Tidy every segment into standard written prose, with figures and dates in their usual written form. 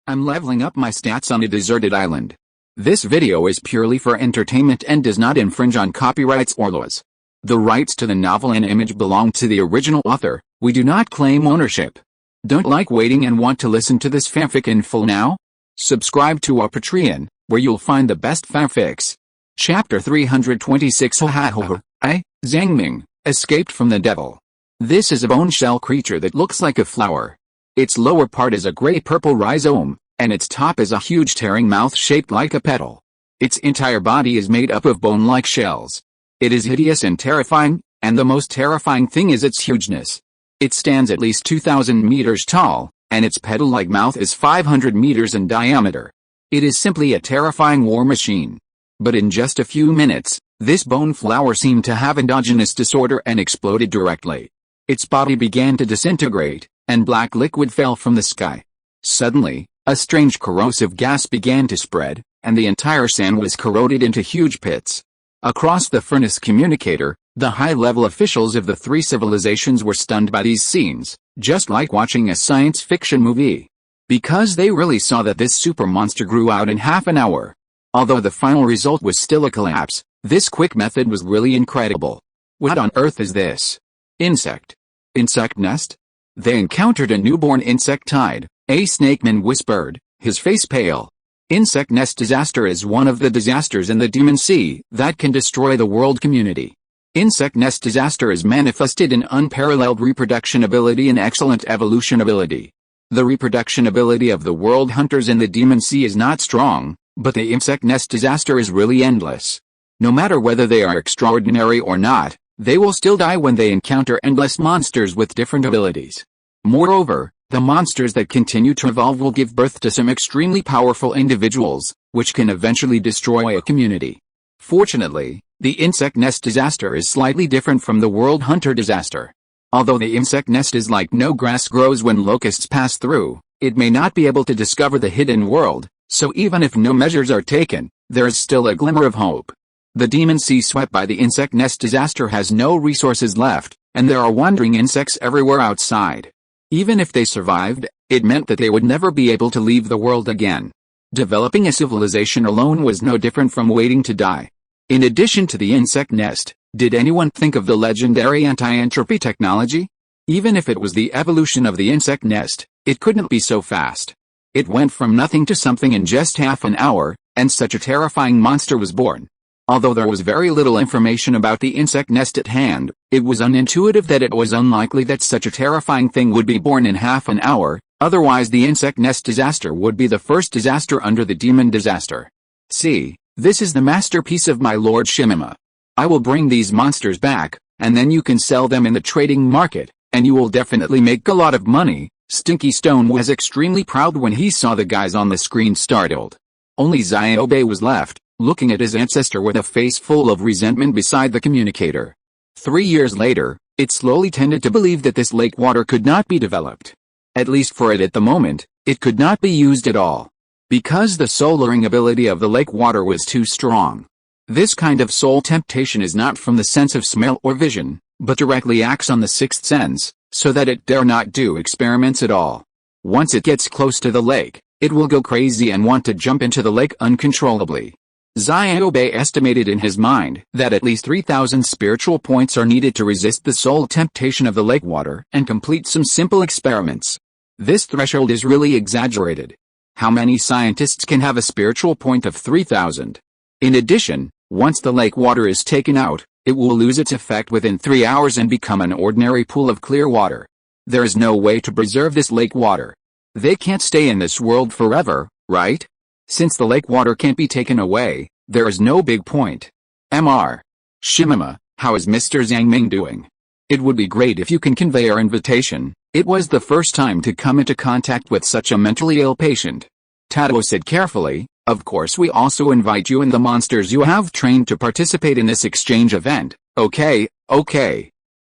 I'm leveling up my stats on a deserted island. This video is purely for entertainment and does not infringe on copyrights or laws. The rights to the novel and image belong to the original author. We do not claim ownership. Don't like waiting and want to listen to this fanfic in full now? Subscribe to our Patreon, where you'll find the best fanfics. Chapter 326 I, Zhang Ming, escaped from the devil. This is a bone shell creature that looks like a flower. Its lower part is a gray-purple rhizome, and its top is a huge tearing mouth shaped like a petal. Its entire body is made up of bone-like shells. It is hideous and terrifying, and the most terrifying thing is its hugeness. It stands at least 2,000 meters tall, and its petal-like mouth is 500 meters in diameter. It is simply a terrifying war machine. But in just a few minutes, this bone flower seemed to have endogenous disorder and exploded directly. Its body began to disintegrate, and black liquid fell from the sky. Suddenly, a strange corrosive gas began to spread, and the entire sand was corroded into huge pits. Across the furnace communicator, the high-level officials of the three civilizations were stunned by these scenes, just like watching a science fiction movie. Because they really saw that this super monster grew out in half an hour. Although the final result was still a collapse, this quick method was really incredible. What on earth is this? Insect? Insect nest? They encountered a newborn insectide, a snakeman whispered, his face pale. Insect nest disaster is one of the disasters in the Demon Sea that can destroy the world community. Insect nest disaster is manifested in unparalleled reproduction ability and excellent evolution ability. The reproduction ability of the world hunters in the Demon Sea is not strong, but the insect nest disaster is really endless. No matter whether they are extraordinary or not, they will still die when they encounter endless monsters with different abilities. Moreover, the monsters that continue to evolve will give birth to some extremely powerful individuals, which can eventually destroy a community. Fortunately, the insect nest disaster is slightly different from the world hunter disaster. Although the insect nest is like no grass grows when locusts pass through, it may not be able to discover the hidden world, so even if no measures are taken, there is still a glimmer of hope. The Demon Sea swept by the insect nest disaster has no resources left, and there are wandering insects everywhere outside. Even if they survived, it meant that they would never be able to leave the world again. Developing a civilization alone was no different from waiting to die. In addition to the insect nest, did anyone think of the legendary anti-entropy technology? Even if it was the evolution of the insect nest, it couldn't be so fast. It went from nothing to something in just half an hour, and such a terrifying monster was born. Although there was very little information about the insect nest at hand, it was unintuitive that it was unlikely that such a terrifying thing would be born in half an hour, otherwise the insect nest disaster would be the first disaster under the demon disaster. See, this is the masterpiece of my Lord Shimima. I will bring these monsters back, and then you can sell them in the trading market, and you will definitely make a lot of money. Stinky Stone was extremely proud when he saw the guys on the screen startled. Only Ziobe was left, looking at his ancestor with a face full of resentment beside the communicator. 3 years later, it slowly tended to believe that this lake water could not be developed. At least for it at the moment, it could not be used at all. Because the solaring ability of the lake water was too strong. This kind of soul temptation is not from the sense of smell or vision, but directly acts on the sixth sense, so that it dare not do experiments at all. Once it gets close to the lake, it will go crazy and want to jump into the lake uncontrollably. Ziobe estimated in his mind that at least 3,000 spiritual points are needed to resist the soul temptation of the lake water and complete some simple experiments. This threshold is really exaggerated. How many scientists can have a spiritual point of 3,000? In addition, once the lake water is taken out, it will lose its effect within 3 hours and become an ordinary pool of clear water. There is no way to preserve this lake water. They can't stay in this world forever, right? Since the lake water can't be taken away, there is no big point. Mr. Shimima, how is Mr. Zhang Ming doing? It would be great if you can convey our invitation. It was the first time to come into contact with such a mentally ill patient. Tado said carefully, of course we also invite you and the monsters you have trained to participate in this exchange event. Okay.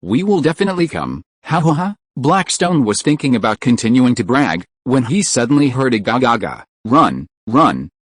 We will definitely come. Ha. Blackstone was thinking about continuing to brag, when he suddenly heard a ga-ga-ga, run,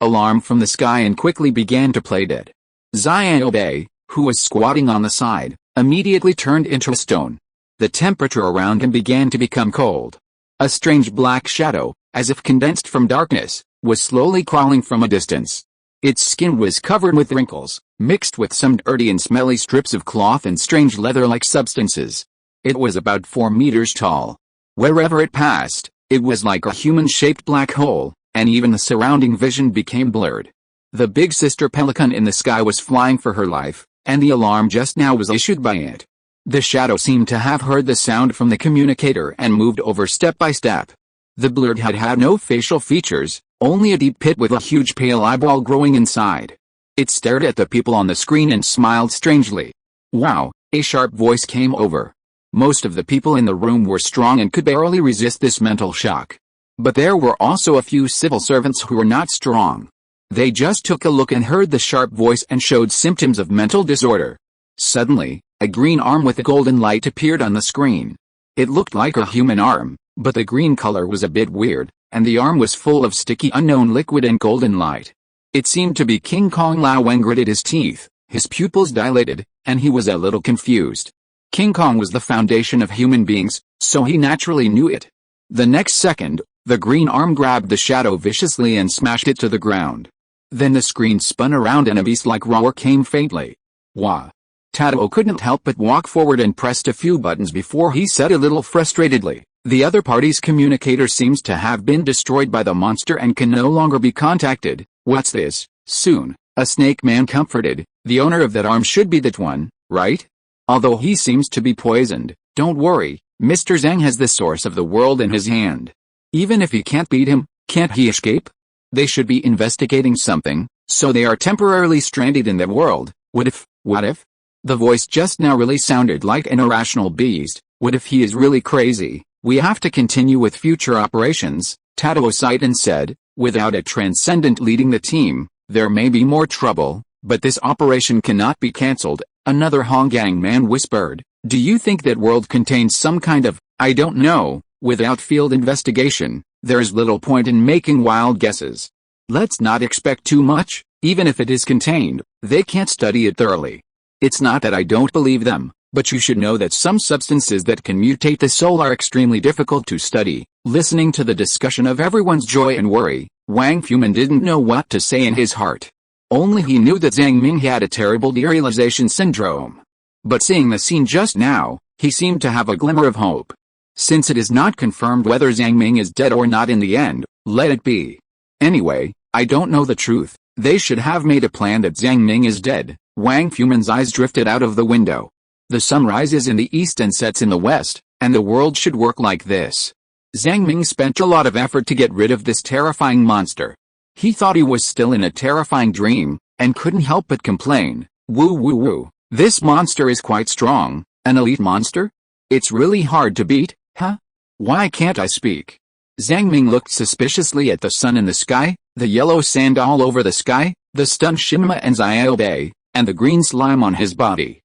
alarm from the sky and quickly began to play dead. Ziobe, who was squatting on the side, immediately turned into a stone. The temperature around him began to become cold. A strange black shadow, as if condensed from darkness, was slowly crawling from a distance. Its skin was covered with wrinkles, mixed with some dirty and smelly strips of cloth and strange leather-like substances. It was about 4 meters tall. Wherever it passed, it was like a human-shaped black hole, and even the surrounding vision became blurred. The big sister pelican in the sky was flying for her life, and the alarm just now was issued by it. The shadow seemed to have heard the sound from the communicator and moved over step by step. The blurred had no facial features, only a deep pit with a huge pale eyeball growing inside. It stared at the people on the screen and smiled strangely. Wow, a sharp voice came over. Most of the people in the room were strong and could barely resist this mental shock. But there were also a few civil servants who were not strong. They just took a look and heard the sharp voice and showed symptoms of mental disorder. Suddenly, a green arm with a golden light appeared on the screen. It looked like a human arm, but the green color was a bit weird, and the arm was full of sticky unknown liquid and golden light. It seemed to be King Kong. Lao Wang gritted his teeth, his pupils dilated, and he was a little confused. King Kong was the foundation of human beings, so he naturally knew it. The next second, the green arm grabbed the shadow viciously and smashed it to the ground. Then the screen spun around and a beast-like roar came faintly. Wah! Tadao couldn't help but walk forward and pressed a few buttons before he said a little frustratedly, "The other party's communicator seems to have been destroyed by the monster and can no longer be contacted. What's this?" Soon, a snake man comforted, "The owner of that arm should be that one, right? Although he seems to be poisoned, don't worry, Mr. Zhang has the source of the world in his hand. Even if he can't beat him, can't he escape? They should be investigating something, so they are temporarily stranded in that world. What if? The voice just now really sounded like an irrational beast. What if he is really crazy? We have to continue with future operations," Tadao sighed and said, "Without a transcendent leading the team, there may be more trouble, but this operation cannot be cancelled." Another Honggang man whispered, "Do you think that world contains some kind of, I don't know, without field investigation, there's little point in making wild guesses. Let's not expect too much, even if it is contained, they can't study it thoroughly. It's not that I don't believe them, but you should know that some substances that can mutate the soul are extremely difficult to study." Listening to the discussion of everyone's joy and worry, Wang Fuman didn't know what to say in his heart. Only he knew that Zhang Ming had a terrible derealization syndrome. But seeing the scene just now, he seemed to have a glimmer of hope. Since it is not confirmed whether Zhang Ming is dead or not in the end, let it be. Anyway, I don't know the truth. They should have made a plan that Zhang Ming is dead. Wang Fuman's eyes drifted out of the window. The sun rises in the east and sets in the west, and the world should work like this. Zhang Ming spent a lot of effort to get rid of this terrifying monster. He thought he was still in a terrifying dream, and couldn't help but complain, "Woo woo woo, this monster is quite strong, an elite monster? It's really hard to beat, huh? Why can't I speak?" Zhang Ming looked suspiciously at the sun in the sky, the yellow sand all over the sky, the stunned Shima and Xiaobei, and the green slime on his body.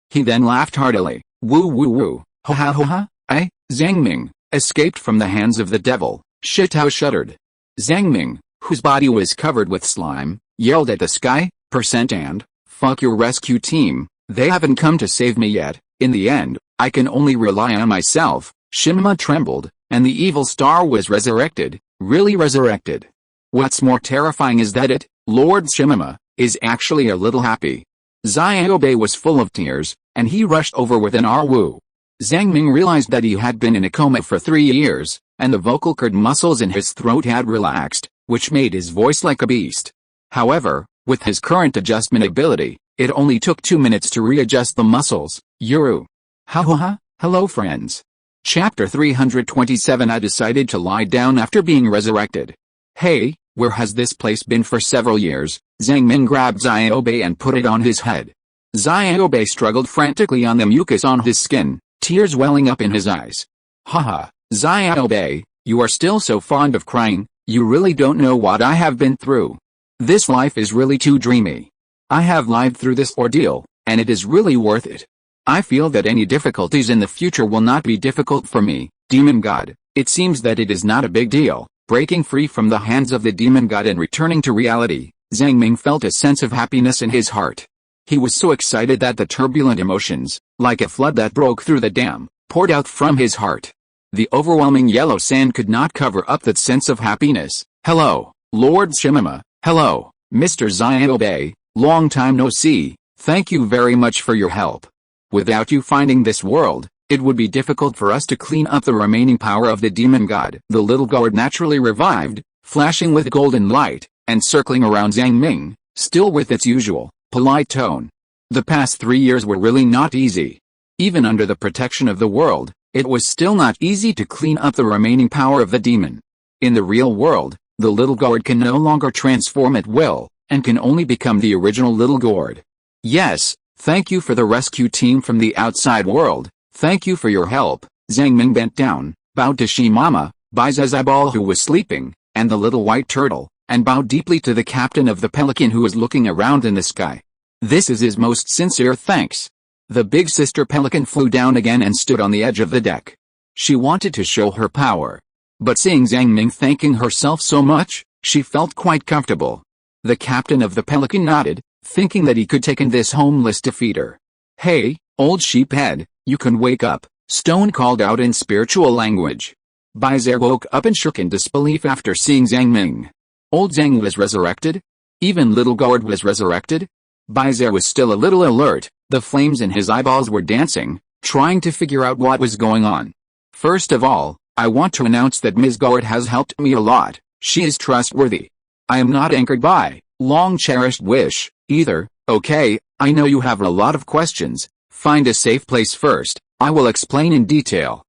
He then laughed heartily, "Woo woo woo, ha ha ha ha, Zhang Ming, escaped from the hands of the devil." Shitao shuddered. Zhang Ming, whose body was covered with slime, yelled at the sky, and, "Fuck your rescue team, they haven't come to save me yet. In the end, I can only rely on myself." Shima trembled, and the evil star was resurrected, really resurrected. What's more terrifying is that Lord Shima, is actually a little happy. Xiaobei was full of tears, and he rushed over with an "Arwu." Zhang Ming realized that he had been in a coma for 3 years, and the vocal cord muscles in his throat had relaxed, which made his voice like a beast. However, with his current adjustment ability, it only took 2 minutes to readjust the muscles. Yuru. Hello friends. Chapter 327. I decided to lie down after being resurrected. Hey, where has this place been for several years? Zhang Ming grabbed Xiaobei and put it on his head. Xiaobei struggled frantically on the mucus on his skin, tears welling up in his eyes. Haha, Xiaobei, you are still so fond of crying, you really don't know what I have been through. This life is really too dreamy. I have lived through this ordeal, and it is really worth it. I feel that any difficulties in the future will not be difficult for me, Demon God. It seems that it is not a big deal. Breaking free from the hands of the demon god and returning to reality, Zhang Ming felt a sense of happiness in his heart. He was so excited that the turbulent emotions, like a flood that broke through the dam, poured out from his heart. The overwhelming yellow sand could not cover up that sense of happiness. "Hello, Lord Shimama. Hello, Mr. Ziobe. Long time no see. Thank you very much for your help. Without you finding this world, it would be difficult for us to clean up the remaining power of the demon god." The little guard naturally revived, flashing with golden light, and circling around Zhang Ming, still with its usual, polite tone. The past 3 years were really not easy. Even under the protection of the world, it was still not easy to clean up the remaining power of the demon. In the real world, the little guard can no longer transform at will, and can only become the original little guard. "Yes, thank you for the rescue team from the outside world. Thank you for your help." Zhang Ming bent down, bowed to Shimama, Baizazibal who was sleeping, and the little white turtle, and bowed deeply to the captain of the pelican who was looking around in the sky. "This is his most sincere thanks." The big sister pelican flew down again and stood on the edge of the deck. She wanted to show her power. But seeing Zhang Ming thanking herself so much, she felt quite comfortable. The captain of the pelican nodded, thinking that he could take in this homeless defeater. "Hey, old sheephead, you can wake up," Stone called out in spiritual language. Baizer woke up and shook in disbelief after seeing Zhang Ming. Old Zhang was resurrected? Even little guard was resurrected? Baizer was still a little alert, the flames in his eyeballs were dancing, trying to figure out what was going on. "First of all, I want to announce that Ms. Guard has helped me a lot. She is trustworthy. I am not anchored by long-cherished wish, either." "Okay, I know you have a lot of questions. Find a safe place first, I will explain in detail."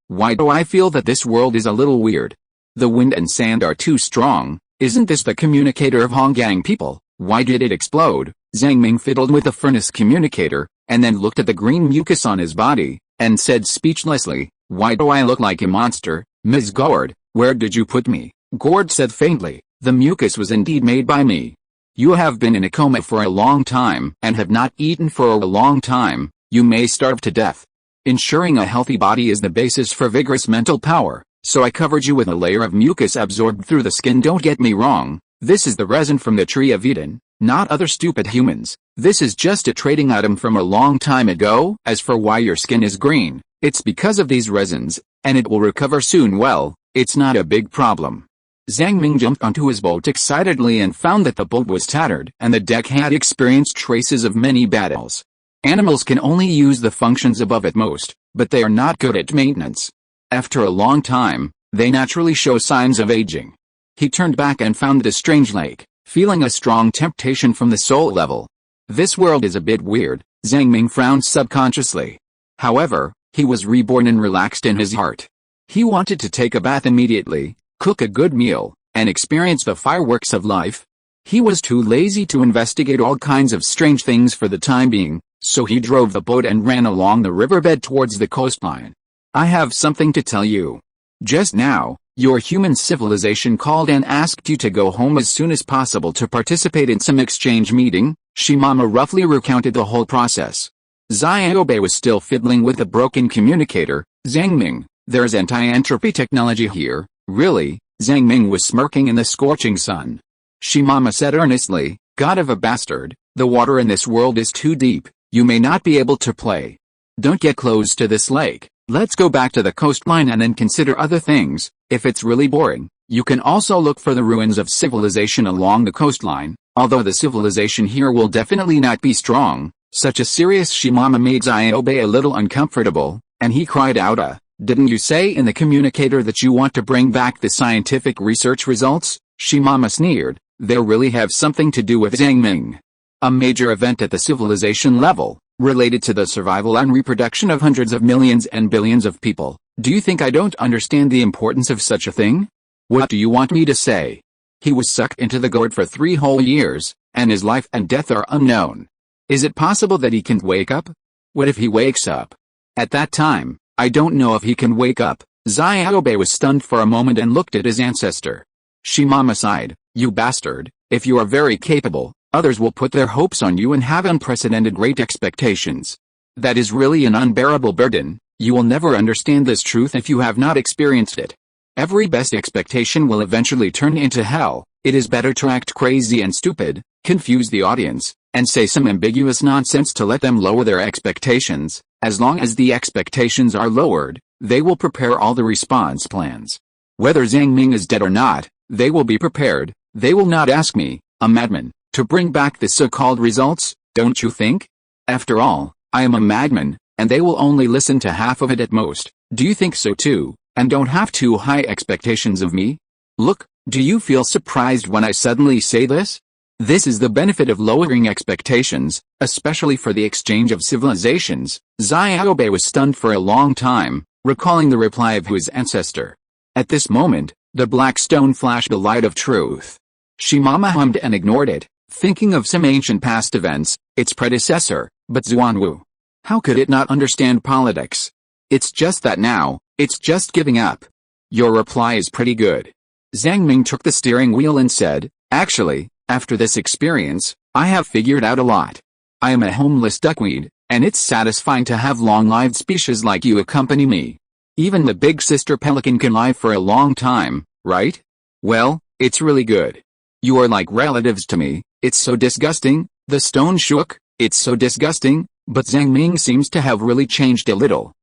Why do I feel that this world is a little weird? The wind and sand are too strong. Isn't this the communicator of Honggang people? Why did it explode?" Zhang Ming fiddled with the furnace communicator, and then looked at the green mucus on his body, and said speechlessly, "Why do I look like a monster? Ms. Gord, where did you put me?" Gord said faintly, "The mucus was indeed made by me. You have been in a coma for a long time and have not eaten for a long time. You may starve to death. Ensuring a healthy body is the basis for vigorous mental power, so I covered you with a layer of mucus absorbed through the skin. Don't get me wrong, this is the resin from the tree of Eden, not other stupid humans. This is just a trading item from a long time ago. As for why your skin is green, it's because of these resins, and it will recover soon. Well, it's not a big problem." Zhang Ming jumped onto his boat excitedly and found that the boat was tattered and the deck had experienced traces of many battles. Animals can only use the functions above at most, but they are not good at maintenance. After a long time, they naturally show signs of aging. He turned back and found the strange lake, feeling a strong temptation from the soul level. This world is a bit weird, Zhang Ming frowned subconsciously. However, he was reborn and relaxed in his heart. He wanted to take a bath immediately, cook a good meal, and experience the fireworks of life. He was too lazy to investigate all kinds of strange things for the time being, so he drove the boat and ran along the riverbed towards the coastline. "I have something to tell you. Just now, your human civilization called and asked you to go home as soon as possible to participate in some exchange meeting." Shimama roughly recounted the whole process. Xiaobe was still fiddling with the broken communicator. "Zhang Ming, there's anti-entropy technology here, really?" Zhang Ming was smirking in the scorching sun. Shimama said earnestly, "God of a bastard, the water in this world is too deep. You may not be able to play. Don't get close to this lake. Let's go back to the coastline and then consider other things. If it's really boring, you can also look for the ruins of civilization along the coastline, although the civilization here will definitely not be strong." Such a serious Shimama made Xiaobe a little uncomfortable, and he cried out, "Didn't you say in the communicator that you want to bring back the scientific research results?" Shimama sneered, "They really have something to do with Zhang Ming. A major event at the civilization level, related to the survival and reproduction of hundreds of millions and billions of people. Do you think I don't understand the importance of such a thing? What do you want me to say?" He was sucked into the gourd for 3 whole years, and his life and death are unknown. Is it possible that he can wake up? What if he wakes up? At that time, I don't know if he can wake up. Xiaobe was stunned for a moment and looked at his ancestor. Shimama sighed, "You bastard, if you are very capable, others will put their hopes on you and have unprecedented great expectations. That is really an unbearable burden. You will never understand this truth if you have not experienced it. Every best expectation will eventually turn into hell. It is better to act crazy and stupid, confuse the audience, and say some ambiguous nonsense to let them lower their expectations. As long as the expectations are lowered, they will prepare all the response plans. Whether Zhang Ming is dead or not, they will be prepared. They will not ask me, a madman, to bring back the so-called results, don't you think? After all, I am a madman, and they will only listen to half of it at most. Do you think so too, and don't have too high expectations of me? Look, do you feel surprised when I suddenly say this? This is the benefit of lowering expectations, especially for the exchange of civilizations. Xiaobei was stunned for a long time, recalling the reply of his ancestor. At this moment, the black stone flashed the light of truth. Shimama hummed and ignored it, thinking of some ancient past events, its predecessor, but Zuanwu. How could it not understand politics? It's just that now, it's just giving up. Your reply is pretty good. Zhang Ming took the steering wheel and said, actually, after this experience, I have figured out a lot. I am a homeless duckweed, and it's satisfying to have long-lived species like you accompany me. Even the big sister pelican can live for a long time, right? Well, it's really good. You are like relatives to me. It's so disgusting. The stone shook. It's so disgusting, but Zhang Ming seems to have really changed a little.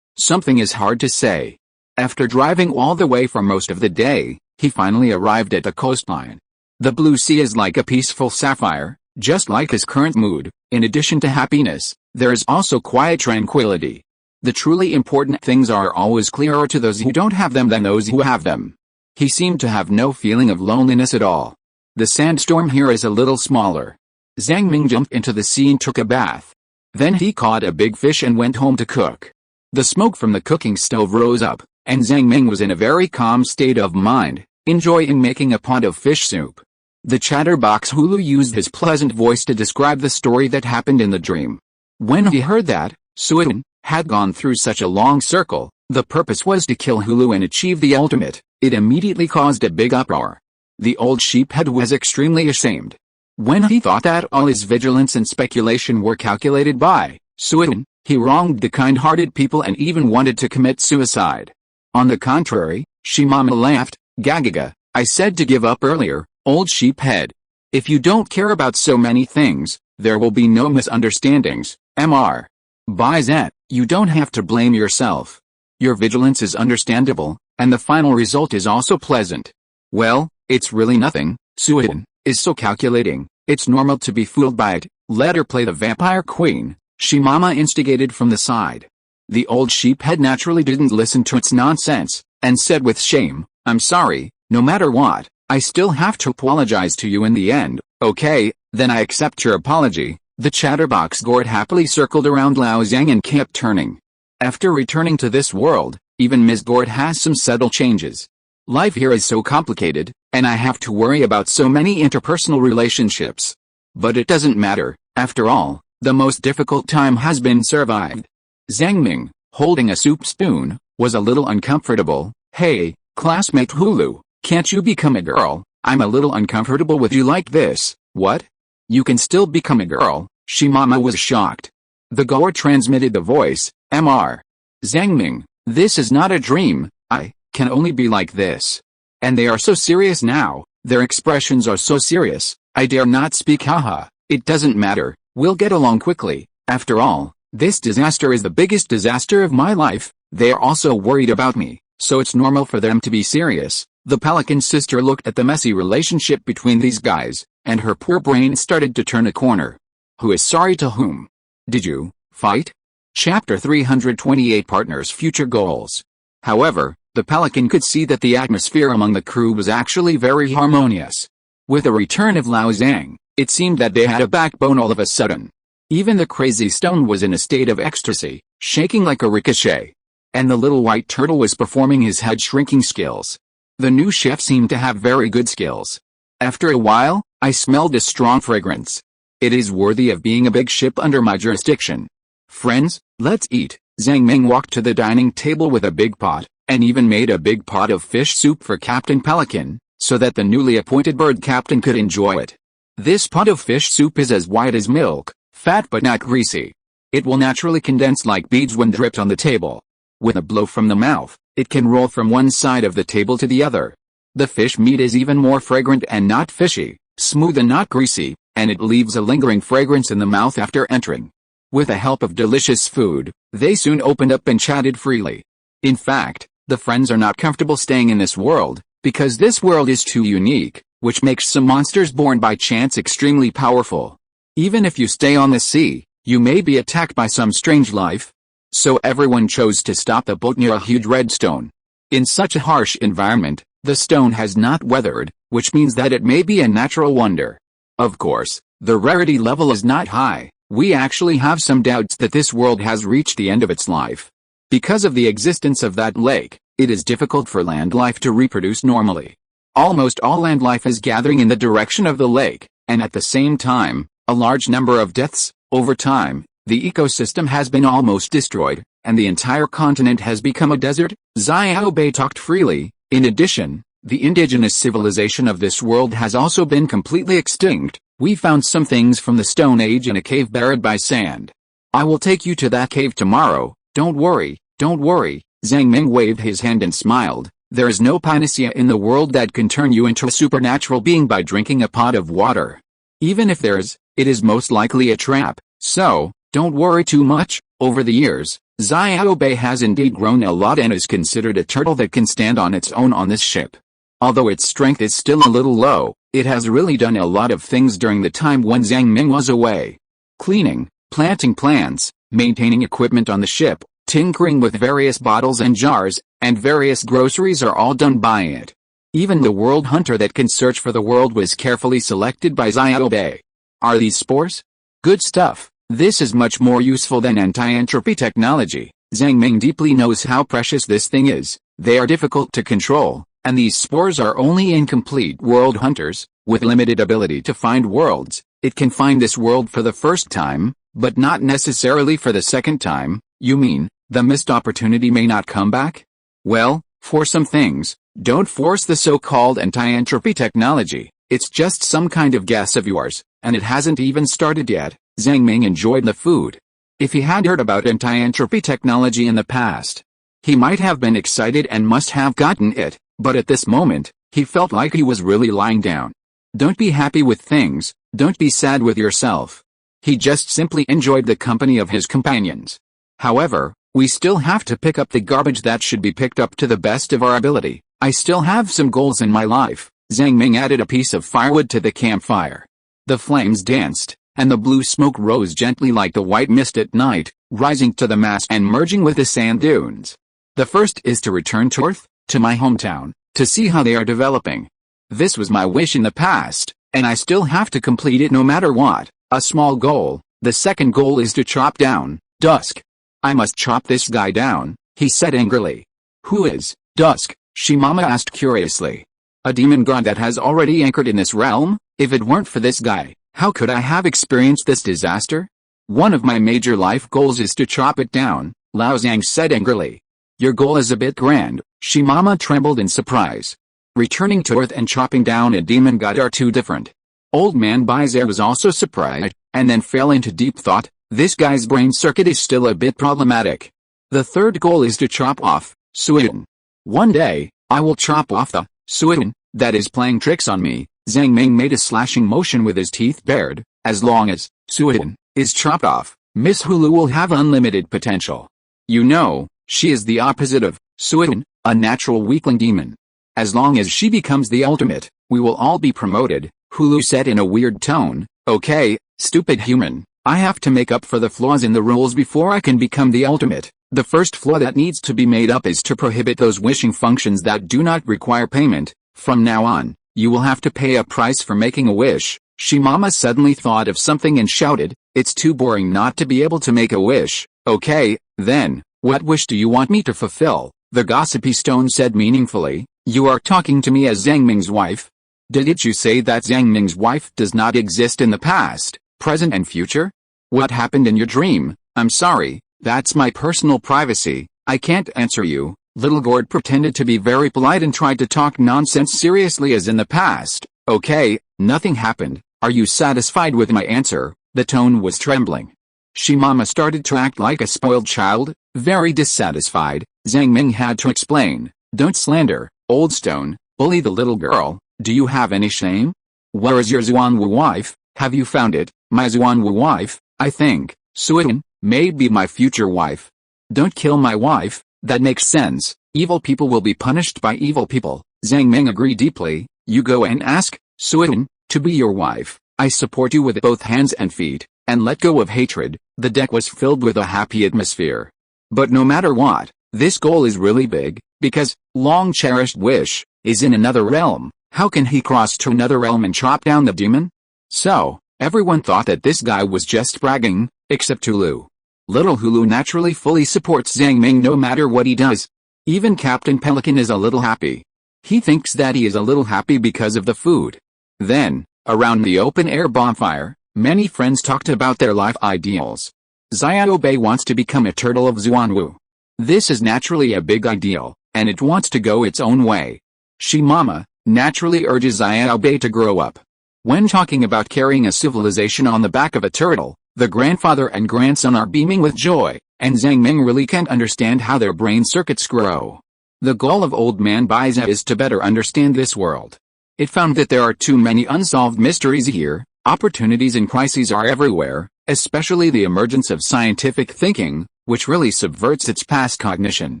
Something is hard to say. After driving all the way for most of the day, he finally arrived at the coastline. The blue sea is like a peaceful sapphire, just like his current mood. In addition to happiness, there is also quiet tranquility. The truly important things are always clearer to those who don't have them than those who have them. He seemed to have no feeling of loneliness at all. The sandstorm here is a little smaller. Zhang Ming jumped into the sea and took a bath. Then he caught a big fish and went home to cook. The smoke from the cooking stove rose up, and Zhang Ming was in a very calm state of mind, enjoying making a pot of fish soup. The chatterbox Hulu used his pleasant voice to describe the story that happened in the dream. When he heard that Suan had gone through such a long circle, the purpose was to kill Hulu and achieve the ultimate, it immediately caused a big uproar. The old sheephead was extremely ashamed. When he thought that all his vigilance and speculation were calculated by Suan, he wronged the kind-hearted people and even wanted to commit suicide. On the contrary, Shimama laughed. Gagaga, I said to give up earlier, old sheephead. If you don't care about so many things, there will be no misunderstandings, Mr. By that, you don't have to blame yourself. Your vigilance is understandable, and the final result is also pleasant. Well, it's really nothing. Suan is so calculating, it's normal to be fooled by it. Let her play the vampire queen, Shimama instigated from the side. The old sheephead naturally didn't listen to its nonsense, and said with shame, I'm sorry, no matter what, I still have to apologize to you in the end. Okay, then I accept your apology. The chatterbox gourd happily circled around Lao Zhang and kept turning. After returning to this world, even Ms. Gourd has some subtle changes. Life here is so complicated, and I have to worry about so many interpersonal relationships. But it doesn't matter, after all, the most difficult time has been survived. Zhang Ming, holding a soup spoon, was a little uncomfortable. Hey, classmate Hulu, can't you become a girl? I'm a little uncomfortable with you like this. What? You can still become a girl? Shimama was shocked. The goer transmitted the voice, Mr. Zhang Ming, this is not a dream, I can only be like this. And they are so serious now, their expressions are so serious, I dare not speak haha, it doesn't matter, we'll get along quickly. After all, this disaster is the biggest disaster of my life. They are also worried about me, so it's normal for them to be serious. The pelican sister looked at the messy relationship between these guys, and her poor brain started to turn a corner. Who is sorry to whom? Did you fight? Chapter 328 Partners' Future Goals. However, the pelican could see that the atmosphere among the crew was actually very harmonious. With the return of Lao Zhang, it seemed that they had a backbone all of a sudden. Even the crazy stone was in a state of ecstasy, shaking like a ricochet. And the little white turtle was performing his head shrinking skills. The new chef seemed to have very good skills. After a while, I smelled a strong fragrance. It is worthy of being a big ship under my jurisdiction. Friends, let's eat. Zhang Ming walked to the dining table with a big pot, and even made a big pot of fish soup for Captain Pelican, so that the newly appointed bird captain could enjoy it. This pot of fish soup is as white as milk, fat but not greasy. It will naturally condense like beads when dripped on the table. With a blow from the mouth, it can roll from one side of the table to the other. The fish meat is even more fragrant and not fishy, smooth and not greasy, and it leaves a lingering fragrance in the mouth after entering. With the help of delicious food, they soon opened up and chatted freely. In fact, the friends are not comfortable staying in this world, because this world is too unique, which makes some monsters born by chance extremely powerful. Even if you stay on the sea, you may be attacked by some strange life. So everyone chose to stop the boat near a huge red stone. In such a harsh environment, the stone has not weathered, which means that it may be a natural wonder. Of course, the rarity level is not high. We actually have some doubts that this world has reached the end of its life. Because of the existence of that lake, it is difficult for land life to reproduce normally. Almost all land life is gathering in the direction of the lake, and at the same time, a large number of deaths. Over time, the ecosystem has been almost destroyed, and the entire continent has become a desert. Xiaobei talked freely. In addition, the indigenous civilization of this world has also been completely extinct. We found some things from the Stone Age in a cave buried by sand. I will take you to that cave tomorrow. Don't worry, don't worry. Zhang Ming waved his hand and smiled. There is no panacea in the world that can turn you into a supernatural being by drinking a pot of water. Even if there is, it is most likely a trap, so, don't worry too much. Over the years, Xiaobei has indeed grown a lot and is considered a turtle that can stand on its own on this ship. Although its strength is still a little low, it has really done a lot of things during the time when Zhang Ming was away. Cleaning, planting plants, maintaining equipment on the ship, tinkering with various bottles and jars, and various groceries are all done by it. Even the world hunter that can search for the world was carefully selected by Xiaobei. Are these spores? Good stuff. This is much more useful than anti-entropy technology. Zhang Ming deeply knows how precious this thing is. They are difficult to control, and these spores are only incomplete world hunters, with limited ability to find worlds. It can find this world for the first time, but not necessarily for the second time. You mean, the missed opportunity may not come back? Well, for some things, don't force the so-called anti-entropy technology. It's just some kind of guess of yours, and it hasn't even started yet. Zhang Ming enjoyed the food. If he had heard about anti-entropy technology in the past, he might have been excited and must have gotten it, but at this moment, he felt like he was really lying down. Don't be happy with things, don't be sad with yourself. He just simply enjoyed the company of his companions. However, we still have to pick up the garbage that should be picked up to the best of our ability. I still have some goals in my life. Zhang Ming added a piece of firewood to the campfire. The flames danced, and the blue smoke rose gently like the white mist at night, rising to the mast and merging with the sand dunes. The first is to return to Earth, to my hometown, to see how they are developing. This was my wish in the past, and I still have to complete it no matter what. A small goal. The second goal is to chop down Dusk. I must chop this guy down, he said angrily. Who is Dusk? Shimama asked curiously. A demon god that has already anchored in this realm? If it weren't for this guy, how could I have experienced this disaster? One of my major life goals is to chop it down, Lao Zhang said angrily. Your goal is a bit grand. Shimama trembled in surprise. Returning to Earth and chopping down a demon god are two different. Old man Bizer was also surprised, and then fell into deep thought. This guy's brain circuit is still a bit problematic. The third goal is to chop off Suyin. One day, I will chop off the Suyin that is playing tricks on me. Zhang Ming made a slashing motion with his teeth bared. As long as Suyin is chopped off, Miss Hulu will have unlimited potential. You know, she is the opposite of Suyin, a natural weakling demon. As long as she becomes the ultimate, we will all be promoted, Hulu said in a weird tone. Okay, stupid human. I have to make up for the flaws in the rules before I can become the ultimate. The first flaw that needs to be made up is to prohibit those wishing functions that do not require payment. From now on, you will have to pay a price for making a wish. Shimama suddenly thought of something and shouted, it's too boring not to be able to make a wish. Okay, then, what wish do you want me to fulfill? The gossipy stone said meaningfully. You are talking to me as Zhang Ming's wife? Did you say that Zhang Ming's wife does not exist in the past, present and future? What happened in your dream? I'm sorry, that's my personal privacy. I can't answer you. Little Gourd pretended to be very polite and tried to talk nonsense seriously as in the past. Okay, nothing happened. Are you satisfied with my answer? The tone was trembling. Shimama started to act like a spoiled child, very dissatisfied. Zhang Ming had to explain. Don't slander, old stone, bully the little girl. Do you have any shame? Where is your Xuanwu wife? Have you found it? My Xuanwu wife? I think Suyin may be my future wife. Don't kill my wife. That makes sense. Evil people will be punished by evil people. Zhang Ming agreed deeply. You go and ask Suan to be your wife. I support you with both hands and feet, and let go of hatred. The deck was filled with a happy atmosphere. But no matter what, this goal is really big, because long-cherished wish is in another realm. How can he cross to another realm and chop down the demon? So, everyone thought that this guy was just bragging, except Hulu. Little Hulu naturally fully supports Zhang Ming no matter what he does. Even Captain Pelican is a little happy. He thinks that he is a little happy because of the food. Then, around the open-air bonfire, many friends talked about their life ideals. Xiao Bei wants to become a turtle of Xuanwu. This is naturally a big ideal, and it wants to go its own way. Shi Mama naturally urges Xiao Bei to grow up. When talking about carrying a civilization on the back of a turtle, the grandfather and grandson are beaming with joy, and Zhang Ming really can't understand how their brain circuits grow. The goal of Old Man Baiza is to better understand this world. It found that there are too many unsolved mysteries here. Opportunities and crises are everywhere, especially the emergence of scientific thinking, which really subverts its past cognition.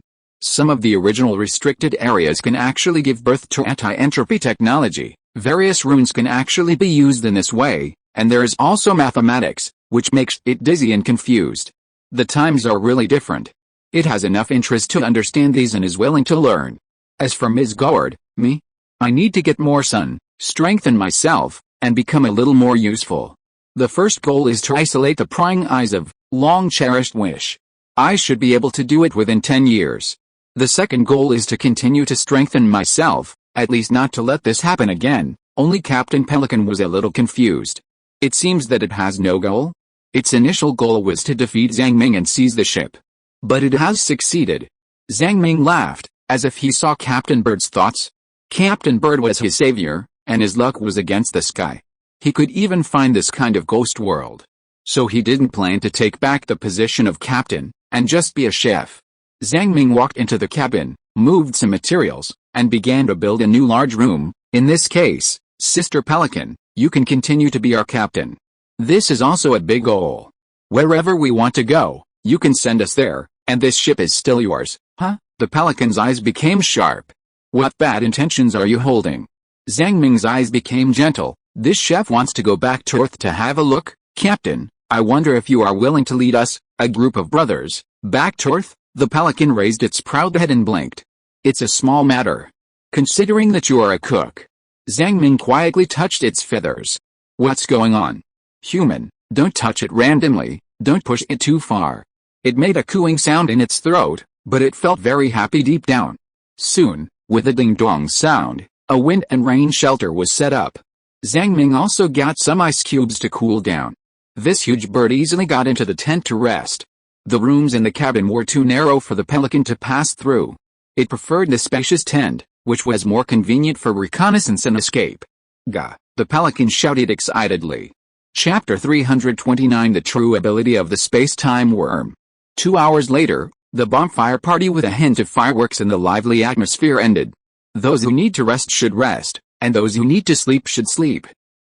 Some of the original restricted areas can actually give birth to anti-entropy technology. Various runes can actually be used in this way, and there is also mathematics, which makes it dizzy and confused. The times are really different. It has enough interest to understand these and is willing to learn. As for Ms. Goward, me? I need to get more sun, strengthen myself, and become a little more useful. The first goal is to isolate the prying eyes of long-cherished wish. I should be able to do it within 10 years. The second goal is to continue to strengthen myself, at least not to let this happen again. Only Captain Pelican was a little confused. It seems that it has no goal. Its initial goal was to defeat Zhang Ming and seize the ship. But it has succeeded. Zhang Ming laughed, as if he saw Captain Bird's thoughts. Captain Bird was his savior, and his luck was against the sky. He could even find this kind of ghost world. So he didn't plan to take back the position of captain, and just be a chef. Zhang Ming walked into the cabin, moved some materials, and began to build a new large room. In this case, Sister Pelican, you can continue to be our captain. This is also a big goal. Wherever we want to go, you can send us there, and this ship is still yours. Huh? The Pelican's eyes became sharp. What bad intentions are you holding? Zhang Ming's eyes became gentle. This chef wants to go back to Earth to have a look. Captain, I wonder if you are willing to lead us, a group of brothers, back to Earth? The Pelican raised its proud head and blinked. It's a small matter. Considering that you are a cook. Zhang Ming quietly touched its feathers. What's going on? Human, don't touch it randomly, don't push it too far. It made a cooing sound in its throat, but it felt very happy deep down. Soon, with a ding-dong sound, a wind and rain shelter was set up. Zhang Ming also got some ice cubes to cool down. This huge bird easily got into the tent to rest. The rooms in the cabin were too narrow for the Pelican to pass through. It preferred the spacious tent, which was more convenient for reconnaissance and escape. Gah! The Pelican shouted excitedly. Chapter 329 The True Ability of the Space-Time Worm. 2 hours later, the bonfire party with a hint of fireworks in the lively atmosphere ended. Those who need to rest should rest, and those who need to sleep should sleep.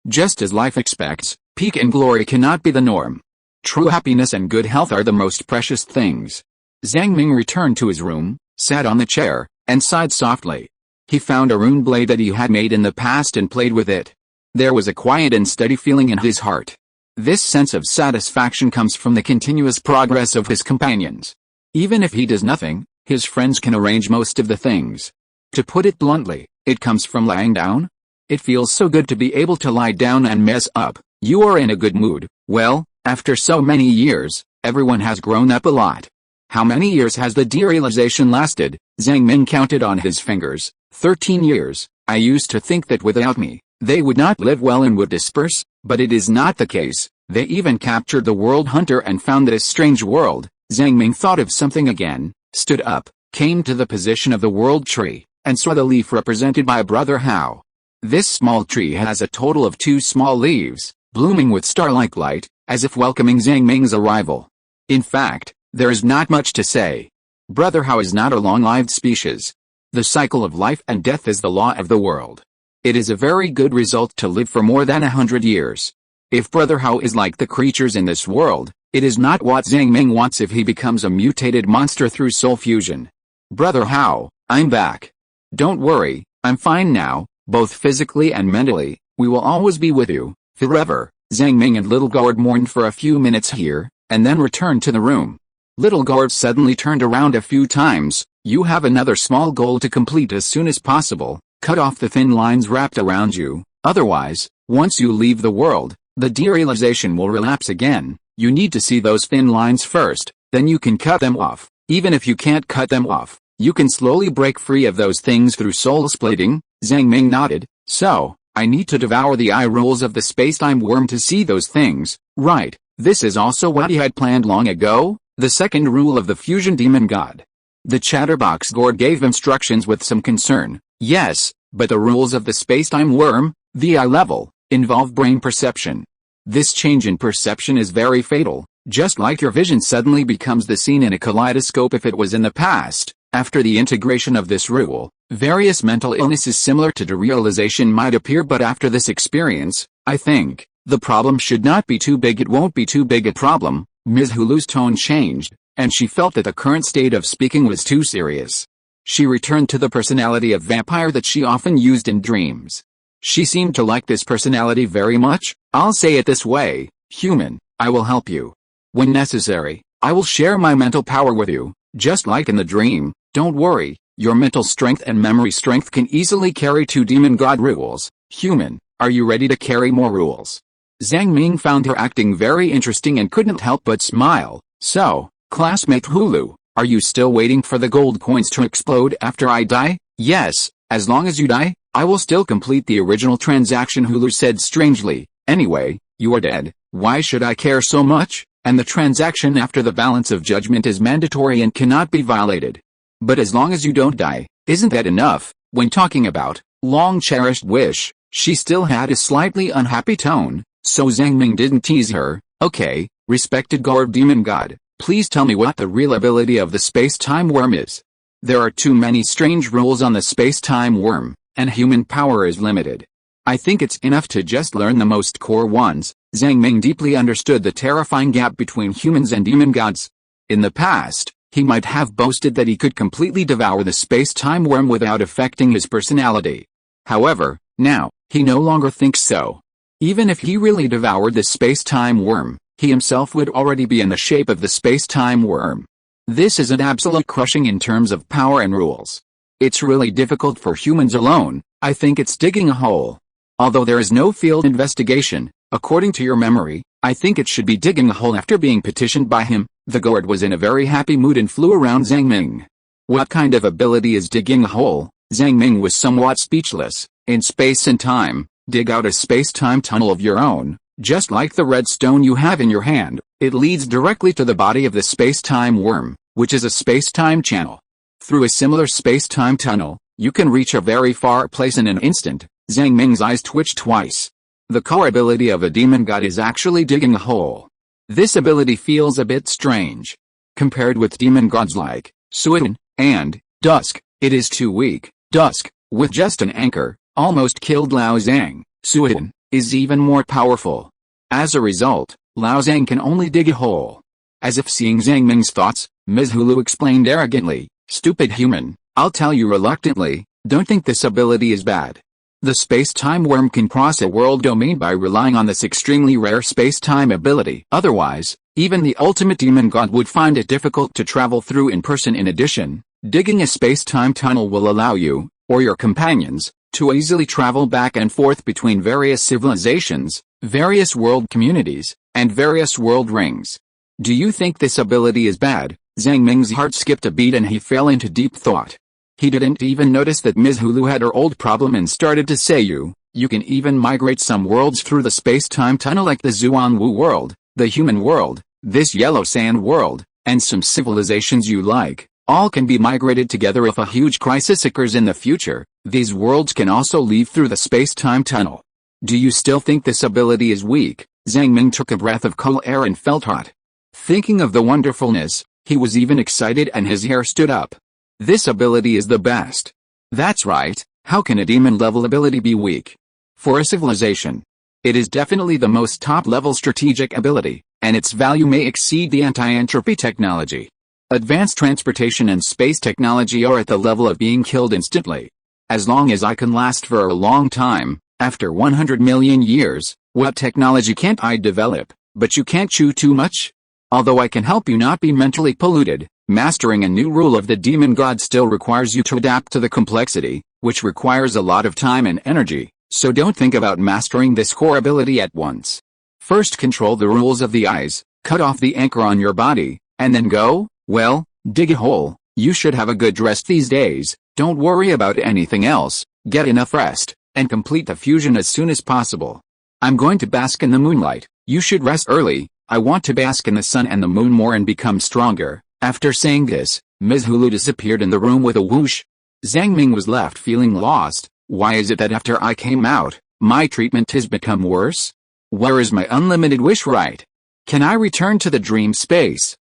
Just as life expects, peak and glory cannot be the norm. True happiness and good health are the most precious things. Zhang Ming returned to his room, sat on the chair, and sighed softly. He found a rune blade that he had made in the past and played with it. There was a quiet and steady feeling in his heart. This sense of satisfaction comes from the continuous progress of his companions. Even if he does nothing, his friends can arrange most of the things. To put it bluntly, it comes from lying down. It feels so good to be able to lie down and mess up. You are in a good mood. Well, after so many years, everyone has grown up a lot. How many years has the derealization lasted? Zhang Ming counted on his fingers. 13 years. I used to think that without me, they would not live well and would disperse, but it is not the case. They even captured the world hunter and found this strange world. Zhang Ming thought of something again, stood up, came to the position of the world tree, and saw the leaf represented by Brother Hao. This small tree has a total of 2 small leaves, blooming with star-like light, as if welcoming Zhang Ming's arrival. In fact, there is not much to say. Brother Hao is not a long-lived species. The cycle of life and death is the law of the world. It is a very good result to live for more than 100 years. If Brother Hao is like the creatures in this world, it is not what Zhang Ming wants if he becomes a mutated monster through soul fusion. Brother How, I'm back. Don't worry, I'm fine now, both physically and mentally. We will always be with you, forever. Zhang Ming and Little Guard mourned for a few minutes here, and then returned to the room. Little Guard suddenly turned around a few times. You have another small goal to complete as soon as possible. Cut off the thin lines wrapped around you. Otherwise, once you leave the world, the derealization will relapse again. You need to see those thin lines first, then you can cut them off. Even if you can't cut them off, you can slowly break free of those things through soul splitting. Zhang Ming nodded. So, I need to devour the eye rules of the space-time worm to see those things, right? This is also what he had planned long ago, the second rule of the fusion demon god. The chatterbox Gord gave instructions with some concern. Yes, but the rules of the space-time worm, the eye level, involve brain perception. This change in perception is very fatal, just like your vision suddenly becomes the scene in a kaleidoscope if it was in the past. After the integration of this rule, various mental illnesses similar to derealization might appear, but after this experience, I think, the problem should not be too big. It won't be too big a problem. Ms. Hulu's tone changed, and she felt that the current state of speaking was too serious. She returned to the personality of vampire that she often used in dreams. She seemed to like this personality very much. I'll say it this way, human, I will help you. When necessary, I will share my mental power with you, just like in the dream. Don't worry, your mental strength and memory strength can easily carry 2 demon god rules. Human, are you ready to carry more rules? Zhang Ming found her acting very interesting and couldn't help but smile. So, classmate Hulu, are you still waiting for the gold coins to explode after I die? Yes, as long as you die, I will still complete the original transaction, Hulu said strangely. Anyway, you are dead, why should I care so much? And the transaction after the balance of judgment is mandatory and cannot be violated. But as long as you don't die, isn't that enough? When talking about long-cherished wish, she still had a slightly unhappy tone, so Zhang Ming didn't tease her. Okay, respected guard demon god, please tell me what the real ability of the space-time worm is. There are too many strange rules on the space-time worm, and human power is limited. I think it's enough to just learn the most core ones. Zhang Ming deeply understood the terrifying gap between humans and demon gods. In the past, he might have boasted that he could completely devour the space-time worm without affecting his personality. However, now, he no longer thinks so. Even if he really devoured the space-time worm, he himself would already be in the shape of the space-time worm. This is an absolute crushing in terms of power and rules. It's really difficult for humans alone. I think it's digging a hole. Although there is no field investigation, according to your memory, I think it should be digging a hole after being petitioned by him. The guard was in a very happy mood and flew around Zhang Ming. What kind of ability is digging a hole? Zhang Ming was somewhat speechless. In space and time, dig out a space-time tunnel of your own, just like the red stone you have in your hand. It leads directly to the body of the space-time worm, which is a space-time channel. Through a similar space-time tunnel, you can reach a very far place in an instant. Zhang Ming's eyes twitched twice. The core ability of a demon god is actually digging a hole. This ability feels a bit strange. Compared with demon gods like Suidan and Dusk, it is too weak. Dusk, with just an anchor, almost killed Lao Zhang. Suidan is even more powerful. As a result, Lao Zhang can only dig a hole. As if seeing Zhang Ming's thoughts, Ms. Hulu explained arrogantly, "Stupid human, I'll tell you reluctantly, don't think this ability is bad. The space-time worm can cross a world domain by relying on this extremely rare space-time ability. Otherwise, even the ultimate demon god would find it difficult to travel through in person. In addition, digging a space-time tunnel will allow you, or your companions, to easily travel back and forth between various civilizations, various world communities, and various world rings. Do you think this ability is bad?" Zhang Ming's heart skipped a beat and he fell into deep thought. He didn't even notice that Ms. Hulu had her old problem and started to say you can even migrate some worlds through the space-time tunnel like the Zuanwu world, the human world, this yellow sand world, and some civilizations you like. All can be migrated together if a huge crisis occurs in the future. These worlds can also leave through the space-time tunnel. Do you still think this ability is weak? Zhang Ming took a breath of cool air and felt hot. Thinking of the wonderfulness, he was even excited and his hair stood up. This ability is the best. That's right, how can a demon-level ability be weak? For a civilization, it is definitely the most top-level strategic ability, and its value may exceed the anti-entropy technology. Advanced transportation and space technology are at the level of being killed instantly. As long as I can last for a long time, after 100 million years, what technology can't I develop? But you can't chew too much? Although I can help you not be mentally polluted, mastering a new rule of the demon god still requires you to adapt to the complexity, which requires a lot of time and energy, so don't think about mastering this core ability at once. First control the rules of the eyes, cut off the anchor on your body, and then go, well, dig a hole. You should have a good rest these days, don't worry about anything else, get enough rest, and complete the fusion as soon as possible. I'm going to bask in the moonlight, you should rest early, I want to bask in the sun and the moon more and become stronger. After saying this, Ms. Hulu disappeared in the room with a whoosh. Zhang Ming was left feeling lost. Why is it that after I came out, my treatment has become worse? Where is my unlimited wish right? Can I return to the dream space?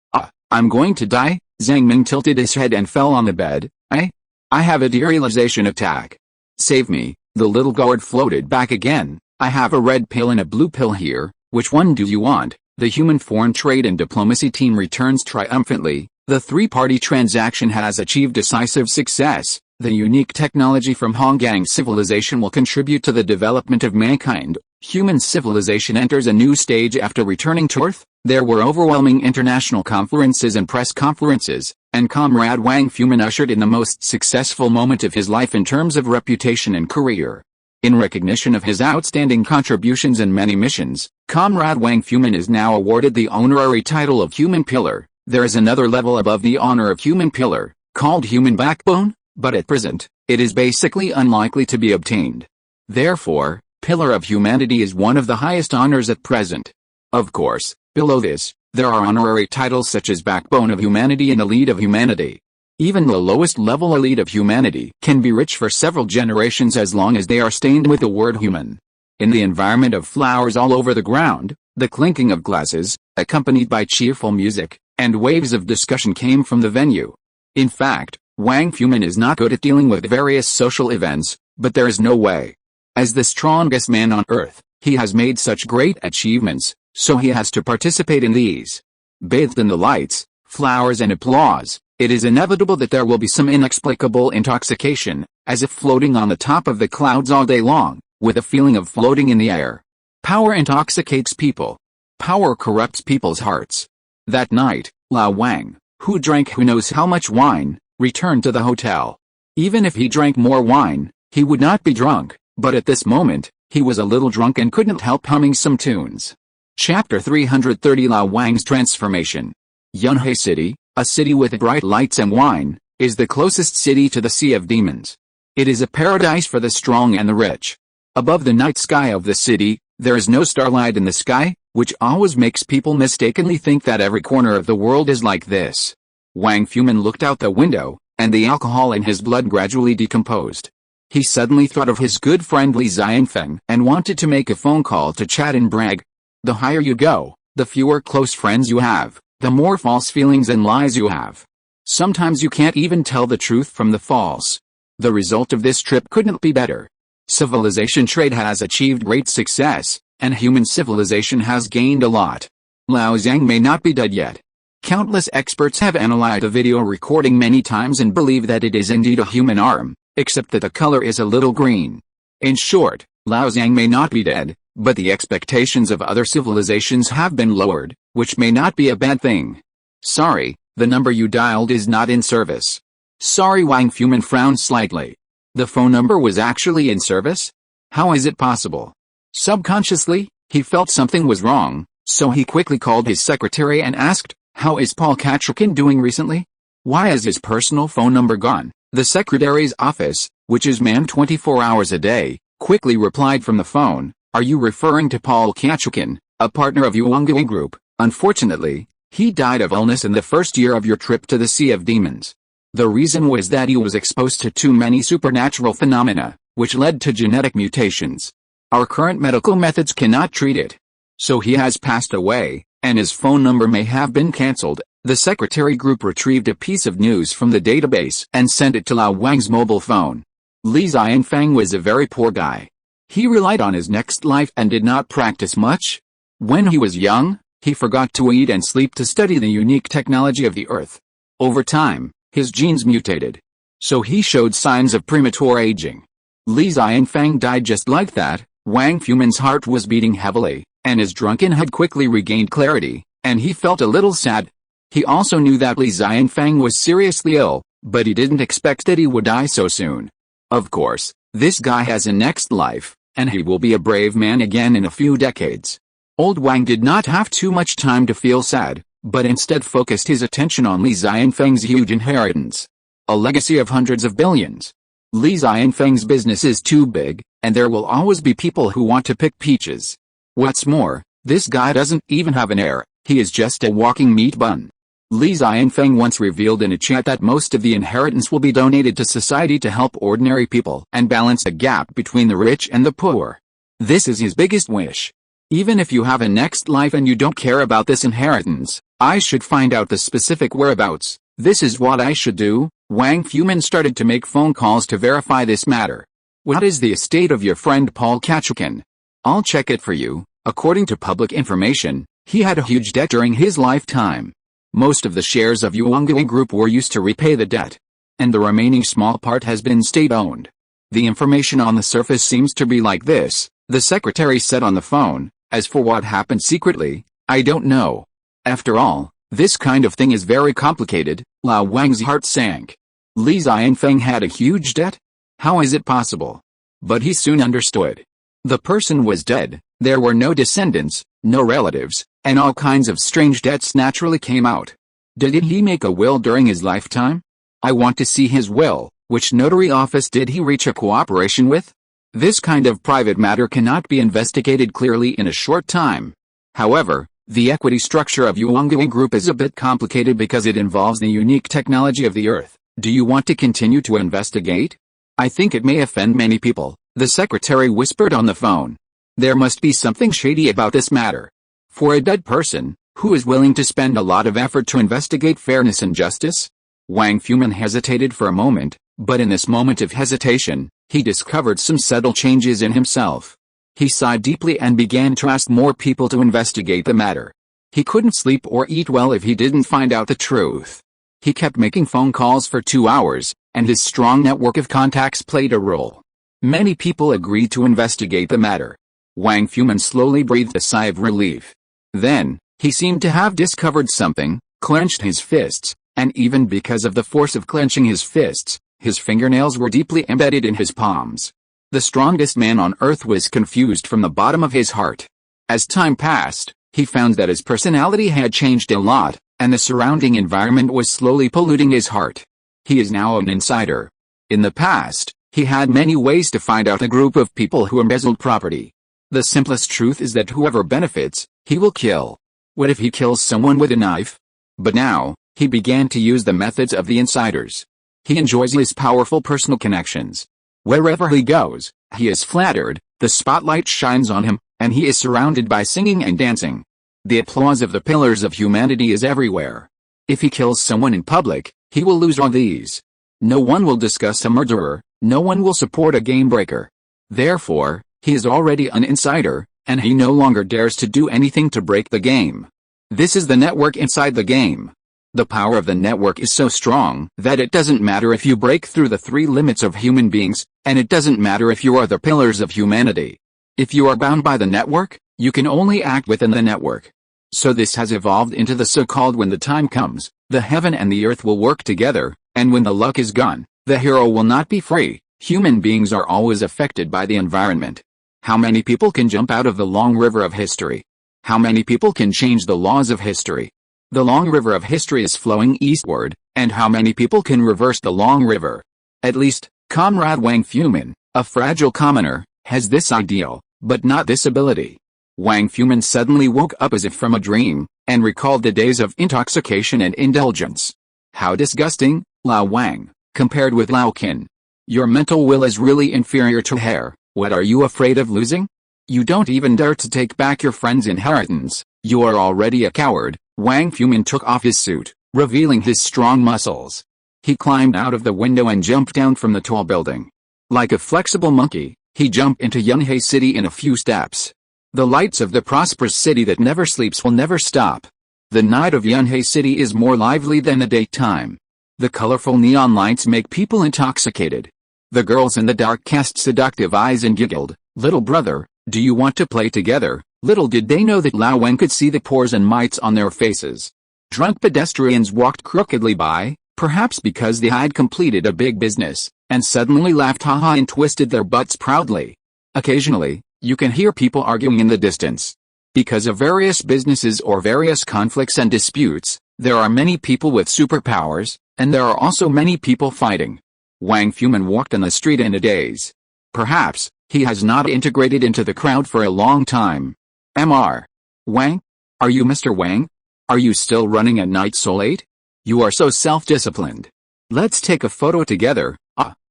I'm going to die? Zhang Ming tilted his head and fell on the bed. I have a derealization attack. Save me. The little guard floated back again. I have a red pill and a blue pill here. Which one do you want? The human foreign trade and diplomacy team returns triumphantly. The three-party transaction has achieved decisive success. The unique technology from Honggang civilization will contribute to the development of mankind. Human civilization enters a new stage after returning to Earth. There were overwhelming international conferences and press conferences, and Comrade Wang Fumin ushered in the most successful moment of his life in terms of reputation and career. In recognition of his outstanding contributions in many missions, Comrade Wang Fumin is now awarded the honorary title of Human Pillar. There is another level above the honor of Human Pillar, called Human Backbone, but at present, it is basically unlikely to be obtained. Therefore, Pillar of Humanity is one of the highest honors at present. Of course, below this, there are honorary titles such as Backbone of Humanity and Elite of Humanity. Even the lowest level Elite of Humanity can be rich for several generations as long as they are stained with the word human. In the environment of flowers all over the ground, the clinking of glasses, accompanied by cheerful music, and waves of discussion came from the venue. In fact, Wang Fumin is not good at dealing with various social events, but there is no way. As the strongest man on Earth, he has made such great achievements, so he has to participate in these. Bathed in the lights, flowers and applause, it is inevitable that there will be some inexplicable intoxication, as if floating on the top of the clouds all day long, with a feeling of floating in the air. Power intoxicates people. Power corrupts people's hearts. That night, Lao Wang, who drank who knows how much wine, returned to the hotel. Even if he drank more wine, he would not be drunk, but at this moment, he was a little drunk and couldn't help humming some tunes. Chapter 330 Lao Wang's Transformation. Yunhai City, a city with bright lights and wine, is the closest city to the Sea of Demons. It is a paradise for the strong and the rich. Above the night sky of the city, there is no starlight in the sky, which always makes people mistakenly think that every corner of the world is like this. Wang Fumin looked out the window, and the alcohol in his blood gradually decomposed. He suddenly thought of his good friend Li Xianfeng and wanted to make a phone call to chat and brag. The higher you go, the fewer close friends you have, the more false feelings and lies you have. Sometimes you can't even tell the truth from the false. The result of this trip couldn't be better. Civilization trade has achieved great success, and human civilization has gained a lot. Lao Zhang may not be dead yet. Countless experts have analyzed the video recording many times and believe that it is indeed a human arm, except that the color is a little green. In short, Lao Zhang may not be dead, but the expectations of other civilizations have been lowered, which may not be a bad thing. Sorry, the number you dialed is not in service. Sorry. Wang Fumin frowned slightly. The phone number was actually in service? How is it possible? Subconsciously, he felt something was wrong, so he quickly called his secretary and asked, "How is Paul Katrikin doing recently? Why is his personal phone number gone?" The secretary's office, which is manned 24 hours a day, quickly replied from the phone, "Are you referring to Paul Katrikin, a partner of Yuangui Group? Unfortunately, he died of illness in the first year of your trip to the Sea of Demons. The reason was that he was exposed to too many supernatural phenomena, which led to genetic mutations. Our current medical methods cannot treat it. So he has passed away, and his phone number may have been cancelled." The secretary group retrieved a piece of news from the database and sent it to Lao Wang's mobile phone. Li Xianfeng was a very poor guy. He relied on his next life and did not practice much. When he was young, he forgot to eat and sleep to study the unique technology of the earth. Over time, his genes mutated. So he showed signs of premature aging. Li Xianfeng died just like that. Wang Fumin's heart was beating heavily, and his drunken head quickly regained clarity, and he felt a little sad. He also knew that Li Xianfeng was seriously ill, but he didn't expect that he would die so soon. Of course, this guy has a next life, and he will be a brave man again in a few decades. Old Wang did not have too much time to feel sad, but instead focused his attention on Li Xianfeng's huge inheritance. A legacy of hundreds of billions. Li Xianfeng's business is too big, and there will always be people who want to pick peaches. What's more, this guy doesn't even have an heir, he is just a walking meat bun. Li Xianfeng once revealed in a chat that most of the inheritance will be donated to society to help ordinary people and balance the gap between the rich and the poor. This is his biggest wish. Even if you have a next life and you don't care about this inheritance, I should find out the specific whereabouts. This is what I should do. Wang Fumin started to make phone calls to verify this matter. What is the estate of your friend Paul Kachukin? I'll check it for you. According to public information, he had a huge debt during his lifetime. Most of the shares of Yuanguang Group were used to repay the debt, and the remaining small part has been state-owned. The information on the surface seems to be like this, the secretary said on the phone. As for what happened secretly, I don't know. After all, this kind of thing is very complicated. Lao Wang's heart sank. Li Xianfeng had a huge debt? How is it possible? But he soon understood. The person was dead, there were no descendants, no relatives, and all kinds of strange debts naturally came out. Did he make a will during his lifetime? I want to see his will. Which notary office did he reach a cooperation with? This kind of private matter cannot be investigated clearly in a short time. However, the equity structure of Yuanguang Group is a bit complicated because it involves the unique technology of the Earth. Do you want to continue to investigate? I think it may offend many people, the secretary whispered on the phone. There must be something shady about this matter. For a dead person, who is willing to spend a lot of effort to investigate fairness and justice? Wang Fumin hesitated for a moment, but in this moment of hesitation, he discovered some subtle changes in himself. He sighed deeply and began to ask more people to investigate the matter. He couldn't sleep or eat well if he didn't find out the truth. He kept making phone calls for 2 hours, and his strong network of contacts played a role. Many people agreed to investigate the matter. Wang Fumin slowly breathed a sigh of relief. Then, he seemed to have discovered something, clenched his fists, and even because of the force of clenching his fists, his fingernails were deeply embedded in his palms. The strongest man on earth was confused from the bottom of his heart. As time passed, he found that his personality had changed a lot, and the surrounding environment was slowly polluting his heart. He is now an insider. In the past, he had many ways to find out a group of people who embezzled property. The simplest truth is that whoever benefits, he will kill. What if he kills someone with a knife? But now, he began to use the methods of the insiders. He enjoys his powerful personal connections. Wherever he goes, he is flattered, the spotlight shines on him, and he is surrounded by singing and dancing. The applause of the pillars of humanity is everywhere. If he kills someone in public, he will lose all these. No one will discuss a murderer, no one will support a game breaker. Therefore, he is already an insider, and he no longer dares to do anything to break the game. This is the network inside the game. The power of the network is so strong that it doesn't matter if you break through the 3 limits of human beings, and it doesn't matter if you are the pillars of humanity. If you are bound by the network, you can only act within the network. So this has evolved into the so-called when the time comes, the heaven and the earth will work together, and when the luck is gone, the hero will not be free. Human beings are always affected by the environment. How many people can jump out of the long river of history? How many people can change the laws of history? The long river of history is flowing eastward, and how many people can reverse the long river? At least, Comrade Wang Fumin, a fragile commoner, has this ideal, but not this ability. Wang Fumin suddenly woke up as if from a dream, and recalled the days of intoxication and indulgence. How disgusting, Lao Wang, compared with Lao Qin. Your mental will is really inferior to hair. What are you afraid of losing? You don't even dare to take back your friend's inheritance. You are already a coward. Wang Fumin took off his suit, revealing his strong muscles. He climbed out of the window and jumped down from the tall building. Like a flexible monkey, he jumped into Yunhei City in a few steps. The lights of the prosperous city that never sleeps will never stop. The night of Yunhei City is more lively than the daytime. The colorful neon lights make people intoxicated. The girls in the dark cast seductive eyes and giggled, "Little brother, do you want to play together?" Little did they know that Lao Wen could see the pores and mites on their faces. Drunk pedestrians walked crookedly by, perhaps because they had completed a big business, and suddenly laughed ha-ha and twisted their butts proudly. Occasionally, you can hear people arguing in the distance. Because of various businesses or various conflicts and disputes, there are many people with superpowers, and there are also many people fighting. Wang Fumin walked on the street in a daze. Perhaps, he has not integrated into the crowd for a long time. Mr. Wang? Are you Mr. Wang? Are you still running at night so late? You are so self-disciplined. Let's take a photo together.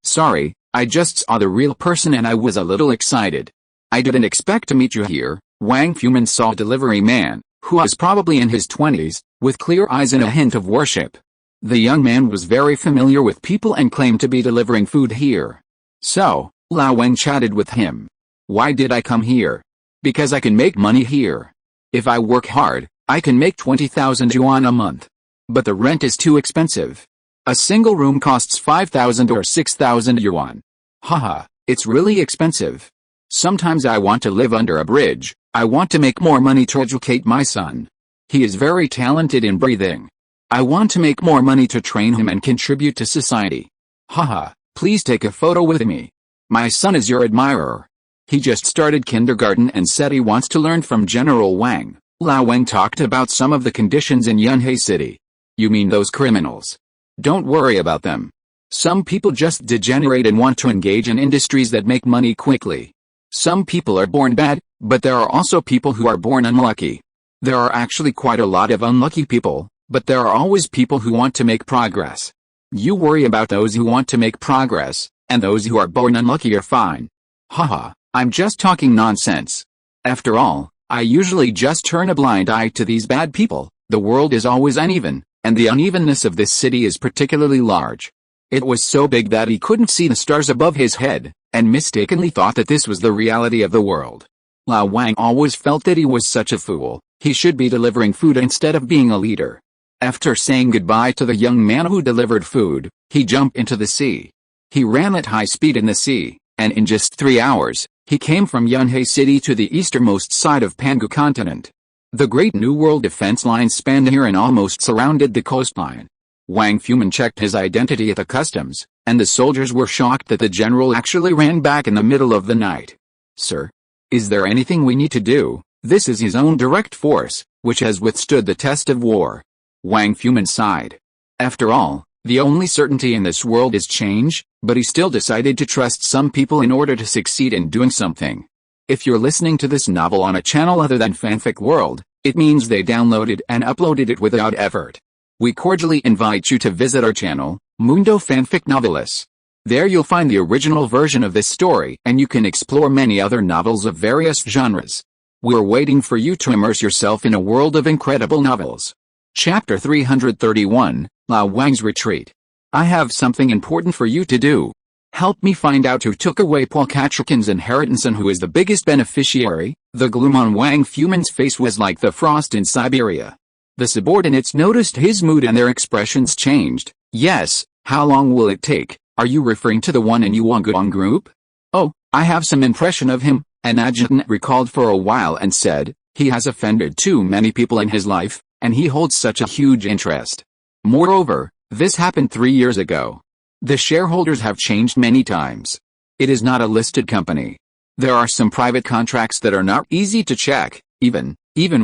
Sorry, I just saw the real person and I was a little excited. I didn't expect to meet you here. Wang Fumin saw a delivery man, who was probably in his 20s, with clear eyes and a hint of worship. The young man was very familiar with people and claimed to be delivering food here. So, Lao Wen chatted with him. Why did I come here? Because I can make money here. If I work hard, I can make 20,000 yuan a month. But the rent is too expensive. A single room costs 5,000 or 6,000 yuan. Haha, it's really expensive. Sometimes I want to live under a bridge. I want to make more money to educate my son. He is very talented in breathing. I want to make more money to train him and contribute to society. Haha, please take a photo with me. My son is your admirer. He just started kindergarten and said he wants to learn from General Wang. Lao Wen talked about some of the conditions in Yunhei City. You mean those criminals? Don't worry about them. Some people just degenerate and want to engage in industries that make money quickly. Some people are born bad, but there are also people who are born unlucky. There are actually quite a lot of unlucky people, but there are always people who want to make progress. You worry about those who want to make progress, and those who are born unlucky are fine. Haha, I'm just talking nonsense. After all, I usually just turn a blind eye to these bad people. The world is always uneven, and the unevenness of this city is particularly large. It was so big that he couldn't see the stars above his head, and mistakenly thought that this was the reality of the world. Lao Wang always felt that he was such a fool. He should be delivering food instead of being a leader. After saying goodbye to the young man who delivered food, he jumped into the sea. He ran at high speed in the sea, and in just 3 hours, he came from Yunhei City to the easternmost side of Pangu continent. The Great New World defense line spanned here and almost surrounded the coastline. Wang Fumin checked his identity at the customs, and the soldiers were shocked that the general actually ran back in the middle of the night. Sir, is there anything we need to do? This is his own direct force, which has withstood the test of war. Wang Fumin sighed. After all, the only certainty in this world is change, but he still decided to trust some people in order to succeed in doing something. If you're listening to this novel on a channel other than Fanfic World, it means they downloaded and uploaded it without effort. We cordially invite you to visit our channel, Mundo Fanfic Novelis. There you'll find the original version of this story and you can explore many other novels of various genres. We're waiting for you to immerse yourself in a world of incredible novels. Chapter 331, Lao Wang's Retreat. I have something important for you to do. Help me find out who took away Paul Katrikin's inheritance and who is the biggest beneficiary. The gloom on Wang Fumin's face was like the frost in Siberia. The subordinates noticed his mood and their expressions changed. Yes, how long will it take? Are you referring to the one in Yuanguang group? Oh, I have some impression of him, an adjutant recalled for a while and said. He has offended too many people in his life, and he holds such a huge interest. Moreover, this happened 3 years ago. The shareholders have changed many times. It is not a listed company. There are some private contracts that are not easy to check, even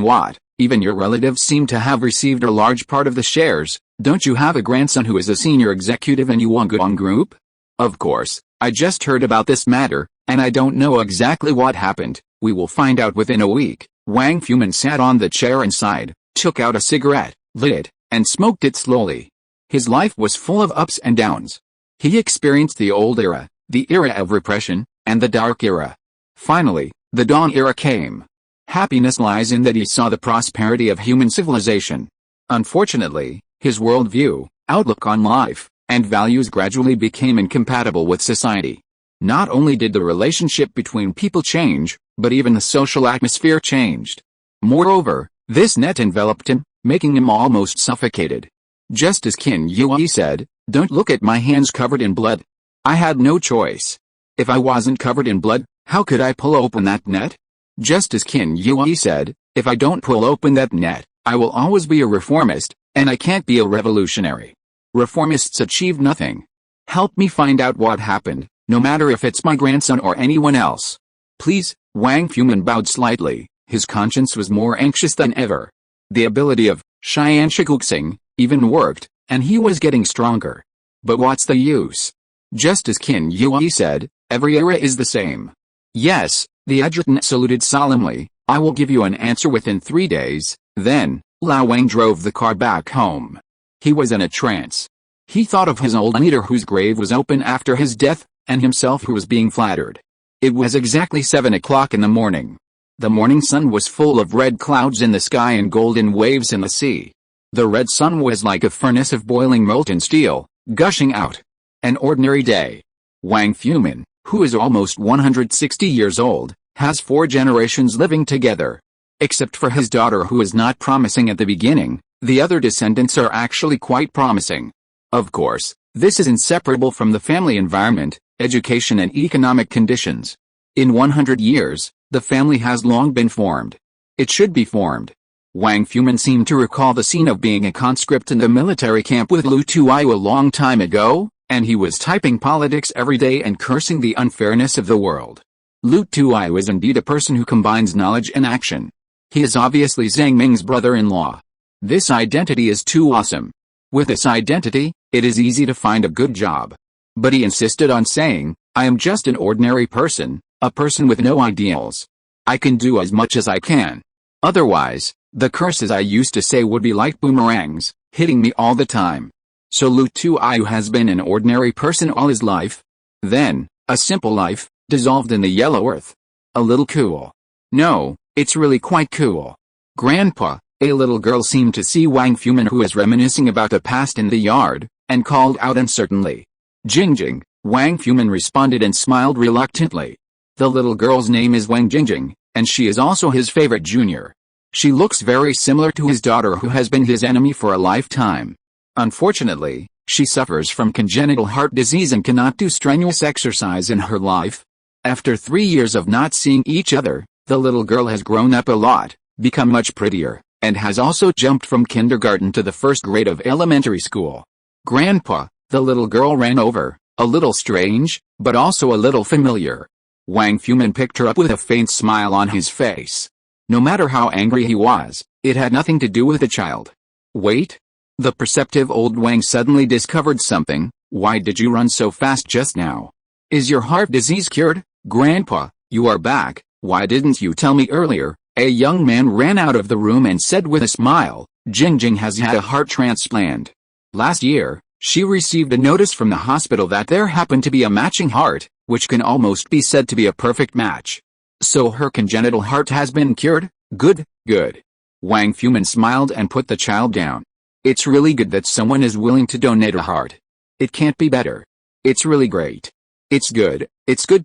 what? Even your relatives seem to have received a large part of the shares. Don't you have a grandson who is a senior executive in Yuanguang Group? Of course, I just heard about this matter, and I don't know exactly what happened. We will find out within a week. Wang Fumin sat on the chair and sighed, took out a cigarette, lit it, and smoked it slowly. His life was full of ups and downs. He experienced the old era, the era of repression, and the dark era. Finally, the dawn era came. Happiness lies in that he saw the prosperity of human civilization. Unfortunately, his worldview, outlook on life, and values gradually became incompatible with society. Not only did the relationship between people change, but even the social atmosphere changed. Moreover, this net enveloped him, making him almost suffocated. Just as Qin Yue said, "Don't look at my hands covered in blood." I had no choice. If I wasn't covered in blood, how could I pull open that net? Just as Qin Yue said, "If I don't pull open that net, I will always be a reformist, and I can't be a revolutionary. Reformists achieve nothing. Help me find out what happened, no matter if it's my grandson or anyone else. Please." Wang Fumin bowed slightly. His conscience was more anxious than ever. The ability of Xian Shiguxing even worked, and he was getting stronger. But what's the use? Just as Qin Yue said, every era is the same. Yes, the adjutant saluted solemnly. "I will give you an answer within 3 days." Then, Lao Wang drove the car back home. He was in a trance. He thought of his old leader whose grave was open after his death, and himself who was being flattered. It was exactly 7 o'clock in the morning. The morning sun was full of red clouds in the sky and golden waves in the sea. The red sun was like a furnace of boiling molten steel, gushing out. An ordinary day. Wang Fumin, who is almost 160 years old, has 4 generations living together. Except for his daughter who is not promising at the beginning, the other descendants are actually quite promising. Of course, this is inseparable from the family environment, education and economic conditions. In 100 years, the family has long been formed. It should be formed. Wang Fumin seemed to recall the scene of being a conscript in the military camp with Lu Tuiyu a long time ago, and he was typing politics every day and cursing the unfairness of the world. Lu Tuiyu is indeed a person who combines knowledge and action. He is obviously Zhang Ming's brother-in-law. This identity is too awesome. With this identity, it is easy to find a good job. But he insisted on saying, "I am just an ordinary person, a person with no ideals. I can do as much as I can. Otherwise, the curses I used to say would be like boomerangs, hitting me all the time." So Lu Tuiyu has been an ordinary person all his life? Then, a simple life, dissolved in the yellow earth. A little cool. No, it's really quite cool. "Grandpa," a little girl seemed to see Wang Fumin who was reminiscing about the past in the yard, and called out uncertainly. "Jingjing," Wang Fumin responded and smiled reluctantly. The little girl's name is Wang Jingjing, and she is also his favorite junior. She looks very similar to his daughter who has been his enemy for a lifetime. Unfortunately, she suffers from congenital heart disease and cannot do strenuous exercise in her life. After 3 years of not seeing each other, the little girl has grown up a lot, become much prettier, and has also jumped from kindergarten to the 1st grade of elementary school. "Grandpa," the little girl ran over, a little strange, but also a little familiar. Wang Fumin picked her up with a faint smile on his face. No matter how angry he was, it had nothing to do with the child. "Wait." The perceptive old Wang suddenly discovered something. "Why did you run so fast just now? Is your heart disease cured? Grandpa, you are back. Why didn't you tell me earlier?" A young man ran out of the room and said with a smile, "Jingjing has had a heart transplant. Last year, she received a notice from the hospital that there happened to be a matching heart, which can almost be said to be a perfect match. So her congenital heart has been cured? Good, good." Wang Fumin smiled and put the child down. "It's really good that someone is willing to donate a heart. It can't be better. It's really great. It's good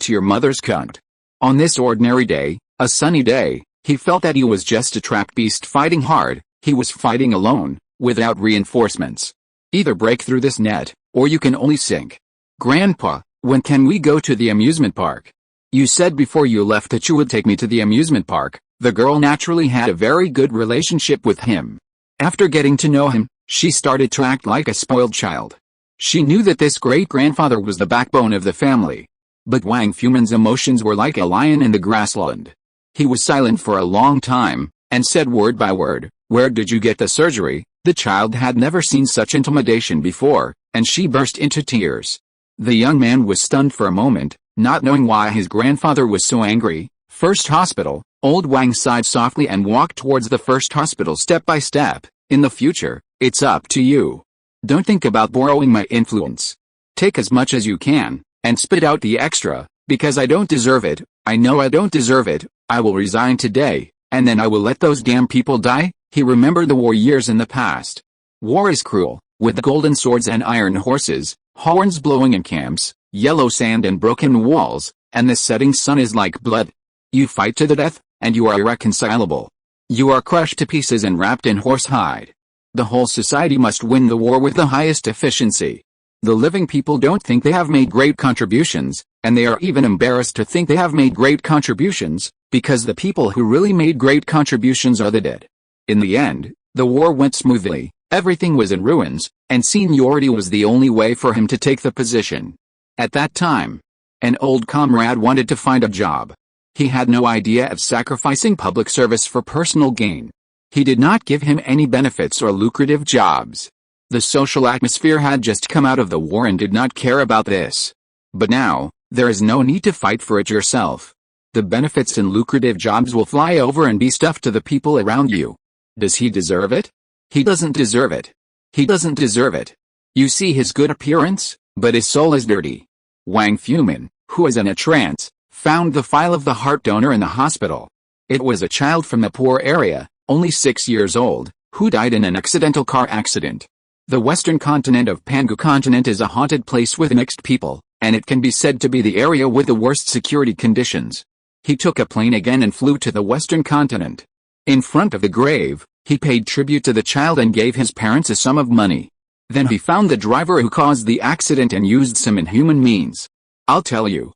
to your mother's cunt." On this ordinary day, a sunny day, he felt that he was just a trapped beast fighting hard. He was fighting alone, without reinforcements. Either break through this net, or you can only sink. "Grandpa, when can we go to the amusement park? You said before you left that you would take me to the amusement park." The girl naturally had a very good relationship with him. After getting to know him, she started to act like a spoiled child. She knew that this great-grandfather was the backbone of the family. But Wang Fumin's emotions were like a lion in the grassland. He was silent for a long time, and said word by word, "Where did you get the surgery?" The child had never seen such intimidation before, and she burst into tears. The young man was stunned for a moment, not knowing why his grandfather was so angry. "First hospital." Old Wang sighed softly and walked towards the first hospital step by step. "In the future, it's up to you. Don't think about borrowing my influence. Take as much as you can, and spit out the extra, because I don't deserve it. I know I don't deserve it. I will resign today, and then I will let those damn people die." He remembered the war years in the past. War is cruel, with golden swords and iron horses, horns blowing in camps, yellow sand and broken walls, and the setting sun is like blood. You fight to the death, and you are irreconcilable. You are crushed to pieces and wrapped in horsehide. The whole society must win the war with the highest efficiency. The living people don't think they have made great contributions, and they are even embarrassed to think they have made great contributions, because the people who really made great contributions are the dead. In the end, the war went smoothly, everything was in ruins, and seniority was the only way for him to take the position. At that time, an old comrade wanted to find a job. He had no idea of sacrificing public service for personal gain. He did not give him any benefits or lucrative jobs. The social atmosphere had just come out of the war and did not care about this. But now, there is no need to fight for it yourself. The benefits and lucrative jobs will fly over and be stuffed to the people around you. Does he deserve it? He doesn't deserve it. He doesn't deserve it. You see his good appearance, but his soul is dirty. Wang Fumin, who was in a trance, found the file of the heart donor in the hospital. It was a child from the poor area, only 6 years old, who died in an accidental car accident. The western continent of Pangu continent is a haunted place with mixed people, and it can be said to be the area with the worst security conditions. He took a plane again and flew to the western continent. In front of the grave, he paid tribute to the child and gave his parents a sum of money. Then he found the driver who caused the accident and used some inhuman means. I'll tell you,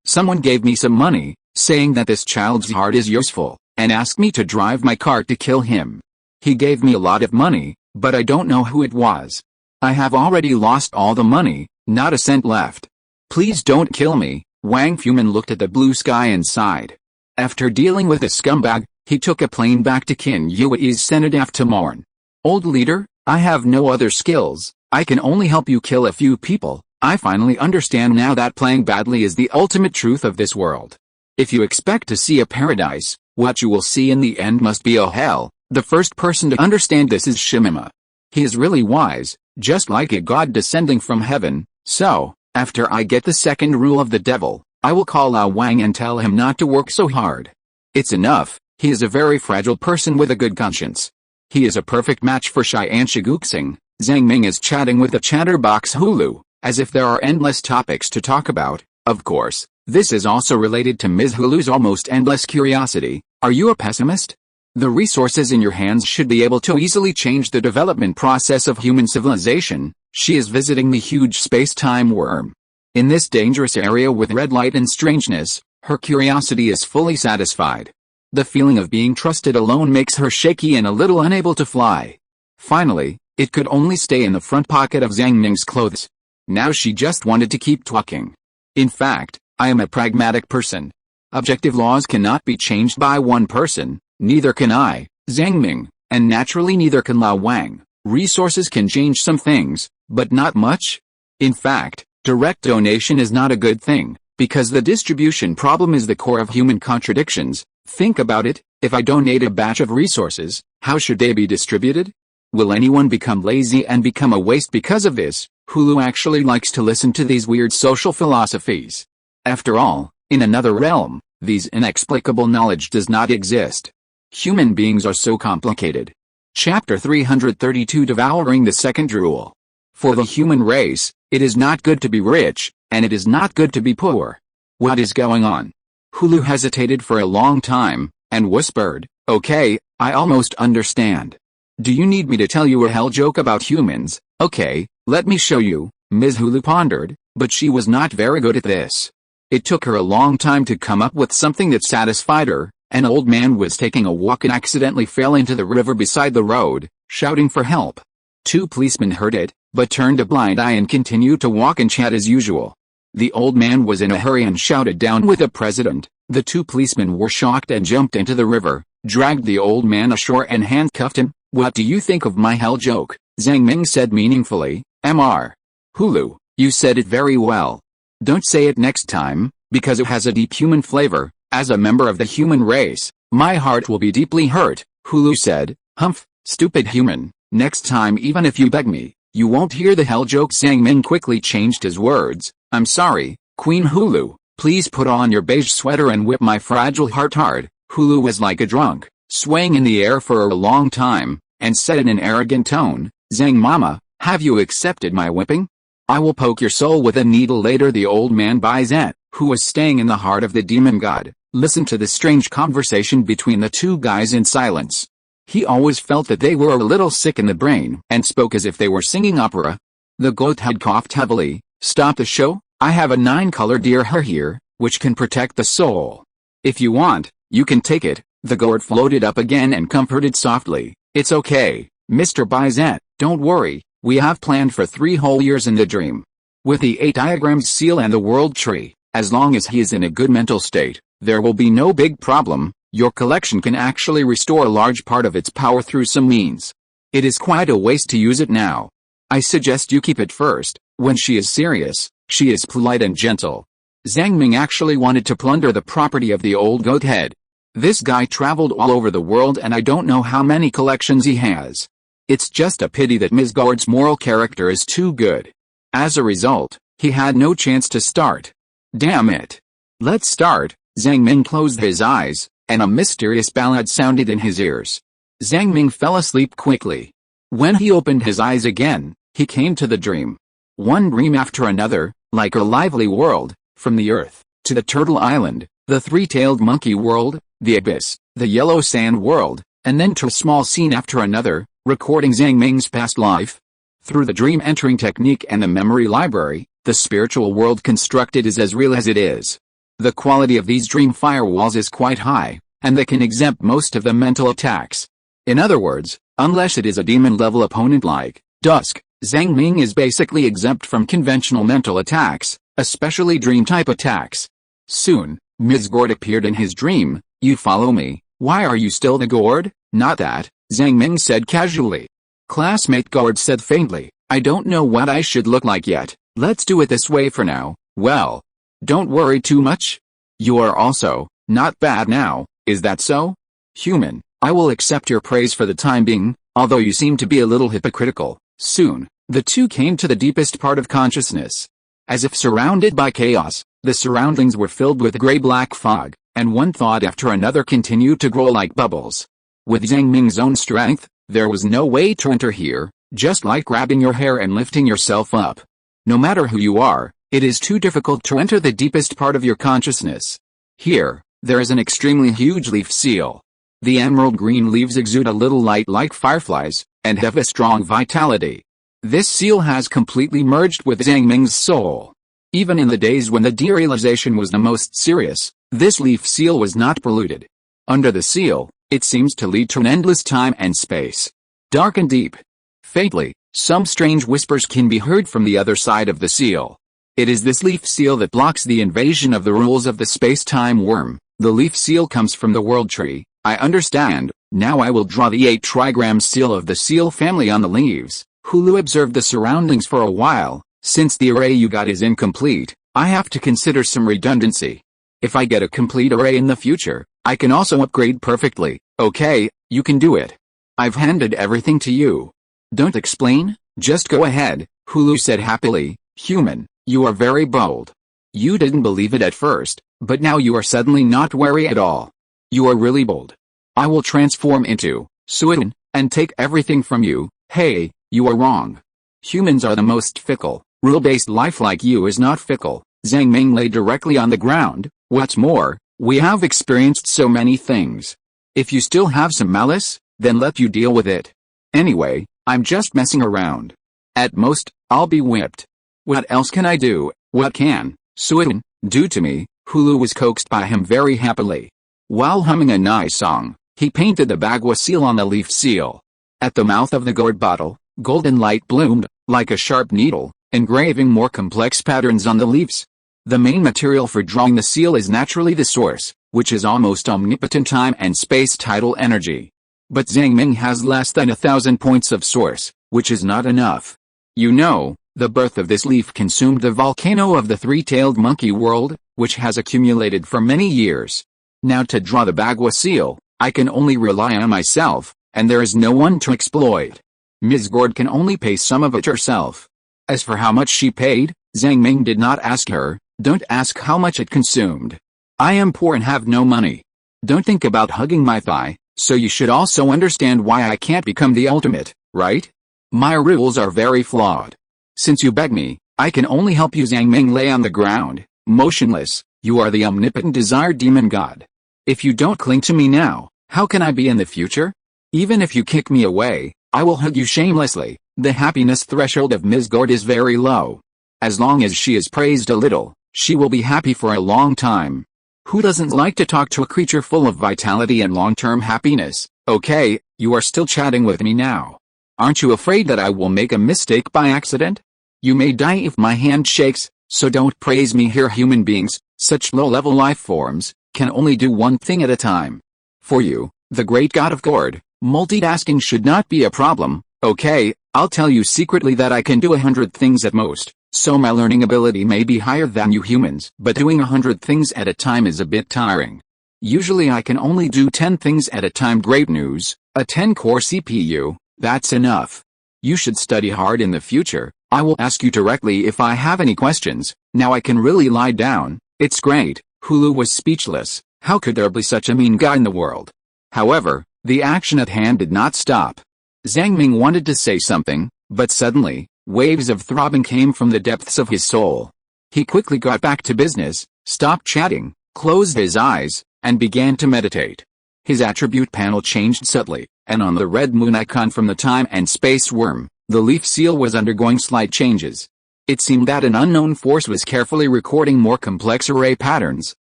someone gave me some money, saying that this child's heart is useful, and asked me to drive my car to kill him. He gave me a lot of money, but I don't know who it was. I have already lost all the money, not a cent left. Please don't kill me. Wang Fumin looked at the blue sky and sighed. After dealing with the scumbag, he took a plane back to Qin Yui's cenotaph to mourn. Old leader, I have no other skills, I can only help you kill a few people. I finally understand now that playing badly is the ultimate truth of this world. If you expect to see a paradise, what you will see in the end must be a hell. The first person to understand this is Shimima. He is really wise, just like a god descending from heaven. So, after I get the second rule of the devil, I will call Lao Wang and tell him not to work so hard. It's enough, he is a very fragile person with a good conscience. He is a perfect match for Xian Shiguxing. Zhang Ming is chatting with the chatterbox Hulu, as if there are endless topics to talk about. Of course, this is also related to Ms. Hulu's almost endless curiosity. Are you a pessimist? The resources in your hands should be able to easily change the development process of human civilization. She is visiting the huge space-time worm. In this dangerous area with red light and strangeness, her curiosity is fully satisfied. The feeling of being trusted alone makes her shaky and a little unable to fly. Finally, it could only stay in the front pocket of Zhang Ming's clothes. Now she just wanted to keep talking. In fact, I am a pragmatic person. Objective laws cannot be changed by one person, neither can I, Zhang Ming, and naturally neither can Lao Wang. Resources can change some things, but not much. In fact, direct donation is not a good thing, because the distribution problem is the core of human contradictions. Think about it, if I donate a batch of resources, how should they be distributed? Will anyone become lazy and become a waste because of this? Hulu actually likes to listen to these weird social philosophies. After all, in another realm, these inexplicable knowledge does not exist. Human beings are so complicated. Chapter 332 Devouring the Second Rule. For the human race, it is not good to be rich, and it is not good to be poor. What is going on? Hulu hesitated for a long time, and whispered, okay, I almost understand. Do you need me to tell you a hell joke about humans? Okay, let me show you. Ms. Hulu pondered, but she was not very good at this. It took her a long time to come up with something that satisfied her. An old man was taking a walk and accidentally fell into the river beside the road, shouting for help. 2 policemen heard it, but turned a blind eye and continued to walk and chat as usual. The old man was in a hurry and shouted down with the president. The 2 policemen were shocked and jumped into the river, dragged the old man ashore and handcuffed him. What do you think of my hell joke? Zhang Ming said meaningfully. Mr. Hulu, you said it very well. Don't say it next time, because it has a deep human flavor. As a member of the human race, my heart will be deeply hurt, Hulu said. Humph, stupid human, next time even if you beg me, you won't hear the hell joke. Zhang Ming quickly changed his words. I'm sorry, Queen Hulu, please put on your beige sweater and whip my fragile heart hard. Hulu was like a drunk, swaying in the air for a long time, and said in an arrogant tone, Zhang Mama, have you accepted my whipping? I will poke your soul with a needle later. The old man Bai Zet, who was staying in the heart of the demon god, listened to the strange conversation between the two guys in silence. He always felt that they were a little sick in the brain and spoke as if they were singing opera. The goat had coughed heavily. Stop the show? I have a 9-color deer hair here, which can protect the soul. If you want, you can take it. The goat floated up again and comforted softly. It's okay, Mr. Bizet, don't worry, we have planned for 3 whole years in the dream. With the 8 diagrams seal and the world tree, as long as he is in a good mental state, there will be no big problem. Your collection can actually restore a large part of its power through some means. It is quite a waste to use it now. I suggest you keep it first. When she is serious, she is polite and gentle. Zhang Ming actually wanted to plunder the property of the old goat head. This guy traveled all over the world and I don't know how many collections he has. It's just a pity that Ms. Gord's moral character is too good. As a result, he had no chance to start. Damn it. Let's start. Zhang Ming closed his eyes, and a mysterious ballad sounded in his ears. Zhang Ming fell asleep quickly. When he opened his eyes again, he came to the dream. One dream after another, like a lively world, from the earth, to the turtle island, the 3-tailed monkey world, the abyss, the yellow sand world, and then to a small scene after another, recording Zhang Ming's past life. Through the dream entering technique and the memory library, the spiritual world constructed is as real as it is. The quality of these dream firewalls is quite high, and they can exempt most of the mental attacks. In other words, unless it is a demon-level opponent like Dusk, Zhang Ming is basically exempt from conventional mental attacks, especially dream-type attacks. Soon, Ms. Gord appeared in his dream. You follow me? Why are you still the Gord? Not that, Zhang Ming said casually. Classmate Gord said faintly, I don't know what I should look like yet, let's do it this way for now. Well, don't worry too much. You are also not bad now, is that so? Human, I will accept your praise for the time being, although you seem to be a little hypocritical. Soon, the two came to the deepest part of consciousness. As if surrounded by chaos, the surroundings were filled with gray-black fog, and one thought after another continued to grow like bubbles. With Zhang Ming's own strength, there was no way to enter here, just like grabbing your hair and lifting yourself up. No matter who you are, it is too difficult to enter the deepest part of your consciousness. Here, there is an extremely huge leaf seal. The emerald green leaves exude a little light like fireflies, and have a strong vitality. This seal has completely merged with Zhang Ming's soul. Even in the days when the derealization was the most serious, this leaf seal was not polluted. Under the seal, it seems to lead to an endless time and space. Dark and deep. Faintly, some strange whispers can be heard from the other side of the seal. It is this leaf seal that blocks the invasion of the rules of the space-time worm. The leaf seal comes from the world tree. I understand. Now I will draw the 8 trigram seal of the seal family on the leaves. Hulu observed the surroundings for a while. Since the array you got is incomplete, I have to consider some redundancy. If I get a complete array in the future, I can also upgrade perfectly. Okay, you can do it. I've handed everything to you. Don't explain, just go ahead, Hulu said happily. Human, you are very bold. You didn't believe it at first, but now you are suddenly not wary at all. You are really bold. I will transform into Suan and take everything from you. Hey, you are wrong. Humans are the most fickle. Rule-based life like you is not fickle. Zhang Ming lay directly on the ground. What's more, we have experienced so many things. If you still have some malice, then let you deal with it. Anyway, I'm just messing around. At most, I'll be whipped. What else can I do? What can Suan do to me? Hulu was coaxed by him very happily. While humming a nice song, he painted the Bagua seal on the leaf seal. At the mouth of the gourd bottle, golden light bloomed, like a sharp needle, engraving more complex patterns on the leaves. The main material for drawing the seal is naturally the source, which is almost omnipotent time and space tidal energy. But Zhang Ming has less than 1,000 points of source, which is not enough. You know, the birth of this leaf consumed the volcano of the 3-tailed monkey world, which has accumulated for many years. Now to draw the Bagua seal, I can only rely on myself, and there is no one to exploit. Ms. Gord can only pay some of it herself. As for how much she paid, Zhang Ming did not ask her. Don't ask how much it consumed. I am poor and have no money. Don't think about hugging my thigh, so you should also understand why I can't become the ultimate, right? My rules are very flawed. Since you beg me, I can only help you. Zhang Ming lay on the ground, motionless, You are the omnipotent desired demon god. If you don't cling to me now, how can I be in the future? Even if you kick me away, I will hug you shamelessly. The happiness threshold of Midgard is very low. As long as she is praised a little, she will be happy for a long time. Who doesn't like to talk to a creature full of vitality and long-term happiness? Okay, you are still chatting with me now. Aren't you afraid that I will make a mistake by accident? You may die if my hand shakes, so don't praise me here. Human beings, such low-level life forms, can only do one thing at a time. For you, the great god of Gord, multitasking should not be a problem. Okay, I'll tell you secretly that I can do 100 things at most, so my learning ability may be higher than you humans, but doing 100 things at a time is a bit tiring. Usually I can only do 10 things at a time. Great news, a 10-core CPU, that's enough. You should study hard in the future. I will ask you directly if I have any questions. Now I can really lie down. It's great. Hulu was speechless. How could there be such a mean guy in the world? However, the action at hand did not stop. Zhang Ming wanted to say something, but suddenly, waves of throbbing came from the depths of his soul. He quickly got back to business, stopped chatting, closed his eyes, and began to meditate. His attribute panel changed subtly, and on the red moon icon from the time and space worm, the leaf seal was undergoing slight changes. It seemed that an unknown force was carefully recording more complex array patterns.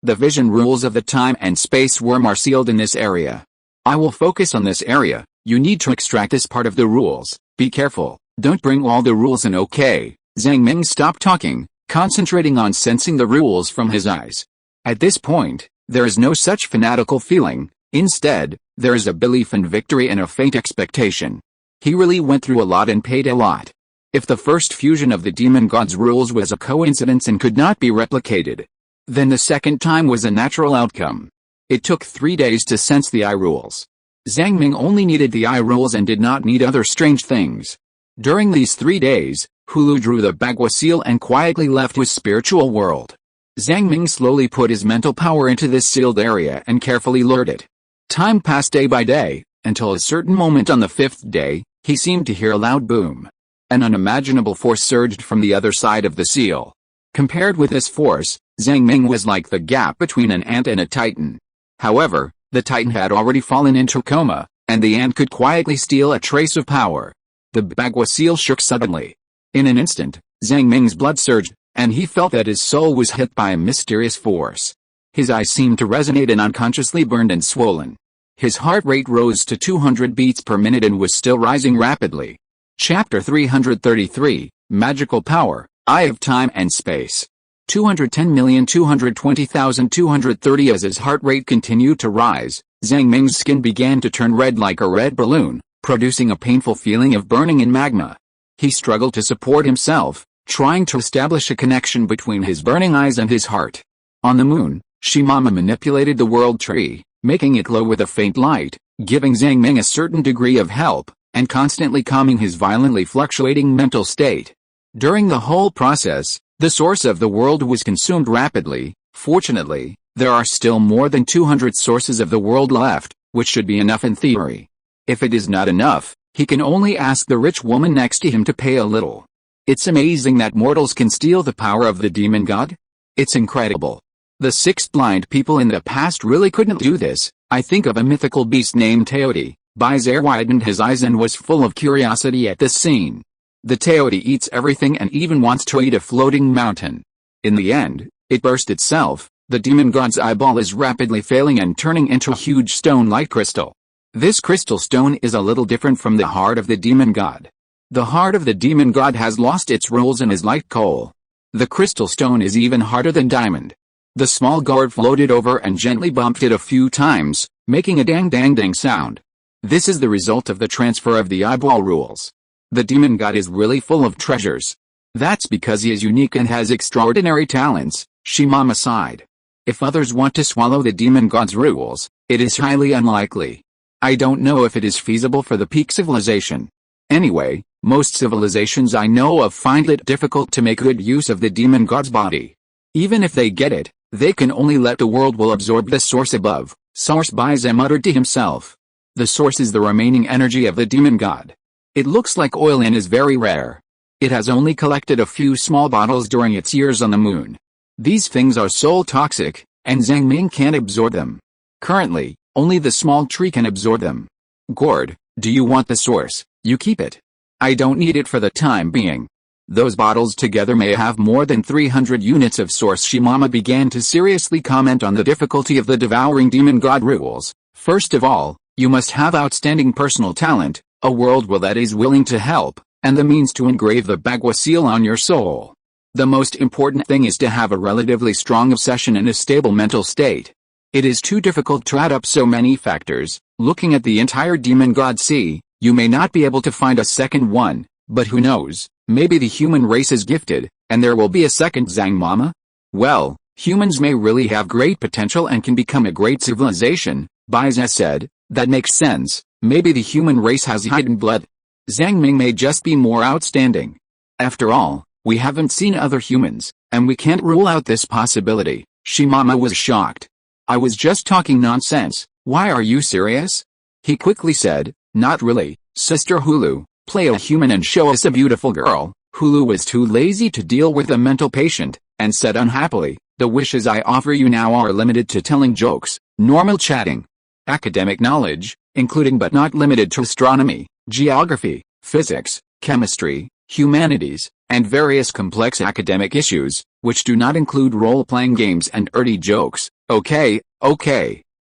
The vision rules of the time and space worm are sealed in this area. I will focus on this area. You need to extract this part of the rules. Be careful, don't bring all the rules in. Okay. Zhang Ming stopped talking, concentrating on sensing the rules from his eyes. At this point, there is no such fanatical feeling. Instead, there is a belief in victory and a faint expectation. He really went through a lot and paid a lot. If the first fusion of the demon god's rules was a coincidence and could not be replicated, then the second time was a natural outcome. It took 3 days to sense the eye rules. Zhang Ming only needed the eye rules and did not need other strange things. During these 3 days, Hulu drew the Bagua seal and quietly left his spiritual world. Zhang Ming slowly put his mental power into this sealed area and carefully lured it. Time passed day by day, until a certain moment on the 5th day, he seemed to hear a loud boom. An unimaginable force surged from the other side of the seal. Compared with this force, Zhang Ming was like the gap between an ant and a titan. However, the titan had already fallen into coma, and the ant could quietly steal a trace of power. The Bagua seal shook suddenly. In an instant, Zhang Ming's blood surged, and he felt that his soul was hit by a mysterious force. His eyes seemed to resonate and unconsciously burned and swollen. His heart rate rose to 200 beats per minute and was still rising rapidly. Chapter 333, Magical Power, Eye of Time and Space. 210,220,230. As his heart rate continued to rise, Zhang Ming's skin began to turn red like a red balloon, producing a painful feeling of burning in magma. He struggled to support himself, trying to establish a connection between his burning eyes and his heart. On the moon, Shimama manipulated the world tree, making it glow with a faint light, giving Zhang Ming a certain degree of help, and constantly calming his violently fluctuating mental state. During the whole process, the source of the world was consumed rapidly. Fortunately, there are still more than 200 sources of the world left, which should be enough in theory. If it is not enough, he can only ask the rich woman next to him to pay a little. It's amazing that mortals can steal the power of the demon god. It's incredible. The 6 blind people in the past really couldn't do this. I think of a mythical beast named Teoti. Bizair widened his eyes and was full of curiosity at this scene. The Teoti eats everything and even wants to eat a floating mountain. In the end, it burst itself. The demon god's eyeball is rapidly failing and turning into a huge stone-like crystal. This crystal stone is a little different from the heart of the demon god. The heart of the demon god has lost its rules and is like coal. The crystal stone is even harder than diamond. The small gourd floated over and gently bumped it a few times, making a dang-dang-dang sound. This is the result of the transfer of the eyeball rules. The demon god is really full of treasures. That's because he is unique and has extraordinary talents, Shimama sighed. If others want to swallow the demon god's rules, it is highly unlikely. I don't know if it is feasible for the peak civilization. Anyway, most civilizations I know of find it difficult to make good use of the demon god's body. Even if they get it, they can only let the world will absorb the source above, Source Biza muttered to himself. The source is the remaining energy of the demon god. It looks like oil and is very rare. It has only collected a few small bottles during its years on the moon. These things are soul toxic, and Zhang Ming can't absorb them. Currently, only the small tree can absorb them. Gourd, do you want the source? You keep it. I don't need it for the time being. Those bottles together may have more than 300 units of source. Shimama began to seriously comment on the difficulty of the devouring demon god rules. First of all, you must have outstanding personal talent, a world will that is willing to help, and the means to engrave the Bagua seal on your soul. The most important thing is to have a relatively strong obsession and a stable mental state. It is too difficult to add up so many factors. Looking at the entire demon god sea, you may not be able to find a second one, but who knows, maybe the human race is gifted, and there will be a second Zhang Mama? Well, humans may really have great potential and can become a great civilization, Baiza said. That makes sense, maybe the human race has hidden blood. Zhang Ming may just be more outstanding. After all, we haven't seen other humans, and we can't rule out this possibility. Shimama was shocked. I was just talking nonsense, why are you serious? He quickly said, not really, Sister Hulu, play a human and show us a beautiful girl. Hulu was too lazy to deal with a mental patient, and said unhappily, the wishes I offer you now are limited to telling jokes, normal chatting. Academic knowledge, including but not limited to astronomy, geography, physics, chemistry, humanities, and various complex academic issues, which do not include role-playing games and early jokes. Okay.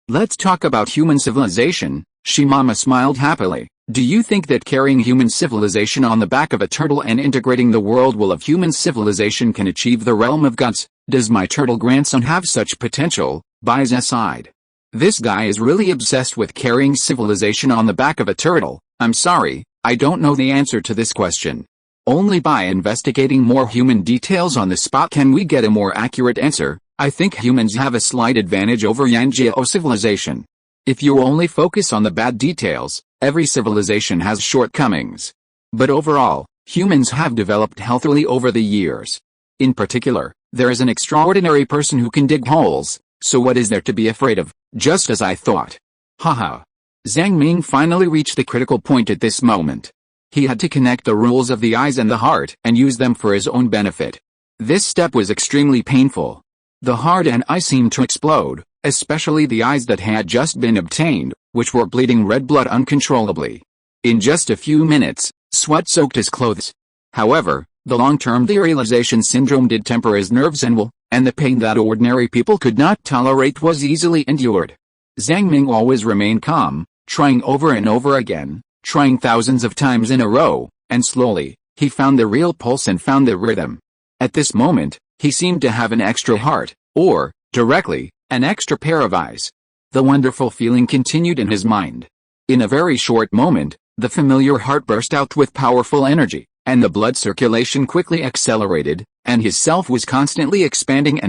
Let's talk about human civilization. Shimama smiled happily. Do you think that carrying human civilization on the back of a turtle and integrating the world will of human civilization can achieve the realm of gods? Does my turtle grandson have such potential? Baiza sighed. This guy is really obsessed with carrying civilization on the back of a turtle. I'm sorry, I don't know the answer to this question. Only by investigating more human details on the spot can we get a more accurate answer. I think humans have a slight advantage over Yanjiao civilization. If you only focus on the bad details, every civilization has shortcomings. But overall, humans have developed healthily over the years. In particular, there is an extraordinary person who can dig holes, so what is there to be afraid of? Just as I thought. Haha. Zhang Ming finally reached the critical point at this moment. He had to connect the rules of the eyes and the heart and use them for his own benefit. This step was extremely painful. The heart and eye seemed to explode, especially the eyes that had just been obtained, which were bleeding red blood uncontrollably. In just a few minutes, sweat soaked his clothes. However, the long-term derealization syndrome did temper his nerves and the pain that ordinary people could not tolerate was easily endured. Zhang Ming always remained calm, trying over and over again, trying thousands of times in a row, and slowly, he found the real pulse and found the rhythm. At this moment, he seemed to have an extra heart, or, directly, an extra pair of eyes. The wonderful feeling continued in his mind. In a very short moment, the familiar heart burst out with powerful energy, and the blood circulation quickly accelerated, and his self was constantly expanding,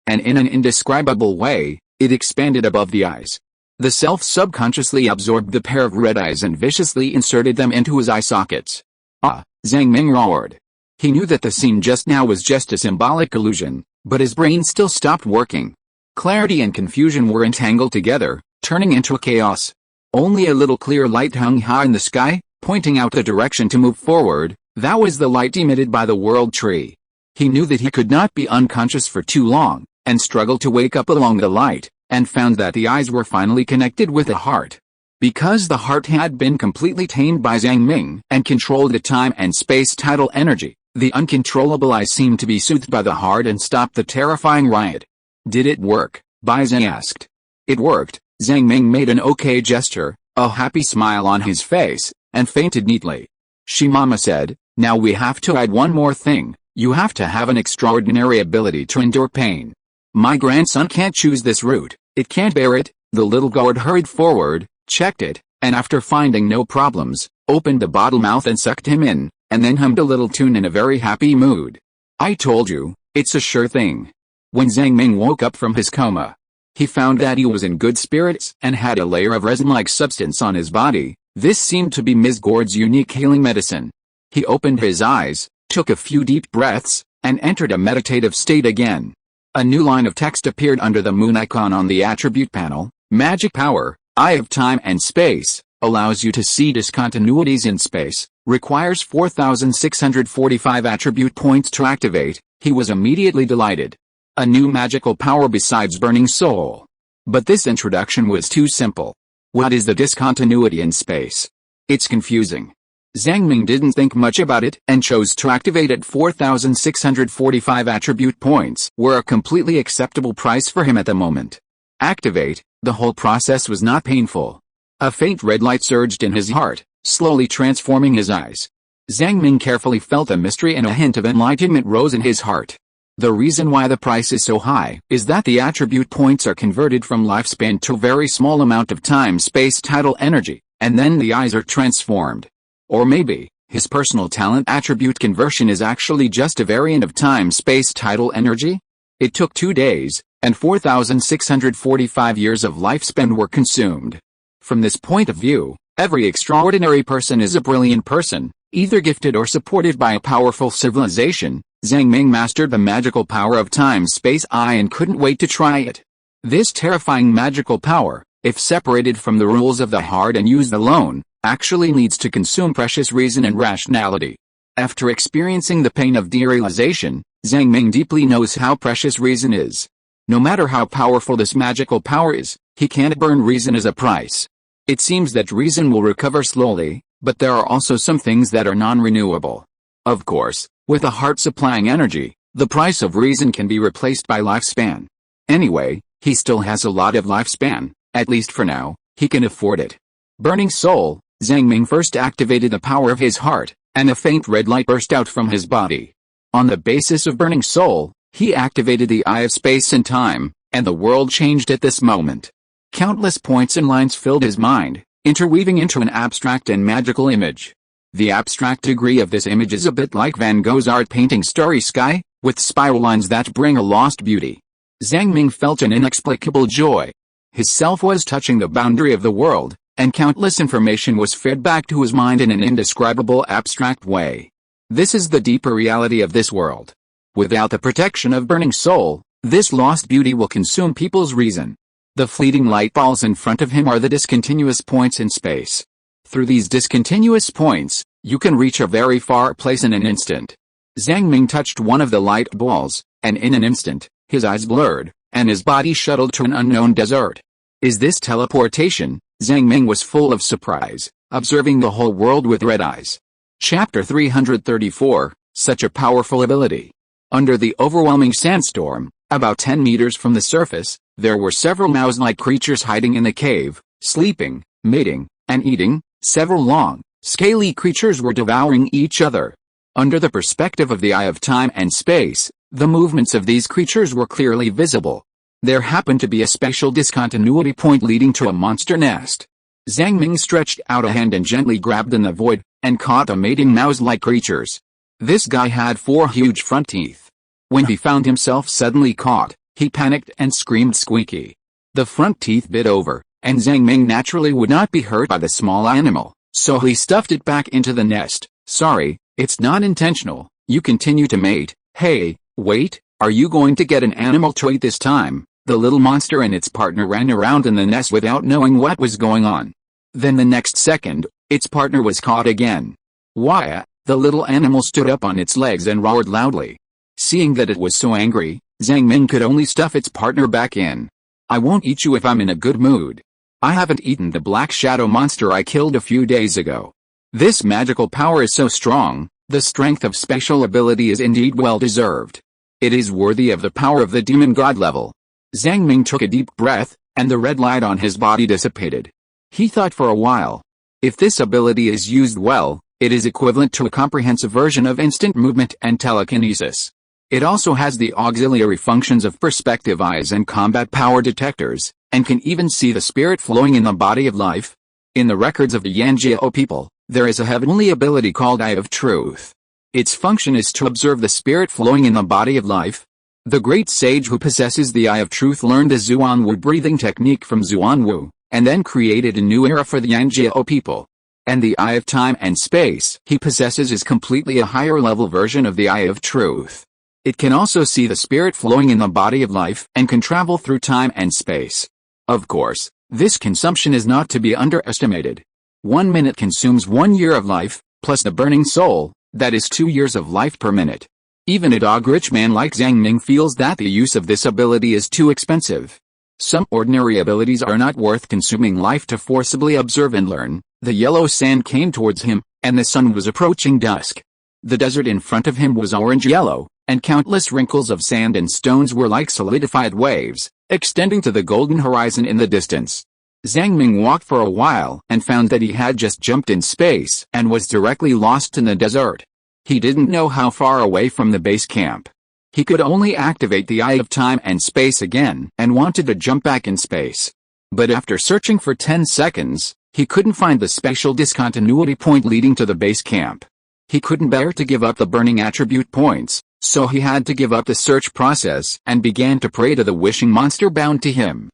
and in an indescribable way, it expanded above the eyes. The self subconsciously absorbed the pair of red eyes and viciously inserted them into his eye sockets. Ah, Zhang Ming roared. He knew that the scene just now was just a symbolic illusion, but his brain still stopped working. Clarity and confusion were entangled together, turning into chaos. Only a little clear light hung high in the sky, pointing out the direction to move forward. That was the light emitted by the world tree. He knew that he could not be unconscious for too long, and struggled to wake up along the light, and found that the eyes were finally connected with the heart. Because the heart had been completely tamed by Zhang Ming and controlled the time and space tidal energy, the uncontrollable eyes seemed to be soothed by the heart and stopped the terrifying riot. Did it work? Baiza asked. It worked. Zhang Ming made an okay gesture, a happy smile on his face, and fainted neatly. Shimama said, now we have to add one more thing. You have to have an extraordinary ability to endure pain. My grandson can't choose this route. It can't bear it. The little guard hurried forward, checked it, and after finding no problems, opened the bottle mouth and sucked him in, and then hummed a little tune in a very happy mood. I told you, it's a sure thing. When Zhang Ming woke up from his coma, he found that he was in good spirits and had a layer of resin-like substance on his body. This seemed to be Ms. Gord's unique healing medicine. He opened his eyes, took a few deep breaths, and entered a meditative state again. A new line of text appeared under the moon icon on the attribute panel. Magic power, Eye of Time and Space, allows you to see discontinuities in space, requires 4,645 attribute points to activate. He was immediately delighted. a new magical power besides burning soul. But this introduction was too simple. What is the discontinuity in space? It's confusing. Zhang Ming didn't think much about it and chose to activate at 4,645 attribute points, were a completely acceptable price for him at the moment. Activate, the whole process was not painful. A faint red light surged in his heart, slowly transforming his eyes. Zhang Ming carefully felt a mystery and a hint of enlightenment rose in his heart. The reason why the price is so high is that the attribute points are converted from lifespan to a very small amount of time-space tidal energy, and then the eyes are transformed. Or maybe, his personal talent attribute conversion is actually just a variant of time-space tidal energy? It took 2 days, and 4,645 years of lifespan were consumed. From this point of view, every extraordinary person is a brilliant person, either gifted or supported by a powerful civilization. Zhang Ming mastered the magical power of time-space I and couldn't wait to try it. This terrifying magical power, if separated from the rules of the heart and used alone, actually needs to consume precious reason and rationality. After experiencing the pain of derealization, Zhang Ming deeply knows how precious reason is. No matter how powerful this magical power is, he can't burn reason as a price. It seems that reason will recover slowly, but there are also some things that are non-renewable. Of course, with a heart supplying energy, the price of reason can be replaced by lifespan. Anyway, he still has a lot of lifespan, at least for now, he can afford it. Burning soul, Zhang Ming first activated the power of his heart, and a faint red light burst out from his body. On the basis of burning soul, he activated the eye of space and time, and the world changed at this moment. Countless points and lines filled his mind, interweaving into an abstract and magical image. The abstract degree of this image is a bit like Van Gogh's art painting Starry Sky, with spiral lines that bring a lost beauty. Zhang Ming felt an inexplicable joy. His self was touching the boundary of the world, and countless information was fed back to his mind in an indescribable abstract way. This is the deeper reality of this world. Without the protection of burning soul, this lost beauty will consume people's reason. The fleeting light balls in front of him are the discontinuous points in space. Through these discontinuous points, you can reach a very far place in an instant. Zhang Ming touched one of the light balls, and in an instant, his eyes blurred, and his body shuttled to an unknown desert. Is this teleportation? Zhang Ming was full of surprise, observing the whole world with red eyes. Chapter 334, Such a Powerful Ability. Under the overwhelming sandstorm, about 10 meters from the surface, there were several mouse-like creatures hiding in the cave, sleeping, mating, and eating. Several long, scaly creatures were devouring each other. Under the perspective of the eye of time and space, the movements of these creatures were clearly visible. There happened to be a special discontinuity point leading to a monster nest. Zhang Ming stretched out a hand and gently grabbed in the void, and caught the mating mouse-like creatures. This guy had 4 huge front teeth. When he found himself suddenly caught, he panicked and screamed squeaky. The front teeth bit over, and Zhang Ming naturally would not be hurt by the small animal, so he stuffed it back into the nest. Sorry, it's not intentional, you continue to mate. Hey, wait, are you going to get an animal to eat this time? The little monster and its partner ran around in the nest without knowing what was going on. Then the next second, its partner was caught again. Why? The little animal stood up on its legs and roared loudly. Seeing that it was so angry, Zhang Ming could only stuff its partner back in. I won't eat you if I'm in a good mood. I haven't eaten the black shadow monster I killed a few days ago. This magical power is so strong, the strength of special ability is indeed well deserved. It is worthy of the power of the demon god level. Zhang Ming took a deep breath, and the red light on his body dissipated. He thought for a while. If this ability is used well, it is equivalent to a comprehensive version of instant movement and telekinesis. It also has the auxiliary functions of perspective eyes and combat power detectors, and can even see the spirit flowing in the body of life. In the records of the Yanjiao people, there is a heavenly ability called Eye of Truth. Its function is to observe the spirit flowing in the body of life. The great sage who possesses the Eye of Truth learned the Zhuanwu breathing technique from Zhuanwu, and then created a new era for the Yanjiao people. And the Eye of Time and Space he possesses is completely a higher level version of the Eye of Truth. It can also see the spirit flowing in the body of life and can travel through time and space. Of course, this consumption is not to be underestimated. 1 minute consumes 1 year of life, plus the burning soul, that is 2 years of life per minute. Even a dog-rich man like Zhang Ming feels that the use of this ability is too expensive. Some ordinary abilities are not worth consuming life to forcibly observe and learn. The yellow sand came towards him, and the sun was approaching dusk. The desert in front of him was orange-yellow, and countless wrinkles of sand and stones were like solidified waves, extending to the golden horizon in the distance. Zhang Ming walked for a while and found that he had just jumped in space and was directly lost in the desert. He didn't know how far away from the base camp. He could only activate the Eye of Time and Space again and wanted to jump back in space. But after searching for 10 seconds, he couldn't find the spatial discontinuity point leading to the base camp. He couldn't bear to give up the burning attribute points, so he had to give up the search process and began to pray to the wishing monster bound to him.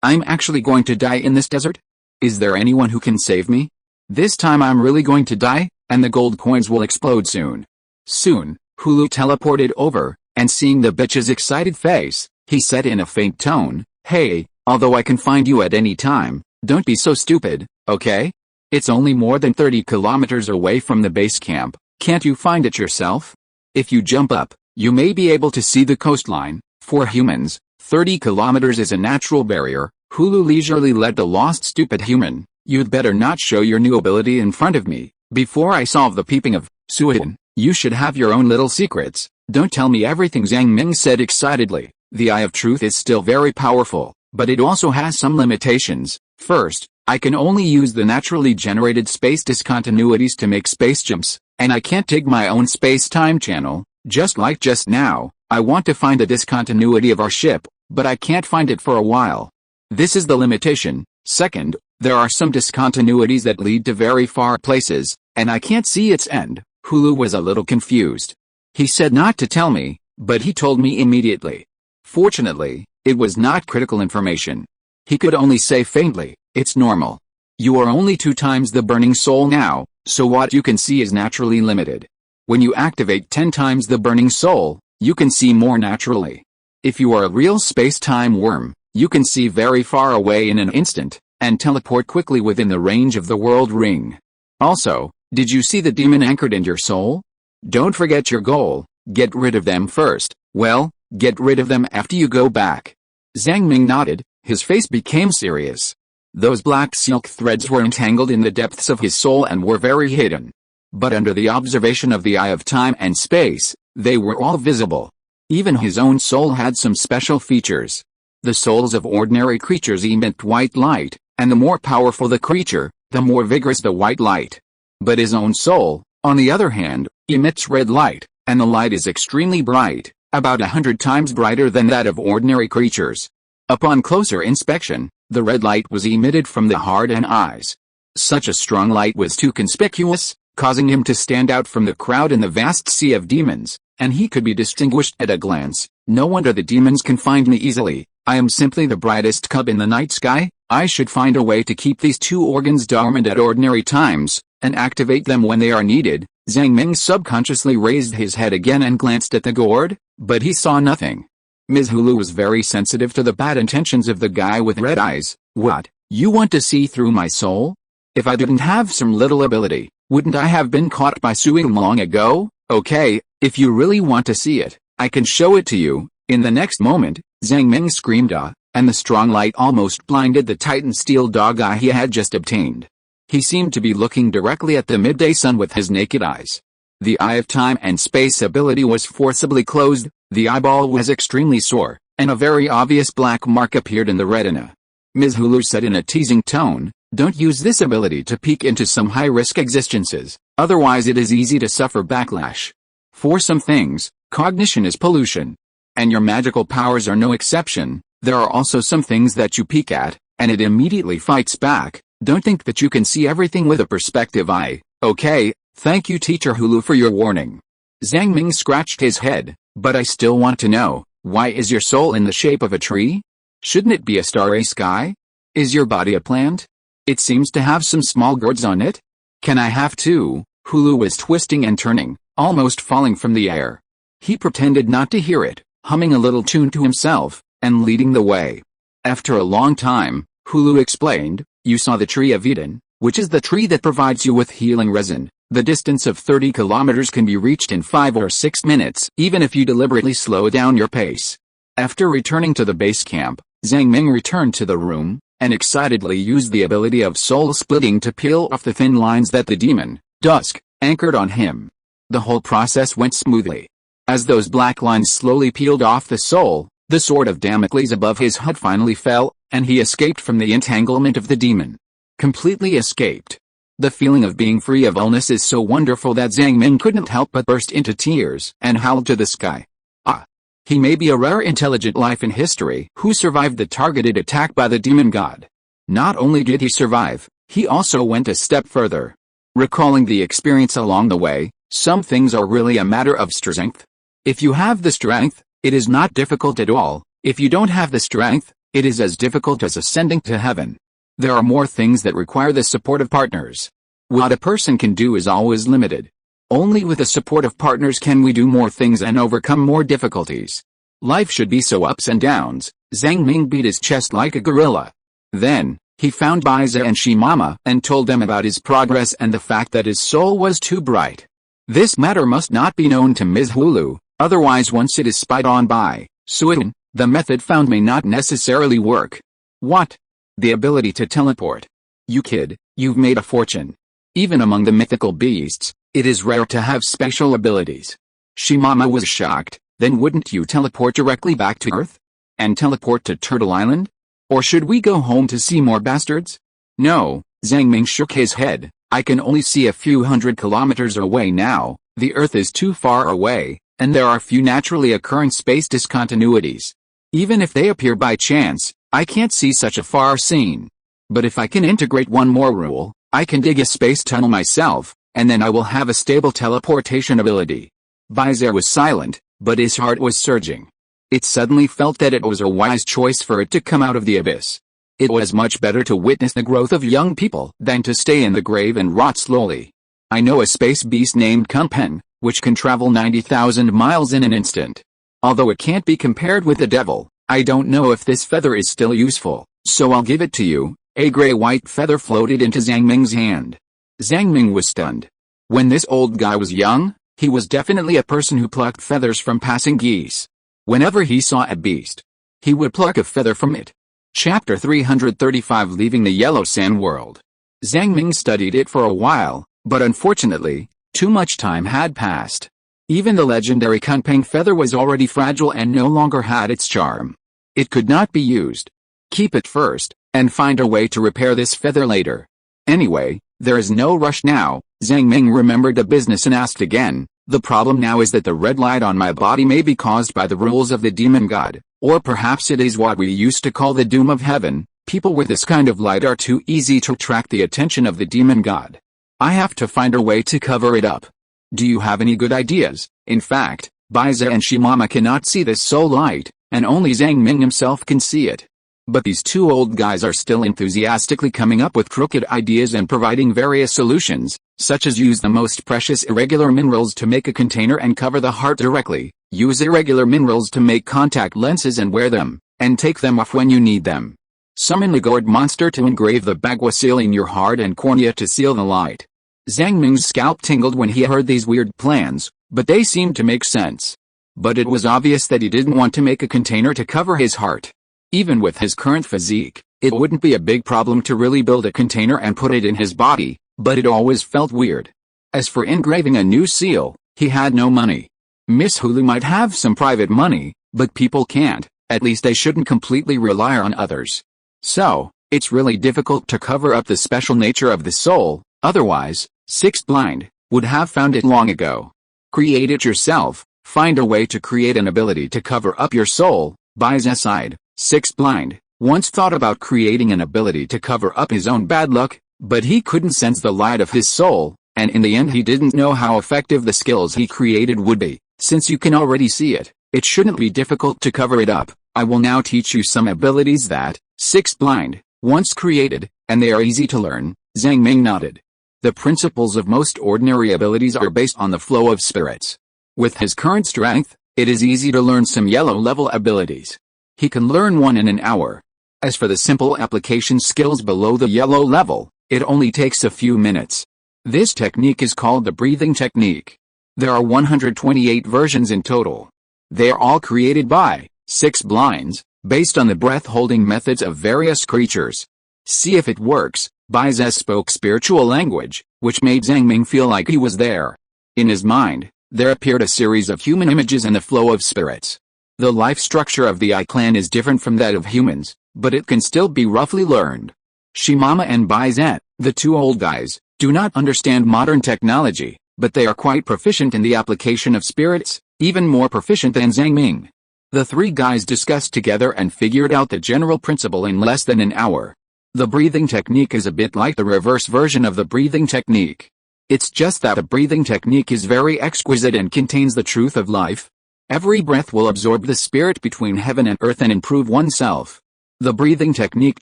I'm actually going to die in this desert? Is there anyone who can save me? This time I'm really going to die, and the gold coins will explode soon. Soon, Hulu teleported over, and seeing the bitch's excited face, he said in a faint tone, "Hey, although I can find you at any time, don't be so stupid, okay? It's only more than 30 kilometers away from the base camp, can't you find it yourself? If you jump up, you may be able to see the coastline. For humans, 30 kilometers is a natural barrier." Hulu leisurely led the lost stupid human. "You'd better not show your new ability in front of me, before I solve the peeping of Suihin. You should have your own little secrets, don't tell me everything," Zhang Ming said excitedly. The Eye of Truth is still very powerful, but it also has some limitations. First, I can only use the naturally generated space discontinuities to make space jumps, and I can't dig my own space-time channel. Just like just now, I want to find a discontinuity of our ship, but I can't find it for a while. This is the limitation. Second, there are some discontinuities that lead to very far places, and I can't see its end. Hulu was a little confused. He said not to tell me, but he told me immediately. Fortunately, it was not critical information. He could only say faintly, "It's normal. You are only 2 times the burning soul now, so what you can see is naturally limited. When you activate 10 times the burning soul, you can see more naturally. If you are a real space-time worm, you can see very far away in an instant, and teleport quickly within the range of the world ring. Also, did you see the demon anchored in your soul? Don't forget your goal, get rid of them first. Well, get rid of them after you go back." Zhang Ming nodded, his face became serious. Those black silk threads were entangled in the depths of his soul and were very hidden. But under the observation of the Eye of Time and Space, they were all visible. Even his own soul had some special features. The souls of ordinary creatures emit white light, and the more powerful the creature, the more vigorous the white light. But his own soul, on the other hand, emits red light, and the light is extremely bright, about 100 times brighter than that of ordinary creatures. Upon closer inspection, the red light was emitted from the heart and eyes. Such a strong light was too conspicuous, causing him to stand out from the crowd in the vast sea of demons, and he could be distinguished at a glance. "No wonder the demons can find me easily. I am simply the brightest cub in the night sky. I should find a way to keep these 2 organs dormant at ordinary times, and activate them when they are needed." Zhang Ming subconsciously raised his head again and glanced at the gourd, but he saw nothing. Ms. Hulu was very sensitive to the bad intentions of the guy with red eyes. "What, you want to see through my soul? If I didn't have some little ability, wouldn't I have been caught by Suing long ago? Okay, if you really want to see it, I can show it to you." In the next moment, Zhang Ming screamed and the strong light almost blinded the Titan steel dog eye he had just obtained. He seemed to be looking directly at the midday sun with his naked eyes. The Eye of Time and Space ability was forcibly closed, the eyeball was extremely sore, and a very obvious black mark appeared in the retina. Ms. Hulu said in a teasing tone, "Don't use this ability to peek into some high-risk existences, otherwise it is easy to suffer backlash. For some things, cognition is pollution. And your magical powers are no exception. There are also some things that you peek at, and it immediately fights back. Don't think that you can see everything with a perspective eye." "Okay, thank you Teacher Hulu for your warning." Zhang Ming scratched his head, "But I still want to know, why is your soul in the shape of a tree? Shouldn't it be a starry sky? Is your body a plant? It seems to have some small gourds on it. Can I have 2? Hulu was twisting and turning, almost falling from the air. He pretended not to hear it, humming a little tune to himself, and leading the way. After a long time, Hulu explained, "You saw the tree of Eden, which is the tree that provides you with healing resin. The distance of 30 kilometers can be reached in 5 or 6 minutes, even if you deliberately slow down your pace. After returning to the base camp, Zhang Ming returned to the room, and excitedly used the ability of soul splitting to peel off the thin lines that the demon, Dusk, anchored on him. The whole process went smoothly. As those black lines slowly peeled off the soul, the sword of Damocles above his head finally fell, and he escaped from the entanglement of the demon. Completely escaped. The feeling of being free of illness is so wonderful that Zhang Ming couldn't help but burst into tears and howl to the sky. Ah! He may be a rare intelligent life in history who survived the targeted attack by the demon god. Not only did he survive, he also went a step further. Recalling the experience along the way, some things are really a matter of strength. If you have the strength, it is not difficult at all. If you don't have the strength, it is as difficult as ascending to heaven. There are more things that require the support of partners. What a person can do is always limited. Only with the support of partners can we do more things and overcome more difficulties. Life should be so ups and downs. Zhang Ming beat his chest like a gorilla. Then, he found Baiza and Shimama and told them about his progress and the fact that his soul was too bright. This matter must not be known to Ms. Hulu, otherwise once it is spied on by Suin, the method found may not necessarily work. What? The ability to teleport. You kid, you've made a fortune. Even among the mythical beasts, it is rare to have special abilities. Shimama was shocked. Then wouldn't you teleport directly back to Earth? And teleport to Turtle Island? Or should we go home to see more bastards? No, Zhang Ming shook his head. I can only see a few hundred kilometers away now. The Earth is too far away, and there are few naturally occurring space discontinuities. Even if they appear by chance, I can't see such a far scene. But if I can integrate one more rule, I can dig a space tunnel myself, and then I will have a stable teleportation ability. Baizer was silent, but his heart was surging. It suddenly felt that it was a wise choice for it to come out of the abyss. It was much better to witness the growth of young people than to stay in the grave and rot slowly. I know a space beast named Kunpen, which can travel 90,000 miles in an instant. Although it can't be compared with the devil, I don't know if this feather is still useful, so I'll give it to you. A gray-white feather floated into Zhang Ming's hand. Zhang Ming was stunned. When this old guy was young, he was definitely a person who plucked feathers from passing geese. Whenever he saw a beast, he would pluck a feather from it. Chapter 335 Leaving the Yellow Sand World. Zhang Ming studied it for a while, but unfortunately, too much time had passed. Even the legendary Kunpeng feather was already fragile and no longer had its charm. It could not be used. Keep it first, and find a way to repair this feather later. Anyway, there is no rush now. Zhang Ming remembered the business and asked again, the problem now is that the red light on my body may be caused by the rules of the demon god, or perhaps it is what we used to call the doom of heaven. People with this kind of light are too easy to attract the attention of the demon god. I have to find a way to cover it up. Do you have any good ideas? In fact, Baiza and Shimama cannot see this soul light, and only Zhang Ming himself can see it. But these two old guys are still enthusiastically coming up with crooked ideas and providing various solutions, such as use the most precious irregular minerals to make a container and cover the heart directly, use irregular minerals to make contact lenses and wear them, and take them off when you need them. Summon the gourd monster to engrave the bagua seal in your heart and cornea to seal the light. Zhang Ming's scalp tingled when he heard these weird plans, but they seemed to make sense. But it was obvious that he didn't want to make a container to cover his heart. Even with his current physique, it wouldn't be a big problem to really build a container and put it in his body, but it always felt weird. As for engraving a new seal, he had no money. Miss Hulu might have some private money, but people can't, at least they shouldn't completely rely on others. So, it's really difficult to cover up the special nature of the soul, otherwise, Six Blind would have found it long ago. Create it yourself, find a way to create an ability to cover up your soul. Baiza sighed. Six Blind once thought about creating an ability to cover up his own bad luck, but he couldn't sense the light of his soul, and in the end he didn't know how effective the skills he created would be. Since you can already see it, it shouldn't be difficult to cover it up. I will now teach you some abilities that Six Blind once created, and they are easy to learn. Zhang Ming nodded. The principles of most ordinary abilities are based on the flow of spirits. With his current strength, it is easy to learn some yellow-level abilities. He can learn one in an hour. As for the simple application skills below the yellow level, it only takes a few minutes. This technique is called the breathing technique. There are 128 versions in total. They are all created by 6 blinds, based on the breath-holding methods of various creatures. See if it works. Baize spoke spiritual language, which made Zhang Ming feel like he was there. In his mind, there appeared a series of human images and the flow of spirits. The life structure of the I clan is different from that of humans, but it can still be roughly learned. Shimama and Baize, the 2 old guys, do not understand modern technology, but they are quite proficient in the application of spirits, even more proficient than Zhang Ming. The 3 guys discussed together and figured out the general principle in less than an hour. The breathing technique is a bit like the reverse version of the breathing technique. It's just that the breathing technique is very exquisite and contains the truth of life. Every breath will absorb the spirit between heaven and earth and improve oneself. The breathing technique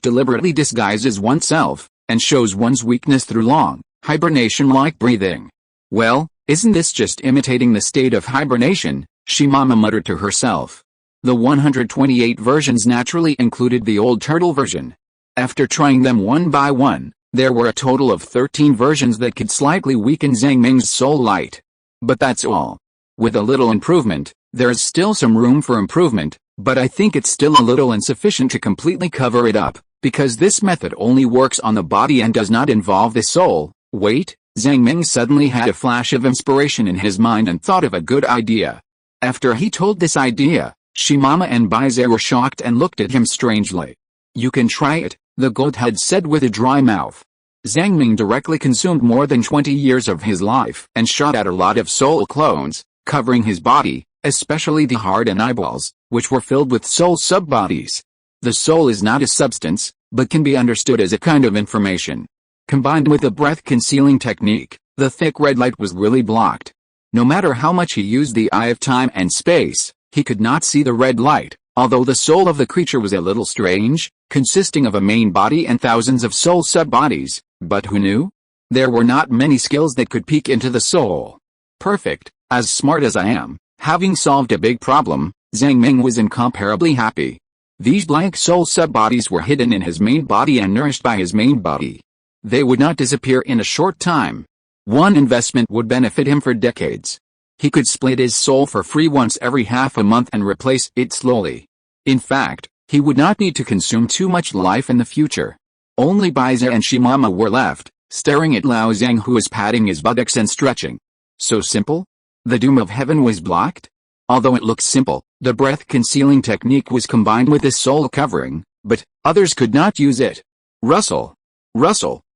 deliberately disguises oneself, and shows one's weakness through long, hibernation-like breathing. Well, isn't this just imitating the state of hibernation? Shimama muttered to herself. The 128 versions naturally included the old turtle version. After trying them one by one, there were a total of 13 versions that could slightly weaken Zhang Ming's soul light. But that's all. With a little improvement, there is still some room for improvement, but I think it's still a little insufficient to completely cover it up, because this method only works on the body and does not involve the soul. Wait, Zhang Ming suddenly had a flash of inspiration in his mind and thought of a good idea. After he told this idea, Shimama and Baize were shocked and looked at him strangely. You can try it, the goat had said with a dry mouth. Zhang Ming directly consumed more than 20 years of his life and shot at a lot of soul clones, covering his body, especially the heart and eyeballs, which were filled with soul subbodies. The soul is not a substance, but can be understood as a kind of information. Combined with the breath-concealing technique, the thick red light was really blocked. No matter how much he used the eye of time and space, he could not see the red light, although the soul of the creature was a little strange, consisting of a main body and thousands of soul subbodies. But who knew? There were not many skills that could peek into the soul. Perfect, as smart as I am, having solved a big problem, Zhang Ming was incomparably happy. These blank soul subbodies were hidden in his main body and nourished by his main body. They would not disappear in a short time. One investment would benefit him for decades. He could split his soul for free once every half a month and replace it slowly. In fact, he would not need to consume too much life in the future. Only Baize and Shimama were left, staring at Lao Zhang, who was patting his buttocks and stretching. So simple? The doom of heaven was blocked? Although it looked simple, the breath-concealing technique was combined with this soul covering, but others could not use it. Russell.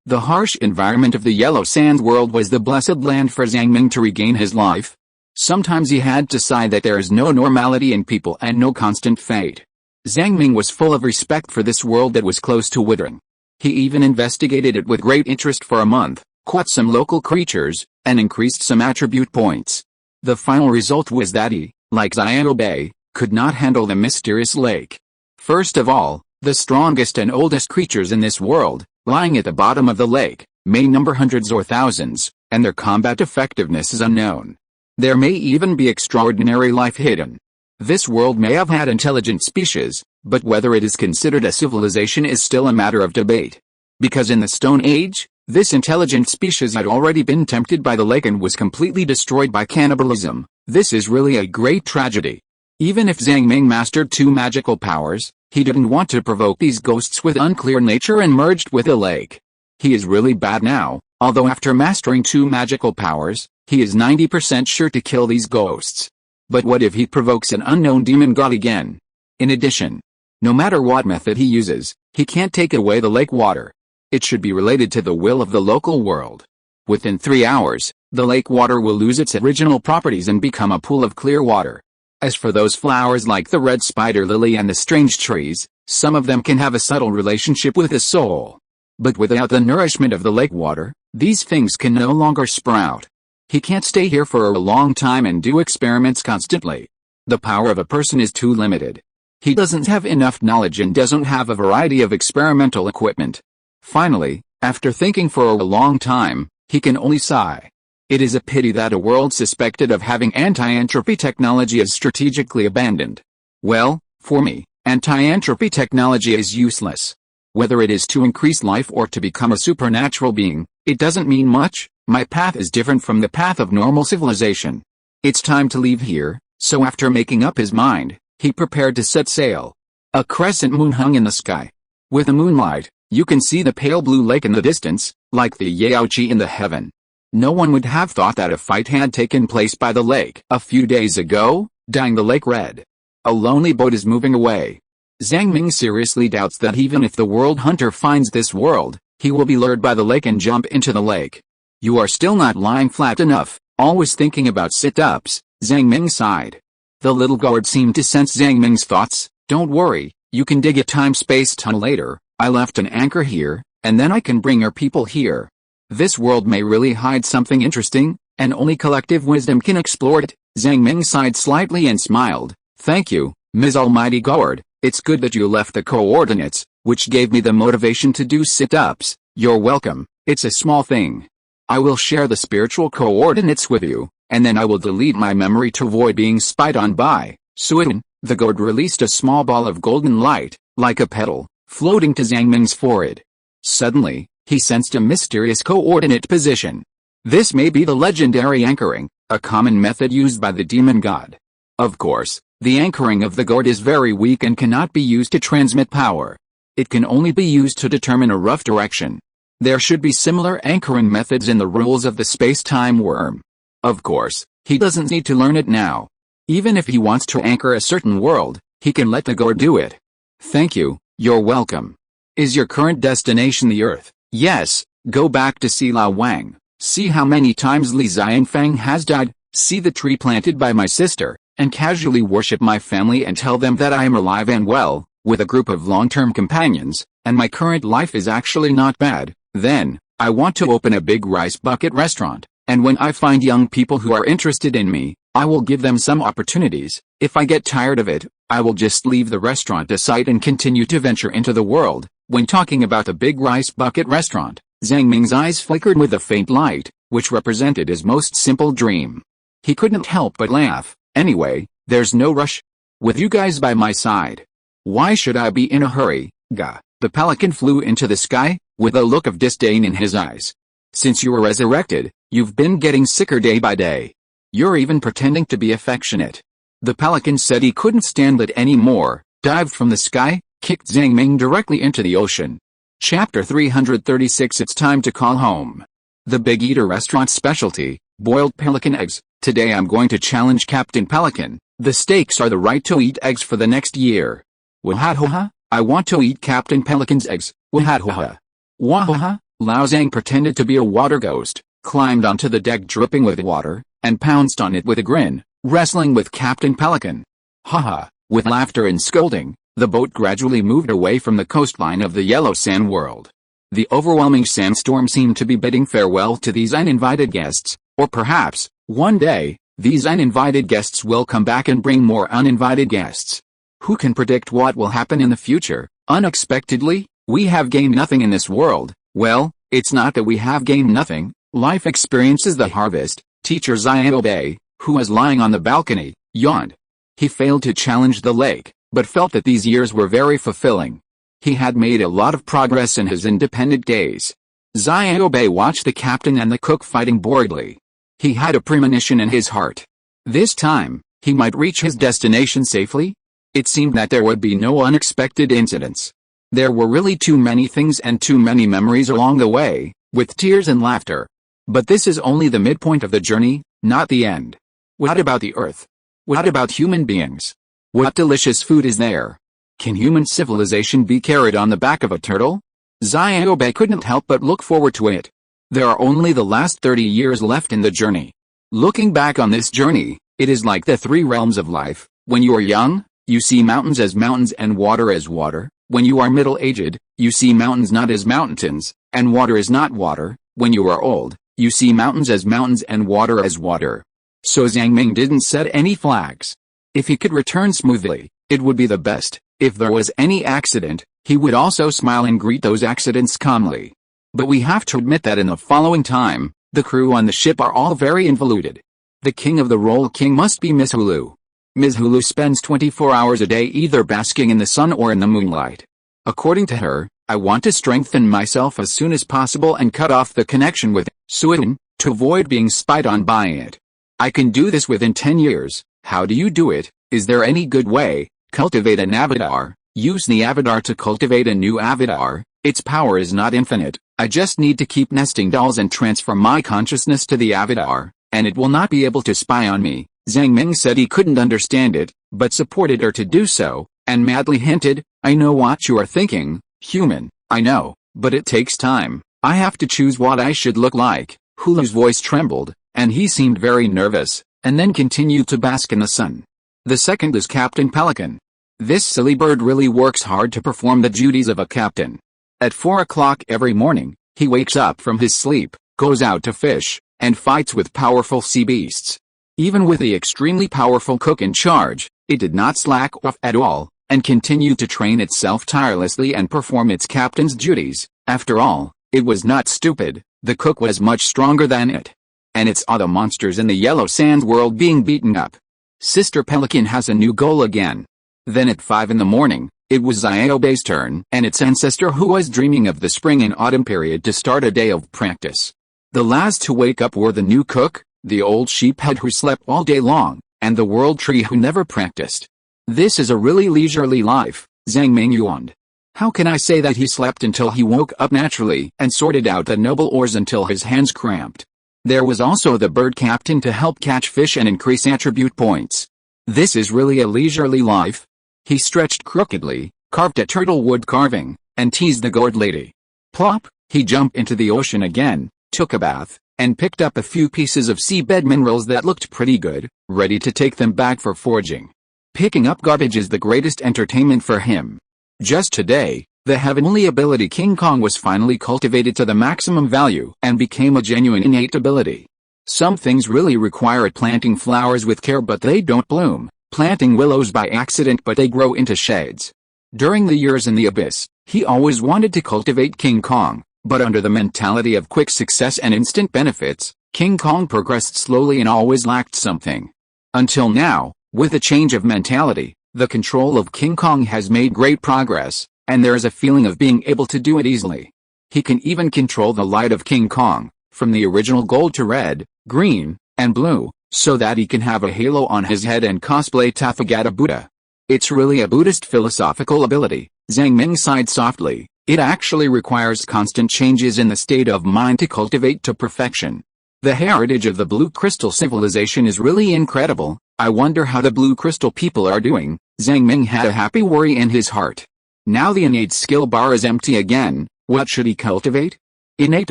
The harsh environment of the Yellow Sand world was the blessed land for Zhang Ming to regain his life. Sometimes he had to sigh that there is no normality in people and no constant fate. Zhang Ming was full of respect for this world that was close to withering. He even investigated it with great interest for a month, caught some local creatures, and increased some attribute points. The final result was that he, like Xiaobei, could not handle the mysterious lake. First of all, the strongest and oldest creatures in this world, lying at the bottom of the lake, may number hundreds or thousands, and their combat effectiveness is unknown. There may even be extraordinary life hidden. This world may have had intelligent species, but whether it is considered a civilization is still a matter of debate. Because in the Stone Age, this intelligent species had already been tempted by the lake and was completely destroyed by cannibalism. This is really a great tragedy. Even if Zhang Ming mastered 2 magical powers, he didn't want to provoke these ghosts with unclear nature and merged with the lake. He is really bad now, although after mastering 2 magical powers, he is 90% sure to kill these ghosts. But what if he provokes an unknown demon god again? In addition, no matter what method he uses, he can't take away the lake water. It should be related to the will of the local world. Within 3 hours, the lake water will lose its original properties and become a pool of clear water. As for those flowers like the red spider lily and the strange trees, some of them can have a subtle relationship with the soul. But without the nourishment of the lake water, these things can no longer sprout. He can't stay here for a long time and do experiments constantly. The power of a person is too limited. He doesn't have enough knowledge and doesn't have a variety of experimental equipment. Finally, after thinking for a long time, he can only sigh. It is a pity that a world suspected of having anti-entropy technology is strategically abandoned. Well, for me, anti-entropy technology is useless. Whether it is to increase life or to become a supernatural being, it doesn't mean much. My path is different from the path of normal civilization. It's time to leave here, so after making up his mind, he prepared to set sail. A crescent moon hung in the sky. With the moonlight, you can see the pale blue lake in the distance, like the Yaoqi in the heaven. No one would have thought that a fight had taken place by the lake a few days ago, dyeing the lake red. A lonely boat is moving away. Zhang Ming seriously doubts that even if the world hunter finds this world, he will be lured by the lake and jump into the lake. You are still not lying flat enough, always thinking about sit-ups, Zhang Ming sighed. The little guard seemed to sense Zhang Ming's thoughts. Don't worry, you can dig a time-space tunnel later. I left an anchor here, and then I can bring your people here. This world may really hide something interesting, and only collective wisdom can explore it. Zhang Ming sighed slightly and smiled. Thank you, Ms. Almighty Guard. It's good that you left the coordinates, which gave me the motivation to do sit-ups. You're welcome, it's a small thing. I will share the spiritual coordinates with you, and then I will delete my memory to avoid being spied on by Suin. The guard released a small ball of golden light, like a petal, floating to Zhang Ming's forehead. Suddenly, he sensed a mysterious coordinate position. This may be the legendary anchoring, a common method used by the demon god. Of course, the anchoring of the guard is very weak and cannot be used to transmit power. It can only be used to determine a rough direction. There should be similar anchoring methods in the rules of the space-time worm. Of course, he doesn't need to learn it now. Even if he wants to anchor a certain world, he can let the guard do it. Thank you, you're welcome. Is your current destination the Earth? Yes, go back to see Lao Wang. See how many times Li Xianfang has died, see the tree planted by my sister, and casually worship my family and tell them that I am alive and well, with a group of long-term companions, and my current life is actually not bad. Then, I want to open a big rice bucket restaurant, and when I find young people who are interested in me, I will give them some opportunities. If I get tired of it, I will just leave the restaurant aside and continue to venture into the world. When talking about the big rice bucket restaurant, Zhang Ming's eyes flickered with a faint light, which represented his most simple dream. He couldn't help but laugh. Anyway, there's no rush. With you guys by my side. Why should I be in a hurry? Gah. The pelican flew into the sky, with a look of disdain in his eyes. Since you were resurrected, you've been getting sicker day by day. You're even pretending to be affectionate. The pelican said he couldn't stand it anymore, dived from the sky, kicked Zhang Ming directly into the ocean. Chapter 336. It's time to call home. The Big Eater restaurant specialty, boiled pelican eggs. Today I'm going to challenge Captain Pelican. The stakes are the right to eat eggs for the next year. Wahaha, I want to eat Captain Pelican's eggs. Wahaha. Wahaha. Lao Zhang pretended to be a water ghost, climbed onto the deck dripping with water, and pounced on it with a grin, wrestling with Captain Pelican. Haha. With laughter and scolding, the boat gradually moved away from the coastline of the yellow sand world. The overwhelming sandstorm seemed to be bidding farewell to these uninvited guests, or perhaps, one day, these uninvited guests will come back and bring more uninvited guests. Who can predict what will happen in the future? Unexpectedly, we have gained nothing in this world. Well, it's not that we have gained nothing. Life experiences the harvest. Teacher Xiaobei, who was lying on the balcony, yawned. He failed to challenge the lake, but felt that these years were very fulfilling. He had made a lot of progress in his independent days. Xiaobei watched the captain and the cook fighting boredly. He had a premonition in his heart. This time, he might reach his destination safely. It seemed that there would be no unexpected incidents. There were really too many things and too many memories along the way, with tears and laughter. But this is only the midpoint of the journey, not the end. What about the Earth? What about human beings? What delicious food is there? Can human civilization be carried on the back of a turtle? Xiaobei couldn't help but look forward to it. There are only the last 30 years left in the journey. Looking back on this journey, it is like the three realms of life. When you are young, you see mountains as mountains and water as water. When you are middle-aged, you see mountains not as mountains, and water is not water. When you are old, you see mountains as mountains and water as water. So Zhang Ming didn't set any flags. If he could return smoothly, it would be the best. If there was any accident, he would also smile and greet those accidents calmly. But we have to admit that in the following time, the crew on the ship are all very involuted. The king of the Roll King must be Miss Hulu. Ms. Hulu spends 24 hours a day either basking in the sun or in the moonlight. According to her, I want to strengthen myself as soon as possible and cut off the connection with Sweden, to avoid being spied on by it. I can do this within 10 years. How do you do it? Is there any good way? Cultivate an avatar. Use the avatar to cultivate a new avatar. Its power is not infinite. I just need to keep nesting dolls and transfer my consciousness to the avatar, and it will not be able to spy on me. Zhang Ming said he couldn't understand it, but supported her to do so, and madly hinted, I know what you are thinking, human, I know, but it takes time. I have to choose what I should look like. Hulu's voice trembled, and he seemed very nervous, and then continued to bask in the sun. The second is Captain Pelican. This silly bird really works hard to perform the duties of a captain. At 4 o'clock every morning, he wakes up from his sleep, goes out to fish, and fights with powerful sea beasts. Even with the extremely powerful cook in charge, it did not slack off at all, and continued to train itself tirelessly and perform its captain's duties. After all, it was not stupid, the cook was much stronger than it. And it saw the monsters in the Yellow Sands world being beaten up. Sister Pelican has a new goal again. Then at 5 in the morning, it was Iobe's turn and its ancestor who was dreaming of the spring and autumn period to start a day of practice. The last to wake up were the new cook, the old sheephead who slept all day long, and the world tree who never practiced. This is a really leisurely life, Zhang Ming yawned. How can I say that he slept until he woke up naturally and sorted out the noble ores until his hands cramped? There was also the bird captain to help catch fish and increase attribute points. This is really a leisurely life. He stretched crookedly, carved a turtle wood carving, and teased the gourd lady. Plop, he jumped into the ocean again, took a bath, and picked up a few pieces of seabed minerals that looked pretty good, ready to take them back for forging. Picking up garbage is the greatest entertainment for him. Just today, the heavenly ability King Kong was finally cultivated to the maximum value and became a genuine innate ability. Some things really require it, planting flowers with care but they don't bloom, planting willows by accident but they grow into shades. During the years in the abyss, he always wanted to cultivate King Kong, but under the mentality of quick success and instant benefits, King Kong progressed slowly and always lacked something. Until now, with a change of mentality, the control of King Kong has made great progress, and there is a feeling of being able to do it easily. He can even control the light of King Kong, from the original gold to red, green, and blue, so that he can have a halo on his head and cosplay Tathagata Buddha. It's really a Buddhist philosophical ability. Zhang Ming sighed softly. It actually requires constant changes in the state of mind to cultivate to perfection. The heritage of the Blue Crystal civilization is really incredible. I wonder how the Blue Crystal people are doing. Zhang Ming had a happy worry in his heart. Now the innate skill bar is empty again. What should he cultivate? Innate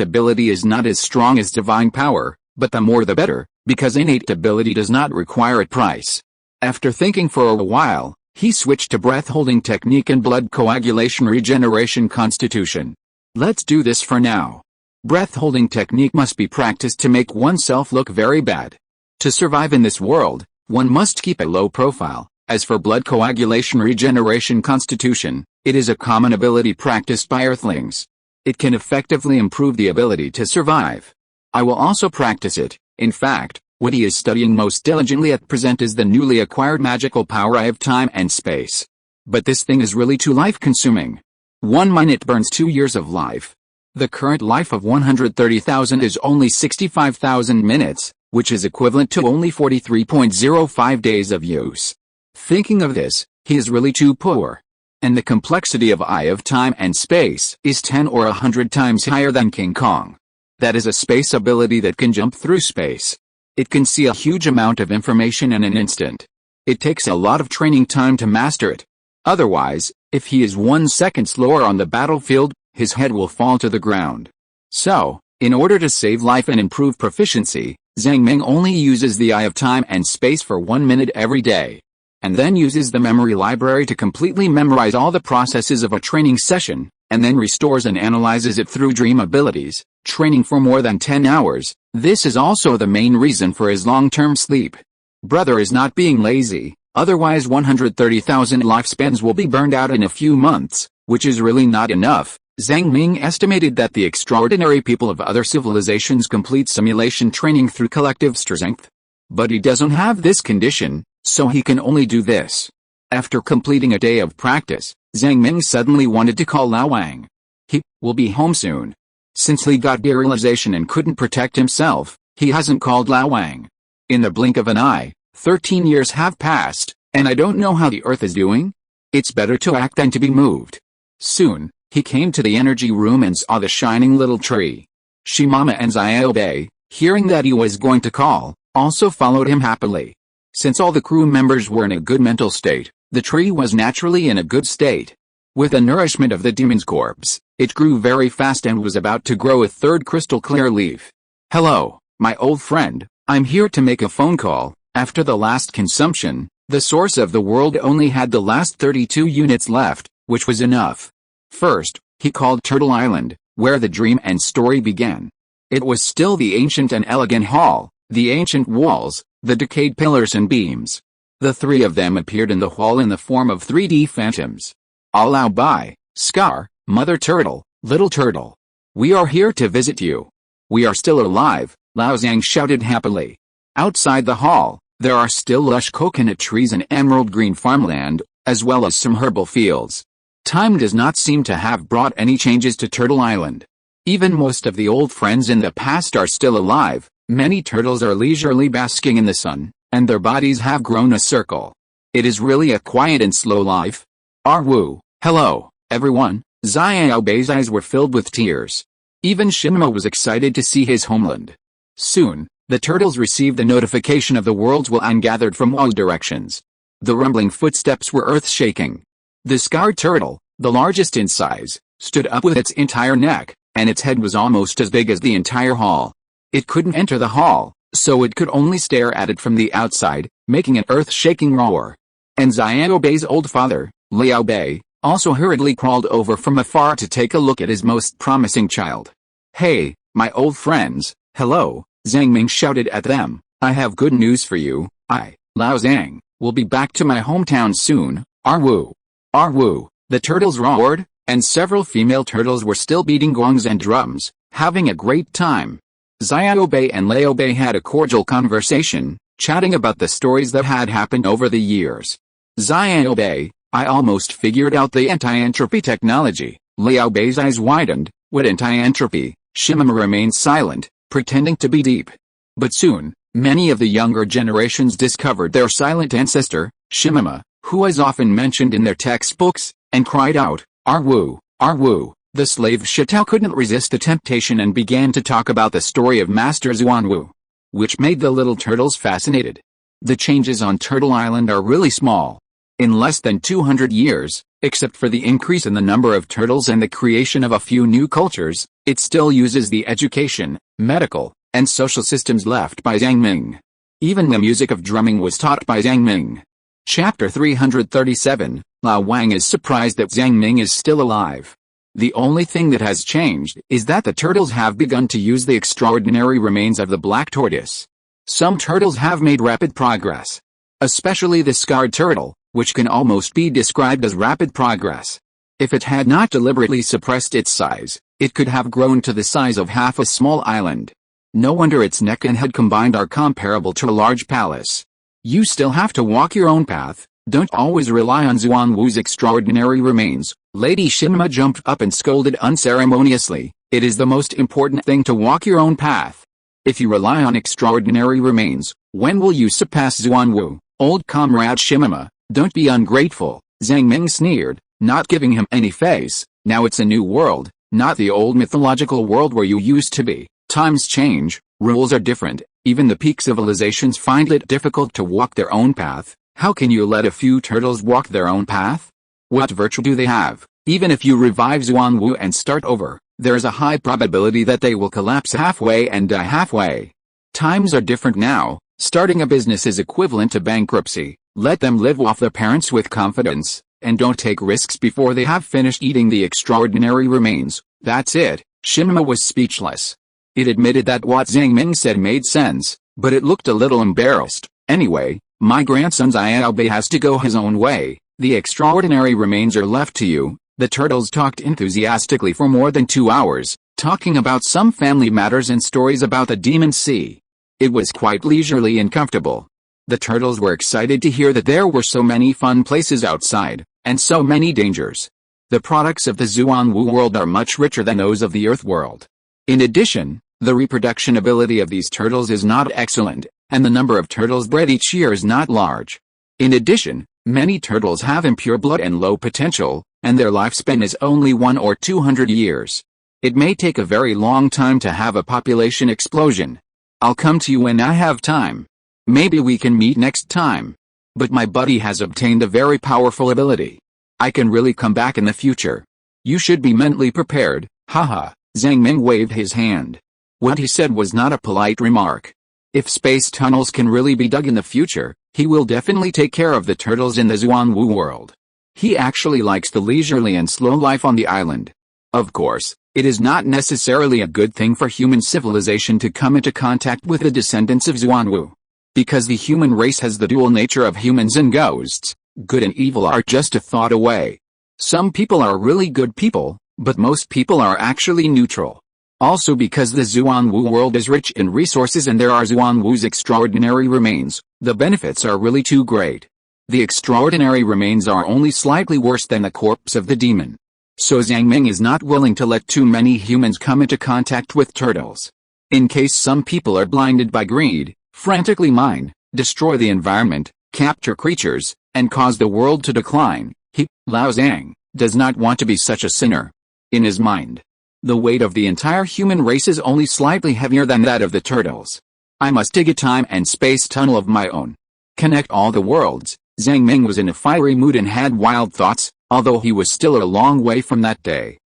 ability is not as strong as divine power, but the more the better, because innate ability does not require a price. After thinking for a while, he switched to breath-holding technique and blood coagulation regeneration constitution. Let's do this for now. Breath-holding technique must be practiced to make oneself look very bad. To survive in this world, one must keep a low profile. As for blood coagulation regeneration constitution, it is a common ability practiced by Earthlings. It can effectively improve the ability to survive. I will also practice it. In fact, what he is studying most diligently at present is the newly acquired magical power Eye of Time and Space. But this thing is really too life-consuming. 1 minute burns 2 years of life. The current life of 130,000 is only 65,000 minutes, which is equivalent to only 43.05 days of use. Thinking of this, he is really too poor. And the complexity of Eye of Time and Space is 10 or 100 times higher than King Kong. That is a space ability that can jump through space. It can see a huge amount of information in an instant. It takes a lot of training time to master it. Otherwise, if he is 1 second slower on the battlefield, his head will fall to the ground. So, in order to save life and improve proficiency, Zhang Ming only uses the Eye of Time and Space for 1 minute every day. And then uses the memory library to completely memorize all the processes of a training session, and then restores and analyzes it through dream abilities, training for more than 10 hours. This is also the main reason for his long-term sleep. Brother is not being lazy, otherwise 130,000 lifespans will be burned out in a few months, which is really not enough. Zhang Ming estimated that the extraordinary people of other civilizations complete simulation training through collective strength. But he doesn't have this condition, so he can only do this. After completing a day of practice, Zhang Ming suddenly wanted to call Lao Wang. He will be home soon. Since he got derealization and couldn't protect himself, he hasn't called Lao Wang. In the blink of an eye, 13 years have passed, and I don't know how the Earth is doing. It's better to act than to be moved. Soon, he came to the energy room and saw the shining little tree. Shimama and Xiaobei, hearing that he was going to call, also followed him happily. Since all the crew members were in a good mental state, the tree was naturally in a good state. With the nourishment of the demon's corpse, it grew very fast and was about to grow a third crystal clear leaf. Hello, my old friend, I'm here to make a phone call. After the last consumption, the source of the world only had the last 32 units left, which was enough. First, he called Turtle Island, where the dream and story began. It was still the ancient and elegant hall, the ancient walls, the decayed pillars and beams. The three of them appeared in the hall in the form of 3D phantoms. Alao Bai, Scar, Mother Turtle, Little Turtle. We are here to visit you. We are still alive, Lao Zhang shouted happily. Outside the hall, there are still lush coconut trees and emerald green farmland, as well as some herbal fields. Time does not seem to have brought any changes to Turtle Island. Even most of the old friends in the past are still alive. Many turtles are leisurely basking in the sun, and their bodies have grown a circle. It is really a quiet and slow life. Arwu, hello, everyone. Xiaobei's eyes were filled with tears. Even Shinma was excited to see his homeland. Soon, the turtles received the notification of the worlds will ungathered from all directions. The rumbling footsteps were earth-shaking. The scarred turtle, the largest in size, stood up with its entire neck, and its head was almost as big as the entire hall. It couldn't enter the hall, so it could only stare at it from the outside, making an earth-shaking roar. And Xiaobei's old father, Liao Bei, also hurriedly crawled over from afar to take a look at his most promising child. Hey, my old friends, hello, Zhang Ming shouted at them. I have good news for you. I, Lao Zhang, will be back to my hometown soon. Arwu. Arwu, the turtles roared, and several female turtles were still beating gongs and drums, having a great time. Xiaobei and Liao Bei had a cordial conversation, chatting about the stories that had happened over the years. Xiaobei, I almost figured out the anti-entropy technology. Liao Bei's eyes widened. What anti-entropy? Shimama remained silent, pretending to be deep. But soon, many of the younger generations discovered their silent ancestor, Shimama, who is often mentioned in their textbooks, and cried out, Arwu, Arwu. The slave Shitao couldn't resist the temptation and began to talk about the story of Master Xuanwu, which made the little turtles fascinated. The changes on Turtle Island are really small. In less than 200 years, except for the increase in the number of turtles and the creation of a few new cultures, it still uses the education, medical, and social systems left by Zhang Ming. Even the music of drumming was taught by Zhang Ming. Chapter 337, Lao Wang is surprised that Zhang Ming is still alive. The only thing that has changed is that the turtles have begun to use the extraordinary remains of the black tortoise. Some turtles have made rapid progress. Especially the scarred turtle, which can almost be described as rapid progress. If it had not deliberately suppressed its size, it could have grown to the size of half a small island. No wonder its neck and head combined are comparable to a large palace. You still have to walk your own path. Don't always rely on Xuanwu's extraordinary remains. Lady Shinma jumped up and scolded unceremoniously. It is the most important thing to walk your own path. If you rely on extraordinary remains, when will you surpass Xuanwu? Old comrade Shimama, don't be ungrateful, Zhang Ming sneered, not giving him any face. Now it's a new world, not the old mythological world where you used to be. Times change, rules are different, even the peak civilizations find it difficult to walk their own path. How can you let a few turtles walk their own path? What virtue do they have? Even if you revive Xuanwu and start over, there is a high probability that they will collapse halfway and die halfway. Times are different now. Starting a business is equivalent to bankruptcy. Let them live off their parents with confidence, and don't take risks before they have finished eating the extraordinary remains. That's it. Shimma was speechless. It admitted that what Zhang Ming said made sense, but it looked a little embarrassed. Anyway, my grandson Xiaobei has to go his own way. The extraordinary remains are left to you. The turtles talked enthusiastically for more than 2 hours, talking about some family matters and stories about the Demon Sea. It was quite leisurely and comfortable. The turtles were excited to hear that there were so many fun places outside, and so many dangers. The products of the Zhuangwu world are much richer than those of the Earth world. In addition, the reproduction ability of these turtles is not excellent, and the number of turtles bred each year is not large. In addition, many turtles have impure blood and low potential, and their lifespan is only 1 or 200 years. It may take a very long time to have a population explosion. I'll come to you when I have time. Maybe we can meet next time. But my buddy has obtained a very powerful ability. I can really come back in the future. You should be mentally prepared, haha. Zhang Ming waved his hand. What he said was not a polite remark. If space tunnels can really be dug in the future, he will definitely take care of the turtles in the Zhuangwu world. He actually likes the leisurely and slow life on the island. Of course, it is not necessarily a good thing for human civilization to come into contact with the descendants of Zhuangwu. Because the human race has the dual nature of humans and ghosts, good and evil are just a thought away. Some people are really good people, but most people are actually neutral. Also because the Zhuangwu world is rich in resources and there are Zhuangwu's extraordinary remains, the benefits are really too great. The extraordinary remains are only slightly worse than the corpse of the demon. So Zhang Ming is not willing to let too many humans come into contact with turtles. In case some people are blinded by greed, frantically mine, destroy the environment, capture creatures, and cause the world to decline, he, Lao Zhang, does not want to be such a sinner. In his mind, the weight of the entire human race is only slightly heavier than that of the turtles. I must dig a time and space tunnel of my own. Connect all the worlds. Zhang Ming was in a fiery mood and had wild thoughts, although he was still a long way from that day.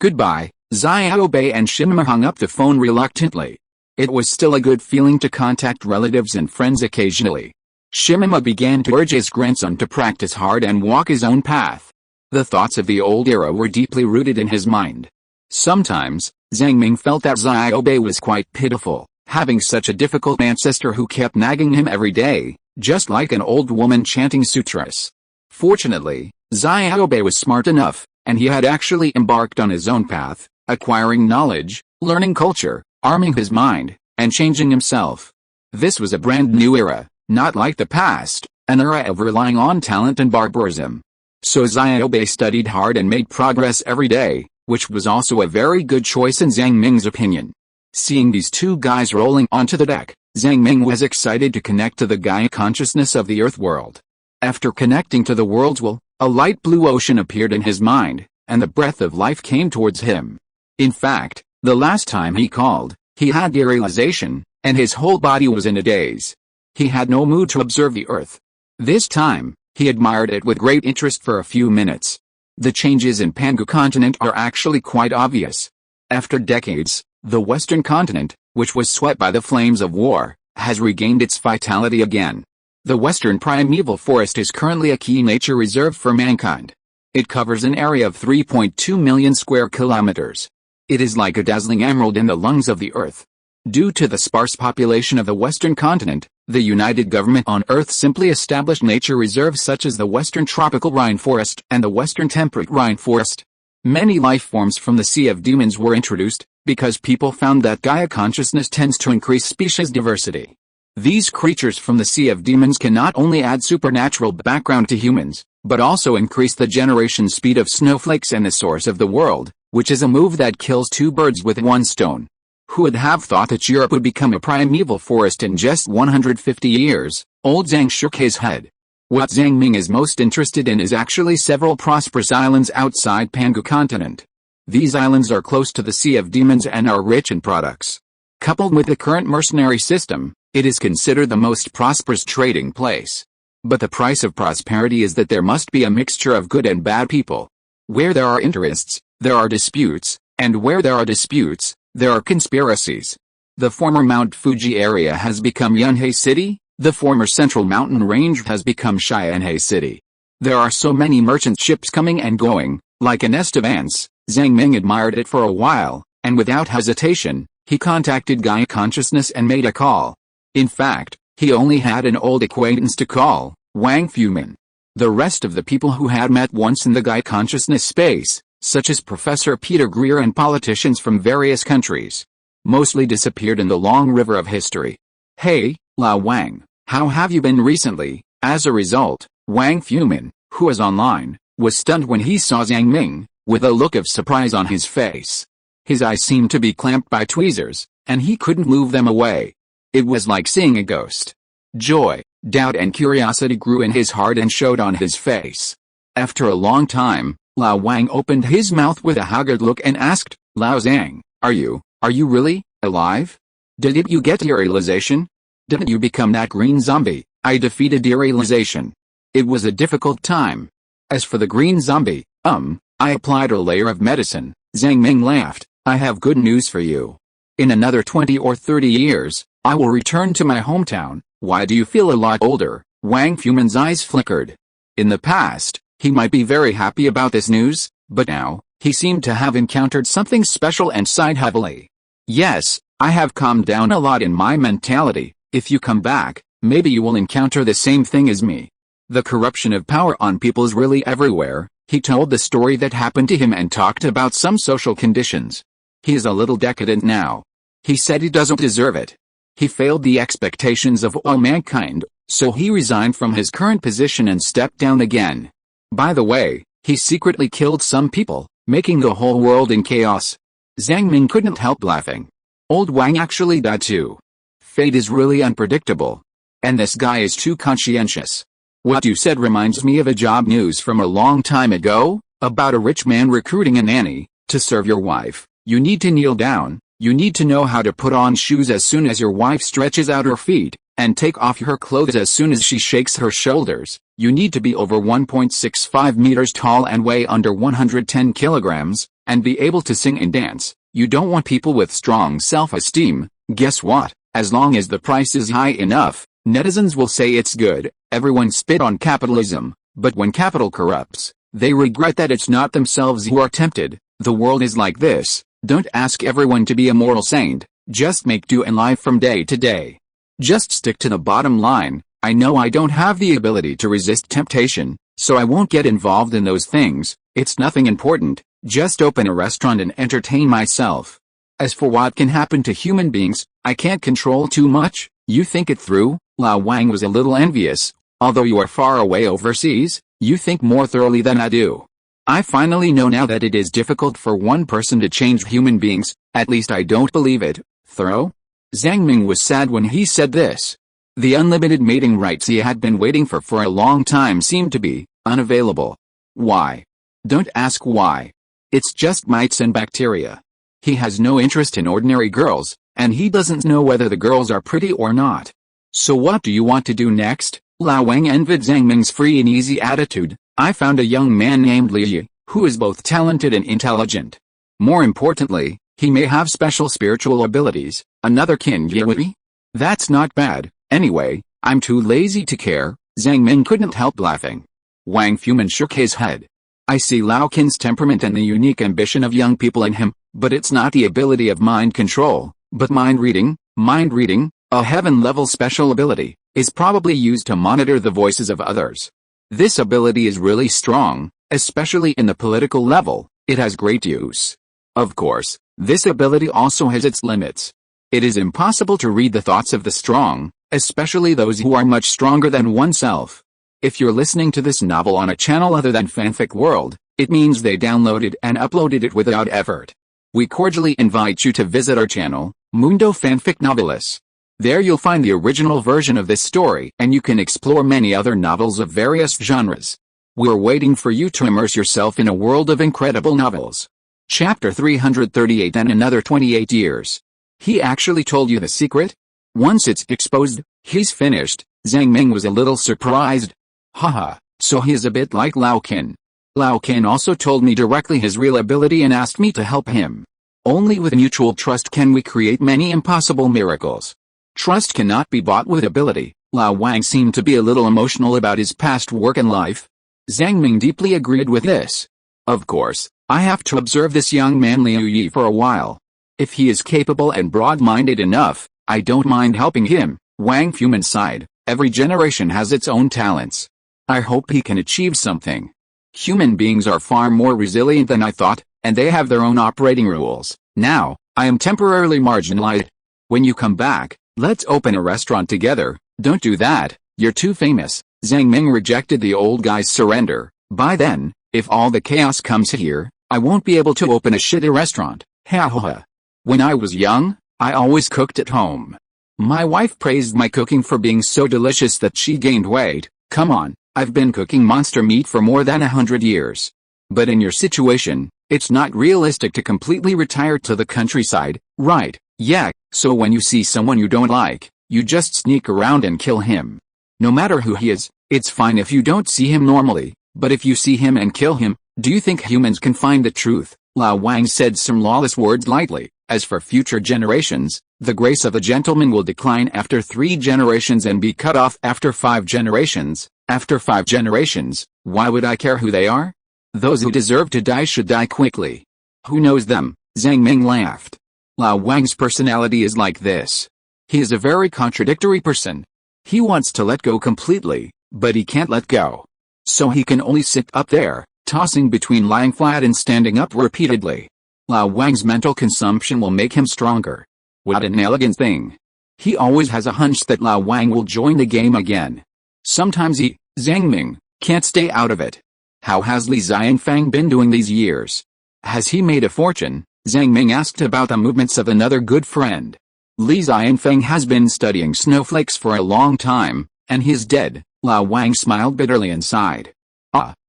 Goodbye. Xiaobei and Shimma hung up the phone reluctantly. It was still a good feeling to contact relatives and friends occasionally. Shimma began to urge his grandson to practice hard and walk his own path. The thoughts of the old era were deeply rooted in his mind. Sometimes, Zhang Ming felt that Xiaobei was quite pitiful, having such a difficult ancestor who kept nagging him every day, just like an old woman chanting sutras. Fortunately, Xiaobei was smart enough, and he had actually embarked on his own path, acquiring knowledge, learning culture, arming his mind, and changing himself. This was a brand new era, not like the past, an era of relying on talent and barbarism. So Xiaobei studied hard and made progress every day, which was also a very good choice in Zhang Ming's opinion. Seeing these two guys rolling onto the deck, Zhang Ming was excited to connect to the Gaia consciousness of the Earth world. After connecting to the world's will, a light blue ocean appeared in his mind, and the breath of life came towards him. In fact, the last time he called, he had the realization, and his whole body was in a daze. He had no mood to observe the Earth. This time, he admired it with great interest for a few minutes. The changes in Pangu continent are actually quite obvious. After decades, the Western continent, which was swept by the flames of war, has regained its vitality again. The Western primeval forest is currently a key nature reserve for mankind. It covers an area of 3.2 million square kilometers. It is like a dazzling emerald in the lungs of the Earth. Due to the sparse population of the Western continent, the United Government on Earth simply established nature reserves such as the Western Tropical Rainforest and the Western Temperate Rainforest. Many life forms from the Sea of Demons were introduced, because people found that Gaia consciousness tends to increase species diversity. These creatures from the Sea of Demons can not only add supernatural background to humans, but also increase the generation speed of snowflakes and the source of the world, which is a move that kills two birds with one stone. Who would have thought that Europe would become a primeval forest in just 150 years? Old Zhang shook his head. What Zhang Ming is most interested in is actually several prosperous islands outside Pangu continent. These islands are close to the Sea of Demons and are rich in products. Coupled with the current mercenary system, it is considered the most prosperous trading place. But the price of prosperity is that there must be a mixture of good and bad people. Where there are interests, there are disputes, and where there are disputes, there are conspiracies. The former Mount Fuji area has become Yunhei City, the former Central Mountain Range has become Xianhei City. There are so many merchant ships coming and going, like a nest of ants. Zhang Ming admired it for a while, and without hesitation, he contacted Gaia Consciousness and made a call. In fact, he only had an old acquaintance to call, Wang Fumin. The rest of the people who had met once in the Gaia Consciousness space, such as Professor Peter Greer and politicians from various countries, mostly disappeared in the long river of history. Hey, Lao Wang, how have you been recently? As a result, Wang Fumin, who was online, was stunned when he saw Zhang Ming, with a look of surprise on his face. His eyes seemed to be clamped by tweezers, and he couldn't move them away. It was like seeing a ghost. Joy, doubt and curiosity grew in his heart and showed on his face. After a long time, Lao Wang opened his mouth with a haggard look and asked, "Lao Zhang, are you really alive? Didn't you get your realization? Didn't you become that green zombie I defeated derealization?" It was a difficult time. As for the green zombie, I applied a layer of medicine. Zhang Ming laughed. "I have good news for you. In another 20 or 30 years, I will return to my hometown." "Why do you feel a lot older?" Wang Fumin's eyes flickered. In the past, he might be very happy about this news, but now, he seemed to have encountered something special and sighed heavily. "Yes, I have calmed down a lot in my mentality. If you come back, maybe you will encounter the same thing as me. The corruption of power on people is really everywhere." He told the story that happened to him and talked about some social conditions. "He is a little decadent now. He said he doesn't deserve it. He failed the expectations of all mankind, so he resigned from his current position and stepped down again. By the way, he secretly killed some people, making the whole world in chaos." Zhang Ming couldn't help laughing. Old Wang actually died too. Fate is really unpredictable. And this guy is too conscientious. "What you said reminds me of a job news from a long time ago, about a rich man recruiting a nanny. To serve your wife, you need to kneel down, you need to know how to put on shoes as soon as your wife stretches out her feet, and take off her clothes as soon as she shakes her shoulders. You need to be over 1.65 meters tall and weigh under 110 kilograms, and be able to sing and dance. You don't want people with strong self-esteem. Guess what? As long as the price is high enough, netizens will say it's good." Everyone spit on capitalism, but when capital corrupts, they regret that it's not themselves who are tempted. The world is like this. Don't ask everyone to be a moral saint, just make do in life from day to day. Just stick to the bottom line. I know I don't have the ability to resist temptation, so I won't get involved in those things. It's nothing important, just open a restaurant and entertain myself. As for what can happen to human beings, I can't control too much. You think it through." Lao Wang was a little envious. "Although you are far away overseas, you think more thoroughly than I do. I finally know now that it is difficult for one person to change human beings, at least I don't believe it." "Thorough?" Zhang Ming was sad when he said this. The unlimited mating rights he had been waiting for a long time seemed to be unavailable. Why? Don't ask why. It's just mites and bacteria. He has no interest in ordinary girls, and he doesn't know whether the girls are pretty or not. "So what do you want to do next?" Lao Wang envied Zhang Ming's free and easy attitude. "I found a young man named Li, who is both talented and intelligent. More importantly, he may have special spiritual abilities." "Another Qin Yui? That's not bad. Anyway, I'm too lazy to care." Zhang Ming couldn't help laughing. Wang Fumin shook his head. "I see Lao Qin's temperament and the unique ambition of young people in him, but it's not the ability of mind control, but mind reading. Mind reading, a heaven-level special ability, is probably used to monitor the voices of others. This ability is really strong, especially in the political level. It has great use. Of course, this ability also has its limits. It is impossible to read the thoughts of the strong, especially those who are much stronger than oneself. If you're listening to this novel on a channel other than Fanfic World, it means they downloaded and uploaded it without effort. We cordially invite you to visit our channel, Mundo Fanfic Novelis. There you'll find the original version of this story, and you can explore many other novels of various genres. We're waiting for you to immerse yourself in a world of incredible novels. Chapter 338 and another 28 years. He actually told you the secret? Once it's exposed, he's finished. Zhang Ming was a little surprised. Haha, so he is a bit like Lao Qin. Lao Qin also told me directly his real ability and asked me to help him. Only with mutual trust can we create many impossible miracles. Trust cannot be bought with ability. Lao Wang seemed to be a little emotional about his past work and life. Zhang Ming deeply agreed with this. Of course, I have to observe this young man Liu Yi for a while. If he is capable and broad-minded enough, I don't mind helping him. Wang Fumin sighed. Every generation has its own talents. I hope he can achieve something. Human beings are far more resilient than I thought, and they have their own operating rules. Now, I am temporarily marginalized. When you come back, let's open a restaurant together. Don't do that, you're too famous. Zhang Ming rejected the old guy's surrender. By then, If all the chaos comes here, I won't be able to open a shitty restaurant. Ha ha ha. When I was young, I always cooked at home. My wife praised my cooking for being so delicious that she gained weight. Come on, I've been cooking monster meat for more than 100 years. But in your situation, it's not realistic to completely retire to the countryside, right? Yeah, so when you see someone you don't like, you just sneak around and kill him. No matter who he is, it's fine if you don't see him normally, but if you see him and kill him, do you think humans can find the truth? Lao Wang said some lawless words lightly. As for future generations, the grace of a gentleman will decline after 3 generations and be cut off after 5 generations. After 5 generations, why would I care who they are? Those who deserve to die should die quickly. Who knows them? Zhang Ming laughed. Lao Wang's personality is like this. He is a very contradictory person. He wants to let go completely, but he can't let go. So he can only sit up there, tossing between lying flat and standing up repeatedly. Lao Wang's mental consumption will make him stronger. What an elegant thing. He always has a hunch that Lao Wang will join the game again. Sometimes he, Zhang Ming, can't stay out of it. How has Li Xianfang been doing these years? Has he made a fortune? Zhang Ming asked about the movements of another good friend. Li Xianfang has been studying snowflakes for a long time, and he's dead. Lao Wang smiled bitterly and sighed.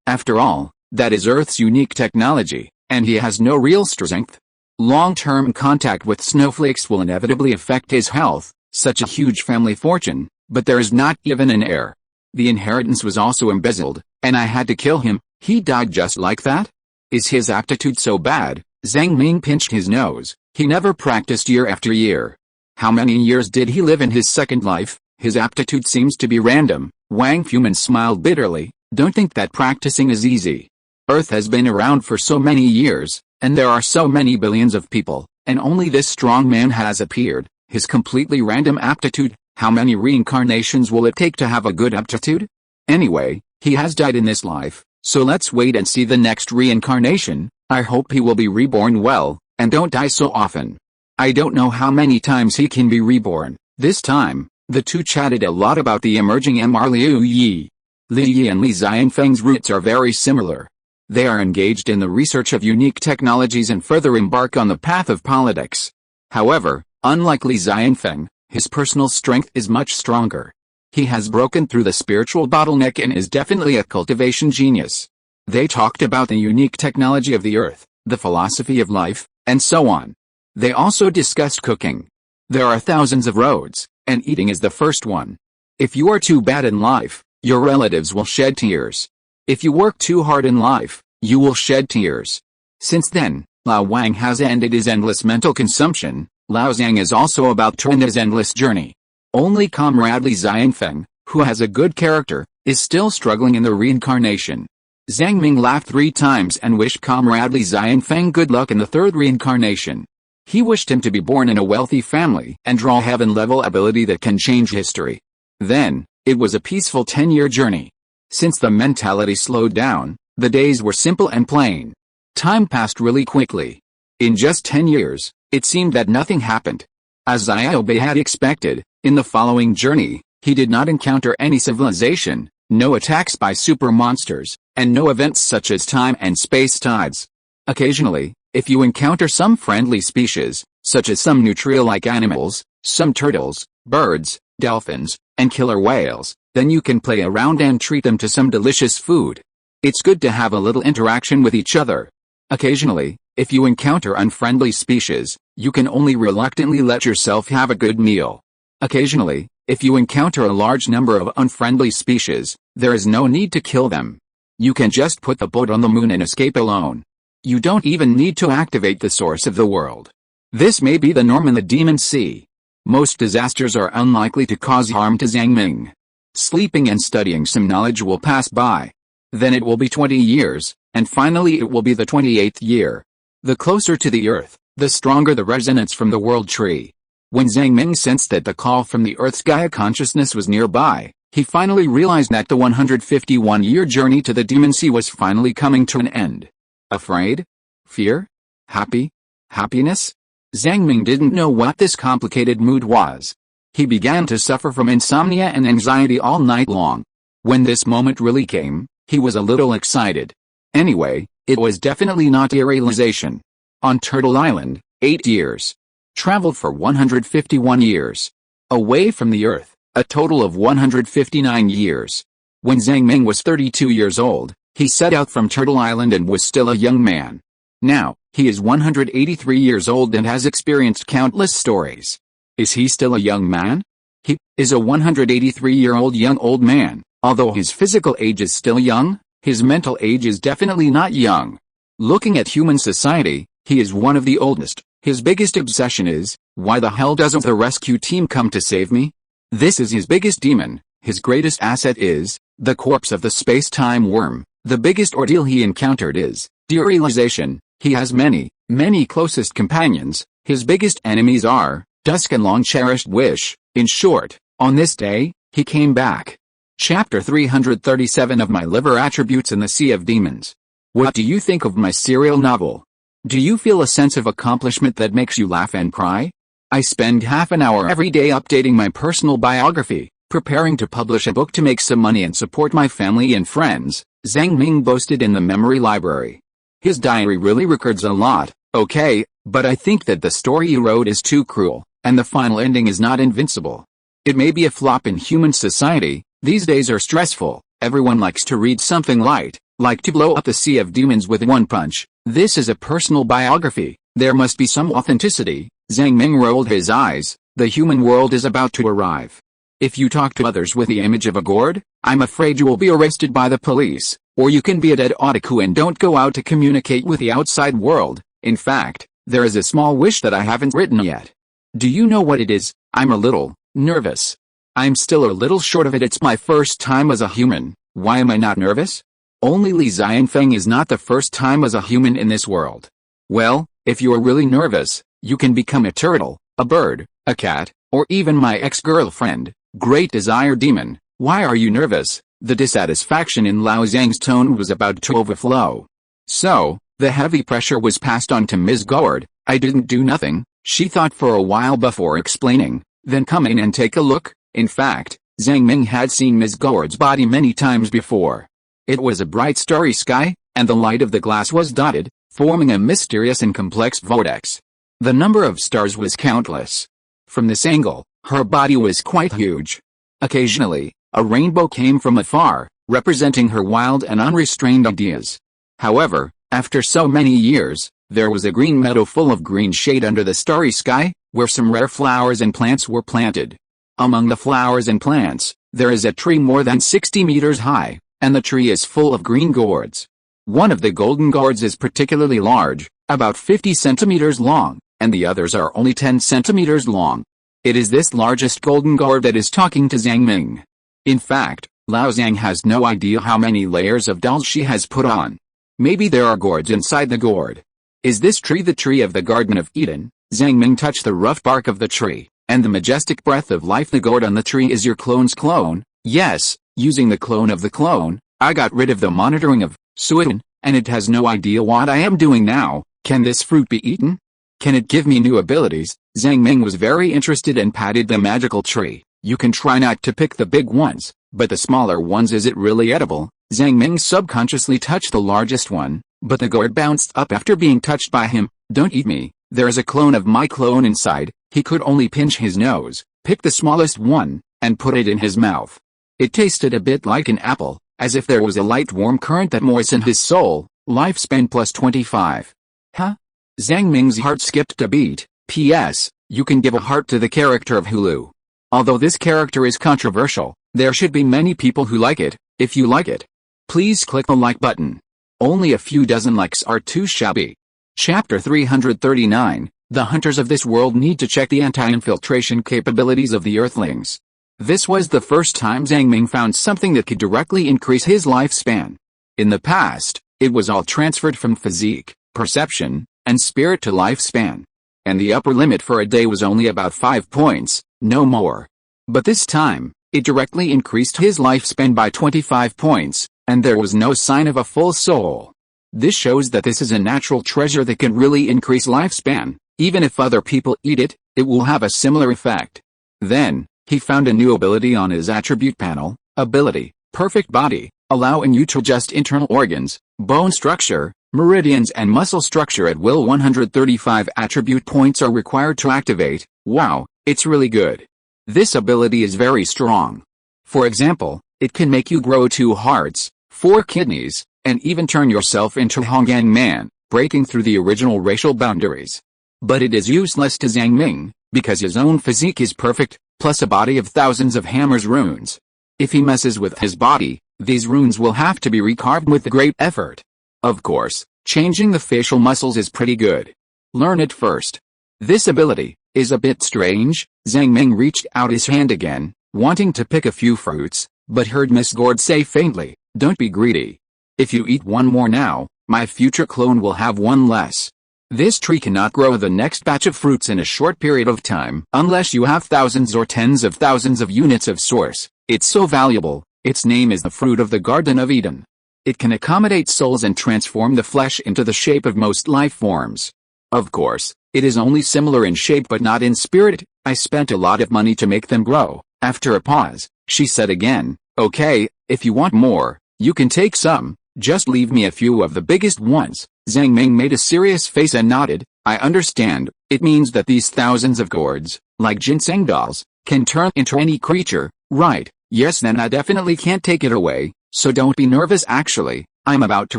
After all, that is Earth's unique technology, and he has no real strength. Long-term contact with snowflakes will inevitably affect his health, such a huge family fortune, but there is not even an heir. The inheritance was also embezzled, and I had to kill him. He died just like that? Is his aptitude so bad? Zhang Ming pinched his nose. He never practiced year after year. How many years did he live in his second life? His aptitude seems to be random. Wang Fuman smiled bitterly. Don't think that practicing is easy. Earth has been around for so many years, and there are so many billions of people, and only this strong man has appeared. His completely random aptitude, how many reincarnations will it take to have a good aptitude? Anyway, he has died in this life, so let's wait and see the next reincarnation. I hope he will be reborn well, and don't die so often. I don't know how many times he can be reborn. This time, the two chatted a lot about the emerging Mr. Liu Yi. Li Yi and Li Xianfeng's roots are very similar. They are engaged in the research of unique technologies and further embark on the path of politics. However, unlike Li Xianfeng, his personal strength is much stronger. He has broken through the spiritual bottleneck and is definitely a cultivation genius. They talked about the unique technology of the earth, the philosophy of life, and so on. They also discussed cooking. There are thousands of roads, and eating is the first one. If you are too bad in life, your relatives will shed tears. If you work too hard in life, you will shed tears. Since then, Lao Wang has ended his endless mental consumption. Lao Zhang is also about to end his endless journey. Only Comrade Li Xianfeng, who has a good character, is still struggling in the reincarnation. Zhang Ming laughed 3 times and wished Comrade Li Xianfeng good luck in the 3rd reincarnation. He wished him to be born in a wealthy family and draw heaven-level ability that can change history. Then, it was a peaceful 10-year journey. Since the mentality slowed down, the days were simple and plain. Time passed really quickly. In just 10 years, it seemed that nothing happened. As Xiaobei had expected, in the following journey, he did not encounter any civilization, no attacks by super monsters, and no events such as time and space tides. Occasionally, if you encounter some friendly species, such as some nutria-like animals, some turtles, birds, dolphins, and killer whales, then you can play around and treat them to some delicious food. It's good to have a little interaction with each other. Occasionally, if you encounter unfriendly species, you can only reluctantly let yourself have a good meal. Occasionally, if you encounter a large number of unfriendly species, there is no need to kill them. You can just put the boat on the moon and escape alone. You don't even need to activate the source of the world. This may be the norm in the Demon Sea. Most disasters are unlikely to cause harm to Zhang Ming. Sleeping and studying some knowledge will pass by. Then it will be 20 years, and finally it will be the 28th year. The closer to the earth, the stronger the resonance from the world tree. When Zhang Ming sensed that the call from the earth's Gaia consciousness was nearby, he finally realized that the 151-year journey to the Demon Sea was finally coming to an end. Afraid? Fear? Happy? Happiness? Zhang Ming didn't know what this complicated mood was. He began to suffer from insomnia and anxiety all night long. When this moment really came, he was a little excited. Anyway, it was definitely not derealization. On Turtle Island, 8 years. Traveled for 151 years. Away from the Earth, a total of 159 years. When Zhang Ming was 32 years old, he set out from Turtle Island and was still a young man. Now, he is 183 years old and has experienced countless stories. Is he still a young man? He is a 183-year-old young old man. Although his physical age is still young, his mental age is definitely not young. Looking at human society, he is one of the oldest. His biggest obsession is, why the hell doesn't the rescue team come to save me? This is his biggest demon. His greatest asset is, the corpse of the space-time worm. The biggest ordeal he encountered is, derealization. He has many closest companions. His biggest enemies are, dusk and long-cherished wish. In short, on this day, he came back. Chapter 337 of My Liver Attributes in the Sea of Demons. What do you think of my serial novel? Do you feel a sense of accomplishment that makes you laugh and cry? I spend half an hour every day updating my personal biography, preparing to publish a book to make some money and support my family and friends, Zhang Ming boasted in the memory library. His diary really records a lot, okay, but I think that the story he wrote is too cruel, and the final ending is not invincible. It may be a flop in human society. These days are stressful. Everyone likes to read something light, like to blow up the Sea of Demons with one punch. This is a personal biography. There must be some authenticity. Zhang Ming rolled his eyes. The human world is about to arrive. If you talk to others with the image of a gourd, I'm afraid you will be arrested by the police, or you can be a dead otaku and don't go out to communicate with the outside world. In fact, there is a small wish that I haven't written yet. Do you know what it is? I'm a little nervous. I'm still a little short of it. It's my first time as a human. Why am I not nervous? Only Li Xianfeng is not the first time as a human in this world. Well, if you're really nervous, you can become a turtle, a bird, a cat, or even my ex-girlfriend, Great Desire Demon. Why are you nervous? The dissatisfaction in Lao Zhang's tone was about to overflow. So, the heavy pressure was passed on to Ms. Gourd. I didn't do nothing, she thought for a while before explaining. Then come in and take a look. In fact, Zhang Ming had seen Ms. Gourd's body many times before. It was a bright starry sky, and the light of the glass was dotted, forming a mysterious and complex vortex. The number of stars was countless. From this angle, her body was quite huge. Occasionally, a rainbow came from afar, representing her wild and unrestrained ideas. However, after so many years, there was a green meadow full of green shade under the starry sky, where some rare flowers and plants were planted. Among the flowers and plants, there is a tree more than 60 meters high, and the tree is full of green gourds. One of the golden gourds is particularly large, about 50 centimeters long, and the others are only 10 centimeters long. It is this largest golden gourd that is talking to Zhang Ming. In fact, Lao Zhang has no idea how many layers of dolls she has put on. Maybe there are gourds inside the gourd. Is this tree the tree of the Garden of Eden? Zhang Ming touched the rough bark of the tree, and the majestic breath of life. The gourd on the tree is your clone's clone. Yes, using the clone of the clone, I got rid of the monitoring of Suin, and it has no idea what I am doing now. Can this fruit be eaten? Can it give me new abilities? Zhang Ming was very interested and patted the magical tree. You can try not to pick the big ones, but the smaller ones. Is it really edible? Zhang Ming subconsciously touched the largest one, but the gourd bounced up after being touched by him. Don't eat me. There is a clone of my clone inside. He could only pinch his nose, pick the smallest one, and put it in his mouth. It tasted a bit like an apple, as if there was a light warm current that moistened his soul. Lifespan plus 25. Huh? Zhang Ming's heart skipped a beat. P.S. You can give a heart to the character of Hulu. Although this character is controversial, there should be many people who like it. If you like it, please click the like button. Only a few dozen likes are too shabby. Chapter 339. The hunters of this world need to check the anti-infiltration capabilities of the Earthlings. This was the first time Zhang Ming found something that could directly increase his lifespan. In the past, it was all transferred from physique, perception, and spirit to lifespan. And the upper limit for a day was only about 5 points, no more. But this time, it directly increased his lifespan by 25 points, and there was no sign of a full soul. This shows that this is a natural treasure that can really increase lifespan. Even if other people eat it, it will have a similar effect. Then, he found a new ability on his attribute panel, ability, perfect body. allowing you to adjust internal organs, bone structure, meridians and muscle structure at will. 135 attribute points are required to activate. Wow, it's really good. This ability is very strong. For example, it can make you grow 2 hearts, 4 kidneys, and even turn yourself into Honggang Man, breaking through the original racial boundaries. But it is useless to Zhang Ming, because his own physique is perfect, plus a body of thousands of hammers runes. If he messes with his body, these runes will have to be recarved with great effort. Of course, changing the facial muscles is pretty good. Learn it first. This ability is a bit strange. Zhang Ming reached out his hand again, wanting to pick a few fruits, but heard Miss Gord say faintly, "Don't be greedy. If you eat one more now, my future clone will have one less." This tree cannot grow the next batch of fruits in a short period of time unless you have thousands or tens of thousands of units of source. It's so valuable. Its name is the fruit of the Garden of Eden. It can accommodate souls and transform the flesh into the shape of most life forms. Of course, it is only similar in shape but not in spirit. I spent a lot of money to make them grow. After a pause, she said again, "Okay, if you want more, you can take some, just leave me a few of the biggest ones." Zhang Ming made a serious face and nodded. "I understand. It means that these thousands of gourds, like ginseng dolls, can turn into any creature, right? Yes, then I definitely can't take it away, so don't be nervous. Actually, I'm about to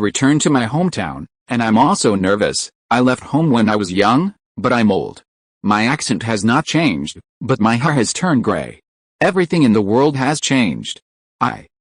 return to my hometown, and I'm also nervous. I left home when I was young, but I'm old. My accent has not changed, but my hair has turned gray. Everything in the world has changed.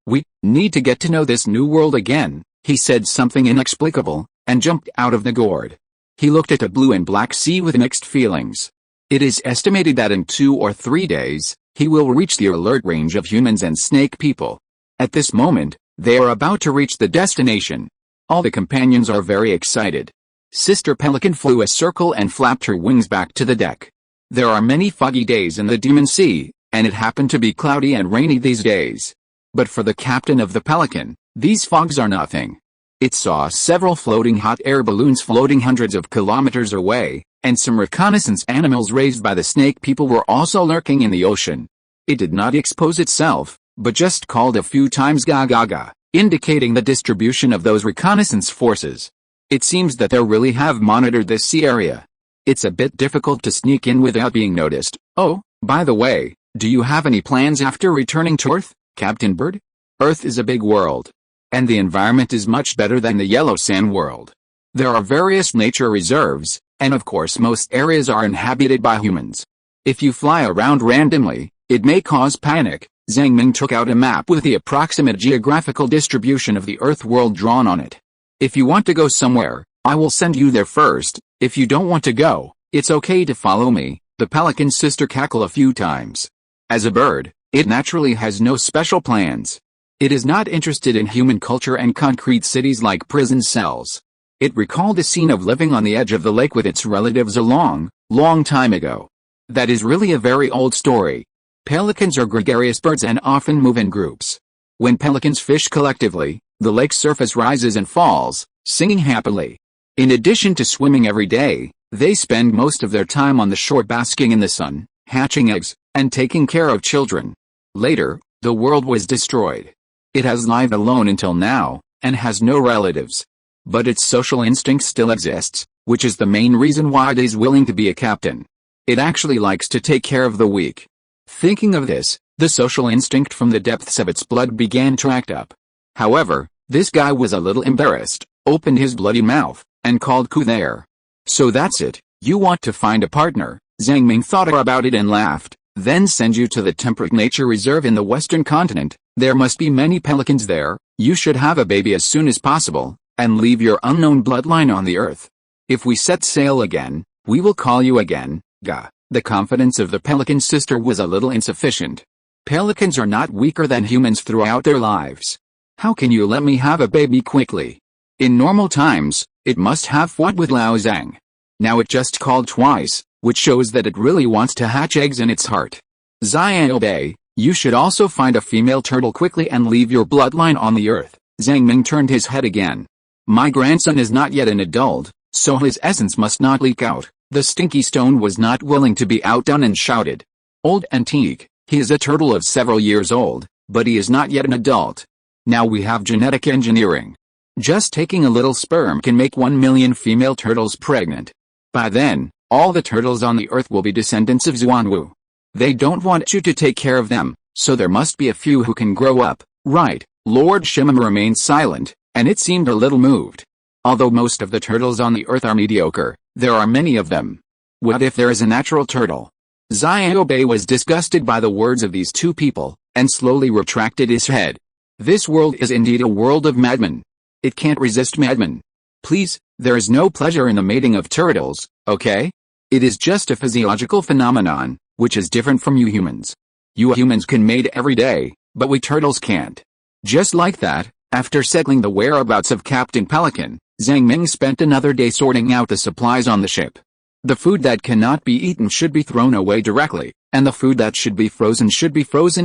We need to get to know this new world again." He said something inexplicable, and jumped out of the gourd. He looked at the blue and black sea with mixed feelings. It is estimated that in 2 or 3 days, he will reach the alert range of humans and snake people. At this moment, they are about to reach the destination. All the companions are very excited. Sister Pelican flew a circle and flapped her wings back to the deck. There are many foggy days in the Demon Sea, and it happened to be cloudy and rainy these days. But for the captain of the Pelican, these fogs are nothing. It saw several floating hot air balloons floating hundreds of kilometers away, and some reconnaissance animals raised by the snake people were also lurking in the ocean. It did not expose itself, but just called a few times "ga ga ga," indicating the distribution of those reconnaissance forces. It seems that they really have monitored this sea area. It's a bit difficult to sneak in without being noticed. "Oh, by the way, do you have any plans after returning to Earth, Captain Bird? Earth is a big world, and the environment is much better than the yellow sand world. There are various nature reserves, and of course most areas are inhabited by humans. If you fly around randomly, it may cause panic." Zhang Ming took out a map with the approximate geographical distribution of the Earth world drawn on it. "If you want to go somewhere, I will send you there first. If you don't want to go, it's okay to follow me." The pelican sister cackled a few times. As a bird, it naturally has no special plans. It is not interested in human culture and concrete cities like prison cells. It recalled a scene of living on the edge of the lake with its relatives a long, long time ago. That is really a very old story. Pelicans are gregarious birds and often move in groups. When pelicans fish collectively, the lake's surface rises and falls, singing happily. In addition to swimming every day, they spend most of their time on the shore basking in the sun, hatching eggs, and taking care of children. Later, the world was destroyed. It has lived alone until now, and has no relatives. But its social instinct still exists, which is the main reason why it is willing to be a captain. It actually likes to take care of the weak. Thinking of this, the social instinct from the depths of its blood began to act up. However, this guy was a little embarrassed, opened his bloody mouth, and called "Ku there." "So that's it, you want to find a partner?" Zhang Ming thought about it and laughed. "Then send you to the temperate nature reserve in the western continent. There must be many pelicans there. You should have a baby as soon as possible, and leave your unknown bloodline on the earth. If we set sail again, we will call you again." Ga. The confidence of the pelican sister was a little insufficient. Pelicans are not weaker than humans throughout their lives. "How can you let me have a baby quickly? In normal times, it must have fought with Lao Zhang. Now it just called twice, which shows that it really wants to hatch eggs in its heart. Xiao Bei, you should also find a female turtle quickly and leave your bloodline on the earth." Zhang Ming turned his head again. "My grandson is not yet an adult, so his essence must not leak out." The stinky stone was not willing to be outdone and shouted. "Old antique, he is a turtle of several years old, but he is not yet an adult. Now we have genetic engineering. Just taking a little sperm can make 1 million female turtles pregnant. By then, all the turtles on the earth will be descendants of Xuanwu. They don't want you to take care of them, so there must be a few who can grow up, right? Lord Shimon remained silent, and it seemed a little moved. Although most of the turtles on the earth are mediocre, there are many of them. What if there is a natural turtle? Xiaobei was disgusted by the words of these two people, and slowly retracted his head. This world is indeed a world of madmen. It can't resist madmen. Please, there is no pleasure in the mating of turtles, okay? It is just a physiological phenomenon, which is different from you humans. You humans can mate every day, but we turtles can't. Just like that, after settling the whereabouts of Captain Pelican, Zhang Ming spent another day sorting out the supplies on the ship. The food that cannot be eaten should be thrown away directly, and the food that should be frozen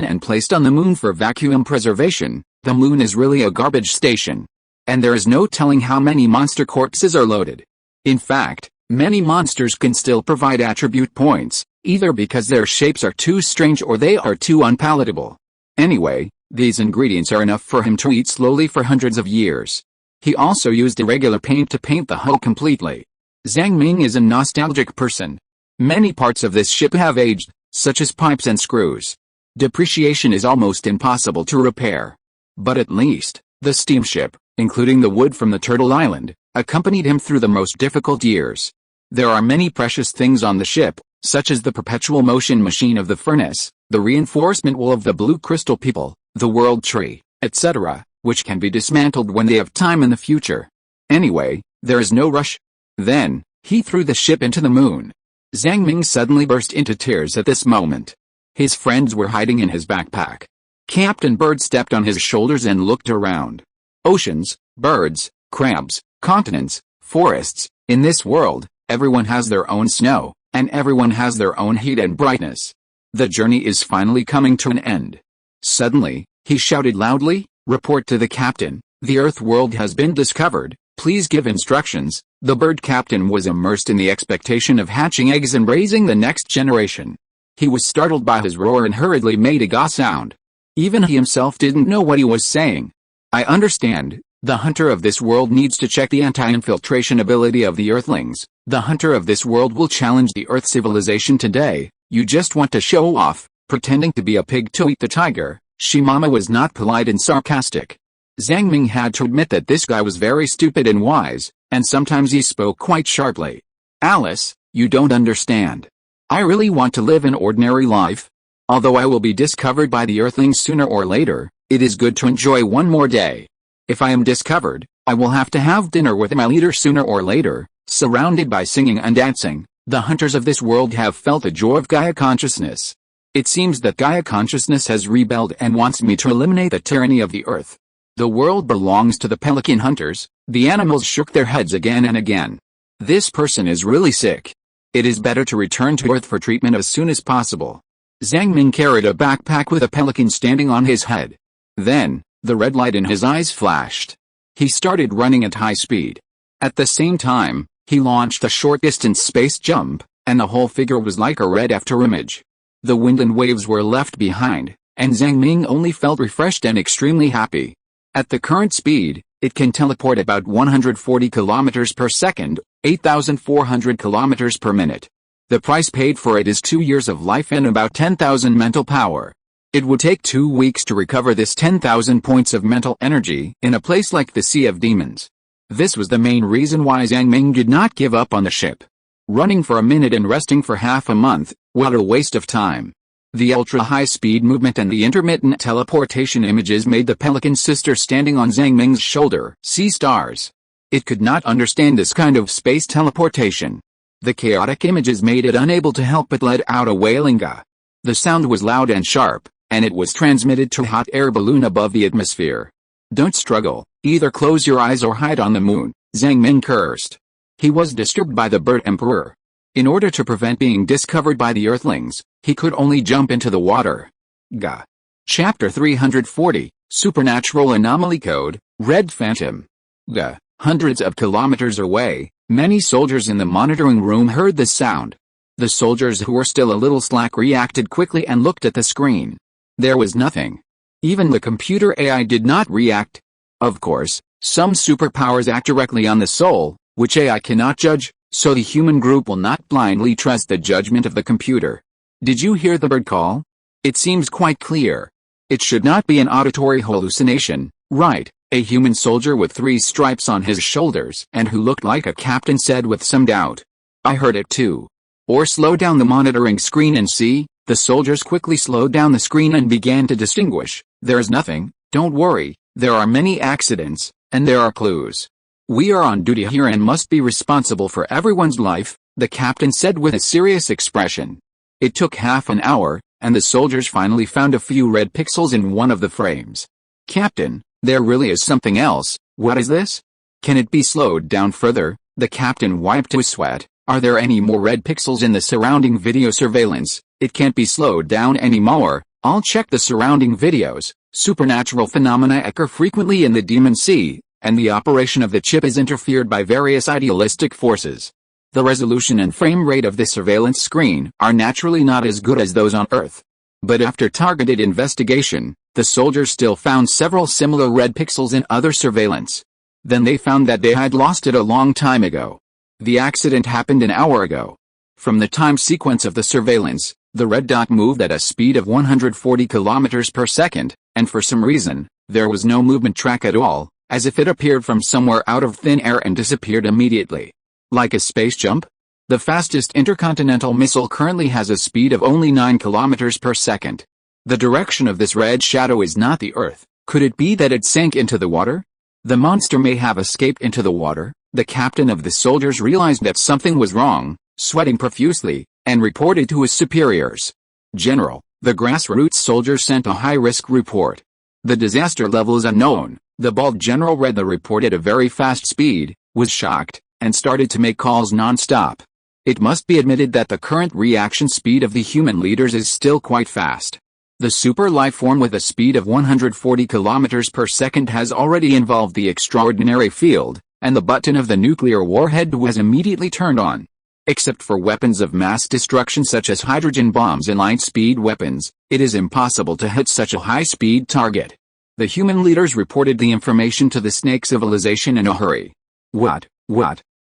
and placed on the moon for vacuum preservation. The moon is really a garbage station. And there is no telling how many monster corpses are loaded. In fact, many monsters can still provide attribute points, either because their shapes are too strange or they are too unpalatable. Anyway, these ingredients are enough for him to eat slowly for hundreds of years. He also used irregular paint to paint the hull completely. Zhang Ming is a nostalgic person. Many parts of this ship have aged, such as pipes and screws. Depreciation is almost impossible to repair. But at least, the steamship, including the wood from the Turtle Island, accompanied him through the most difficult years. There are many precious things on the ship, such as the perpetual motion machine of the furnace, the reinforcement wall of the blue crystal people, the world tree, etc., which can be dismantled when they have time in the future. Anyway, there is no rush. Then, he threw the ship into the moon. Zhang Ming suddenly burst into tears at this moment. His friends were hiding in his backpack. Captain Bird stepped on his shoulders and looked around. Oceans, birds, crabs, continents, forests. In this world, everyone has their own snow, and everyone has their own heat and brightness. The journey is finally coming to an end. Suddenly, he shouted loudly, "Report to the captain, the Earth world has been discovered, please give instructions." The bird captain was immersed in the expectation of hatching eggs and raising the next generation. He was startled by his roar and hurriedly made a gah sound. Even he himself didn't know what he was saying. "I understand. The hunter of this world needs to check the anti-infiltration ability of the Earthlings. The hunter of this world will challenge the Earth civilization today. You just want to show off, pretending to be a pig to eat the tiger." Shimama was not polite and sarcastic. Zhang Ming had to admit that this guy was very stupid and wise, and sometimes he spoke quite sharply. "Alice, you don't understand. I really want to live an ordinary life. Although I will be discovered by the Earthlings sooner or later, it is good to enjoy one more day. If I am discovered, I will have to have dinner with my leader sooner or later." Surrounded by singing and dancing, the hunters of this world have felt the joy of Gaia consciousness. It seems that Gaia consciousness has rebelled and wants me to eliminate the tyranny of the Earth. The world belongs to the pelican hunters. The animals shook their heads again and again. This person is really sick. It is better to return to Earth for treatment as soon as possible. Zhang Ming carried a backpack with a pelican standing on his head. Then, the red light in his eyes flashed. He started running at high speed. At the same time, he launched a short-distance space jump, and the whole figure was like a red afterimage. The wind and waves were left behind, and Zhang Ming only felt refreshed and extremely happy. At the current speed, it can teleport about 140 kilometers per second, 8,400 kilometers per minute. The price paid for it is 2 years of life and about 10,000 mental power. It would take 2 weeks to recover this 10,000 points of mental energy in a place like the Sea of Demons. This was the main reason why Zhang Ming did not give up on the ship. Running for a minute and resting for half a month, what a waste of time. The ultra-high-speed movement and the intermittent teleportation images made the pelican sister standing on Zhang Ming's shoulder see stars. It could not understand this kind of space teleportation. The chaotic images made it unable to help but let out a wailing gah. The sound was loud and sharp, and it was transmitted to a hot air balloon above the atmosphere. "Don't struggle, either close your eyes or hide on the moon," Zhang Ming cursed. He was disturbed by the bird emperor. In order to prevent being discovered by the Earthlings, he could only jump into the water. Gah. Chapter 340, Supernatural Anomaly Code, Red Phantom. Gah. Hundreds of kilometers away, many soldiers in the monitoring room heard the sound. The soldiers who were still a little slack reacted quickly and looked at the screen. There was nothing. Even the computer AI did not react. Of course, some superpowers act directly on the soul, which AI cannot judge, so the human group will not blindly trust the judgment of the computer. Did you hear the bird call? It seems quite clear. It should not be an auditory hallucination, right? A human soldier with 3 stripes on his shoulders and who looked like a captain said with some doubt. I heard it too. Or slow down the monitoring screen and see. The soldiers quickly slowed down the screen and began to distinguish. There's nothing, don't worry, there are many accidents, and there are clues. We are on duty here and must be responsible for everyone's life, the captain said with a serious expression. It took half an hour, and the soldiers finally found a few red pixels in one of the frames. Captain, there really is something else. What is this? Can it be slowed down further? The captain wiped his sweat. Are there any more red pixels in the surrounding video surveillance? It can't be slowed down anymore. I'll check the surrounding videos. Supernatural phenomena occur frequently in the Demon Sea, and the operation of the chip is interfered by various idealistic forces. The resolution and frame rate of the surveillance screen are naturally not as good as those on Earth. But after targeted investigation, the soldiers still found several similar red pixels in other surveillance. Then they found that they had lost it a long time ago. The accident happened an hour ago. From the time sequence of the surveillance, the red dot moved at a speed of 140 kilometers per second, and for some reason, there was no movement track at all, as if it appeared from somewhere out of thin air and disappeared immediately. Like a space jump? The fastest intercontinental missile currently has a speed of only 9 kilometers per second. The direction of this red shadow is not the Earth. Could it be that it sank into the water? The monster may have escaped into the water. The captain of the soldiers realized that something was wrong, sweating profusely, and reported to his superiors. General, the grassroots soldiers sent a high-risk report. The disaster level is unknown. The bald general read the report at a very fast speed, was shocked, and started to make calls non-stop. It must be admitted that the current reaction speed of the human leaders is still quite fast. The super life form with a speed of 140 kilometers per second has already involved the extraordinary field, and the button of the nuclear warhead was immediately turned on. Except for weapons of mass destruction such as hydrogen bombs and light-speed weapons, it is impossible to hit such a high-speed target. The human leaders reported the information to the snake civilization in a hurry. What?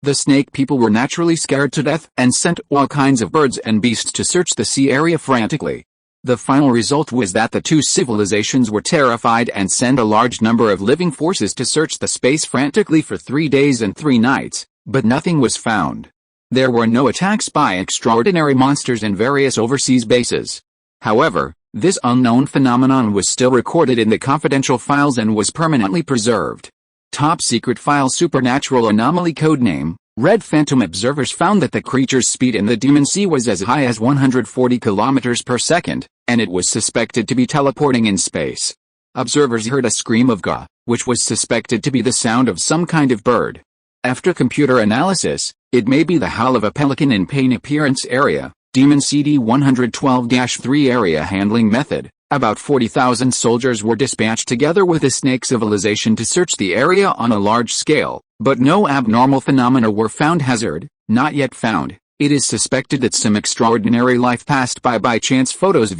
The snake people were naturally scared to death and sent all kinds of birds and beasts to search the sea area frantically. The final result was that the 2 civilizations were terrified and sent a large number of living forces to search the space frantically for 3 days and 3 nights, but nothing was found. There were no attacks by extraordinary monsters in various overseas bases. However, this unknown phenomenon was still recorded in the confidential files and was permanently preserved. Top secret file supernatural anomaly codename, Red Phantom. Observers found that the creature's speed in the Demon Sea was as high as 140 kilometers per second, and it was suspected to be teleporting in space. Observers heard a scream of "Gah," which was suspected to be the sound of some kind of bird. After computer analysis, it may be the howl of a pelican in Pain Appearance Area, Demon CD 112-3 Area Handling Method. About 40,000 soldiers were dispatched together with the snake civilization to search the area on a large scale, but no abnormal phenomena were found. Hazard, not yet found. It is suspected that some extraordinary life passed by chance. Photos.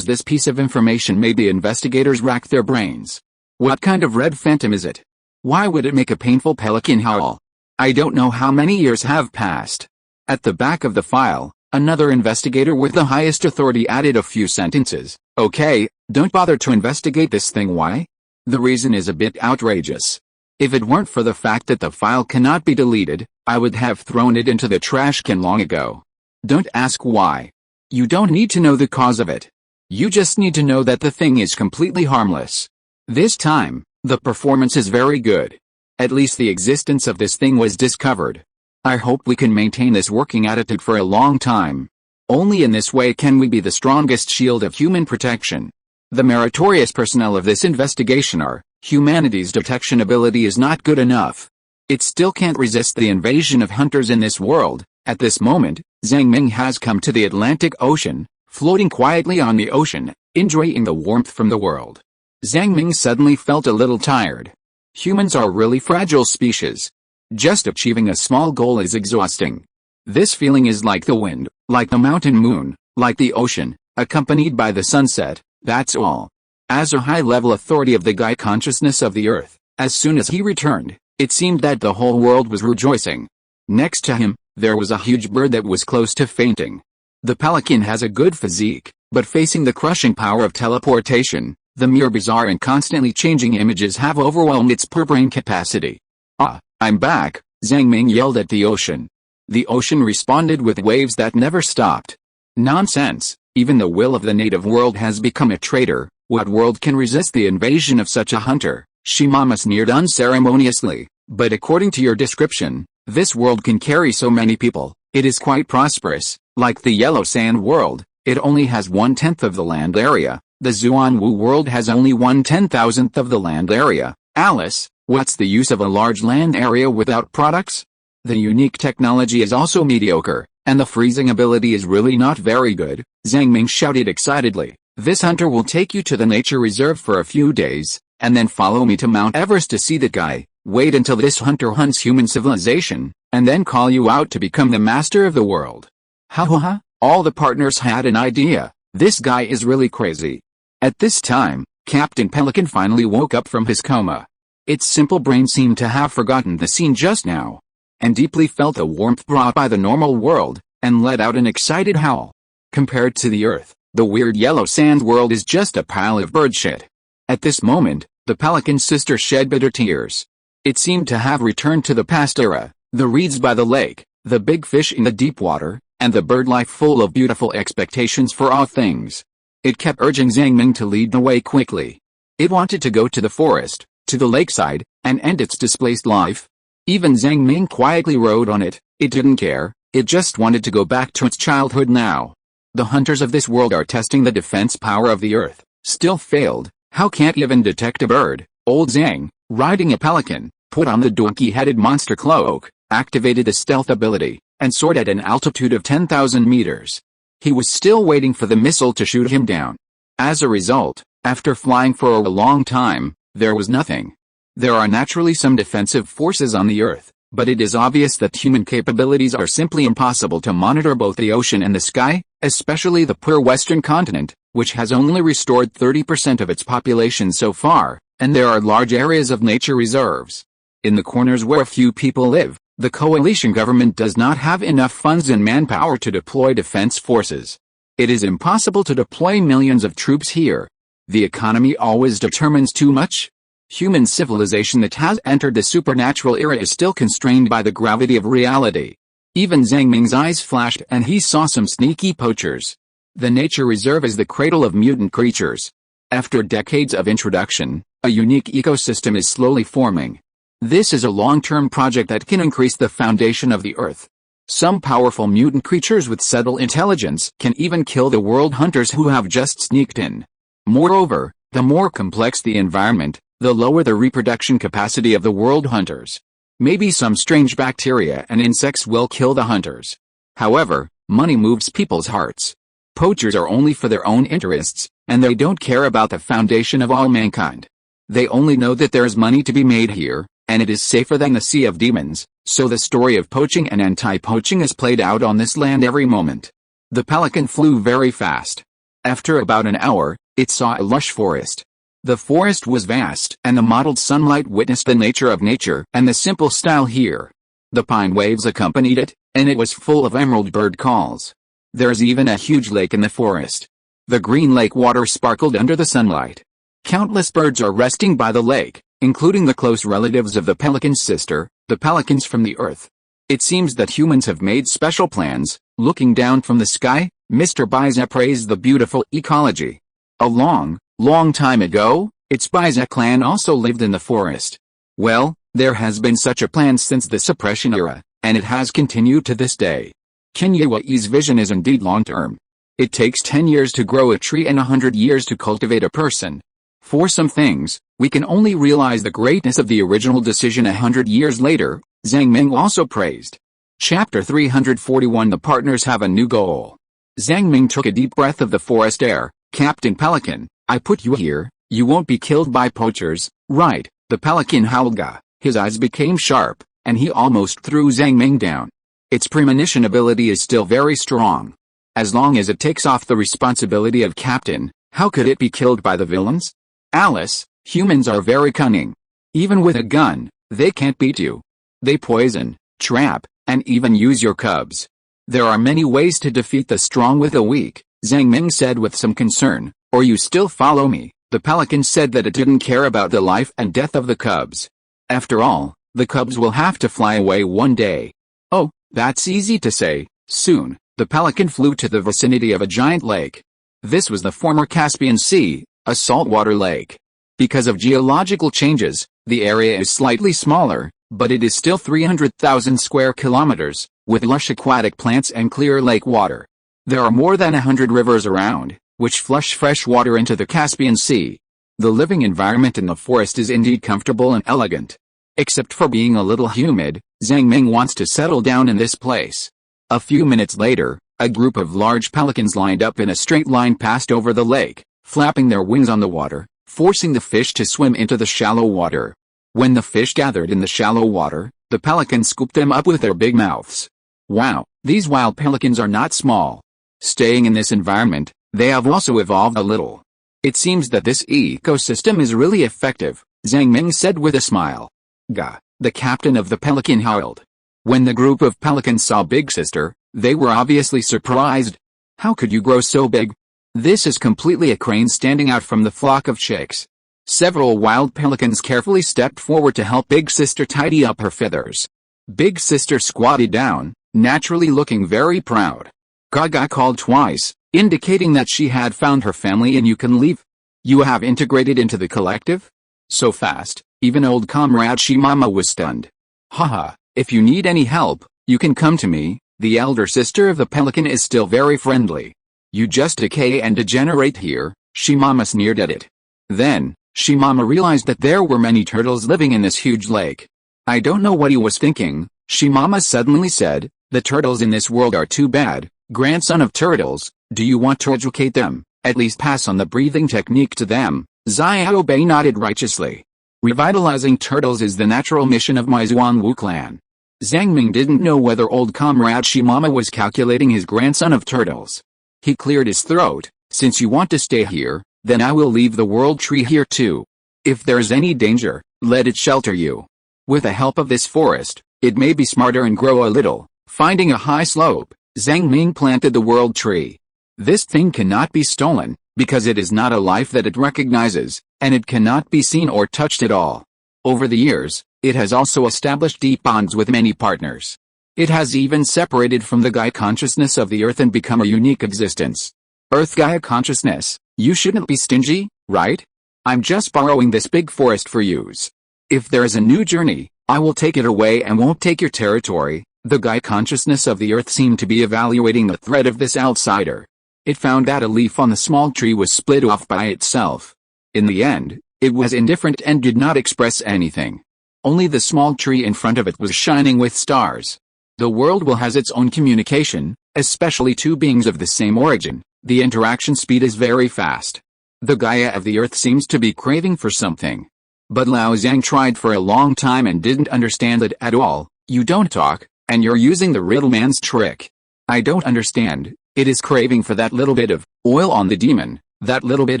This piece of information made the investigators rack their brains. What kind of red phantom is it? Why would it make a painful pelican howl? I don't know how many years have passed. At the back of the file, another investigator with the highest authority added a few sentences. Okay, don't bother to investigate this thing. Why? The reason is a bit outrageous. If it weren't for the fact that the file cannot be deleted, I would have thrown it into the trash can long ago. Don't ask why. You don't need to know the cause of it. You just need to know that the thing is completely harmless. This time, the performance is very good. At least the existence of this thing was discovered. I hope we can maintain this working attitude for a long time. Only in this way can we be the strongest shield of human protection. The meritorious personnel of this investigation are, humanity's detection ability is not good enough. It still can't resist the invasion of hunters in this world. At this moment, Zhang Ming has come to the Atlantic Ocean, floating quietly on the ocean, enjoying the warmth from the world. Zhang Ming suddenly felt a little tired. Humans are really fragile species. Just achieving a small goal is exhausting. This feeling is like the wind, like the mountain moon, like the ocean, accompanied by the sunset, that's all. As a high-level authority of the Gaia consciousness of the Earth, as soon as he returned, it seemed that the whole world was rejoicing. Next to him, there was a huge bird that was close to fainting. The pelican has a good physique, but facing the crushing power of teleportation, the mere bizarre and constantly changing images have overwhelmed its poor brain capacity. "Ah, I'm back," Zhang Ming yelled at the ocean. The ocean responded with waves that never stopped. "Nonsense, even the will of the native world has become a traitor. What world can resist the invasion of such a hunter?" Shimama sneered unceremoniously. "But according to your description, this world can carry so many people. It is quite prosperous. Like the Yellow Sand world, it only has 1/10 of the land area. The Zuanwu world has only 1/10,000th of the land area. Alice, what's the use of a large land area without products? The unique technology is also mediocre, and the freezing ability is really not very good," Zhang Ming shouted excitedly. "This hunter will take you to the nature reserve for a few days, and then follow me to Mount Everest to see the guy. Wait until this hunter hunts human civilization, and then call you out to become the master of the world." Ha ha ha, all the partners had an idea. This guy is really crazy. At this time, Captain Pelican finally woke up from his coma. Its simple brain seemed to have forgotten the scene just now, and deeply felt the warmth brought by the normal world, and let out an excited howl. Compared to the Earth, the weird yellow sand world is just a pile of bird shit. At this moment, the pelican's sister shed bitter tears. It seemed to have returned to the past era, the reeds by the lake, the big fish in the deep water, and the bird life full of beautiful expectations for all things. It kept urging Zhang Ming to lead the way quickly. It wanted to go to the forest, to the lakeside, and end its displaced life. Even Zhang Ming quietly rode on it. It didn't care, it just wanted to go back to its childhood now. The hunters of this world are testing the defense power of the Earth. Still failed. How can't even detect a bird? Old Zhang, riding a pelican, put on the donkey-headed monster cloak, activated the stealth ability, and soared at an altitude of 10,000 meters. He was still waiting for the missile to shoot him down. As a result, after flying for a long time, there was nothing. There are naturally some defensive forces on the Earth, but it is obvious that human capabilities are simply impossible to monitor both the ocean and the sky, especially the poor western continent, which has only restored 30% of its population so far, and there are large areas of nature reserves. In the corners where few people live, the coalition government does not have enough funds and manpower to deploy defense forces. It is impossible to deploy millions of troops here. The economy always determines too much. Human civilization that has entered the supernatural era is still constrained by the gravity of reality. Even Zhang Ming's eyes flashed and he saw some sneaky poachers. The nature reserve is the cradle of mutant creatures. After decades of introduction, a unique ecosystem is slowly forming. This is a long-term project that can increase the foundation of the Earth. Some powerful mutant creatures with subtle intelligence can even kill the world hunters who have just sneaked in. Moreover, the more complex the environment, the lower the reproduction capacity of the world hunters. Maybe some strange bacteria and insects will kill the hunters. However, money moves people's hearts. Poachers are only for their own interests, and they don't care about the foundation of all mankind. They only know that there is money to be made here, and it is safer than the Sea of Demons, so the story of poaching and anti-poaching is played out on this land every moment. The pelican flew very fast. After about an hour, it saw a lush forest. The forest was vast, and the mottled sunlight witnessed the nature of nature and the simple style here. The pine waves accompanied it, and it was full of emerald bird calls. There's even a huge lake in the forest. The green lake water sparkled under the sunlight. Countless birds are resting by the lake, including the close relatives of the pelican's sister, the pelicans from the Earth. It seems that humans have made special plans. Looking down from the sky, Mr. Biza praised the beautiful ecology. A long time ago, its Biza clan also lived in the forest. Well, there has been such a plan since the suppression era, and it has continued to this day. Kinyawai's vision is indeed long-term. It takes 10 years to grow a tree and 100 years to cultivate a person. For some things, we can only realize the greatness of the original decision 100 years later, Zhang Ming also praised. Chapter 341 The partners have a new goal. Zhang Ming took a deep breath of the forest air. Captain Pelican, I put you here, you won't be killed by poachers, right? The pelican howled. His eyes became sharp, and he almost threw Zhang Ming down. Its premonition ability is still very strong. As long as it takes off the responsibility of captain, how could it be killed by the villains? Alice, humans are very cunning. Even with a gun, they can't beat you. They poison, trap, and even use your cubs. There are many ways to defeat the strong with the weak, Zhang Ming said with some concern. Or you still follow me? The pelican said that it didn't care about the life and death of the cubs. After all, the cubs will have to fly away one day. Oh, that's easy to say. Soon, the pelican flew to the vicinity of a giant lake. This was the former Caspian Sea, a saltwater lake. Because of geological changes, the area is slightly smaller, but it is still 300,000 square kilometers, with lush aquatic plants and clear lake water. There are more than 100 rivers around, which flush fresh water into the Caspian Sea. The living environment in the forest is indeed comfortable and elegant. Except for being a little humid, Zhang Ming wants to settle down in this place. A few minutes later, a group of large pelicans lined up in a straight line passed over the lake, flapping their wings on the water, forcing the fish to swim into the shallow water. When the fish gathered in the shallow water, the pelicans scooped them up with their big mouths. Wow, these wild pelicans are not small. Staying in this environment, they have also evolved a little. It seems that this ecosystem is really effective, Zhang Ming said with a smile. Gah, the captain of the pelican howled. When the group of pelicans saw Big Sister, they were obviously surprised. How could you grow so big? This is completely a crane standing out from the flock of chicks. Several wild pelicans carefully stepped forward to help Big Sister tidy up her feathers. Big Sister squatted down, naturally looking very proud. Gaga called twice, indicating that she had found her family and you can leave. You have integrated into the collective? So fast, even old comrade Shimama was stunned. Haha, if you need any help, you can come to me. The elder sister of the pelican is still very friendly. You just decay and degenerate here, Shimama sneered at it. Then, Shimama realized that there were many turtles living in this huge lake. I don't know what he was thinking, Shimama suddenly said, the turtles in this world are too bad. Grandson of turtles, do you want to educate them? At least pass on the breathing technique to them. Xiaobei nodded righteously. Revitalizing turtles is the natural mission of my Xuanwu clan. Zhang Ming didn't know whether old comrade Shimama was calculating his grandson of turtles. He cleared his throat. Since you want to stay here, then I will leave the world tree here too. If there's any danger, let it shelter you. With the help of this forest, it may be smarter and grow a little. Finding a high slope, Zhang Ming planted the world tree. This thing cannot be stolen, because it is not a life that it recognizes, and it cannot be seen or touched at all. Over the years, it has also established deep bonds with many partners. It has even separated from the Gaia consciousness of the Earth and become a unique existence. Earth Gaia consciousness, you shouldn't be stingy, right? I'm just borrowing this big forest for use. If there is a new journey, I will take it away and won't take your territory. The Gaia consciousness of the Earth seemed to be evaluating the threat of this outsider. It found that a leaf on the small tree was split off by itself. In the end, it was indifferent and did not express anything. Only the small tree in front of it was shining with stars. The world will has its own communication, especially two beings of the same origin. The interaction speed is very fast. The Gaia of the Earth seems to be craving for something. But Lao Zhang tried for a long time and didn't understand it at all. You don't talk, and you're using the riddle man's trick. I don't understand. It is craving for that little bit of oil on the demon. That little bit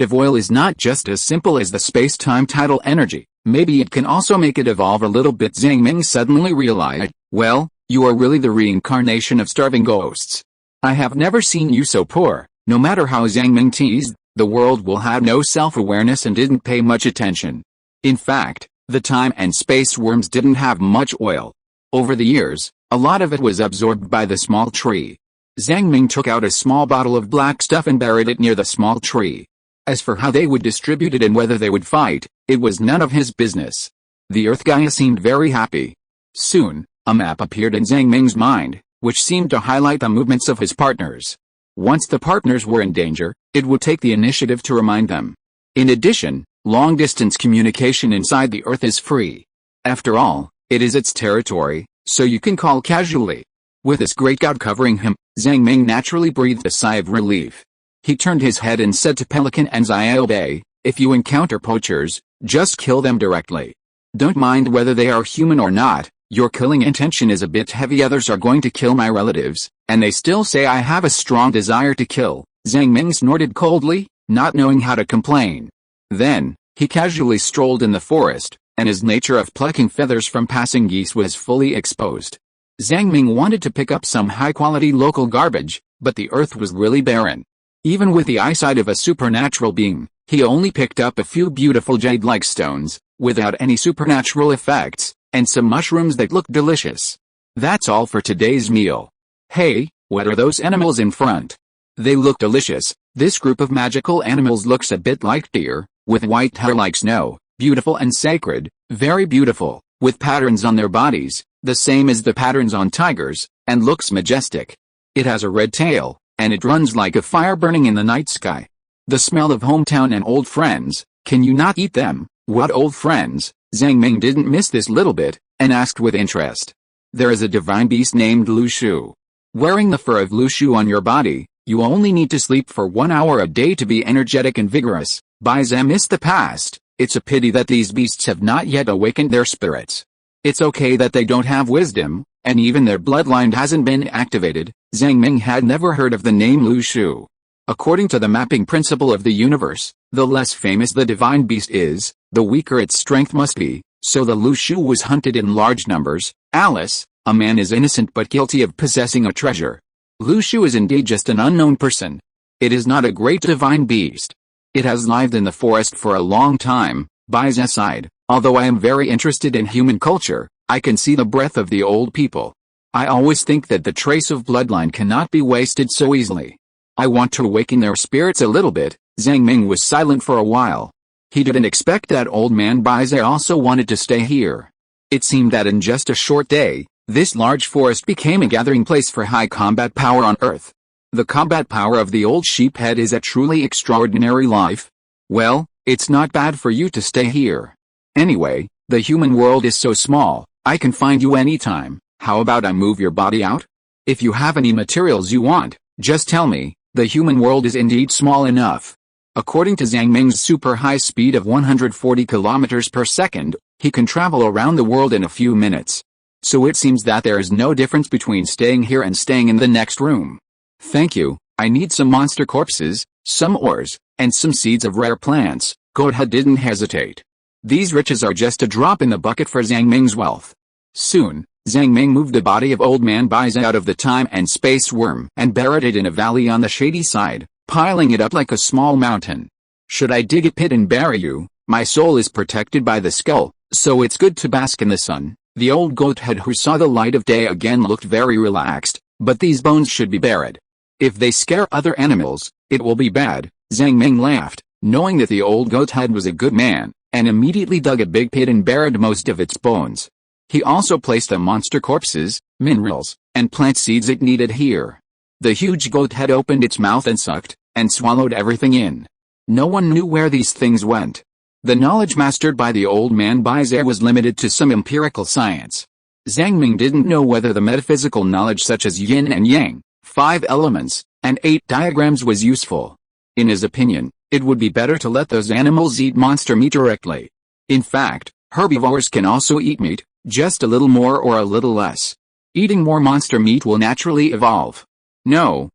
of oil is not just as simple as the space-time tidal energy. Maybe it can also make it evolve a little bit. Zhang Ming suddenly realized, well, you are really the reincarnation of starving ghosts. I have never seen you so poor. No matter how Zhang Ming teased, the world will have no self-awareness and didn't pay much attention. In fact, the time and space worms didn't have much oil. Over the years, a lot of it was absorbed by the small tree. Zhang Ming took out a small bottle of black stuff and buried it near the small tree. As for how they would distribute it and whether they would fight, it was none of his business. The Earth Gaia seemed very happy. Soon, a map appeared in Zhang Ming's mind, which seemed to highlight the movements of his partners. Once the partners were in danger, it would take the initiative to remind them. In addition, long-distance communication inside the Earth is free. After all, it is its territory, so you can call casually. With this great god covering him, Zhang Ming naturally breathed a sigh of relief. He turned his head and said to Pelican and Xiaobei, if you encounter poachers, just kill them directly. Don't mind whether they are human or not. Your killing intention is a bit heavy. Others are going to kill my relatives, and they still say I have a strong desire to kill. Zhang Ming snorted coldly, not knowing how to complain. Then, He casually strolled in the forest, and his nature of plucking feathers from passing geese was fully exposed. Zhang Ming wanted to pick up some high-quality local garbage, but the earth was really barren. Even with the eyesight of a supernatural being, he only picked up a few beautiful jade-like stones, without any supernatural effects, and some mushrooms that looked delicious. That's all for today's meal. Hey, what are those animals in front? They look delicious. This group of magical animals looks a bit like deer, with white hair like snow, beautiful and sacred, very beautiful, with patterns on their bodies, the same as the patterns on tigers, and looks majestic. It has a red tail, and it runs like a fire burning in the night sky. The smell of hometown and old friends. Can you not eat them? What old friends? Zhang Ming didn't miss this little bit, and asked with interest. There is a divine beast named Lu Shu. Wearing the fur of Lu Shu on your body, you only need to sleep for 1 hour a day to be energetic and vigorous. Bai Zhe missed the past. It's a pity that these beasts have not yet awakened their spirits. It's okay that they don't have wisdom, and even their bloodline hasn't been activated. Zhang Ming had never heard of the name Lu Shu. According to the mapping principle of the universe, the less famous the divine beast is, the weaker its strength must be, so the Lu Shu was hunted in large numbers. Alice, a man is innocent but guilty of possessing a treasure. Lu Shu is indeed just an unknown person. It is not a great divine beast. It has lived in the forest for a long time. Bai Zhe sighed. Although I am very interested in human culture, I can see the breath of the old people. I always think that the trace of bloodline cannot be wasted so easily. I want to awaken their spirits a little bit. Zhang Ming was silent for a while. He didn't expect that old man Bai Zhe also wanted to stay here. It seemed that in just a short day, this large forest became a gathering place for high combat power on Earth. The combat power of the old sheephead is a truly extraordinary life. Well, it's not bad for you to stay here. Anyway, the human world is so small, I can find you anytime. How about I move your body out? If you have any materials you want, just tell me. The human world is indeed small enough. According to Zhang Ming's super high speed of 140 kilometers per second, he can travel around the world in a few minutes. So it seems that there is no difference between staying here and staying in the next room. Thank you. I need some monster corpses, some ores, and some seeds of rare plants. Godhead didn't hesitate. These riches are just a drop in the bucket for Zhang Ming's wealth. Soon, Zhang Ming moved the body of old man Bai Zhe out of the time and space worm and buried it in a valley on the shady side, piling it up like a small mountain. Should I dig a pit and bury you? My soul is protected by the skull, so it's good to bask in the sun. The old goathead who saw the light of day again looked very relaxed, but these bones should be buried. If they scare other animals, it will be bad. Zhang Ming laughed, knowing that the old goathead was a good man, and immediately dug a big pit and buried most of its bones. He also placed the monster corpses, minerals, and plant seeds it needed here. The huge goathead opened its mouth and sucked, and swallowed everything in. No one knew where these things went. The knowledge mastered by the old man Bai Zhe was limited to some empirical science. Zhang Ming didn't know whether the metaphysical knowledge such as yin and yang, 5 elements, and 8 diagrams was useful. In his opinion, it would be better to let those animals eat monster meat directly. In fact, herbivores can also eat meat, just a little more or a little less. Eating more monster meat will naturally evolve. No,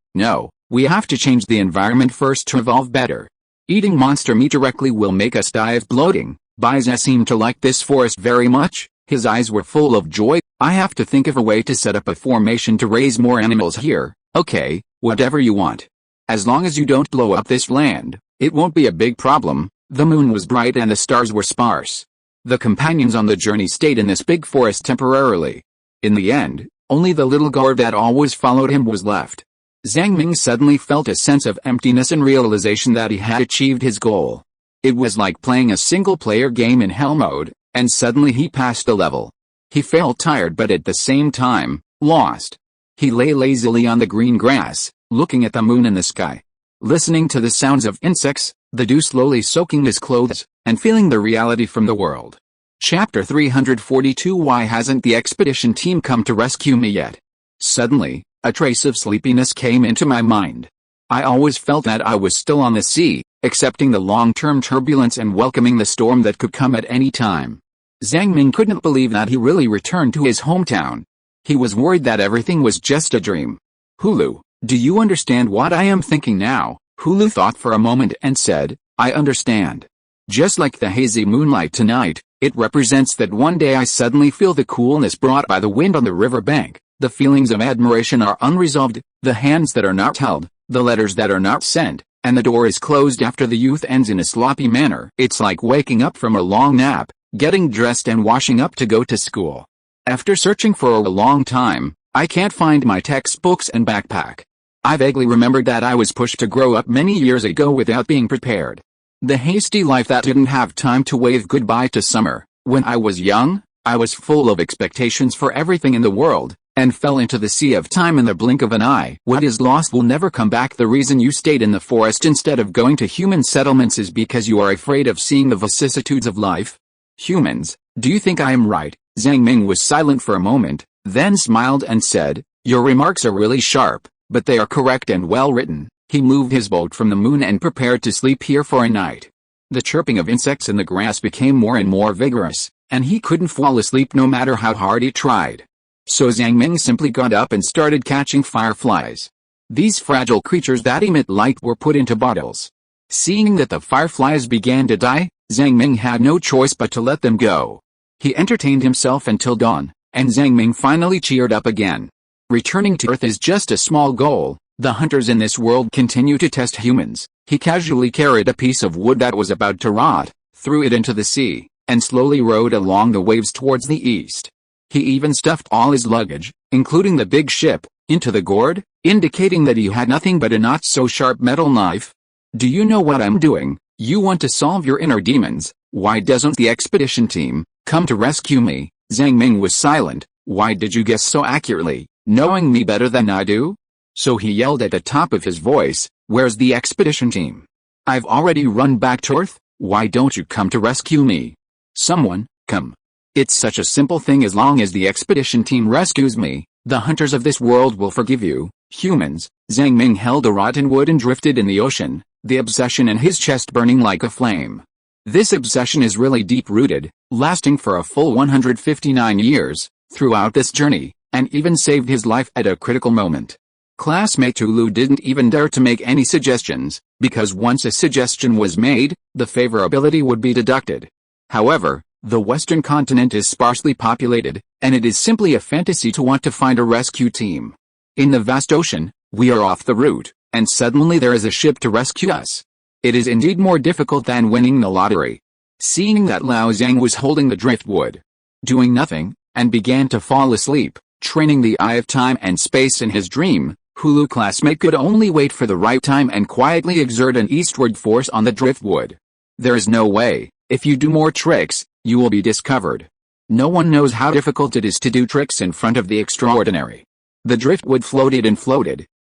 we have to change the environment first to evolve better. Eating monster meat directly will make us die of bloating. Bai Zhe seemed to like this forest very much. His eyes were full of joy. I have to think of a way to set up a formation to raise more animals here. Okay, whatever you want. As long as you don't blow up this land, it won't be a big problem. The moon was bright and the stars were sparse. The companions on the journey stayed in this big forest temporarily. In the end, only the little guard that always followed him was left. Zhang Ming suddenly felt a sense of emptiness and realization that he had achieved his goal. It was like playing a single-player game in hell mode, and suddenly he passed the level. He felt tired but at the same time, lost. He lay lazily on the green grass, looking at the moon in the sky. Listening to the sounds of insects, the dew slowly soaking his clothes, and feeling the reality from the world. Chapter 342. Why hasn't the expedition team come to rescue me yet? Suddenly, a trace of sleepiness came into my mind. I always felt that I was still on the sea, accepting the long-term turbulence and welcoming the storm that could come at any time. Zhang Ming couldn't believe that he really returned to his hometown. He was worried that everything was just a dream. Hulu, do you understand what I am thinking now? Hulu thought for a moment and said, I understand. Just like the hazy moonlight tonight, it represents that one day I suddenly feel the coolness brought by the wind on the river bank. The feelings of admiration are unresolved, the hands that are not held, the letters that are not sent, and the door is closed after the youth ends in a sloppy manner. It's like waking up from a long nap, getting dressed and washing up to go to school. After searching for a long time, I can't find my textbooks and backpack. I vaguely remembered that I was pushed to grow up many years ago without being prepared. The hasty life that didn't have time to wave goodbye to summer. When I was young, I was full of expectations for everything in the world, and fell into the sea of time in the blink of an eye. What is lost will never come back. The reason you stayed in the forest instead of going to human settlements is because you are afraid of seeing the vicissitudes of life. Humans, do you think I am right? Zhang Ming was silent for a moment, then smiled and said, "Your remarks are really sharp, but they are correct and well written." He moved his boat from the moon and prepared to sleep here for a night. The chirping of insects in the grass became more and more vigorous, and he couldn't fall asleep no matter how hard he tried. So Zhang Ming simply got up and started catching fireflies. These fragile creatures that emit light were put into bottles. Seeing that the fireflies began to die, Zhang Ming had no choice but to let them go. He entertained himself until dawn, and Zhang Ming finally cheered up again. Returning to Earth is just a small goal. The hunters in this world continue to test humans. He casually carried a piece of wood that was about to rot, threw it into the sea, and slowly rowed along the waves towards the east. He even stuffed all his luggage, including the big ship, into the gourd, indicating that he had nothing but a not-so-sharp metal knife. "Do you know what I'm doing? You want to solve your inner demons. Why doesn't the expedition team come to rescue me?" Zhang Ming was silent. "Why did you guess so accurately, knowing me better than I do?" So he yelled at the top of his voice, "Where's the expedition team? I've already run back to Earth. Why don't you come to rescue me? Someone, come. It's such a simple thing. As long as the expedition team rescues me, the hunters of this world will forgive you, humans." Zhang Ming held a rotten wood and drifted in the ocean, the obsession in his chest burning like a flame. This obsession is really deep-rooted, lasting for a full 159 years, throughout this journey, and even saved his life at a critical moment. Classmate Tulu didn't even dare to make any suggestions, because once a suggestion was made, the favorability would be deducted. However, the Western continent is sparsely populated, and it is simply a fantasy to want to find a rescue team. In the vast ocean, we are off the route, and suddenly there is a ship to rescue us. It is indeed more difficult than winning the lottery. Seeing that Lao Zhang was holding the driftwood, doing nothing, and began to fall asleep, training the eye of time and space in his dream, Hulu classmate could only wait for the right time and quietly exert an eastward force on the driftwood. There is no way, if you do more tricks, you will be discovered. No one knows how difficult it is to do tricks in front of the extraordinary. The driftwood floated,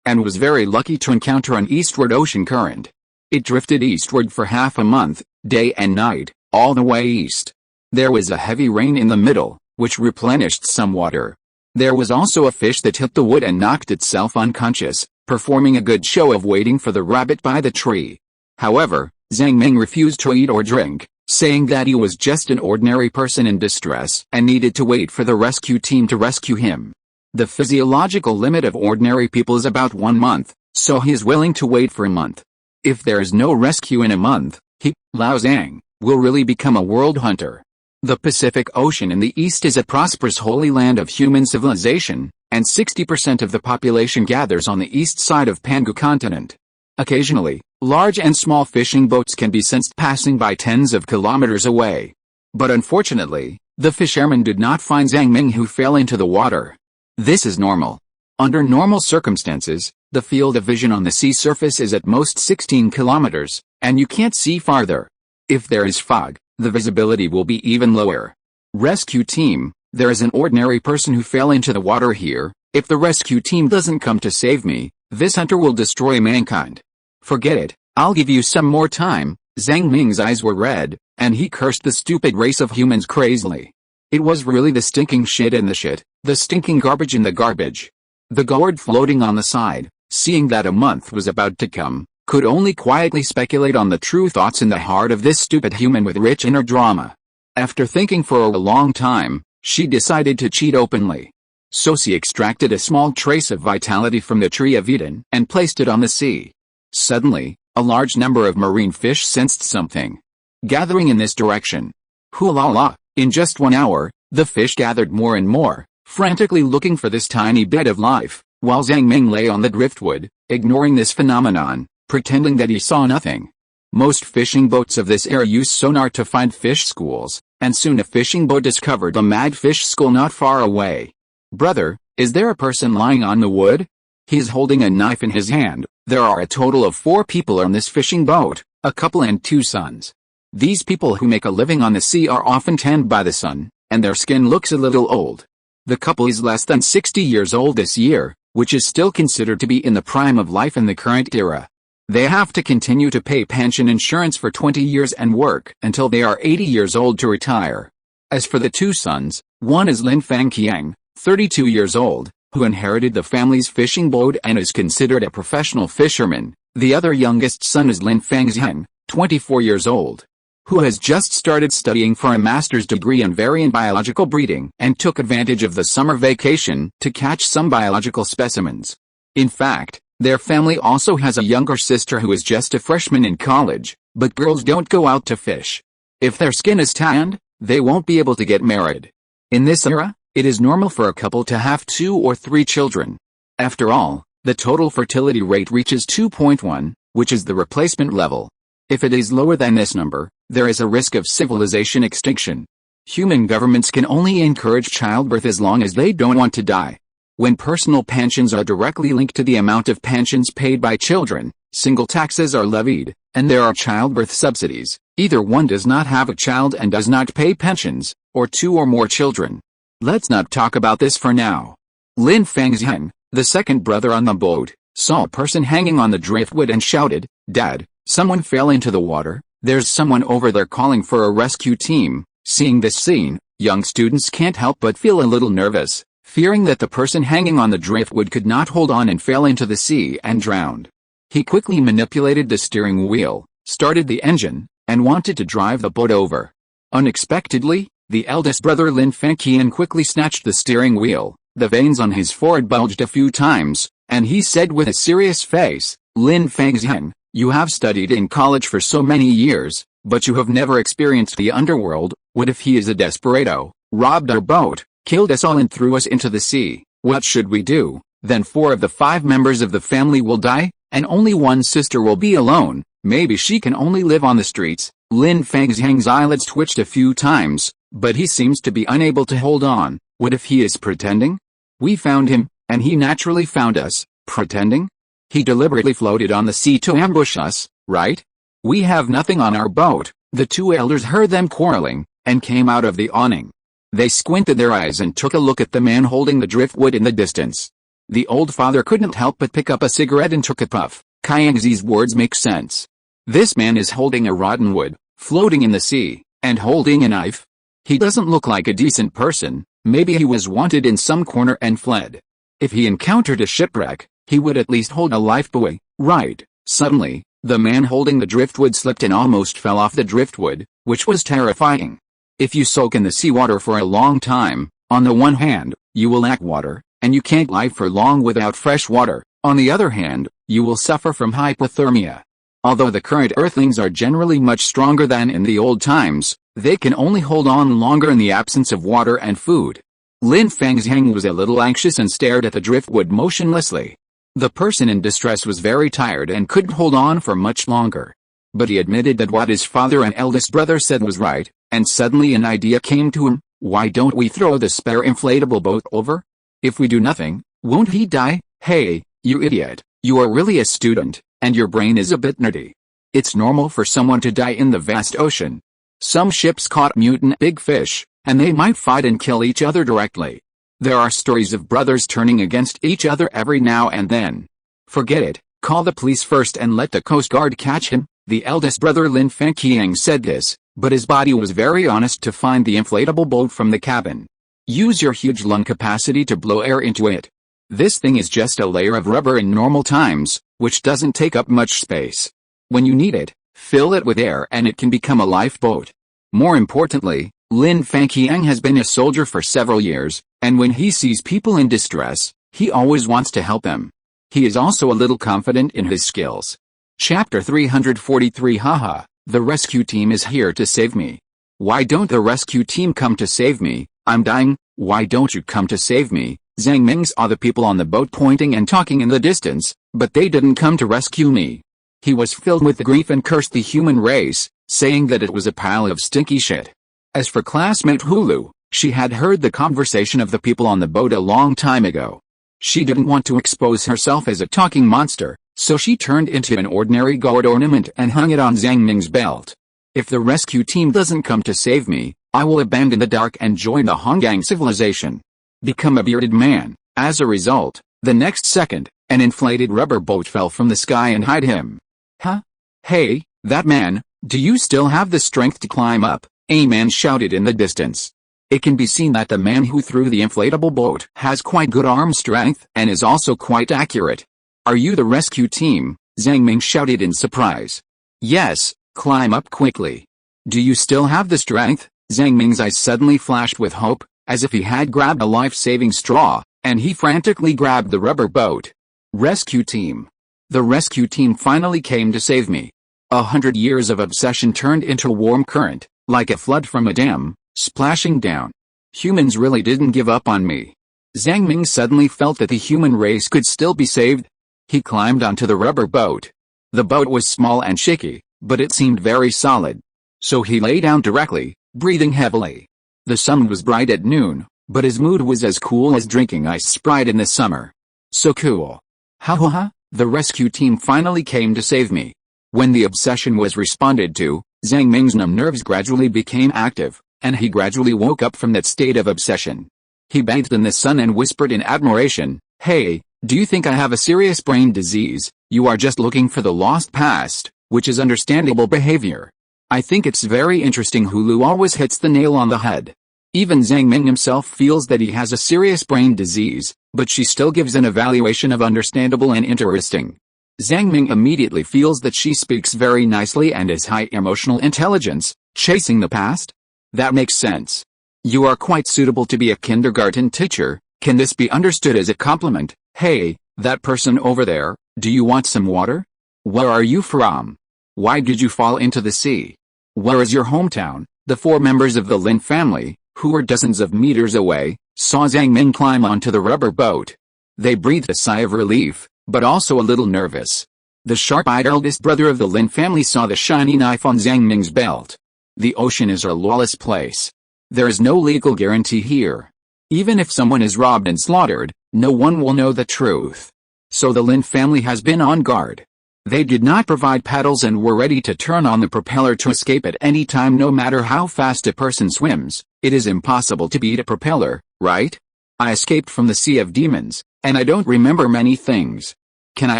and was very lucky to encounter an eastward ocean current. It drifted eastward for half a month, day and night, all the way east. There was a heavy rain in the middle, which replenished some water. There was also a fish that hit the wood and knocked itself unconscious, performing a good show of waiting for the rabbit by the tree. However, Zhang Ming refused to eat or drink, saying that he was just an ordinary person in distress and needed to wait for the rescue team to rescue him. The physiological limit of ordinary people is about 1 month, so he is willing to wait for a month. If there is no rescue in a month, he, Lao Zhang, will really become a world hunter. The Pacific Ocean in the east is a prosperous holy land of human civilization, and 60% of the population gathers on the east side of Pangu continent. Occasionally, large and small fishing boats can be sensed passing by tens of kilometers away. But unfortunately, the fishermen did not find Zhang Ming, who fell into the water. This is normal. Under normal circumstances, the field of vision on the sea surface is at most 16 kilometers, and you can't see farther. If there is fog, the visibility will be even lower. Rescue team, there is an ordinary person who fell into the water here. If the rescue team doesn't come to save me, this hunter will destroy mankind. Forget it, I'll give you some more time. Zhang Ming's eyes were red, and he cursed the stupid race of humans crazily. It was really the stinking shit in the shit, the stinking garbage in the garbage. The gourd floating on the side, seeing that a month was about to come, could only quietly speculate on the true thoughts in the heart of this stupid human with rich inner drama. After thinking for a long time, she decided to cheat openly. So she extracted a small trace of vitality from the tree of Eden and placed it on the sea. Suddenly, a large number of marine fish sensed something. gathering in this direction. Hoo-la-la! In just 1 hour, the fish gathered more and more, frantically looking for this tiny bit of life, while Zhang Ming lay on the driftwood, ignoring this phenomenon, pretending that he saw nothing. Most fishing boats of this era use sonar to find fish schools, and soon a fishing boat discovered a mad fish school not far away. "Brother, is there a person lying on the wood?" He is holding a knife in his hand. There are a total of 4 people on this fishing boat, a couple and 2 sons. These people who make a living on the sea are often tanned by the sun, and their skin looks a little old. The couple is less than 60 years old this year, which is still considered to be in the prime of life in the current era. They have to continue to pay pension insurance for 20 years and work until they are 80 years old to retire. As for the 2 sons, one is Lin Fangqiang, 32 years old, who inherited the family's fishing boat and is considered a professional fisherman. The other youngest son is Lin Fangzheng, 24 years old, who has just started studying for a master's degree in variant biological breeding and took advantage of the summer vacation to catch some biological specimens. In fact, their family also has a younger sister who is just a freshman in college, but girls don't go out to fish. If their skin is tanned, they won't be able to get married. In this era, it is normal for a couple to have 2 or 3 children. After all, the total fertility rate reaches 2.1, which is the replacement level. If it is lower than this number, there is a risk of civilization extinction. Human governments can only encourage childbirth as long as they don't want to die. When personal pensions are directly linked to the amount of pensions paid by children, single taxes are levied, and there are childbirth subsidies. Either one does not have a child and does not pay pensions, or 2 or more children. Let's not talk about this for now. Lin Fangzheng, the second brother on the boat, saw a person hanging on the driftwood and shouted, "Dad, someone fell into the water, there's someone over there calling for a rescue team." Seeing this scene, young students can't help but feel a little nervous, fearing that the person hanging on the driftwood could not hold on and fell into the sea and drowned. He quickly manipulated the steering wheel, started the engine, and wanted to drive the boat over. Unexpectedly, the eldest brother Lin Fangqian quickly snatched the steering wheel. The veins on his forehead bulged a few times, and he said with a serious face, "Lin Fangzheng, you have studied in college for so many years, but you have never experienced the underworld. What if he is a desperado, robbed our boat, killed us all and threw us into the sea? What should we do? Then 4 of the 5 members of the family will die, and only one sister will be alone. Maybe she can only live on the streets." Lin Fangzheng's eyelids twitched a few times, but he seems to be unable to hold on. What if he is pretending? We found him, and he naturally found us. Pretending? He deliberately floated on the sea to ambush us, right? We have nothing on our boat. The 2 elders heard them quarreling, and came out of the awning. They squinted their eyes and took a look at the man holding the driftwood in the distance. The old father couldn't help but pick up a cigarette and took a puff. Kaiangzi's words make sense. This man is holding a rotten wood, floating in the sea, and holding a knife. He doesn't look like a decent person. Maybe he was wanted in some corner and fled. If he encountered a shipwreck, he would at least hold a lifebuoy, right? Suddenly, the man holding the driftwood slipped and almost fell off the driftwood, which was terrifying. If you soak in the seawater for a long time, on the one hand, you will lack water, and you can't live for long without fresh water. On the other hand, you will suffer from hypothermia. Although the current Earthlings are generally much stronger than in the old times, they can only hold on longer in the absence of water and food. Lin Fangzheng was a little anxious and stared at the driftwood motionlessly. The person in distress was very tired and couldn't hold on for much longer. But he admitted that what his father and eldest brother said was right, and suddenly an idea came to him. Why don't we throw the spare inflatable boat over? If we do nothing, won't he die? Hey, you idiot, you are really a student, and your brain is a bit nerdy. It's normal for someone to die in the vast ocean. Some ships caught mutant big fish, and they might fight and kill each other directly. There are stories of brothers turning against each other every now and then. Forget it, call the police first and let the Coast Guard catch him. The eldest brother Lin Fangqiang said this, but his body was very honest to find the inflatable boat from the cabin. Use your huge lung capacity to blow air into it. This thing is just a layer of rubber in normal times, which doesn't take up much space. When you need it, fill it with air and it can become a lifeboat. More importantly, Lin Fangqiang has been a soldier for several years, and when he sees people in distress, he always wants to help them. He is also a little confident in his skills. Chapter 343 Haha, The rescue team is here to save me. Why don't the rescue team come to save me? I'm dying. Why don't you come to save me? Zhang Ming saw the people on the boat pointing and talking in the distance, but they didn't come to rescue me. He was filled with grief and cursed the human race, saying that it was a pile of stinky shit. As for classmate Hulu, she had heard the conversation of the people on the boat a long time ago. She didn't want to expose herself as a talking monster, so she turned into an ordinary gold ornament and hung it on Zhang Ming's belt. If the rescue team doesn't come to save me, I will abandon the dark and join the Honggang civilization. Become a bearded man. As a result, the next second, an inflated rubber boat fell from the sky and hid him. Huh? Hey, that man, do you still have the strength to climb up? A man shouted in the distance. It can be seen that the man who threw the inflatable boat has quite good arm strength and is also quite accurate. Are you the rescue team? Zhang Ming shouted in surprise. Yes, climb up quickly. Do you still have the strength? Zhang Ming's eyes suddenly flashed with hope, as if he had grabbed a life-saving straw, and he frantically grabbed the rubber boat. Rescue team. The rescue team finally came to save me. 100 years of obsession turned into a warm current, like a flood from a dam, splashing down. Humans really didn't give up on me. Zhang Ming suddenly felt that the human race could still be saved. He climbed onto the rubber boat. The boat was small and shaky, but it seemed very solid. So he lay down directly, breathing heavily. The sun was bright at noon, but his mood was as cool as drinking ice Sprite in the summer. So cool. Ha ha ha, the rescue team finally came to save me. When the obsession was responded to, Zhang Ming's numb nerves gradually became active, and he gradually woke up from that state of obsession. He bathed in the sun and whispered in admiration, "Hey, do you think I have a serious brain disease? You are just looking for the lost past," which is understandable behavior. I think it's very interesting Hulu always hits the nail on the head. Even Zhang Ming himself feels that he has a serious brain disease, but she still gives an evaluation of understandable and interesting. Zhang Ming immediately feels that she speaks very nicely and has high emotional intelligence, chasing the past? That makes sense. You are quite suitable to be a kindergarten teacher. Can this be understood as a compliment? Hey, that person over there, do you want some water? Where are you from? Why did you fall into the sea? Where is your hometown? The 4 members of the Lin family, who were dozens of meters away, saw Zhang Ming climb onto the rubber boat. They breathed a sigh of relief, but also a little nervous. The sharp-eyed eldest brother of the Lin family saw the shiny knife on Zhang Ming's belt. The ocean is a lawless place. There is no legal guarantee here. Even if someone is robbed and slaughtered, no one will know the truth. So the Lin family has been on guard. They did not provide paddles and were ready to turn on the propeller to escape at any time. No matter how fast a person swims, it is impossible to beat a propeller, right? I escaped from the Sea of Demons, and I don't remember many things. Can I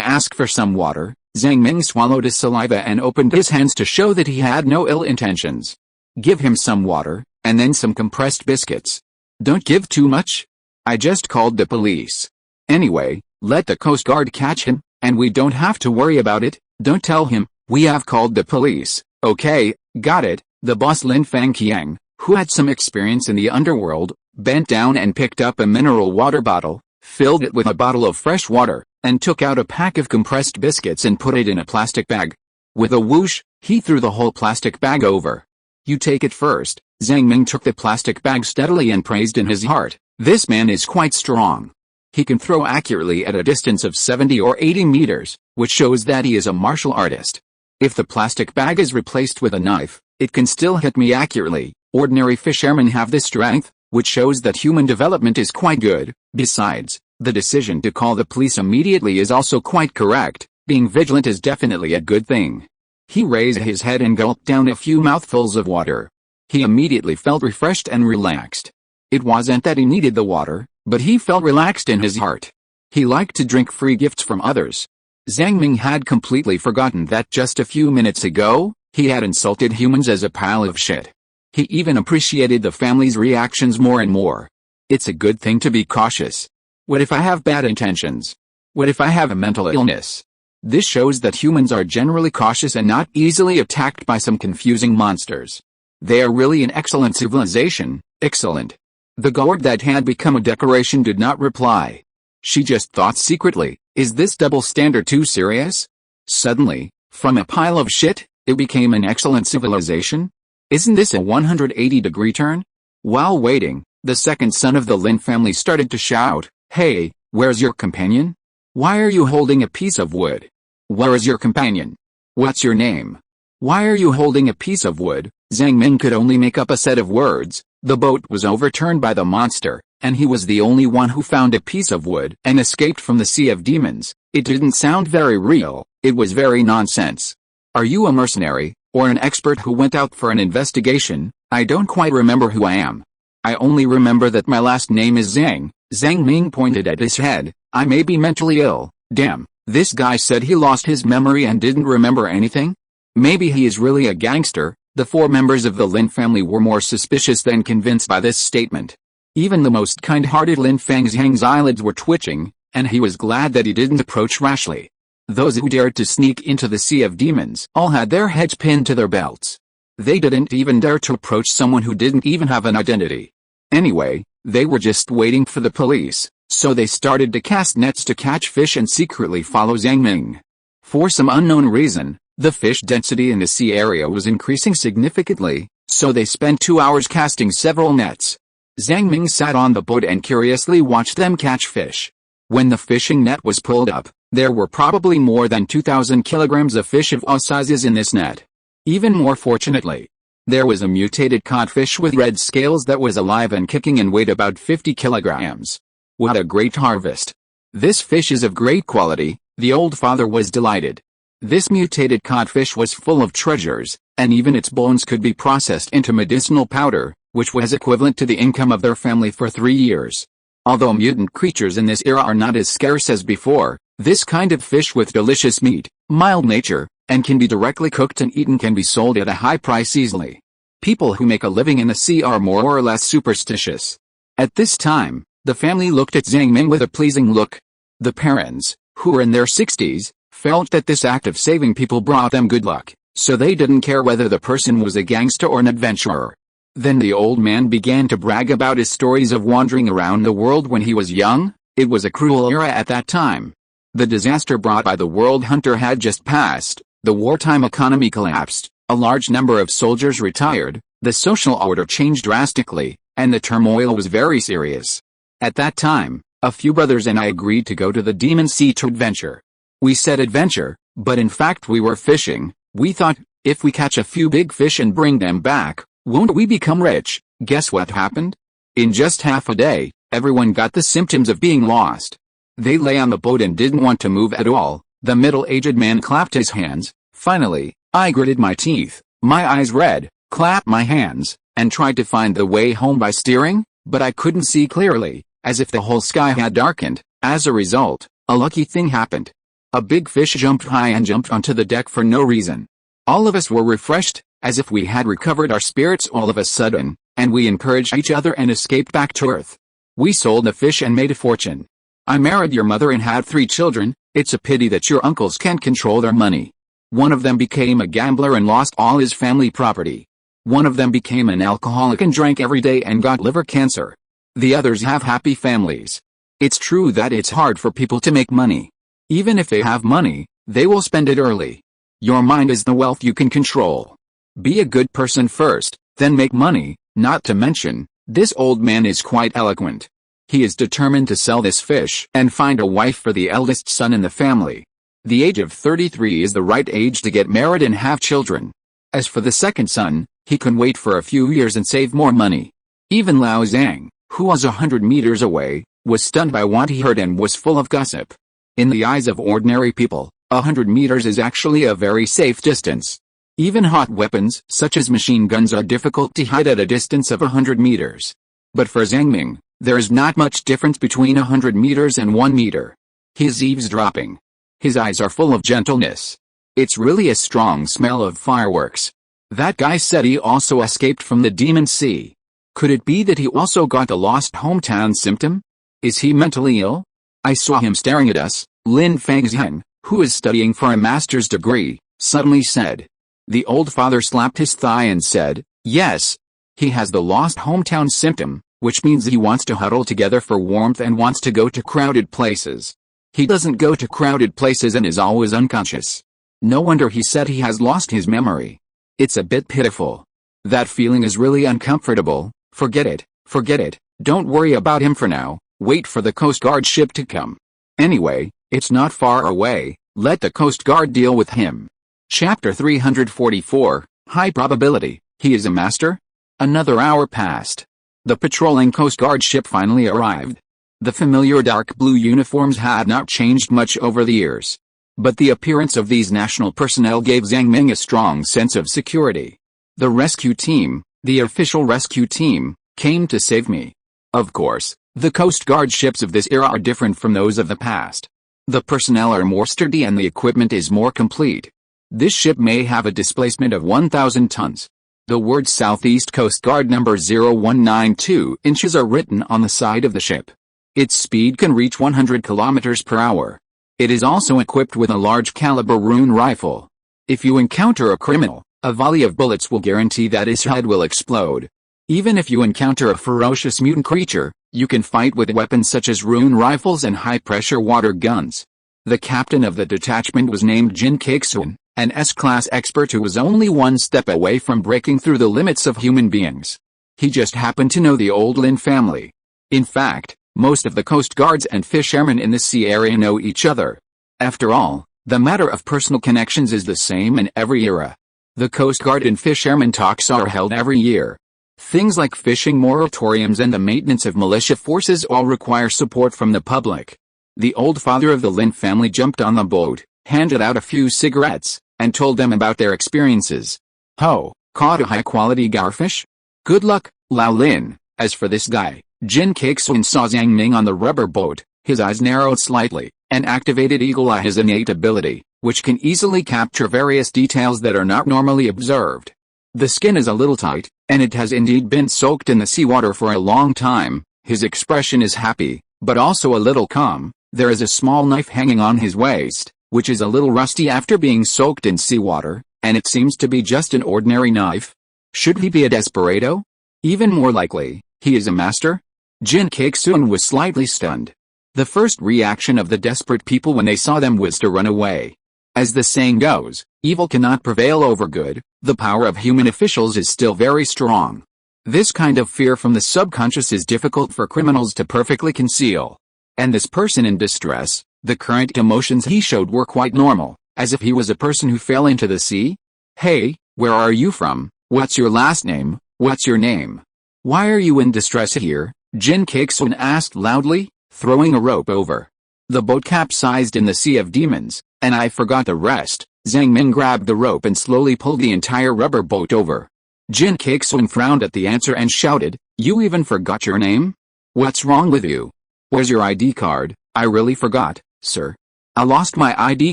ask for some water? Zhang Ming swallowed his saliva and opened his hands to show that he had no ill intentions. Give him some water, and then some compressed biscuits. Don't give too much. I just called the police. Anyway, let the Coast Guard catch him, and we don't have to worry about it. Don't tell him, we have called the police. Okay, got it. The boss Lin Fangqiang, who had some experience in the underworld, bent down and picked up a mineral water bottle, filled it with a bottle of fresh water, and took out a pack of compressed biscuits and put it in a plastic bag. With a whoosh, he threw the whole plastic bag over. You take it first. Zhang Ming took the plastic bag steadily and praised in his heart, this man is quite strong. He can throw accurately at a distance of 70 or 80 meters, which shows that he is a martial artist. If the plastic bag is replaced with a knife, it can still hit me accurately. Ordinary fishermen have this strength, which shows that human development is quite good. Besides, the decision to call the police immediately is also quite correct. Being vigilant is definitely a good thing. He raised his head and gulped down a few mouthfuls of water. He immediately felt refreshed and relaxed. It wasn't that he needed the water, but he felt relaxed in his heart. He liked to drink free gifts from others. Zhang Ming had completely forgotten that just a few minutes ago, he had insulted humans as a pile of shit. He even appreciated the family's reactions more and more. It's a good thing to be cautious. What if I have bad intentions? What if I have a mental illness? This shows that humans are generally cautious and not easily attacked by some confusing monsters. They are really an excellent civilization, excellent. The gourd that had become a decoration did not reply. She just thought secretly, is this double standard too serious? Suddenly, from a pile of shit, it became an excellent civilization? Isn't this a 180-degree turn? While waiting, the second son of the Lin family started to shout, "Hey, where's your companion? Why are you holding a piece of wood? Where is your companion? What's your name? Why are you holding a piece of wood?" Zhang Ming could only make up a set of words. The boat was overturned by the monster, and he was the only one who found a piece of wood and escaped from the sea of demons. It didn't sound very real, it was very nonsense. Are you a mercenary, or an expert who went out for an investigation? I don't quite remember who I am. I only remember that my last name is Zhang. Zhang Ming pointed at his head. I may be mentally ill. Damn, this guy said he lost his memory and didn't remember anything? Maybe he is really a gangster. The four members of the Lin family were more suspicious than convinced by this statement. Even the most kind-hearted Lin Fang's eyelids were twitching, and he was glad that he didn't approach rashly. Those who dared to sneak into the sea of demons all had their heads pinned to their belts. They didn't even dare to approach someone who didn't even have an identity. Anyway, they were just waiting for the police, so they started to cast nets to catch fish and secretly follow Zhang Ming. For some unknown reason, the fish density in the sea area was increasing significantly, so they spent 2 hours casting several nets. Zhang Ming sat on the boat and curiously watched them catch fish. When the fishing net was pulled up, there were probably more than 2,000 kilograms of fish of all sizes in this net. Even more fortunately, there was a mutated codfish with red scales that was alive and kicking and weighed about 50 kilograms. What a great harvest! This fish is of great quality, the old father was delighted. This mutated codfish was full of treasures, and even its bones could be processed into medicinal powder, which was equivalent to the income of their family for 3 years. Although mutant creatures in this era are not as scarce as before, this kind of fish with delicious meat, mild nature, and can be directly cooked and eaten can be sold at a high price easily. People who make a living in the sea are more or less superstitious. At this time, the family looked at Zhang Ming with a pleasing look. The parents, who were in their 60s, felt that this act of saving people brought them good luck, so they didn't care whether the person was a gangster or an adventurer. Then the old man began to brag about his stories of wandering around the world when he was young. It was a cruel era at that time. The disaster brought by the world hunter had just passed, the wartime economy collapsed, a large number of soldiers retired, the social order changed drastically, and the turmoil was very serious. At that time, a few brothers and I agreed to go to the Demon Sea to adventure. We said adventure, but in fact we were fishing. We thought, if we catch a few big fish and bring them back, won't we become rich? Guess what happened? In just half a day, everyone got the symptoms of being lost. They lay on the boat and didn't want to move at all. The middle-aged man clapped his hands. Finally, I gritted my teeth, my eyes red, clapped my hands, and tried to find the way home by steering, but I couldn't see clearly, as if the whole sky had darkened. As a result, a lucky thing happened. A big fish jumped high and jumped onto the deck for no reason. All of us were refreshed, as if we had recovered our spirits all of a sudden, and we encouraged each other and escaped back to Earth. We sold the fish and made a fortune. I married your mother and had 3 children. It's a pity that your uncles can't control their money. One of them became a gambler and lost all his family property. One of them became an alcoholic and drank every day and got liver cancer. The others have happy families. It's true that it's hard for people to make money. Even if they have money, they will spend it early. Your mind is the wealth you can control. Be a good person first, then make money. Not to mention, this old man is quite eloquent. He is determined to sell this fish and find a wife for the eldest son in the family. The age of 33 is the right age to get married and have children. As for the second son, he can wait for a few years and save more money. Even Lao Zhang, who was 100 meters away, was stunned by what he heard and was full of gossip. In the eyes of ordinary people, 100 meters is actually a very safe distance. Even hot weapons, such as machine guns, are difficult to hide at a distance of 100 meters. But for Zhang Ming, there is not much difference between 100 meters and 1 meter. He is eavesdropping. His eyes are full of gentleness. It's really a strong smell of fireworks. That guy said he also escaped from the Demon Sea. Could it be that he also got the lost hometown symptom? Is he mentally ill? I saw him staring at us. Lin Fangzhen, who is studying for a master's degree, suddenly said. The old father slapped his thigh and said, yes. He has the lost hometown symptom, which means he wants to huddle together for warmth and wants to go to crowded places. He doesn't go to crowded places and is always unconscious. No wonder he said he has lost his memory. It's a bit pitiful. That feeling is really uncomfortable. Forget it, don't worry about him for now, wait for the Coast Guard ship to come. Anyway, it's not far away, let the Coast Guard deal with him. Chapter 344, High Probability, He is a Master? Another hour passed. The patrolling Coast Guard ship finally arrived. The familiar dark blue uniforms had not changed much over the years. But the appearance of these national personnel gave Zhang Ming a strong sense of security. The rescue team, the official rescue team, came to save me. Of course, the Coast Guard ships of this era are different from those of the past. The personnel are more sturdy and the equipment is more complete. This ship may have a displacement of 1,000 tons. The words Southeast Coast Guard number 0192 inches are written on the side of the ship. Its speed can reach 100 kilometers per hour. It is also equipped with a large caliber rune rifle. If you encounter a criminal, a volley of bullets will guarantee that his head will explode. Even if you encounter a ferocious mutant creature, you can fight with weapons such as rune rifles and high-pressure water guns. The captain of the detachment was named Jin Kexun, an S-class expert who was only one step away from breaking through the limits of human beings. He just happened to know the old Lin family. In fact, most of the Coast Guards and fishermen in the sea area know each other. After all, the matter of personal connections is the same in every era. The Coast Guard and fishermen talks are held every year. Things like fishing moratoriums and the maintenance of militia forces all require support from the public. The old father of the Lin family jumped on the boat, handed out a few cigarettes, and told them about their experiences. Ho, caught a high-quality garfish? Good luck, Lao Lin. As for this guy, Jin Kexun saw Zhang Ming on the rubber boat, his eyes narrowed slightly, and activated Eagle Eye, his innate ability, which can easily capture various details that are not normally observed. The skin is a little tight, and it has indeed been soaked in the seawater for a long time. His expression is happy, but also a little calm. There is a small knife hanging on his waist, which is a little rusty after being soaked in seawater, and it seems to be just an ordinary knife. Should he be a desperado? Even more likely, he is a master? Jin Kexun was slightly stunned. The first reaction of the desperate people when they saw them was to run away. As the saying goes, evil cannot prevail over good. The power of human officials is still very strong. This kind of fear from the subconscious is difficult for criminals to perfectly conceal. And this person in distress, the current emotions he showed were quite normal, as if he was a person who fell into the sea. Hey, where are you from? What's your last name? What's your name? Why are you in distress here? Jin Kexun asked loudly, throwing a rope over. The boat capsized in the sea of demons, and I forgot the rest. Zhang Ming grabbed the rope and slowly pulled the entire rubber boat over. Jin Kexun frowned at the answer and shouted, "You even forgot your name? What's wrong with you? Where's your ID card?" "I really forgot, sir. I lost my ID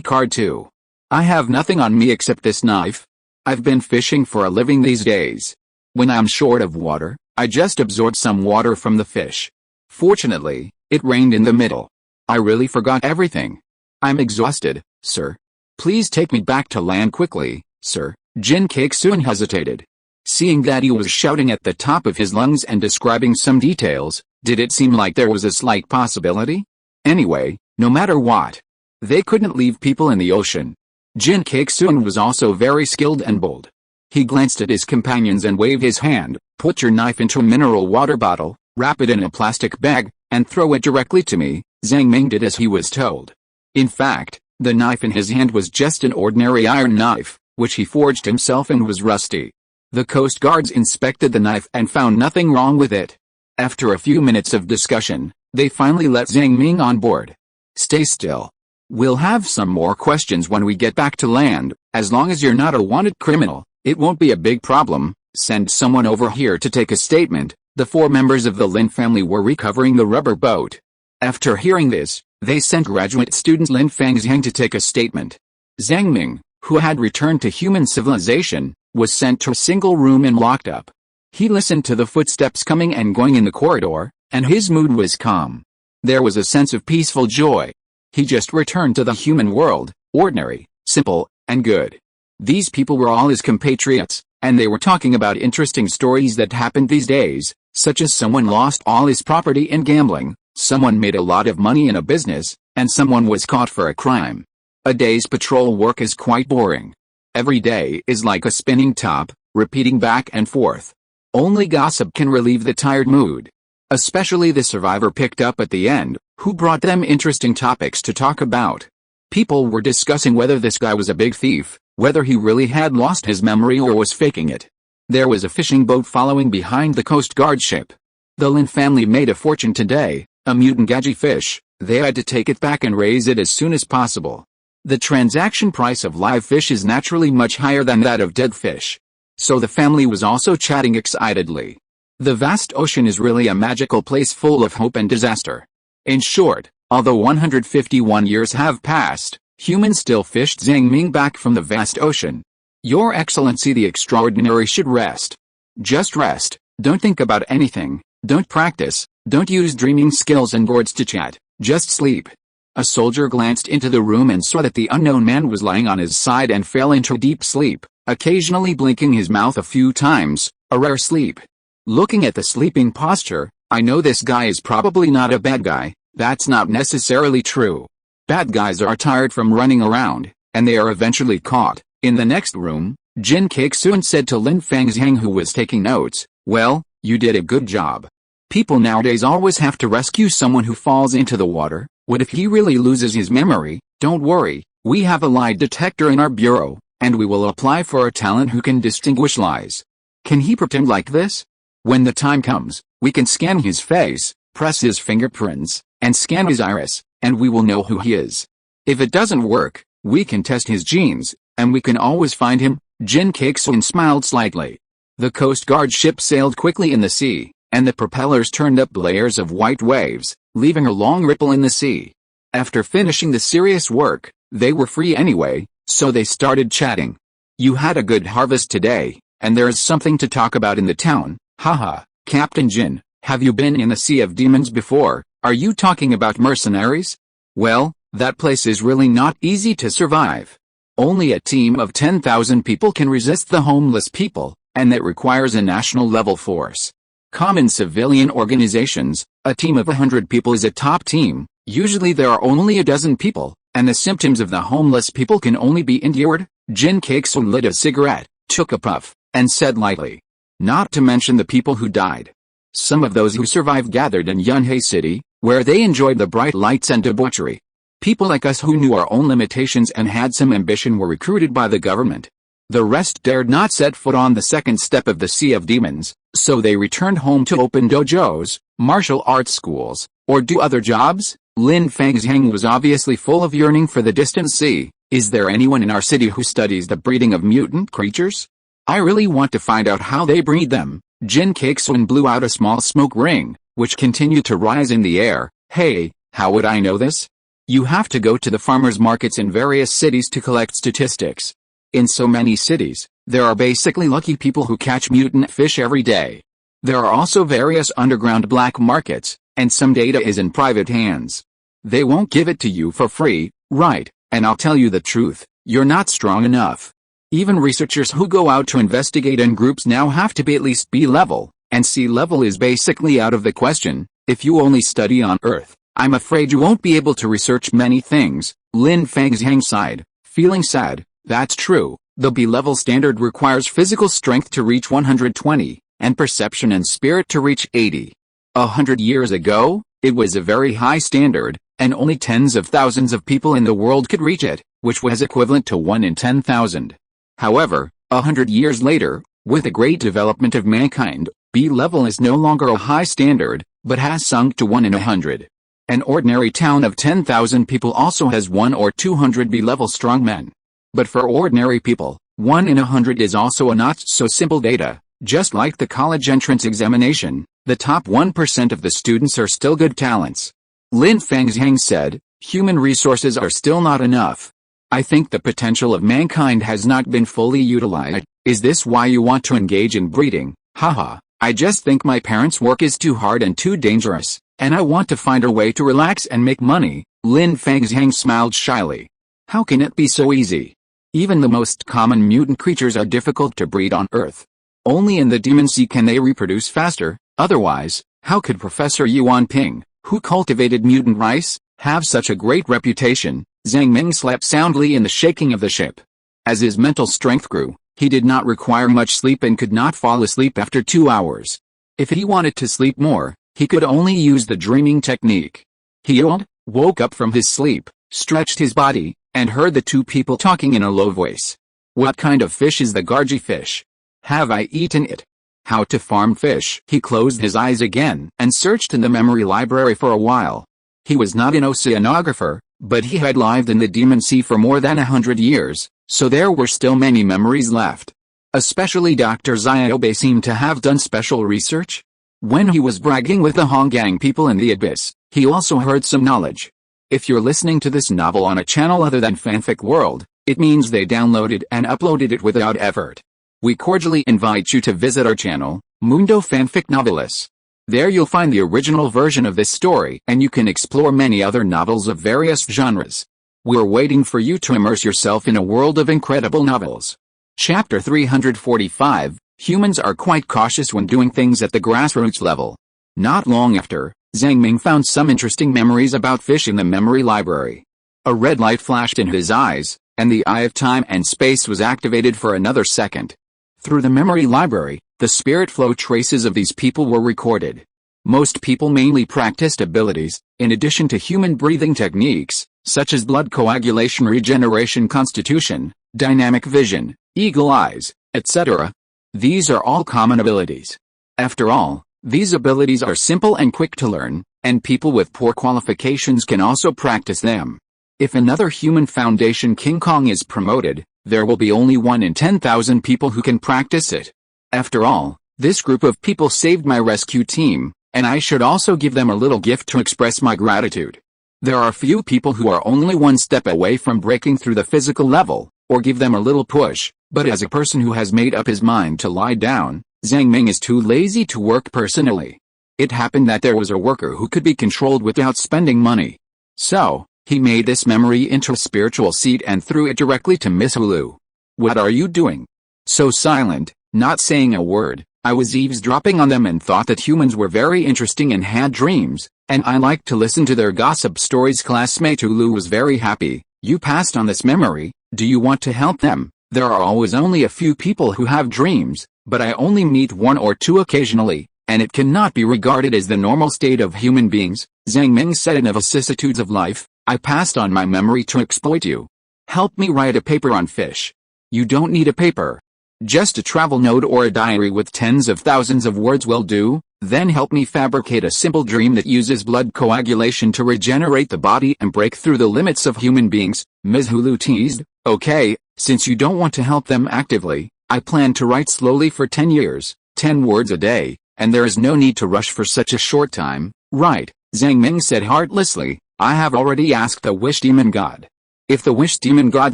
card too. I have nothing on me except this knife. I've been fishing for a living these days. When I'm short of water, I just absorb some water from the fish. Fortunately, it rained in the middle. I really forgot everything. I'm exhausted, sir. Please take me back to land quickly, sir." Jin Kexun hesitated. Seeing that he was shouting at the top of his lungs and describing some details, did it seem like there was a slight possibility? Anyway, no matter what, they couldn't leave people in the ocean. Jin Kexun was also very skilled and bold. He glanced at his companions and waved his hand. "Put your knife into a mineral water bottle, wrap it in a plastic bag, and throw it directly to me." Zhang Ming did as he was told. In fact, the knife in his hand was just an ordinary iron knife, which he forged himself and was rusty. The Coast Guards inspected the knife and found nothing wrong with it. After a few minutes of discussion, they finally let Zhang Ming on board. "Stay still. We'll have some more questions when we get back to land. As long as you're not a wanted criminal, it won't be a big problem. Send someone over here to take a statement." The 4 members of the Lin family were recovering the rubber boat. After hearing this, they sent graduate student Lin Fangxiang to take a statement. Zhang Ming, who had returned to human civilization, was sent to a single room and locked up. He listened to the footsteps coming and going in the corridor, and his mood was calm. There was a sense of peaceful joy. He just returned to the human world, ordinary, simple, and good. These people were all his compatriots, and they were talking about interesting stories that happened these days, such as someone lost all his property in gambling, someone made a lot of money in a business, and someone was caught for a crime. A day's patrol work is quite boring. Every day is like a spinning top, repeating back and forth. Only gossip can relieve the tired mood. Especially the survivor picked up at the end, who brought them interesting topics to talk about. People were discussing whether this guy was a big thief, whether he really had lost his memory or was faking it. There was a fishing boat following behind the Coast Guard ship. The Lin family made a fortune today, a mutant gadget fish. They had to take it back and raise it as soon as possible. The transaction price of live fish is naturally much higher than that of dead fish. So the family was also chatting excitedly. The vast ocean is really a magical place full of hope and disaster. In short, although 151 years have passed, humans still fished Zhang Ming back from the vast ocean. Your Excellency, the extraordinary should rest. Just rest, don't think about anything, don't practice, don't use dreaming skills and words to chat, just sleep. A soldier glanced into the room and saw that the unknown man was lying on his side and fell into deep sleep, occasionally blinking his mouth a few times, a rare sleep. Looking at the sleeping posture, I know this guy is probably not a bad guy. That's not necessarily true. Bad guys are tired from running around, and they are eventually caught. In the next room, Jin Kexun said to Lin Fangxiang, who was taking notes, "Well, you did a good job. People nowadays always have to rescue someone who falls into the water. What if he really loses his memory? Don't worry, we have a lie detector in our bureau, and we will apply for a talent who can distinguish lies. Can he pretend like this? When the time comes, we can scan his face, press his fingerprints, and scan his iris, and we will know who he is. If it doesn't work, we can test his genes, and we can always find him." Jin Kexun smiled slightly. The Coast Guard ship sailed quickly in the sea, and the propellers turned up layers of white waves, leaving a long ripple in the sea. After finishing the serious work, they were free anyway, so they started chatting. "You had a good harvest today, and there is something to talk about in the town. Haha, Captain Jin, have you been in the Sea of Demons before? Are you talking about mercenaries? Well, that place is really not easy to survive. Only a team of 10,000 people can resist the homeless people, and that requires a national-level force. Common civilian organizations, a team of 100 people is a top team. Usually there are only a dozen people, and the symptoms of the homeless people can only be endured." Jin Kexun lit a cigarette, took a puff, and said lightly, "Not to mention the people who died. Some of those who survived gathered in Yunhei City, where they enjoyed the bright lights and debauchery. People like us who knew our own limitations and had some ambition were recruited by the government. The rest dared not set foot on the second step of the Sea of Demons, so they returned home to open dojos, martial arts schools, or do other jobs." Lin Fangxiang was obviously full of yearning for the distant sea. "Is there anyone in our city who studies the breeding of mutant creatures? I really want to find out how they breed them." Jin Kexun blew out a small smoke ring, which continued to rise in the air. "Hey, how would I know this? You have to go to the farmers' markets in various cities to collect statistics. In so many cities, there are basically lucky people who catch mutant fish every day. There are also various underground black markets, and some data is in private hands. They won't give it to you for free, right? And I'll tell you the truth, you're not strong enough. Even researchers who go out to investigate in groups now have to be at least B level, and C level is basically out of the question. If you only study on Earth, I'm afraid you won't be able to research many things." Lin Fangxiang sighed, feeling sad. "That's true, the B-level standard requires physical strength to reach 120, and perception and spirit to reach 80. 100 years ago, it was a very high standard, and only tens of thousands of people in the world could reach it, which was equivalent to 1 in 10,000. However, 100 years later, with the great development of mankind, B-level is no longer a high standard, but has sunk to 1 in 100. An ordinary town of 10,000 people also has 1 or 200 B-level strongmen. But for ordinary people, 1 in 100 is also a not-so-simple data. Just like the college entrance examination, the top 1% of the students are still good talents." Lin Fangxiang said, "Human resources are still not enough. I think the potential of mankind has not been fully utilized. Is this why you want to engage in breeding? Haha, I just think my parents' work is too hard and too dangerous, and I want to find a way to relax and make money." Lin Fangxiang smiled shyly. "How can it be so easy? Even the most common mutant creatures are difficult to breed on Earth. Only in the Demon Sea can they reproduce faster, otherwise, how could Professor Yuan Ping, who cultivated mutant rice, have such a great reputation, Zhang Ming slept soundly in the shaking of the ship. As his mental strength grew, he did not require much sleep and could not fall asleep after 2 hours. If he wanted to sleep more, he could only use the dreaming technique. He yawned, woke up from his sleep, stretched his body, and heard the two people talking in a low voice. What kind of fish is the gargi fish? Have I eaten it? How to farm fish? He closed his eyes again and searched in the memory library for a while. He was not an oceanographer, but he had lived in the Demon Sea for more than 100 years, so there were still many memories left. Especially Dr. Xiaobei seemed to have done special research. When he was bragging with the Honggang people in the abyss, he also heard some knowledge. If you're listening to this novel on a channel other than Fanfic World, it means they downloaded and uploaded it without effort. We cordially invite you to visit our channel, Mundo Fanfic Novelis. There you'll find the original version of this story and you can explore many other novels of various genres. We're waiting for you to immerse yourself in a world of incredible novels. Chapter 345, Humans are quite cautious when doing things at the grassroots level. Not long after, Zhang Ming found some interesting memories about fish in the memory library. A red light flashed in his eyes, and the eye of time and space was activated for another second. Through the memory library, the spirit flow traces of these people were recorded. Most people mainly practiced abilities, in addition to human breathing techniques, such as blood coagulation, regeneration, constitution, dynamic vision, eagle eyes, etc. These are all common abilities. After all, these abilities are simple and quick to learn, and people with poor qualifications can also practice them. If another human foundation King Kong is promoted, there will be only 1 in 10,000 people who can practice it. After all, this group of people saved my rescue team, and I should also give them a little gift to express my gratitude. There are few people who are only one step away from breaking through the physical level, or give them a little push, but as a person who has made up his mind to lie down, Zhang Ming is too lazy to work personally. It happened that there was a worker who could be controlled without spending money. So, he made this memory into a spiritual seed and threw it directly to Miss Hulu. What are you doing? So silent, not saying a word. I was eavesdropping on them and thought that humans were very interesting and had dreams, and I liked to listen to their gossip stories. Classmate Hulu was very happy. You passed on this memory, do you want to help them? There are always only a few people who have dreams, but I only meet 1 or 2 occasionally, and it cannot be regarded as the normal state of human beings, Zhang Ming said in the vicissitudes of life. I passed on my memory to exploit you. Help me write a paper on fish. You don't need a paper. Just a travel note or a diary with tens of thousands of words will do. Then help me fabricate a simple dream that uses blood coagulation to regenerate the body and break through the limits of human beings, Ms. Hulu teased. Okay, since you don't want to help them actively, I plan to write slowly for 10 years, 10 words a day, and there is no need to rush for such a short time. Right, Zhang Ming said heartlessly. I have already asked the Wish Demon God. If the Wish Demon God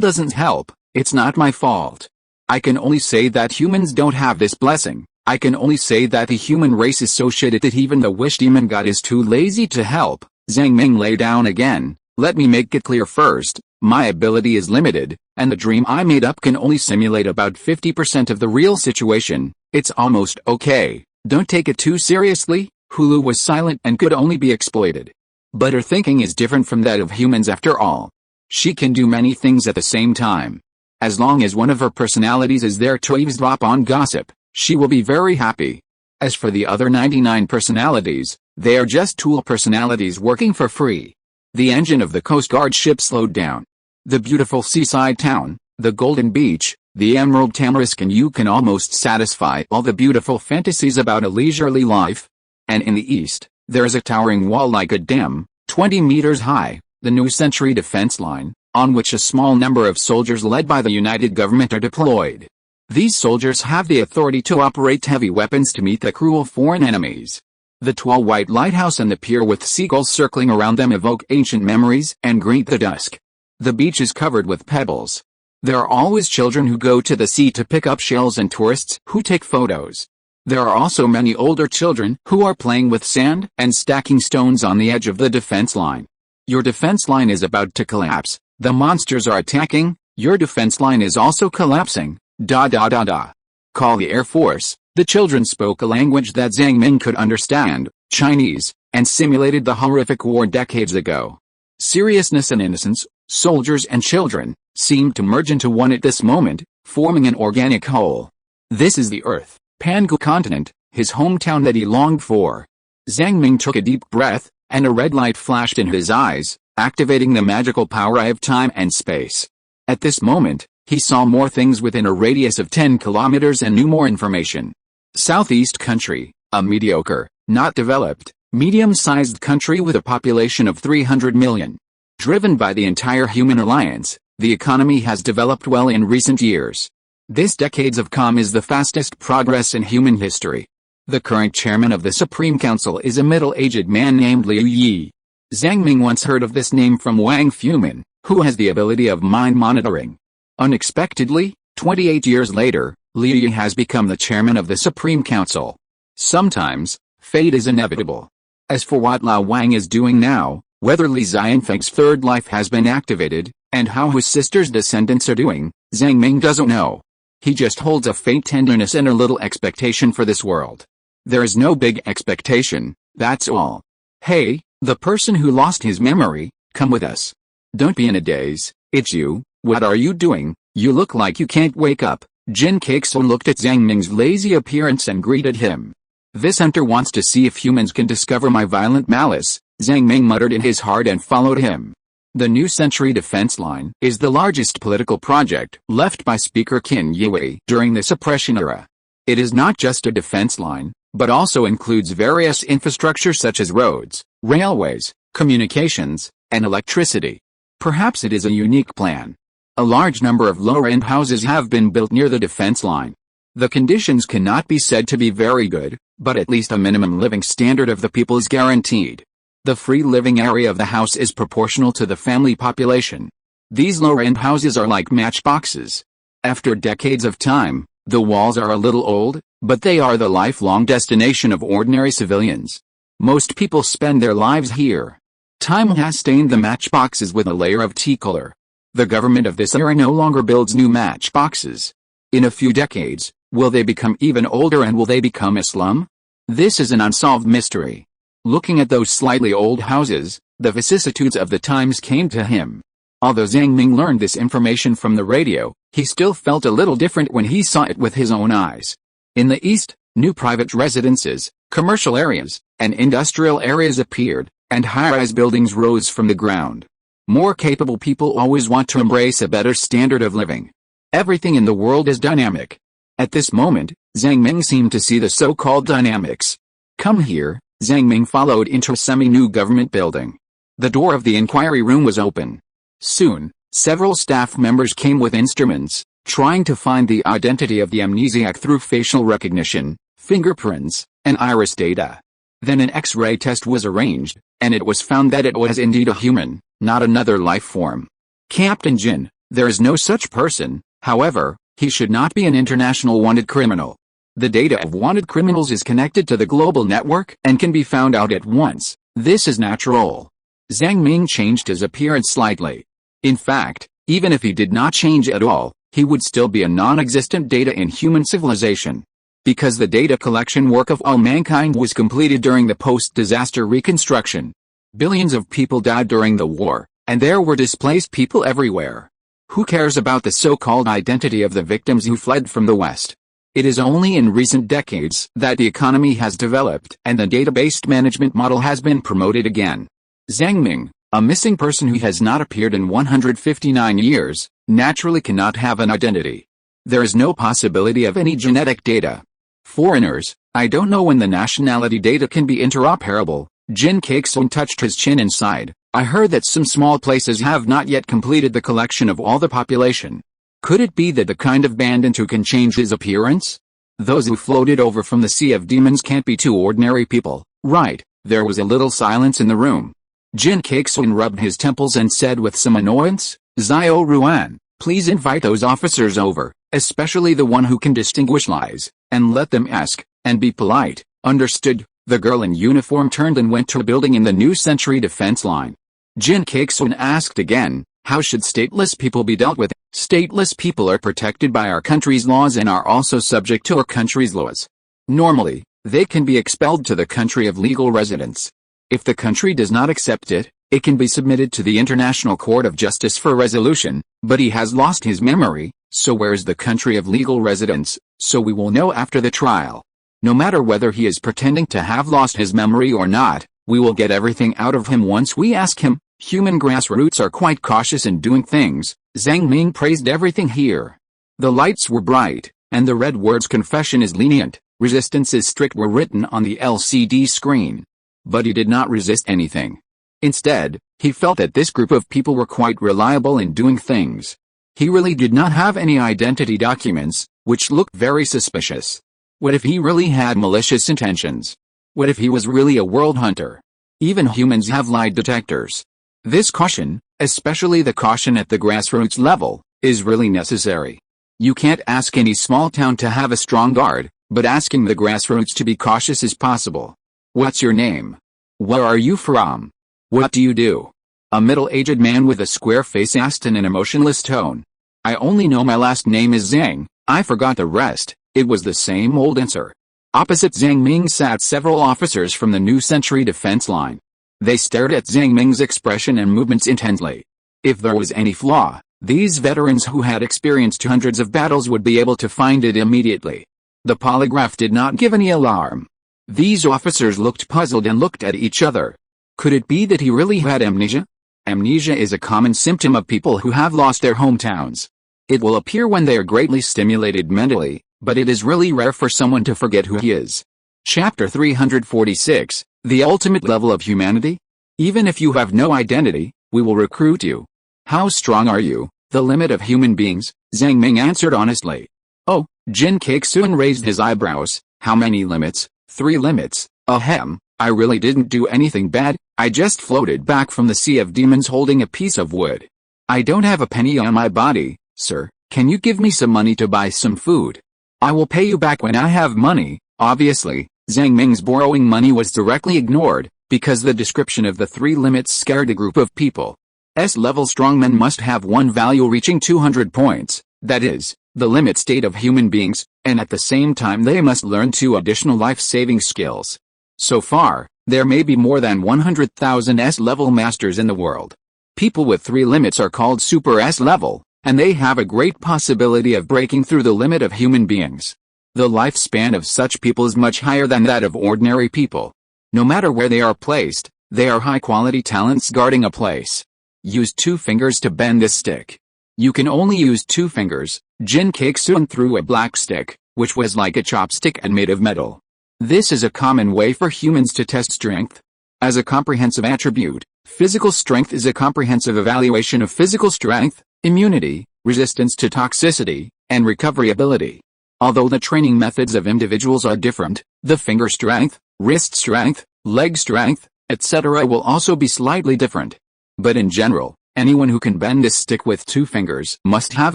doesn't help, it's not my fault. I can only say that humans don't have this blessing. I can only say that the human race is so shitty that even the Wish Demon God is too lazy to help. Zhang Ming lay down again. Let me make it clear first, my ability is limited, and the dream I made up can only simulate about 50% of the real situation. It's almost okay. Don't take it too seriously. Hulu was silent and could only be exploited. But her thinking is different from that of humans after all. She can do many things at the same time. As long as one of her personalities is there to eavesdrop on gossip, she will be very happy. As for the other 99 personalities, they are just tool personalities working for free. The engine of the Coast Guard ship slowed down. The beautiful seaside town, the golden beach, the emerald tamarisk, and you can almost satisfy all the beautiful fantasies about a leisurely life. And in the east, there is a towering wall like a dam, 20 meters high, the New Century defense line, on which a small number of soldiers led by the United Government are deployed. These soldiers have the authority to operate heavy weapons to meet the cruel foreign enemies. The tall white lighthouse and the pier with seagulls circling around them evoke ancient memories and greet the dusk. The beach is covered with pebbles. There are always children who go to the sea to pick up shells and tourists who take photos. There are also many older children who are playing with sand and stacking stones on the edge of the defense line. Your defense line is about to collapse. The monsters are attacking. Your defense line is also collapsing. Call the Air Force. The children spoke a language that Zhang Ming could understand, Chinese, and simulated the horrific war decades ago. Seriousness and innocence, soldiers and children, seemed to merge into one at this moment, forming an organic whole. This is the Earth, Pangu continent, his hometown that he longed for. Zhang Ming took a deep breath, and a red light flashed in his eyes, activating the magical power of time and space. At this moment, he saw more things within a radius of 10 kilometers and knew more information. Southeast country, a mediocre, not developed, medium-sized country with a population of 300 million. Driven by the entire human alliance, the economy has developed well in recent years. This decades of calm is the fastest progress in human history. The current chairman of the Supreme Council is a middle-aged man named Liu Yi. Zhang Ming once heard of this name from Wang Fumin, who has the ability of mind monitoring. Unexpectedly, 28 years later, Liu Yi has become the chairman of the Supreme Council. Sometimes, fate is inevitable. As for what Lao Wang is doing now, whether Li Xianfeng's third life has been activated, and how his sister's descendants are doing, Zhang Ming doesn't know. He just holds a faint tenderness and a little expectation for this world. There is no big expectation, that's all. Hey, the person who lost his memory, come with us. Don't be in a daze, it's you, what are you doing? You look like you can't wake up. Jin Cakeson looked at Zhang Ming's lazy appearance and greeted him. This hunter wants to see if humans can discover my violent malice, Zhang Ming muttered in his heart and followed him. The New Century Defense Line is the largest political project left by Speaker Qin Yue during the suppression era. It is not just a defense line, but also includes various infrastructure such as roads, railways, communications, and electricity. Perhaps it is a unique plan. A large number of lower-end houses have been built near the defense line. The conditions cannot be said to be very good, but at least a minimum living standard of the people is guaranteed. The free living area of the house is proportional to the family population. These lower-end houses are like matchboxes. After decades of time, the walls are a little old, but they are the lifelong destination of ordinary civilians. Most people spend their lives here. Time has stained the matchboxes with a layer of tea color. The government of this era no longer builds new matchboxes. In a few decades, will they become even older and will they become a slum? This is an unsolved mystery. Looking at those slightly old houses, the vicissitudes of the times came to him. Although Zhang Ming learned this information from the radio, he still felt a little different when he saw it with his own eyes. In the east, new private residences, commercial areas, and industrial areas appeared, and high-rise buildings rose from the ground. More capable people always want to embrace a better standard of living. Everything in the world is dynamic. At this moment, Zhang Ming seemed to see the so-called dynamics. Come here, Zhang Ming followed into a semi-new government building. The door of the inquiry room was open. Soon, several staff members came with instruments, trying to find the identity of the amnesiac through facial recognition, fingerprints, and iris data. Then an X-ray test was arranged, and it was found that it was indeed a human, not another life form. Captain Jin, there is no such person, however, he should not be an international wanted criminal. The data of wanted criminals is connected to the global network and can be found out at once. This is natural. Zhang Ming changed his appearance slightly. In fact, even if he did not change at all, he would still be a non-existent data in human civilization. Because the data collection work of all mankind was completed during the post-disaster reconstruction. Billions of people died during the war, and there were displaced people everywhere. Who cares about the so-called identity of the victims who fled from the West? It is only in recent decades that the economy has developed and the data-based management model has been promoted again. Zhang Ming, a missing person who has not appeared in 159 years, naturally cannot have an identity. There is no possibility of any genetic data. Foreigners, I don't know when the nationality data can be interoperable. Jin Cakeson touched his chin and sighed. I heard that some small places have not yet completed the collection of all the population. Could it be that the kind of bandit who can change his appearance? Those who floated over from the Sea of Demons can't be two ordinary people, right? There was a little silence in the room. Jin Cakeson rubbed his temples and said with some annoyance, Zhao Ruan, please invite those officers over, especially the one who can distinguish lies, and let them ask, and be polite. Understood. The girl in uniform turned and went to a building in the New Century Defense Line. Jin Cakeson asked again, how should stateless people be dealt with? Stateless people are protected by our country's laws and are also subject to our country's laws. Normally, they can be expelled to the country of legal residence. If the country does not accept it, It can be submitted to the International Court of Justice for resolution, but he has lost his memory, so where's the country of legal residence, so we will know after the trial. No matter whether he is pretending to have lost his memory or not, we will get everything out of him once we ask him. Human grassroots are quite cautious in doing things. Zhang Ming praised everything here. The lights were bright, and the red words "confession is lenient, resistance is strict" were written on the LCD screen. But he did not resist anything. Instead, he felt that this group of people were quite reliable in doing things. He really did not have any identity documents, which looked very suspicious. What if he really had malicious intentions? What if he was really a world hunter? Even humans have lie detectors. This caution, especially the caution at the grassroots level, is really necessary. You can't ask any small town to have a strong guard, but asking the grassroots to be cautious is possible. What's your name? Where are you from? What do you do? A middle-aged man with a square face asked in an emotionless tone. I only know my last name is Zhang, I forgot the rest. It was the same old answer. Opposite Zhang Ming sat several officers from the New Century defense line. They stared at Zhang Ming's expression and movements intently. If there was any flaw, these veterans who had experienced hundreds of battles would be able to find it immediately. The polygraph did not give any alarm. These officers looked puzzled and looked at each other. Could it be that he really had amnesia? Amnesia is a common symptom of people who have lost their hometowns. It will appear when they are greatly stimulated mentally, but it is really rare for someone to forget who he is. Chapter 346, The Ultimate Level of Humanity? Even if you have no identity, we will recruit you. How strong are you? The limit of human beings, Zhang Ming answered honestly. Oh, Jin Kexun raised his eyebrows. How many limits? 3 limits. Ahem, I really didn't do anything bad, I just floated back from the sea of demons holding a piece of wood. I don't have a penny on my body, sir, can you give me some money to buy some food? I will pay you back when I have money. Obviously, Zhang Ming's borrowing money was directly ignored, because the description of the 3 limits scared a group of people. S-level strongmen must have one value reaching 200 points, that is, the limit state of human beings, and at the same time they must learn 2 additional life-saving skills. So far, there may be more than 100,000 S-level masters in the world. People with 3 limits are called super S-level, and they have a great possibility of breaking through the limit of human beings. The lifespan of such people is much higher than that of ordinary people. No matter where they are placed, they are high-quality talents guarding a place. Use 2 fingers to bend this stick. You can only use 2 fingers. Jin Kexun threw a black stick, which was like a chopstick and made of metal. This is a common way for humans to test strength. As a comprehensive attribute, physical strength is a comprehensive evaluation of physical strength, immunity, resistance to toxicity, and recovery ability. Although the training methods of individuals are different, the finger strength, wrist strength, leg strength, etc. will also be slightly different. But in general, anyone who can bend a stick with 2 fingers must have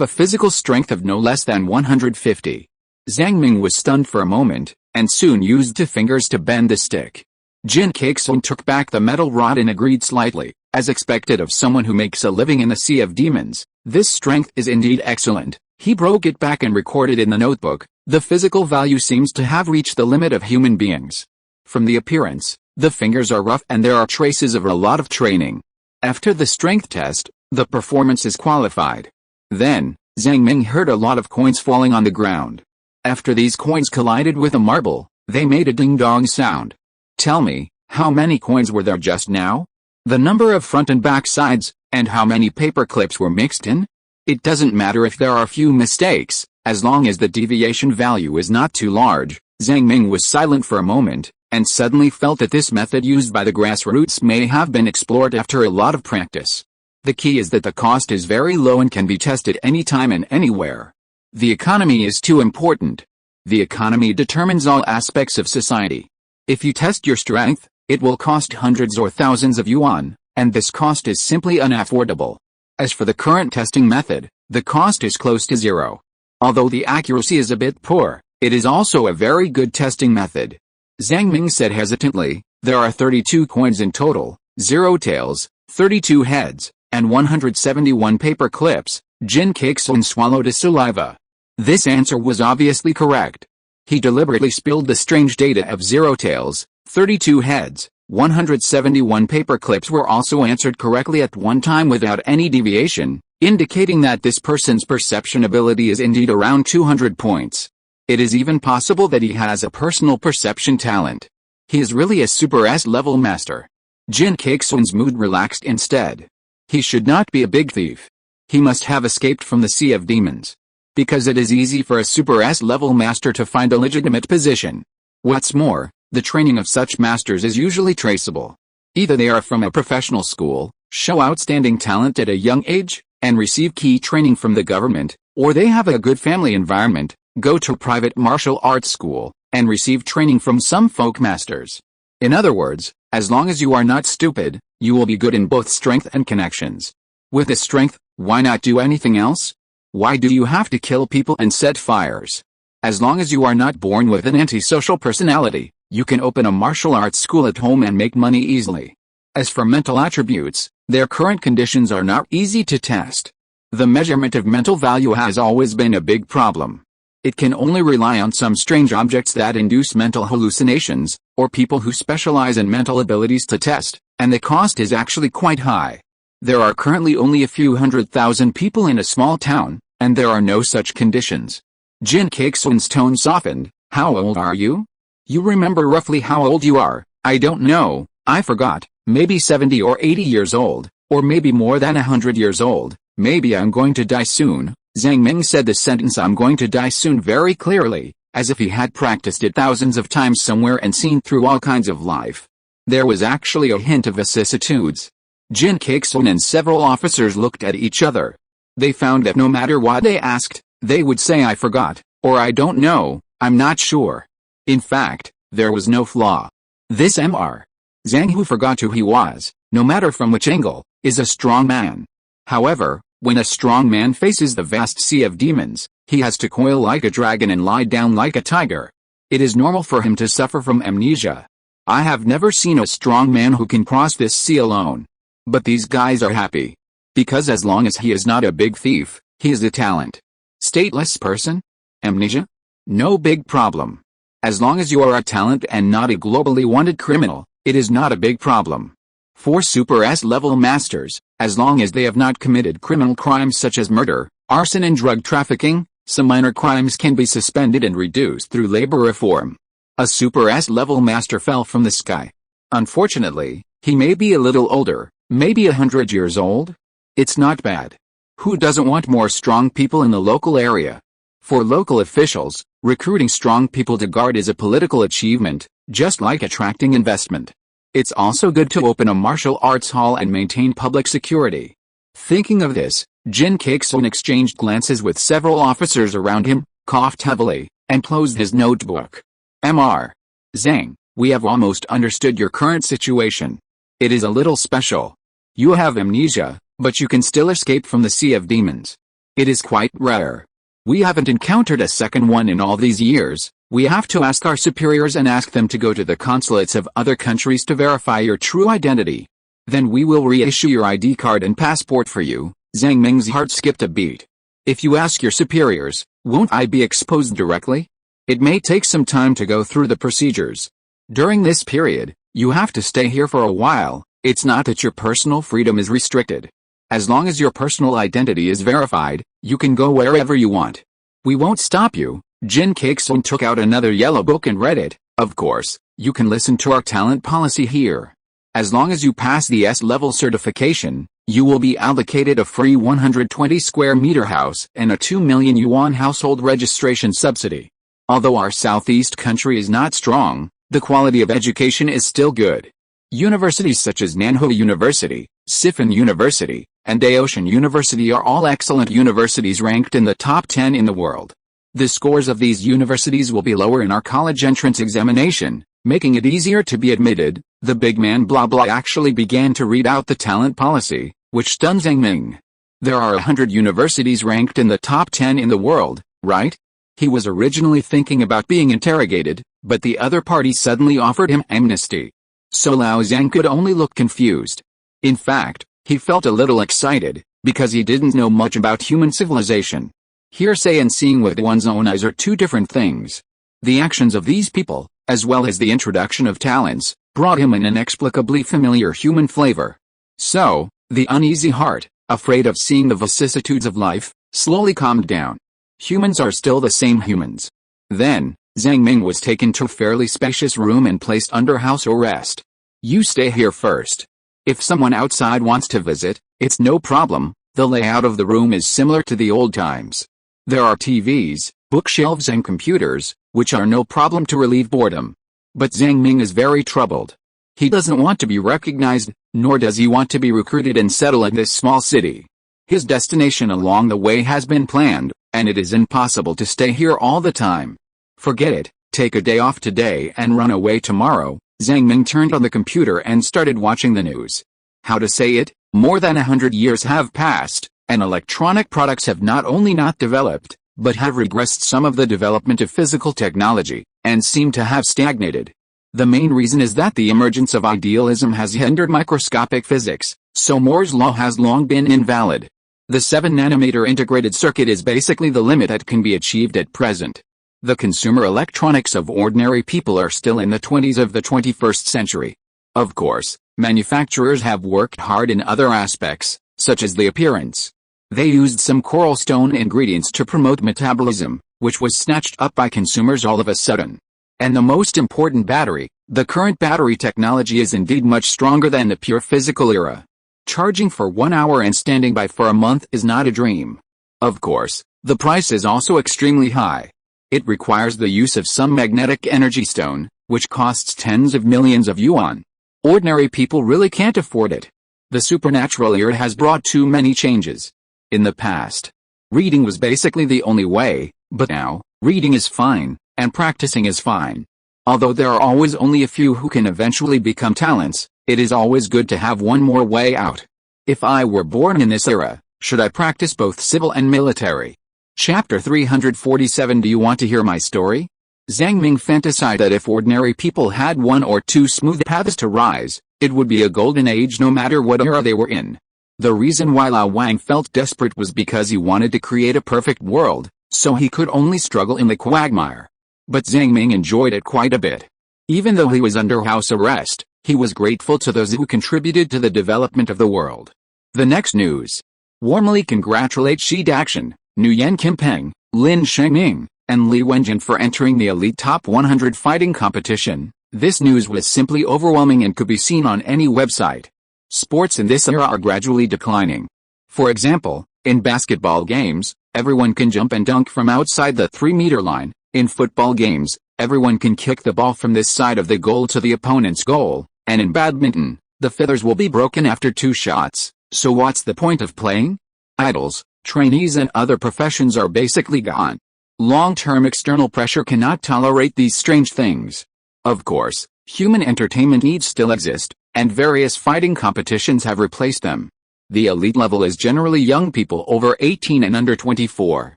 a physical strength of no less than 150. Zhang Ming was stunned for a moment, and soon used 2 fingers to bend the stick. Jin Kexun took back the metal rod and agreed slightly, as expected of someone who makes a living in the sea of demons. This strength is indeed excellent. He broke it back and recorded in the notebook. The physical value seems to have reached the limit of human beings. From the appearance, the fingers are rough and there are traces of a lot of training. After the strength test, the performance is qualified. Then, Zhang Ming heard a lot of coins falling on the ground. After these coins collided with a marble, they made a ding-dong sound. Tell me, how many coins were there just now? The number of front and back sides, and how many paper clips were mixed in? It doesn't matter if there are few mistakes, as long as the deviation value is not too large. Zhang Ming was silent for a moment, and suddenly felt that this method used by the grassroots may have been explored after a lot of practice. The key is that the cost is very low and can be tested anytime and anywhere. The economy is too important. The economy determines all aspects of society. If you test your strength, it will cost hundreds or thousands of yuan, and this cost is simply unaffordable. As for the current testing method, the cost is close to 0. Although the accuracy is a bit poor, it is also a very good testing method. Zhang Ming said hesitantly, there are 32 coins in total, 0 tails, 32 heads, and 171 paper clips. Jin Kexun swallowed his saliva. This answer was obviously correct. He deliberately spilled the strange data of 0 tails, 32 heads, 171 paper clips were also answered correctly at one time without any deviation, indicating that this person's perception ability is indeed around 200 points. It is even possible that he has a personal perception talent. He is really a super S-level master. Jin Kakesun's mood relaxed instead. He should not be a big thief. He must have escaped from the Sea of Demons. Because it is easy for a super S-level master to find a legitimate position. What's more, the training of such masters is usually traceable. Either they are from a professional school, show outstanding talent at a young age, and receive key training from the government, or they have a good family environment, go to private martial arts school, and receive training from some folk masters. In other words, as long as you are not stupid, you will be good in both strength and connections. With this strength, why not do anything else? Why do you have to kill people and set fires? As long as you are not born with an antisocial personality, you can open a martial arts school at home and make money easily. As for mental attributes, their current conditions are not easy to test. The measurement of mental value has always been a big problem. It can only rely on some strange objects that induce mental hallucinations, or people who specialize in mental abilities to test, and the cost is actually quite high. There are currently only a few 100,000 people in a small town, and there are no such conditions. Jin Kakesun's tone softened. How old are you? You remember roughly how old you are? I don't know, I forgot, maybe 70 or 80 years old, or maybe more than 100 years old, maybe I'm going to die soon. Zhang Ming said the sentence "I'm going to die soon" very clearly, as if he had practiced it thousands of times somewhere and seen through all kinds of life. There was actually a hint of vicissitudes. Jin Kakesun and several officers looked at each other. They found that no matter what they asked, they would say "I forgot," or "I don't know, I'm not sure." In fact, there was no flaw. This Mr. Zhang, who forgot who he was, no matter from which angle, is a strong man. However, when a strong man faces the vast sea of demons, he has to coil like a dragon and lie down like a tiger. It is normal for him to suffer from amnesia. I have never seen a strong man who can cross this sea alone. But these guys are happy. Because as long as he is not a big thief, he is a talent. Stateless person? Amnesia? No big problem. As long as you are a talent and not a globally wanted criminal, it is not a big problem. For Super S-level masters, as long as they have not committed criminal crimes such as murder, arson and drug trafficking, some minor crimes can be suspended and reduced through labor reform. A Super S-level master fell from the sky. Unfortunately, he may be a little older, maybe 100 years old. It's not bad. Who doesn't want more strong people in the local area? For local officials, recruiting strong people to guard is a political achievement, just like attracting investment. It's also good to open a martial arts hall and maintain public security. Thinking of this, Jin Kakesun exchanged glances with several officers around him, coughed heavily, and closed his notebook. Mr. Zhang, we have almost understood your current situation. It is a little special. You have amnesia, but you can still escape from the Sea of Demons. It is quite rare. We haven't encountered a second one in all these years. We have to ask our superiors and ask them to go to the consulates of other countries to verify your true identity. Then we will reissue your ID card and passport for you. Zhang Ming's heart skipped a beat. If you ask your superiors, won't I be exposed directly? It may take some time to go through the procedures. During this period, you have to stay here for a while. It's not that your personal freedom is restricted. As long as your personal identity is verified, you can go wherever you want. We won't stop you. Jin Kakesun took out another yellow book and read it. Of course, you can listen to our talent policy here. As long as you pass the S-level certification, you will be allocated a free 120 square meter house and a 2 million yuan household registration subsidy. Although our southeast country is not strong, the quality of education is still good. Universities such as Nanhua University, Sifen University, and Daoshan University are all excellent universities ranked in the top 10 in the world. The scores of these universities will be lower in our college entrance examination, making it easier to be admitted. The big man blah blah actually began to read out the talent policy, which stunned Zhang Ming. There are 100 universities ranked in the top 10 in the world, right? He was originally thinking about being interrogated, but the other party suddenly offered him amnesty. So Lao Zhang could only look confused. In fact, he felt a little excited, because he didn't know much about human civilization. Hearsay and seeing with one's own eyes are two different things. The actions of these people, as well as the introduction of talents, brought him an inexplicably familiar human flavor. So, the uneasy heart, afraid of seeing the vicissitudes of life, slowly calmed down. Humans are still the same humans. Then, Zhang Ming was taken to a fairly spacious room and placed under house arrest. You stay here first. If someone outside wants to visit, it's no problem. The layout of the room is similar to the old times. There are TVs, bookshelves and computers, which are no problem to relieve boredom. But Zhang Ming is very troubled. He doesn't want to be recognized, nor does he want to be recruited and settle in this small city. His destination along the way has been planned, and it is impossible to stay here all the time. Forget it, take a day off today and run away tomorrow. Zhang Ming turned on the computer and started watching the news. How to say it, more than 100 years have passed, and electronic products have not only not developed, but have regressed some of the development of physical technology, and seem to have stagnated. The main reason is that the emergence of idealism has hindered microscopic physics, so Moore's law has long been invalid. The 7-nanometer integrated circuit is basically the limit that can be achieved at present. The consumer electronics of ordinary people are still in the 20s of the 21st century. Of course, manufacturers have worked hard in other aspects, such as the appearance. They used some coral stone ingredients to promote metabolism, which was snatched up by consumers all of a sudden. And the most important battery, the current battery technology is indeed much stronger than the pure physical era. Charging for 1 hour and standing by for a month is not a dream. Of course, the price is also extremely high. It requires the use of some magnetic energy stone, which costs tens of millions of yuan. Ordinary people really can't afford it. The supernatural era has brought too many changes. In the past, reading was basically the only way, but now, reading is fine, and practicing is fine. Although there are always only a few who can eventually become talents, it is always good to have one more way out. If I were born in this era, should I practice both civil and military? Chapter 347. Do you want to hear my story? Zhang Ming fantasized that if ordinary people had one or two smooth paths to rise, it would be a golden age no matter what era they were in. The reason why Lao Wang felt desperate was because he wanted to create a perfect world, so he could only struggle in the quagmire. But Zhang Ming enjoyed it quite a bit. Even though he was under house arrest, he was grateful to those who contributed to the development of the world. The next news. Warmly congratulate Shi Daxian, Nguyen Kim Peng, Lin Shengming, and Li Wenjin for entering the Elite Top 100 fighting competition. This news was simply overwhelming and could be seen on any website. Sports in this era are gradually declining. For example, in basketball games, everyone can jump and dunk from outside the 3-meter line. In football games, everyone can kick the ball from this side of the goal to the opponent's goal, and in badminton, the feathers will be broken after 2 shots. So what's the point of playing? Idols, trainees and other professions are basically gone. Long-term external pressure cannot tolerate these strange things. Of course, human entertainment needs still exist, and various fighting competitions have replaced them. The elite level is generally young people over 18 and under 24.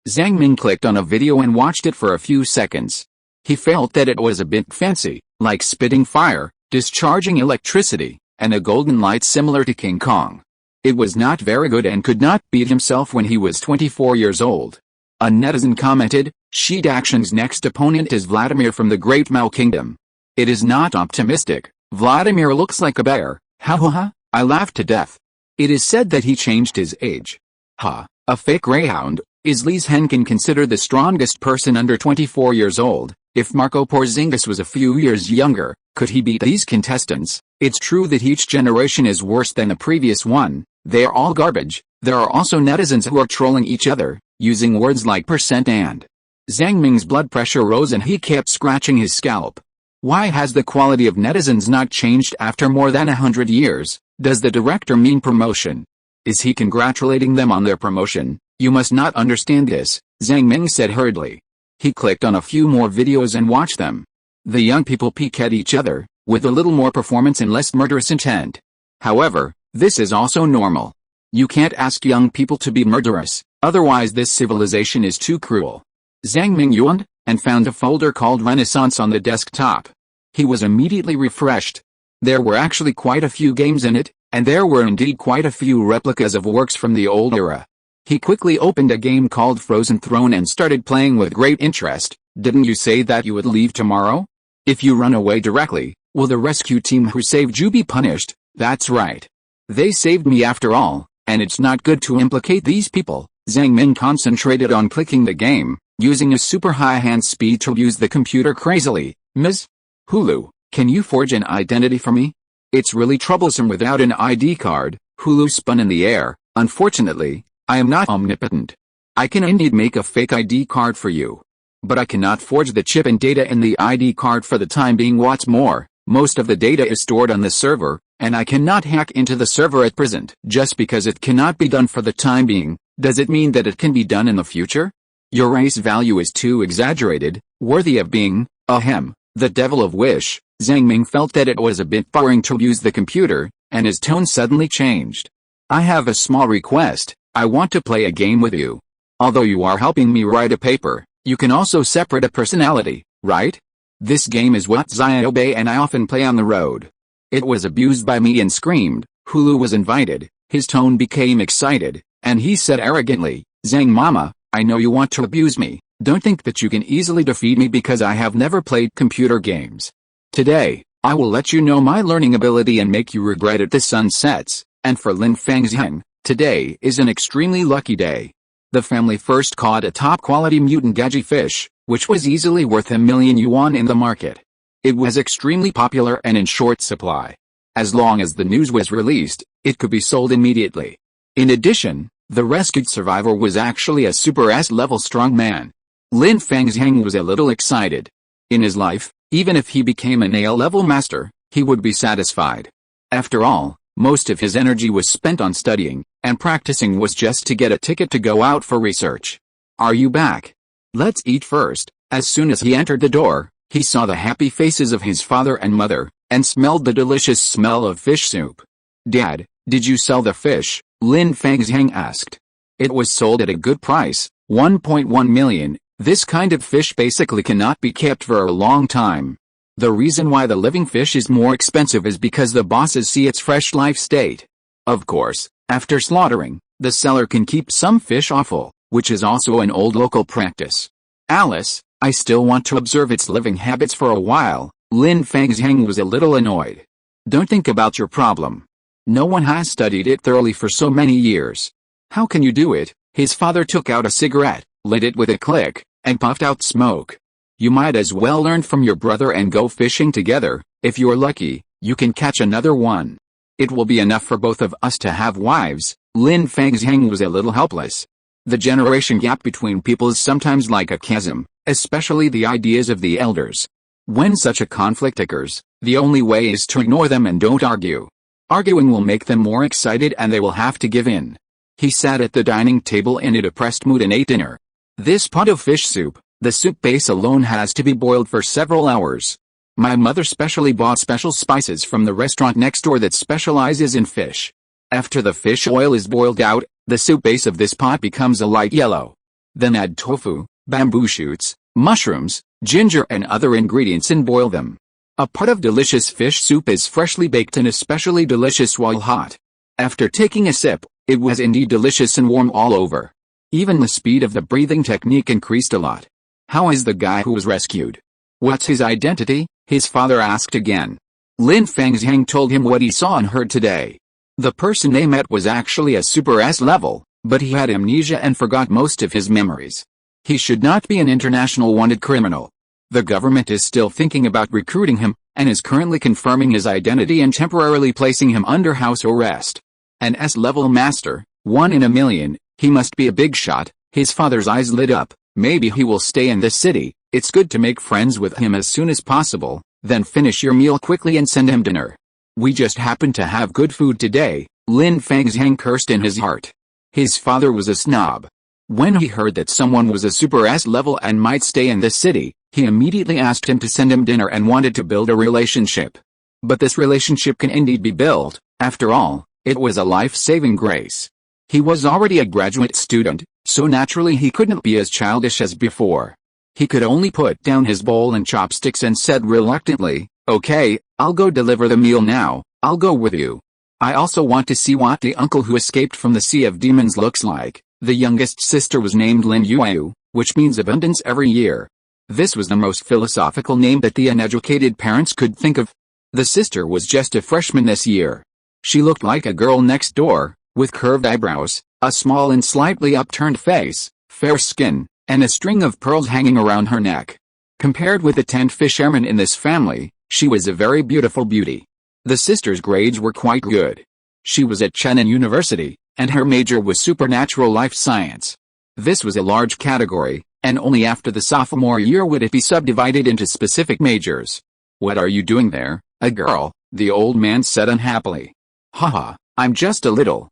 Zhang Ming clicked on a video and watched it for a few seconds. He felt that it was a bit fancy, like spitting fire, discharging electricity, and a golden light similar to King Kong. It was not very good and could not beat himself when he was 24 years old. A netizen commented, Shi Daxian's next opponent is Vladimir from the Great Mao Kingdom. It is not optimistic. Vladimir looks like a bear. Ha ha ha, I laughed to death. It is said that he changed his age. Ha, a fake greyhound. Is Li's Henkin considered the strongest person under 24 years old? If Marco Porzingis was a few years younger, could he beat these contestants? It's true that each generation is worse than the previous one. They are all garbage. There are also netizens who are trolling each other, using words like % and. Zhang Ming's blood pressure rose and he kept scratching his scalp. Why has the quality of netizens not changed after more than 100 years? Does the director mean promotion? Is he congratulating them on their promotion? You must not understand this, Zhang Ming said hurriedly. He clicked on a few more videos and watched them. The young people peek at each other, with a little more performance and less murderous intent. However, this is also normal. You can't ask young people to be murderous, otherwise this civilization is too cruel. Zhang Ming yawned, and found a folder called Renaissance on the desktop. He was immediately refreshed. There were actually quite a few games in it, and there were indeed quite a few replicas of works from the old era. He quickly opened a game called Frozen Throne and started playing with great interest. Didn't you say that you would leave tomorrow? If you run away directly, will the rescue team who saved you be punished? That's right. They saved me after all, and it's not good to implicate these people. Zhang Ming concentrated on clicking the game, using a super high hand speed to use the computer crazily. Ms. Hulu, can you forge an identity for me? It's really troublesome without an ID card. Hulu spun in the air. Unfortunately, I am not omnipotent. I can indeed make a fake ID card for you, but I cannot forge the chip and data in the ID card for the time being. What's more, most of the data is stored on the server, and I cannot hack into the server at present. Just because it cannot be done for the time being, does it mean that it can be done in the future? Your race value is too exaggerated, worthy of being, the devil of wish. Zhang Ming felt that it was a bit boring to use the computer, and his tone suddenly changed. I have a small request. I want to play a game with you. Although you are helping me write a paper, you can also separate a personality, right? This game is what I obey and I often play on the road. It was abused by me and screamed. Hulu was invited. His tone became excited, and he said arrogantly, Zhang Mama, I know you want to abuse me. Don't think that you can easily defeat me because I have never played computer games. Today, I will let you know my learning ability and make you regret it. The sun sets, and for Lin Fangzheng, today is an extremely lucky day. The family first caught a top-quality mutant gaji fish, which was easily worth 1 million yuan in the market. It was extremely popular and in short supply. As long as the news was released, it could be sold immediately. In addition, the rescued survivor was actually a Super S-level strong man. Lin Fangzheng was a little excited. In his life, even if he became an A-level master, he would be satisfied. After all, most of his energy was spent on studying, and practicing was just to get a ticket to go out for research. Are you back? Let's eat first. As soon as he entered the door, he saw the happy faces of his father and mother, and smelled the delicious smell of fish soup. Dad, did you sell the fish? Lin Fangzheng asked. It was sold at a good price, 1.1 million. This kind of fish basically cannot be kept for a long time. The reason why the living fish is more expensive is because the bosses see its fresh life state. Of course, after slaughtering, the seller can keep some fish offal, which is also an old local practice. Alice, I still want to observe its living habits for a while. Lin Fangzheng was a little annoyed. Don't think about your problem. No one has studied it thoroughly for so many years. How can you do it? His father took out a cigarette, lit it with a click, and puffed out smoke. You might as well learn from your brother and go fishing together. If you're lucky, you can catch another one. It will be enough for both of us to have wives. Lin Fangzheng was a little helpless. The generation gap between people is sometimes like a chasm, especially the ideas of the elders. When such a conflict occurs, the only way is to ignore them and don't argue. Arguing will make them more excited and they will have to give in. He sat at the dining table in a depressed mood and ate dinner. This pot of fish soup, the soup base alone has to be boiled for several hours. My mother specially bought special spices from the restaurant next door that specializes in fish. After the fish oil is boiled out, the soup base of this pot becomes a light yellow. Then add tofu, bamboo shoots, mushrooms, ginger and other ingredients and boil them. A pot of delicious fish soup is freshly baked and especially delicious while hot. After taking a sip, it was indeed delicious and warm all over. Even the speed of the breathing technique increased a lot. How is the guy who was rescued? What's his identity? His father asked again. Lin Fangzheng told him what he saw and heard today. The person they met was actually a Super S level, but he had amnesia and forgot most of his memories. He should not be an international wanted criminal. The government is still thinking about recruiting him, and is currently confirming his identity and temporarily placing him under house arrest. An S-level master, 1 in a million, he must be a big shot. His father's eyes lit up. Maybe he will stay in this city. It's good to make friends with him as soon as possible, then finish your meal quickly and send him dinner. We just happened to have good food today. Lin Fangzheng cursed in his heart. His father was a snob. When he heard that someone was a Super S level and might stay in this city, he immediately asked him to send him dinner and wanted to build a relationship. But this relationship can indeed be built. After all, it was a life-saving grace. He was already a graduate student, so naturally he couldn't be as childish as before. He could only put down his bowl and chopsticks and said reluctantly, "Okay, I'll go deliver the meal now. I'll go with you. I also want to see what the uncle who escaped from the Sea of Demons looks like." The youngest sister was named Lin Yuyu, which means abundance every year. This was the most philosophical name that the uneducated parents could think of. The sister was just a freshman this year. She looked like a girl next door, with curved eyebrows, a small and slightly upturned face, fair skin, and a string of pearls hanging around her neck. Compared with the 10 fishermen in this family, she was a very beautiful beauty. The sister's grades were quite good. She was at Chenin University, and her major was supernatural life science. This was a large category, and only after the sophomore year would it be subdivided into specific majors. "What are you doing there, a girl?" the old man said unhappily. "Haha, I'm just a little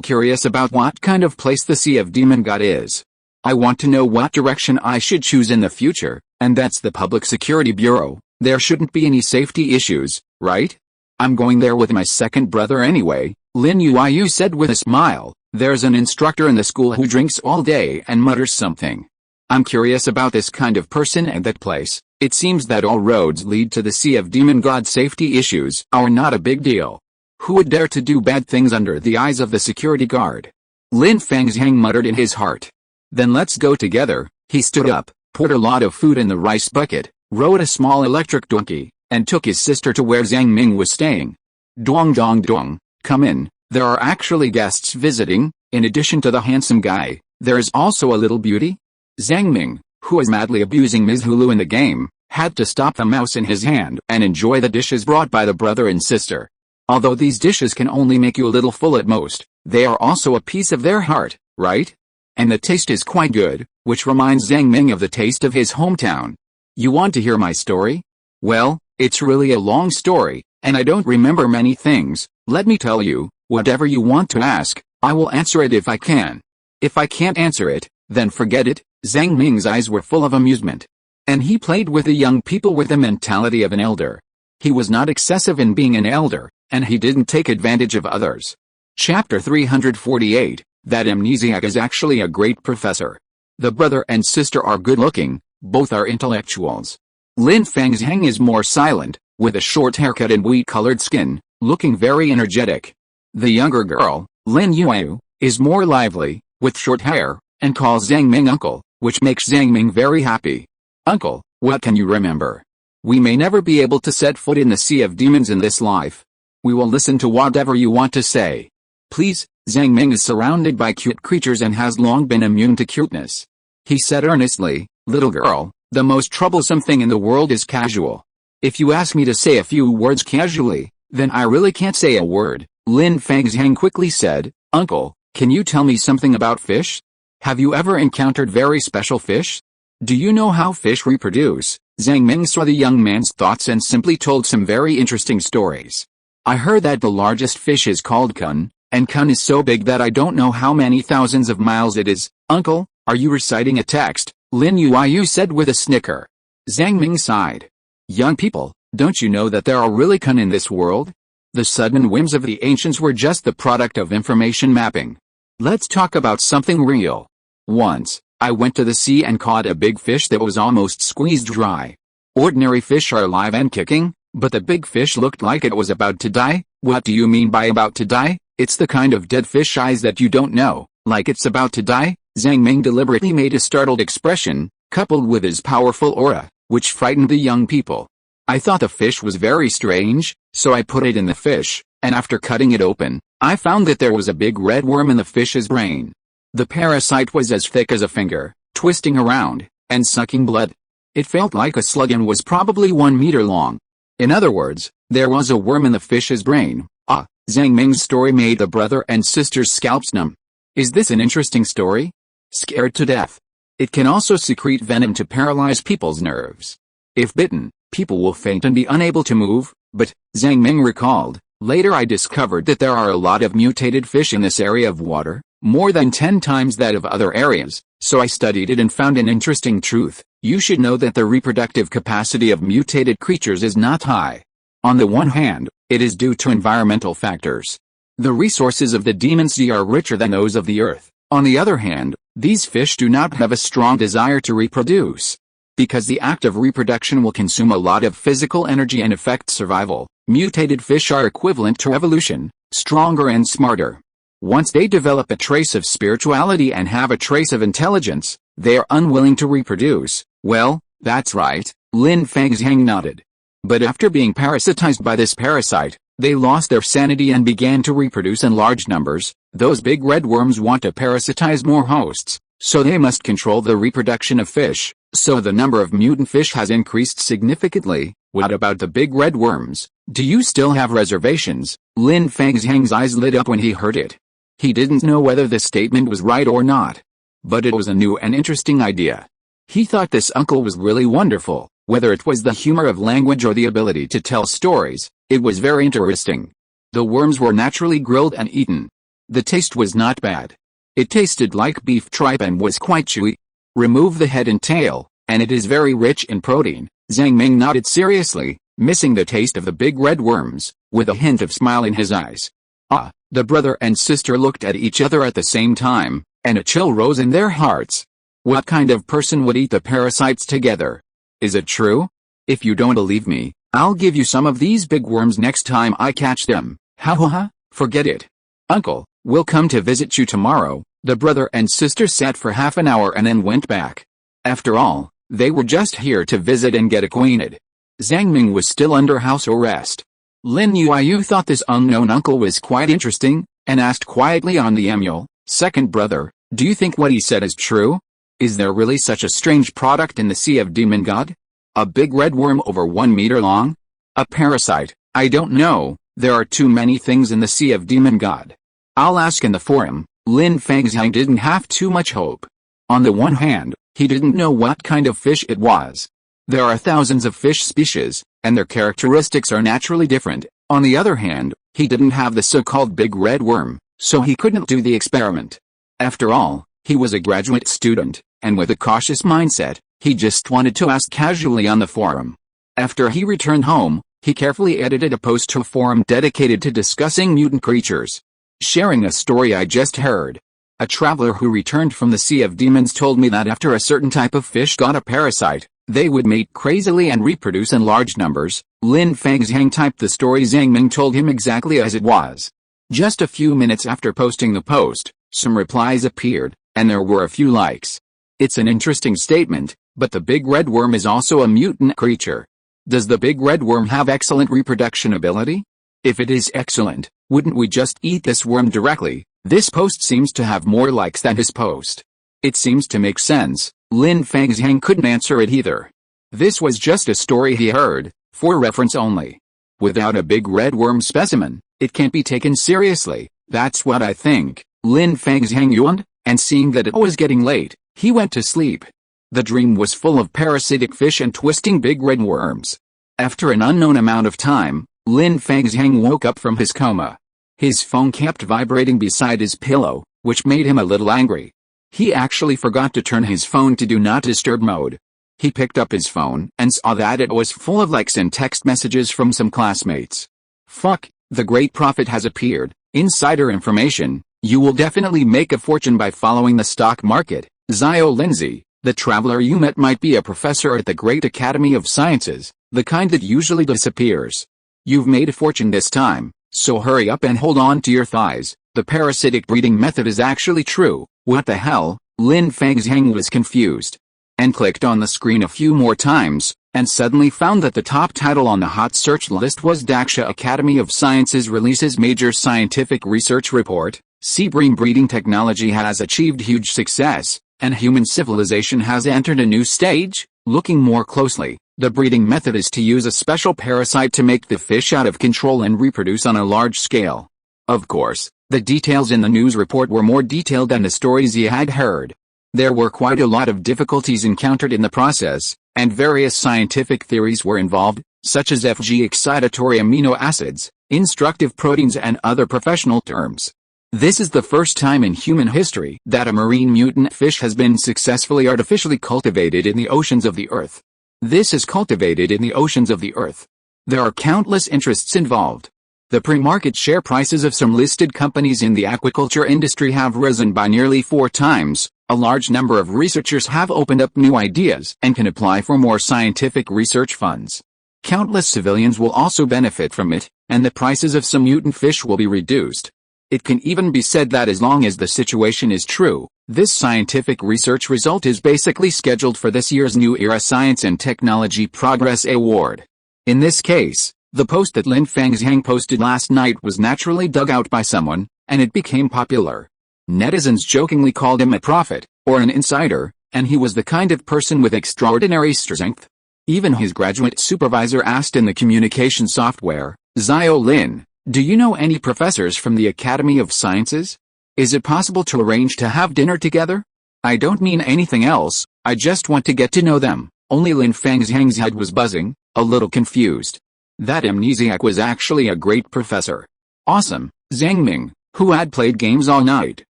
curious about what kind of place the Sea of Demon God is. I want to know what direction I should choose in the future, and that's the Public Security Bureau. There shouldn't be any safety issues, right? I'm going there with my second brother anyway," Lin Yuyu said with a smile. "There's an instructor in the school who drinks all day and mutters something. I'm curious about this kind of person and that place. It seems that all roads lead to the Sea of Demon God. Safety issues are not a big deal. Who would dare to do bad things under the eyes of the security guard?" Lin Fangzhang muttered in his heart. "Then let's go together." He stood up, poured a lot of food in the rice bucket, rode a small electric donkey, and took his sister to where Zhang Ming was staying. "Dong dong dong, come in, there are actually guests visiting. In addition to the handsome guy, there is also a little beauty." Zhang Ming, who was madly abusing Ms. Hulu in the game, had to stop the mouse in his hand and enjoy the dishes brought by the brother and sister. Although these dishes can only make you a little full at most, they are also a piece of their heart, right? And the taste is quite good, which reminds Zhang Ming of the taste of his hometown. "You want to hear my story? Well, it's really a long story, and I don't remember many things. Let me tell you, whatever you want to ask, I will answer it if I can. If I can't answer it, then forget it." Zhang Ming's eyes were full of amusement. And he played with the young people with the mentality of an elder. He was not excessive in being an elder, and he didn't take advantage of others. Chapter 348, that amnesiac is actually a great professor. The brother and sister are good-looking, both are intellectuals. Lin Fangzhang is more silent, with a short haircut and wheat-colored skin, looking very energetic. The younger girl, Lin Yuyu, is more lively, with short hair, and calls Zhang Ming uncle, which makes Zhang Ming very happy. "Uncle, what can you remember? We may never be able to set foot in the Sea of Demons in this life. We will listen to whatever you want to say. Please." Zhang Ming is surrounded by cute creatures and has long been immune to cuteness. He said earnestly, "Little girl, the most troublesome thing in the world is casual. If you ask me to say a few words casually, then I really can't say a word." Lin Fangzhang quickly said, "Uncle, can you tell me something about fish? Have you ever encountered very special fish? Do you know how fish reproduce?" Zhang Ming saw the young man's thoughts and simply told some very interesting stories. "I heard that the largest fish is called kun, and kun is so big that I don't know how many thousands of miles it is." "Uncle, are you reciting a text?" Lin Yuyu said with a snicker. Zhang Ming sighed. "Young people, don't you know that there are really kun in this world? The sudden whims of the ancients were just the product of information mapping. Let's talk about something real. Once, I went to the sea and caught a big fish that was almost squeezed dry. Ordinary fish are alive and kicking, but the big fish looked like it was about to die." "What do you mean by about to die?" "It's the kind of dead fish eyes that you don't know, like it's about to die." Zhang Ming deliberately made a startled expression, coupled with his powerful aura, which frightened the young people. "I thought the fish was very strange, so I put it in the fish, and after cutting it open, I found that there was a big red worm in the fish's brain. The parasite was as thick as a finger, twisting around, and sucking blood. It felt like a slug and was probably 1 meter long. In other words, there was a worm in the fish's brain." Ah, Zhang Ming's story made the brother and sister's scalps numb. "Is this an interesting story? Scared to death. It can also secrete venom to paralyze people's nerves. If bitten, people will faint and be unable to move." But, Zhang Ming recalled, "Later I discovered that there are a lot of mutated fish in this area of water, more than 10 times that of other areas, so I studied it and found an interesting truth. You should know that the reproductive capacity of mutated creatures is not high. On the one hand, it is due to environmental factors. The resources of the demon sea are richer than those of the earth. On the other hand, these fish do not have a strong desire to reproduce. Because the act of reproduction will consume a lot of physical energy and affect survival, mutated fish are equivalent to evolution, stronger and smarter. Once they develop a trace of spirituality and have a trace of intelligence, they are unwilling to reproduce. Well, That's right, Lin Fengzhang nodded. But after being parasitized by this parasite, they lost their sanity and began to reproduce in large numbers. Those big red worms want to parasitize more hosts, so they must control the reproduction of fish, so the number of mutant fish has increased significantly. What about the big red worms? Do you still have reservations? Lin Fengzhang's eyes lit up when he heard it. He didn't know whether this statement was right or not, but it was a new and interesting idea. He thought this uncle was really wonderful, whether it was the humor of language or the ability to tell stories. It was very interesting. The worms were naturally grilled and eaten. The taste was not bad. It tasted like beef tripe and was quite chewy. Remove the head and tail, and it is very rich in protein. Zhang Ming nodded seriously, missing the taste of the big red worms, with a hint of smile in his eyes. Ah, the brother and sister looked at each other at the same time, and a chill rose in their hearts. What kind of person would eat the parasites together? Is it true? If you don't believe me, I'll give you some of these big worms next time I catch them. Ha ha ha, forget it. Uncle, we'll come to visit you tomorrow. The brother and sister sat for half an hour and then went back. After all, they were just here to visit and get acquainted. Zhang Ming was still under house arrest. Lin Yuyu thought this unknown uncle was quite interesting, and asked quietly on the emule, "Second brother, do you think what he said is true? Is there really such a strange product in the Sea of Demon God? A big red worm over 1 meter long? A parasite? I don't know, there are too many things in the Sea of Demon God. I'll ask in the forum." Lin Fengzhang didn't have too much hope. On the one hand, he didn't know what kind of fish it was. There are thousands of fish species, and their characteristics are naturally different. On the other hand, he didn't have the so-called big red worm, so he couldn't do the experiment. After all, he was a graduate student, and with a cautious mindset, he just wanted to ask casually on the forum. After he returned home, he carefully edited a post to a forum dedicated to discussing mutant creatures. Sharing a story I just heard. A traveler who returned from the Sea of Demons told me that after a certain type of fish got a parasite, they would mate crazily and reproduce in large numbers. Lin Fengzhang typed the story Zhang Ming told him exactly as it was. Just a few minutes after posting the post, some replies appeared, and there were a few likes. It's an interesting statement, but the big red worm is also a mutant creature. Does the big red worm have excellent reproduction ability? If it is excellent, wouldn't we just eat this worm directly? This post seems to have more likes than his post. It seems to make sense. Lin Fengzhang couldn't answer it either. This was just a story he heard, for reference only. Without a big red worm specimen, it can't be taken seriously. That's what I think. Lin Fengzhang yawned, and seeing that it was getting late, he went to sleep. The dream was full of parasitic fish and twisting big red worms. After an unknown amount of time, Lin Fengzhang woke up from his coma. His phone kept vibrating beside his pillow, which made him a little angry. He actually forgot to turn his phone to Do Not Disturb mode. He picked up his phone and saw that it was full of likes and text messages from some classmates. Fuck, the great prophet has appeared. Insider information, you will definitely make a fortune by following the stock market. Zio Lindsay, the traveler you met might be a professor at the Great Academy of Sciences, the kind that usually disappears. You've made a fortune this time, so hurry up and hold on to your thighs. The parasitic breeding method is actually true. What the hell? Lin Fengzhang was confused, and clicked on the screen a few more times, and suddenly found that the top title on the hot search list was Daksha Academy of Sciences releases major scientific research report. Sea breeding technology has achieved huge success, and human civilization has entered a new stage. Looking more closely, the breeding method is to use a special parasite to make the fish out of control and reproduce on a large scale. Of course, the details in the news report were more detailed than the stories he had heard. There were quite a lot of difficulties encountered in the process, and various scientific theories were involved, such as Fg excitatory amino acids, instructive proteins and other professional terms. This is the first time in human history that a marine mutant fish has been successfully artificially cultivated in the oceans of the Earth. This is cultivated in the oceans of the Earth. There are countless interests involved. The pre-market share prices of some listed companies in the aquaculture industry have risen by nearly 4 times. A large number of researchers have opened up new ideas and can apply for more scientific research funds. Countless civilians will also benefit from it, and the prices of some mutant fish will be reduced. It can even be said that as long as the situation is true, this scientific research result is basically scheduled for this year's New Era Science and Technology Progress Award. In this case, the post that Lin Fangxiang posted last night was naturally dug out by someone, and it became popular. Netizens jokingly called him a prophet, or an insider, and he was the kind of person with extraordinary strength. Even his graduate supervisor asked in the communication software, Zio Lin, do you know any professors from the Academy of Sciences? Is it possible to arrange to have dinner together? I don't mean anything else, I just want to get to know them. Only Lin Fangxiang's head was buzzing, a little confused. That amnesiac was actually a great professor. Awesome. Zhang Ming, who had played games all night,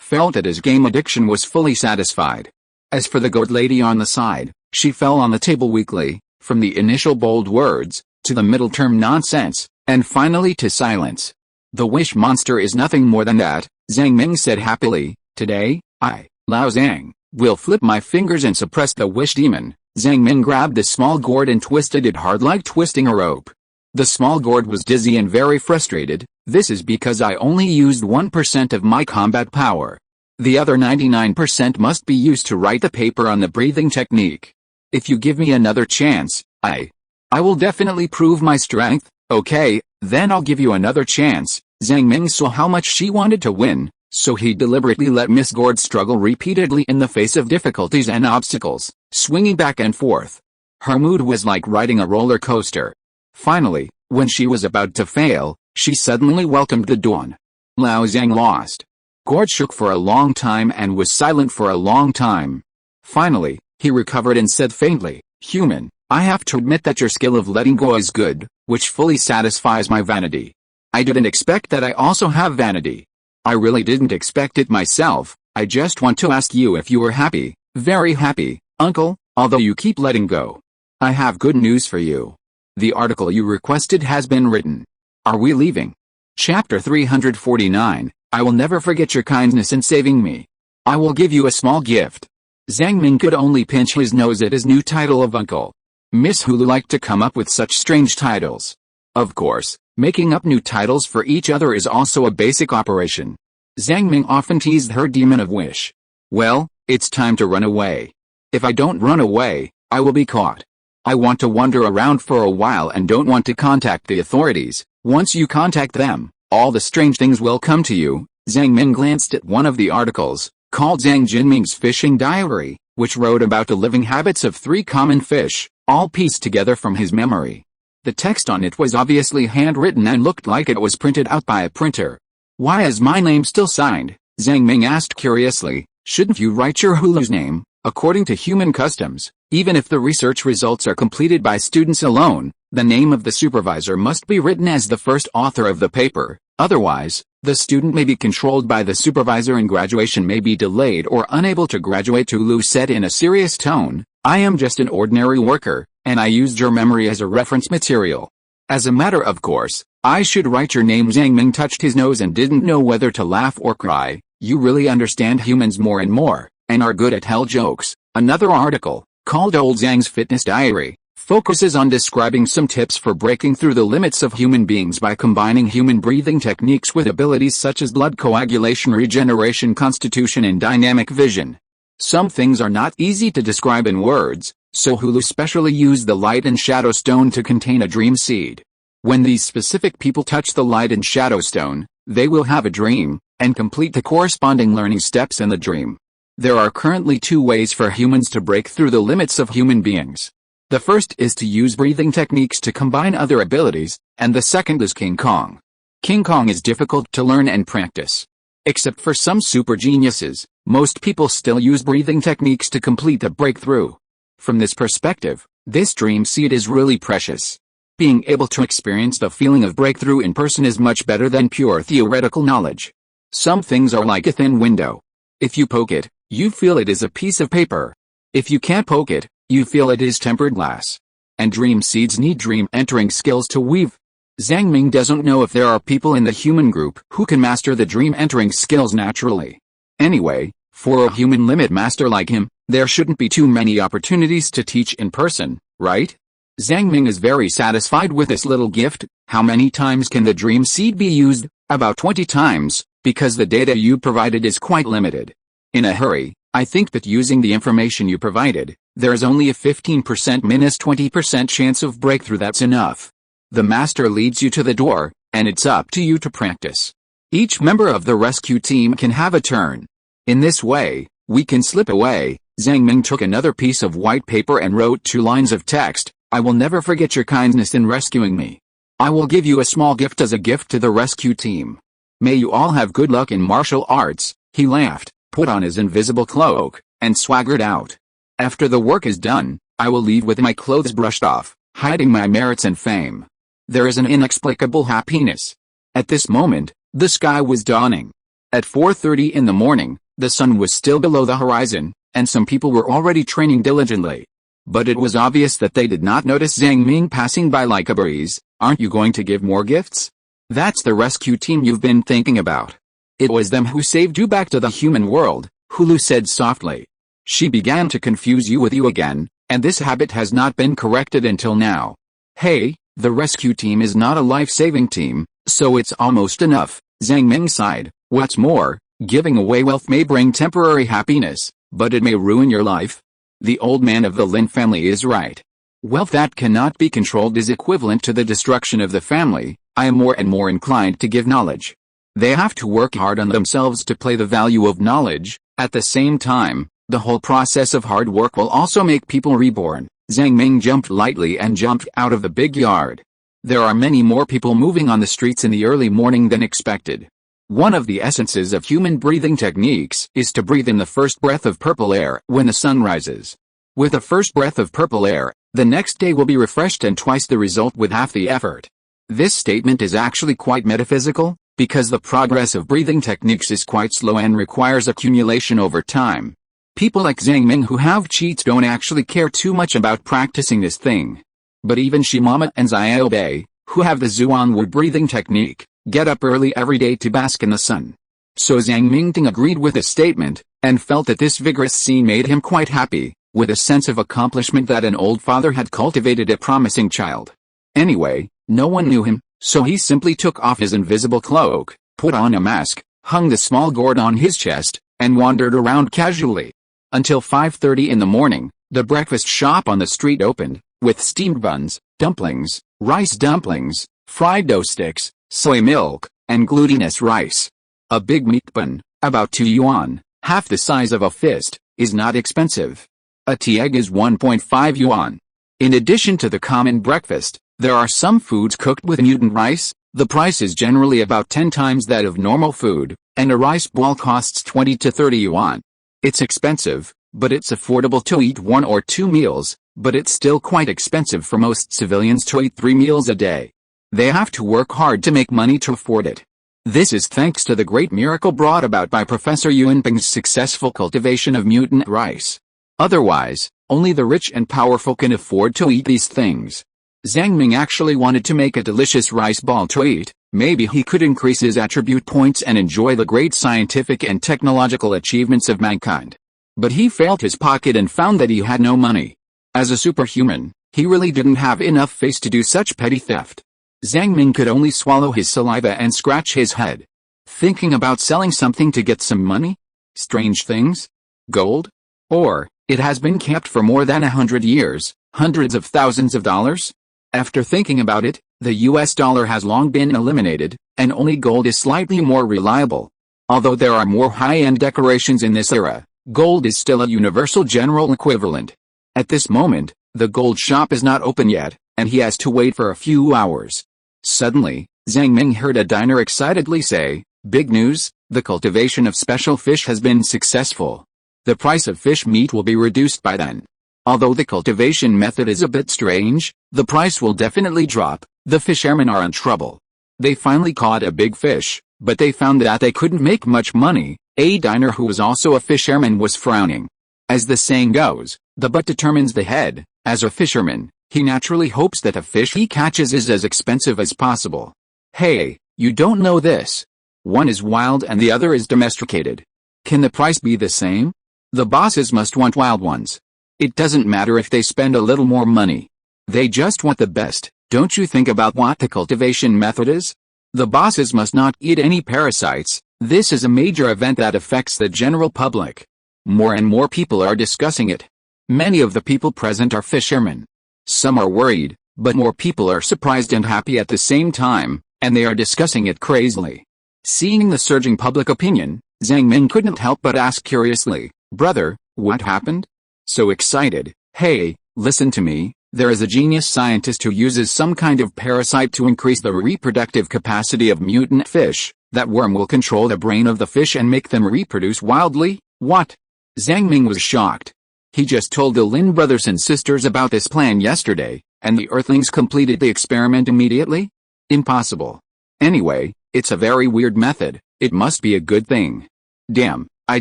felt that his game addiction was fully satisfied. As for the goat lady on the side, she fell on the table weakly, from the initial bold words, to the middle term nonsense, and finally to silence. The wish monster is nothing more than that, Zhang Ming said happily. Today, I, Lao Zhang, will flip my fingers and suppress the wish demon. Zhang Ming grabbed the small gourd and twisted it hard like twisting a rope. The small gourd was dizzy and very frustrated. This is because I only used 1% of my combat power. The other 99% must be used to write the paper on the breathing technique. If you give me another chance, I will definitely prove my strength. Okay, then I'll give you another chance. Zhang Ming saw how much she wanted to win, so he deliberately let Miss Gourd struggle repeatedly in the face of difficulties and obstacles, swinging back and forth. Her mood was like riding a roller coaster. Finally, when she was about to fail, she suddenly welcomed the dawn. Lao Zhang lost. Gourd shook for a long time and was silent for a long time. Finally, he recovered and said faintly, Human, I have to admit that your skill of letting go is good, which fully satisfies my vanity. I didn't expect that I also have vanity. I really didn't expect it myself. I just want to ask you if you were happy, very happy, uncle, although you keep letting go. I have good news for you. The article you requested has been written. Are we leaving? Chapter 349, I will never forget your kindness in saving me. I will give you a small gift. Zhang Ming could only pinch his nose at his new title of uncle. Miss Hulu liked to come up with such strange titles. Of course, making up new titles for each other is also a basic operation. Zhang Ming often teased her demon of wish. Well, it's time to run away. If I don't run away, I will be caught. I want to wander around for a while and don't want to contact the authorities. Once you contact them, all the strange things will come to you. Zhang Ming glanced at one of the articles, called Zhang Jinming's Fishing Diary, which wrote about the living habits of 3 common fish, all pieced together from his memory. The text on it was obviously handwritten and looked like it was printed out by a printer. Why is my name still signed? Zhang Ming asked curiously. Shouldn't you write your Hulu's name, according to human customs? Even if the research results are completed by students alone, the name of the supervisor must be written as the first author of the paper. Otherwise, the student may be controlled by the supervisor and graduation may be delayed or unable to graduate. Hulu said in a serious tone, I am just an ordinary worker, and I used your memory as a reference material. As a matter of course, I should write your name. Zhang Ming touched his nose and didn't know whether to laugh or cry. You really understand humans more and more, and are good at tell jokes. Another article, called Old Zhang's Fitness Diary, focuses on describing some tips for breaking through the limits of human beings by combining human breathing techniques with abilities such as blood coagulation, regeneration, constitution, and dynamic vision. Some things are not easy to describe in words, so Hulu specially used the light and shadow stone to contain a dream seed. When these specific people touch the light and shadow stone, they will have a dream, and complete the corresponding learning steps in the dream. There are currently 2 ways for humans to break through the limits of human beings. The first is to use breathing techniques to combine other abilities, and the second is King Kong. King Kong is difficult to learn and practice. Except for some super geniuses, most people still use breathing techniques to complete the breakthrough. From this perspective, this dream seed is really precious. Being able to experience the feeling of breakthrough in person is much better than pure theoretical knowledge. Some things are like a thin window. If you poke it, you feel it is a piece of paper. If you can't poke it, you feel it is tempered glass. And dream seeds need dream entering skills to weave. Zhang Ming doesn't know if there are people in the human group who can master the dream entering skills naturally. Anyway, for a human limit master like him, there shouldn't be too many opportunities to teach in person, right? Zhang Ming is very satisfied with this little gift. How many times can the dream seed be used? About 20 times. because the data you provided is quite limited. In a hurry, I think that using the information you provided, there is only a 15% minus 20% chance of breakthrough. That's enough. The master leads you to the door, and it's up to you to practice. Each member of the rescue team can have a turn. In this way, we can slip away. Zhang Ming took another piece of white paper and wrote 2 lines of text. I will never forget your kindness in rescuing me. I will give you a small gift as a gift to the rescue team. May you all have good luck in martial arts. He laughed, put on his invisible cloak, and swaggered out. After the work is done, I will leave with my clothes brushed off, hiding my merits and fame. There is an inexplicable happiness. At this moment, the sky was dawning. At 4:30 in the morning, the sun was still below the horizon, and some people were already training diligently. But it was obvious that they did not notice Zhang Ming passing by like a breeze. Aren't you going to give more gifts? That's the rescue team you've been thinking about. It was them who saved you back to the human world, Hulu said softly. She began to confuse you with you again, and this habit has not been corrected until now. Hey, the rescue team is not a life-saving team, so it's almost enough, Zhang Ming sighed. What's more, giving away wealth may bring temporary happiness, but it may ruin your life. The old man of the Lin family is right. Wealth that cannot be controlled is equivalent to the destruction of the family. I am more and more inclined to give knowledge. They have to work hard on themselves to play the value of knowledge. At the same time, the whole process of hard work will also make people reborn. Zhang Ming jumped lightly and jumped out of the big yard. There are many more people moving on the streets in the early morning than expected. One of the essences of human breathing techniques is to breathe in the first breath of purple air when the sun rises. With the first breath of purple air, the next day will be refreshed and twice the result with half the effort. This statement is actually quite metaphysical, because the progress of breathing techniques is quite slow and requires accumulation over time. People like Zhang Ming who have cheats don't actually care too much about practicing this thing. But even Shimama and Xiaobei, who have the Zhuanwu breathing technique, get up early every day to bask in the sun. So Zhang Mingting agreed with the statement, and felt that this vigorous scene made him quite happy, with a sense of accomplishment that an old father had cultivated a promising child. Anyway, no one knew him, so he simply took off his invisible cloak, put on a mask, hung the small gourd on his chest, and wandered around casually. Until 5:30 in the morning, the breakfast shop on the street opened, with steamed buns, dumplings, rice dumplings, fried dough sticks, soy milk, and glutinous rice. A big meat bun, about 2 yuan, half the size of a fist, is not expensive. A tea egg is 1.5 yuan. In addition to the common breakfast, there are some foods cooked with mutant rice. The price is generally about 10 times that of normal food, and a rice ball costs 20 to 30 yuan. It's expensive, but it's affordable to eat 1 or 2 meals, but it's still quite expensive for most civilians to eat 3 meals a day. They have to work hard to make money to afford it. This is thanks to the great miracle brought about by Professor Yuanping's successful cultivation of mutant rice. Otherwise, only the rich and powerful can afford to eat these things. Zhang Ming actually wanted to make a delicious rice ball to eat. Maybe he could increase his attribute points and enjoy the great scientific and technological achievements of mankind. But he felt his pocket and found that he had no money. As a superhuman, he really didn't have enough face to do such petty theft. Zhang Ming could only swallow his saliva and scratch his head. Thinking about selling something to get some money? Strange things? Gold? Or, it has been kept for more than 100 years, hundreds of thousands of dollars? After thinking about it, the US dollar has long been eliminated, and only gold is slightly more reliable. Although there are more high-end decorations in this era, gold is still a universal general equivalent. At this moment, the gold shop is not open yet, and he has to wait for a few hours. Suddenly, Zhang Ming heard a diner excitedly say, "Big news, the cultivation of special fish has been successful. The price of fish meat will be reduced by then. Although the cultivation method is a bit strange, the price will definitely drop. The fishermen are in trouble. They finally caught a big fish, but they found that they couldn't make much money." A diner who was also a fisherman was frowning. As the saying goes, the butt determines the head. As a fisherman, he naturally hopes that the fish he catches is as expensive as possible. Hey, you don't know this. One is wild and the other is domesticated. Can the price be the same? The bosses must want wild ones. It doesn't matter if they spend a little more money. They just want the best. Don't you think about what the cultivation method is? The bosses must not eat any parasites. This is a major event that affects the general public. More and more people are discussing it. Many of the people present are fishermen. Some are worried, but more people are surprised and happy at the same time, and they are discussing it crazily. Seeing the surging public opinion, Zhang Ming couldn't help but ask curiously, "Brother, what happened?" So excited. "Hey, listen to me, there is a genius scientist who uses some kind of parasite to increase the reproductive capacity of mutant fish. That worm will control the brain of the fish and make them reproduce wildly." "What?" Zhang Ming was shocked. He just told the Lin brothers and sisters about this plan yesterday, and the Earthlings completed the experiment immediately? Impossible. Anyway, it's a very weird method, it must be a good thing. Damn, I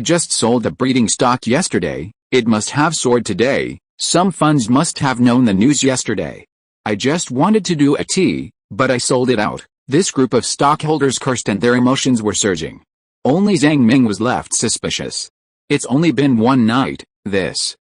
just sold the breeding stock yesterday, it must have soared today, some funds must have known the news yesterday. I just wanted to do a tea, but I sold it out. This group of stockholders cursed and their emotions were surging. Only Zhang Ming was left suspicious. It's only been one night, this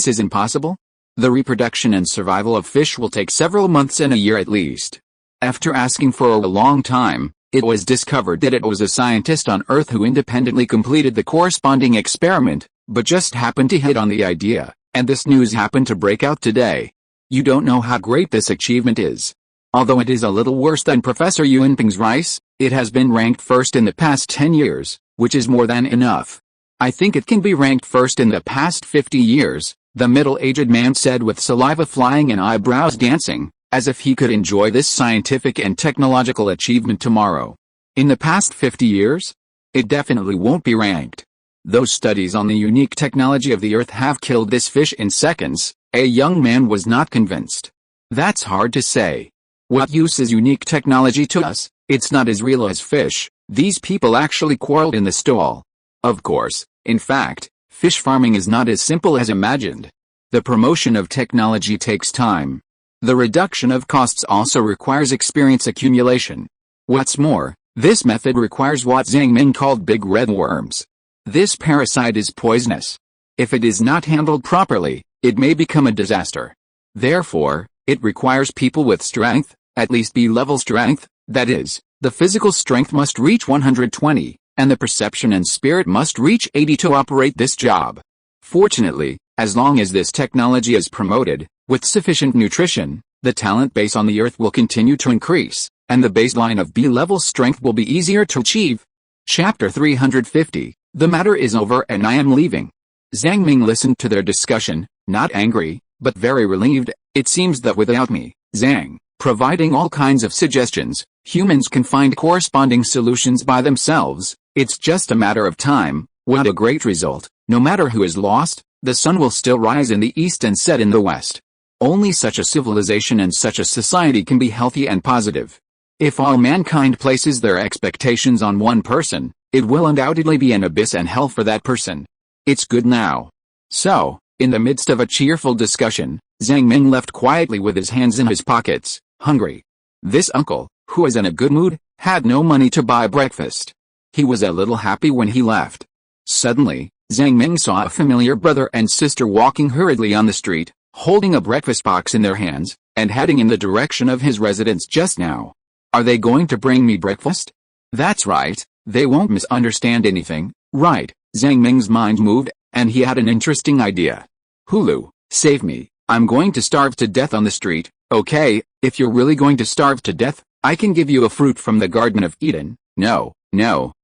is impossible? The reproduction and survival of fish will take several months and a year at least. After asking for a long time, it was discovered that it was a scientist on Earth who independently completed the corresponding experiment, but just happened to hit on the idea, and this news happened to break out today. You don't know how great this achievement is. Although it is a little worse than Professor Yuanping's rice, it has been ranked first in the past 10 years, which is more than enough. I think it can be ranked first in the past 50 years, the middle-aged man said with saliva flying and eyebrows dancing, as if he could enjoy this scientific and technological achievement tomorrow. In the past 50 years? It definitely won't be ranked. Those studies on the unique technology of the Earth have killed this fish in seconds. A young man was not convinced. That's hard to say. What use is unique technology to us? It's not as real as fish. These people actually quarreled in the stall. Of course, in fact, fish farming is not as simple as imagined. The promotion of technology takes time. The reduction of costs also requires experience accumulation. What's more, this method requires what Zhang Ming called big red worms. This parasite is poisonous. If it is not handled properly, it may become a disaster. Therefore, it requires people with strength, at least B-level strength, that is, the physical strength must reach 120, and the perception and spirit must reach 80 to operate this job. Fortunately, as long as this technology is promoted, with sufficient nutrition, the talent base on the Earth will continue to increase, and the baseline of B-level strength will be easier to achieve. Chapter 350, The matter is over and I am leaving. Zhang Ming listened to their discussion, not angry, but very relieved. It seems that without me, Zhang, providing all kinds of suggestions, humans can find corresponding solutions by themselves. It's just a matter of time. What a great result. No matter who is lost, the sun will still rise in the east and set in the west. Only such a civilization and such a society can be healthy and positive. If all mankind places their expectations on one person, it will undoubtedly be an abyss and hell for that person. It's good now. So, in the midst of a cheerful discussion, Zhang Ming left quietly with his hands in his pockets, hungry. This uncle, who was in a good mood, had no money to buy breakfast. He was a little happy when he left. Suddenly, Zhang Ming saw a familiar brother and sister walking hurriedly on the street, holding a breakfast box in their hands, and heading in the direction of his residence just now. Are they going to bring me breakfast? That's right, they won't misunderstand anything, right? Zhang Ming's mind moved, and he had an interesting idea. Hulu, save me, I'm going to starve to death on the street. Okay, if you're really going to starve to death, I can give you a fruit from the Garden of Eden. No,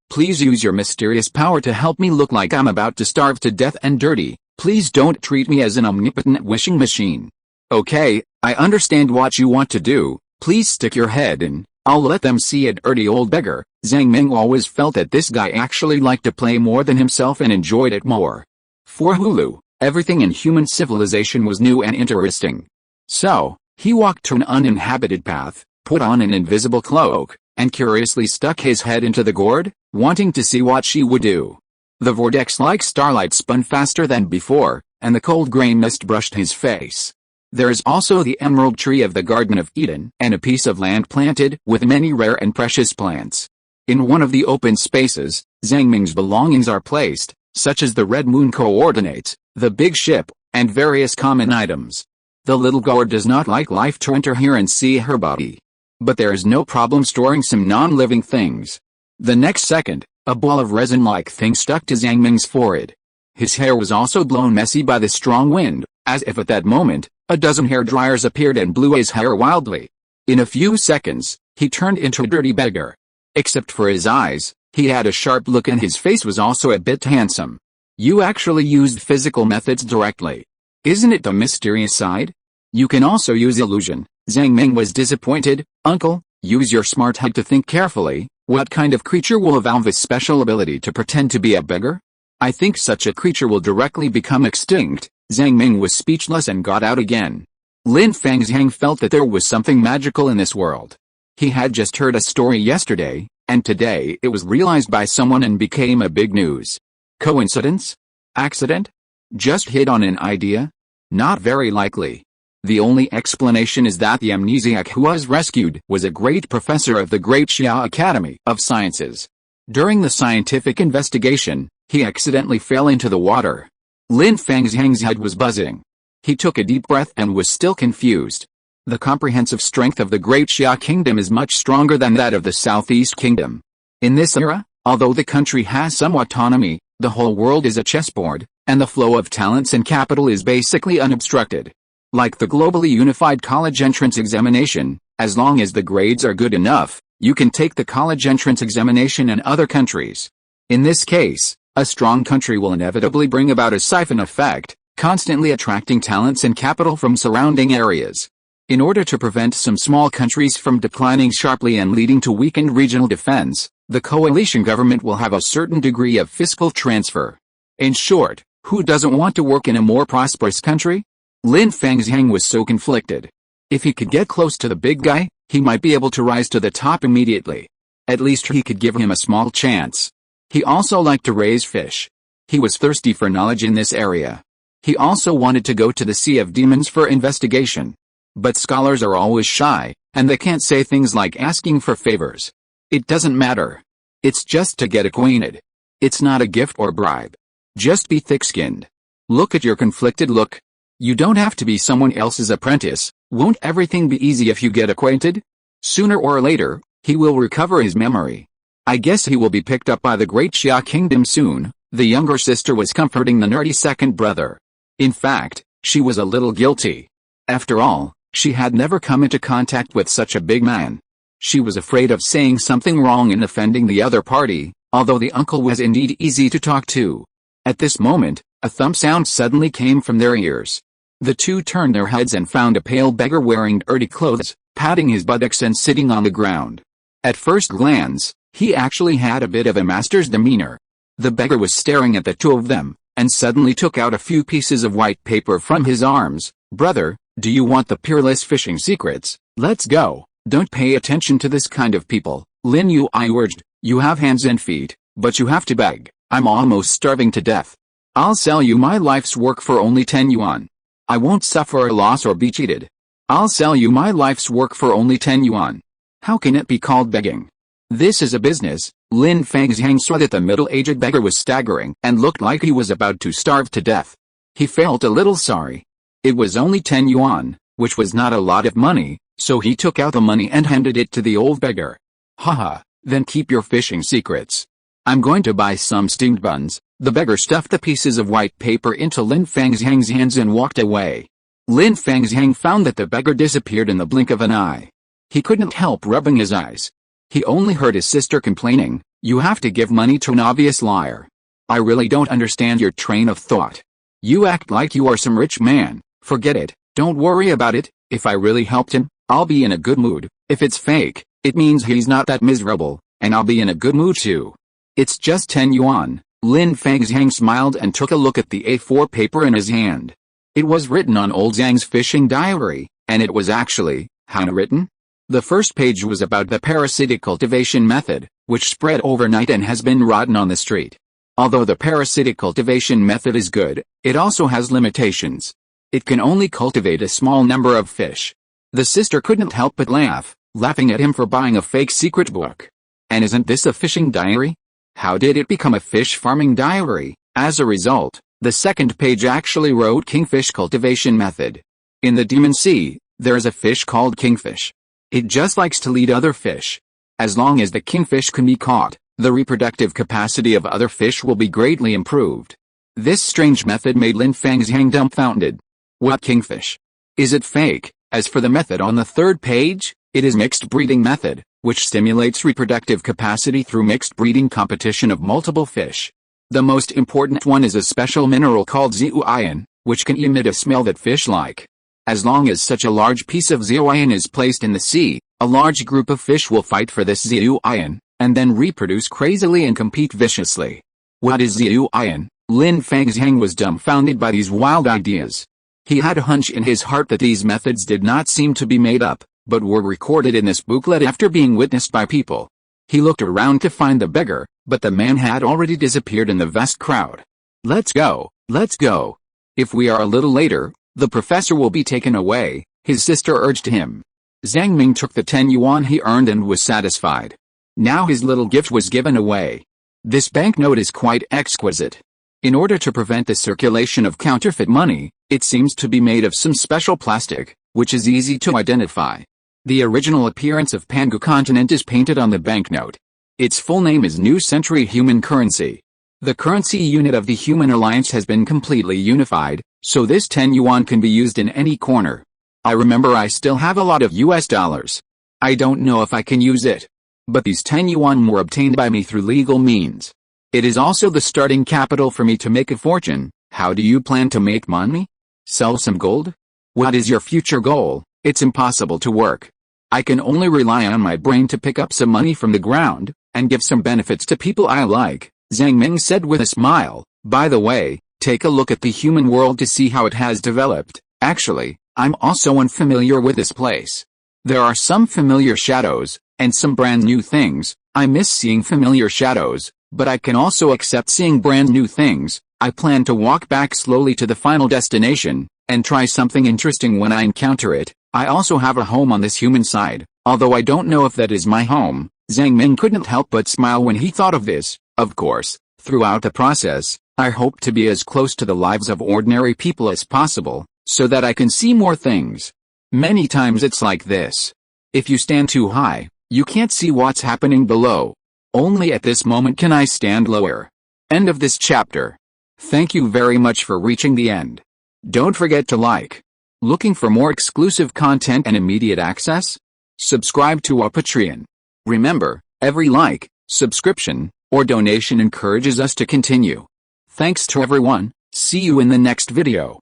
please use your mysterious power to help me look like I'm about to starve to death and dirty. Please don't treat me as an omnipotent wishing machine. Okay, I understand what you want to do, please stick your head in, I'll let them see a dirty old beggar. Zhang Ming always felt that this guy actually liked to play more than himself and enjoyed it more. For Hulu, everything in human civilization was new and interesting. So, he walked to an uninhabited path, put on an invisible cloak, and curiously stuck his head into the gourd, wanting to see what she would do. The vortex-like starlight spun faster than before, and the cold gray mist brushed his face. There is also the emerald tree of the Garden of Eden, and a piece of land planted with many rare and precious plants. In one of the open spaces, Zhang Ming's belongings are placed, such as the red moon coordinates, the big ship, and various common items. The little girl does not like life to enter here and see her body. But there is no problem storing some non-living things. The next second, A ball of resin-like thing stuck to Zhang Ming's forehead. His hair was also blown messy by the strong wind, as if at that moment, a dozen hair dryers appeared and blew his hair wildly. In a few seconds, he turned into a dirty beggar. Except for his eyes, he had a sharp look and his face was also a bit handsome. You actually used physical methods directly. Isn't it the mysterious side? You can also use illusion. Zhang Ming was disappointed. Uncle, use your smart head to think carefully. What kind of creature will evolve a special ability to pretend to be a beggar? I think such a creature will directly become extinct. Zhang Ming was speechless and got out again. Lin Fangxiang felt that there was something magical in this world. He had just heard a story yesterday, and today it was realized by someone and became a big news. Coincidence? Accident? Just hit on an idea? Not very likely. The only explanation is that the amnesiac who was rescued was a great professor of the Great Xia Academy of Sciences. During the scientific investigation, he accidentally fell into the water. Lin Fangxiang's head was buzzing. He took a deep breath and was still confused. The comprehensive strength of the Great Xia Kingdom is much stronger than that of the Southeast Kingdom. In this era, although the country has some autonomy, the whole world is a chessboard, and the flow of talents and capital is basically unobstructed. Like the globally unified college entrance examination, as long as the grades are good enough, you can take the college entrance examination in other countries. In this case, a strong country will inevitably bring about a siphon effect, constantly attracting talents and capital from surrounding areas. In order to prevent some small countries from declining sharply and leading to weakened regional defense, the coalition government will have a certain degree of fiscal transfer. In short, who doesn't want to work in a more prosperous country? Lin Fangxiang was so conflicted. If he could get close to the big guy, he might be able to rise to the top immediately. At least he could give him a small chance. He also liked to raise fish. He was thirsty for knowledge in this area. He also wanted to go to the Sea of Demons for investigation. But scholars are always shy, and they can't say things like asking for favors. It doesn't matter. It's just to get acquainted. It's not a gift or bribe. Just be thick-skinned. Look at your conflicted look. You don't have to be someone else's apprentice. Won't everything be easy if you get acquainted? Sooner or later, he will recover his memory. I guess he will be picked up by the Great Xia Kingdom soon. The younger sister was comforting the nerdy second brother. In fact, she was a little guilty. After all, she had never come into contact with such a big man. She was afraid of saying something wrong and offending the other party, although the uncle was indeed easy to talk to. At this moment, a thump sound suddenly came from their ears. The two turned their heads and found a pale beggar wearing dirty clothes, patting his buttocks and sitting on the ground. At first glance, he actually had a bit of a master's demeanor. The beggar was staring at the two of them, and suddenly took out a few pieces of white paper from his arms. Brother, do you want the peerless fishing secrets? Let's go. Don't pay attention to this kind of people. Lin Yu, I urged. You have hands and feet, but you have to beg. I'm almost starving to death. I'll sell you my life's work for only 10 yuan. I won't suffer a loss or be cheated. I'll sell you my life's work for only 10 yuan. How can it be called begging? This is a business. Lin Fangxiang saw that the middle-aged beggar was staggering and looked like he was about to starve to death. He felt a little sorry. It was only 10 yuan, which was not a lot of money, so he took out the money and handed it to the old beggar. Haha, then keep your fishing secrets. I'm going to buy some steamed buns. The beggar stuffed the pieces of white paper into Lin Fangxiang's hands and walked away. Lin Fangxiang found that the beggar disappeared in the blink of an eye. He couldn't help rubbing his eyes. He only heard his sister complaining, "You have to give money to an obvious liar. I really don't understand your train of thought. You act like you are some rich man. Forget it, don't worry about it. If I really helped him, I'll be in a good mood. If it's fake, it means he's not that miserable, and I'll be in a good mood too. It's just 10 yuan. Lin Fangxiang smiled and took a look at the A4 paper in his hand. It was written on old Zhang's fishing diary, and it was actually handwritten. The first page was about the parasitic cultivation method, which spread overnight and has been rotten on the street. Although the parasitic cultivation method is good, it also has limitations. It can only cultivate a small number of fish. The sister couldn't help but laugh, laughing at him for buying a fake secret book. And isn't this a fishing diary? How did it become a fish farming diary? As a result, the second page actually wrote Kingfish Cultivation Method. In the Demon Sea, there is a fish called kingfish. It just likes to lead other fish. As long as the kingfish can be caught, the reproductive capacity of other fish will be greatly improved. This strange method made Lin Fangxiang dumbfounded. What kingfish? Is it fake? As for the method on the third page, it is mixed breeding method, which stimulates reproductive capacity through mixed breeding competition of multiple fish. The most important one is a special mineral called zeoion, which can emit a smell that fish like. As long as such a large piece of zeoion is placed in the sea, a large group of fish will fight for this zeoion, and then reproduce crazily and compete viciously. What is zeoion? Lin Fangxiang was dumbfounded by these wild ideas. He had a hunch in his heart that these methods did not seem to be made up, but were recorded in this booklet after being witnessed by people. He looked around to find the beggar, but the man had already disappeared in the vast crowd. Let's go, let's go. If we are a little later, the professor will be taken away, his sister urged him. Zhang Ming took the 10 yuan he earned and was satisfied. Now his little gift was given away. This banknote is quite exquisite. In order to prevent the circulation of counterfeit money, it seems to be made of some special plastic, which is easy to identify. The original appearance of Pangu continent is painted on the banknote. Its full name is New Century Human Currency. The currency unit of the Human Alliance has been completely unified, so this 10 yuan can be used in any corner. I remember I still have a lot of US dollars. I don't know if I can use it. But these 10 yuan were obtained by me through legal means. It is also the starting capital for me to make a fortune. How do you plan to make money? Sell some gold? What is your future goal? It's impossible to work. I can only rely on my brain to pick up some money from the ground, and give some benefits to people I like, Zhang Ming said with a smile. By the way, take a look at the human world to see how it has developed. Actually, I'm also unfamiliar with this place. There are some familiar shadows, and some brand new things. I miss seeing familiar shadows, but I can also accept seeing brand new things. I plan to walk back slowly to the final destination, and try something interesting when I encounter it. I also have a home on this human side, although I don't know if that is my home. Zhang Ming couldn't help but smile when he thought of this. Of course, throughout the process, I hope to be as close to the lives of ordinary people as possible, so that I can see more things. Many times it's like this. If you stand too high, you can't see what's happening below. Only at this moment can I stand lower. End of this chapter. Thank you very much for reaching the end. Don't forget to like. Looking for more exclusive content and immediate access? Subscribe to our Patreon. Remember, every like, subscription, or donation encourages us to continue. Thanks to everyone. See you in the next video.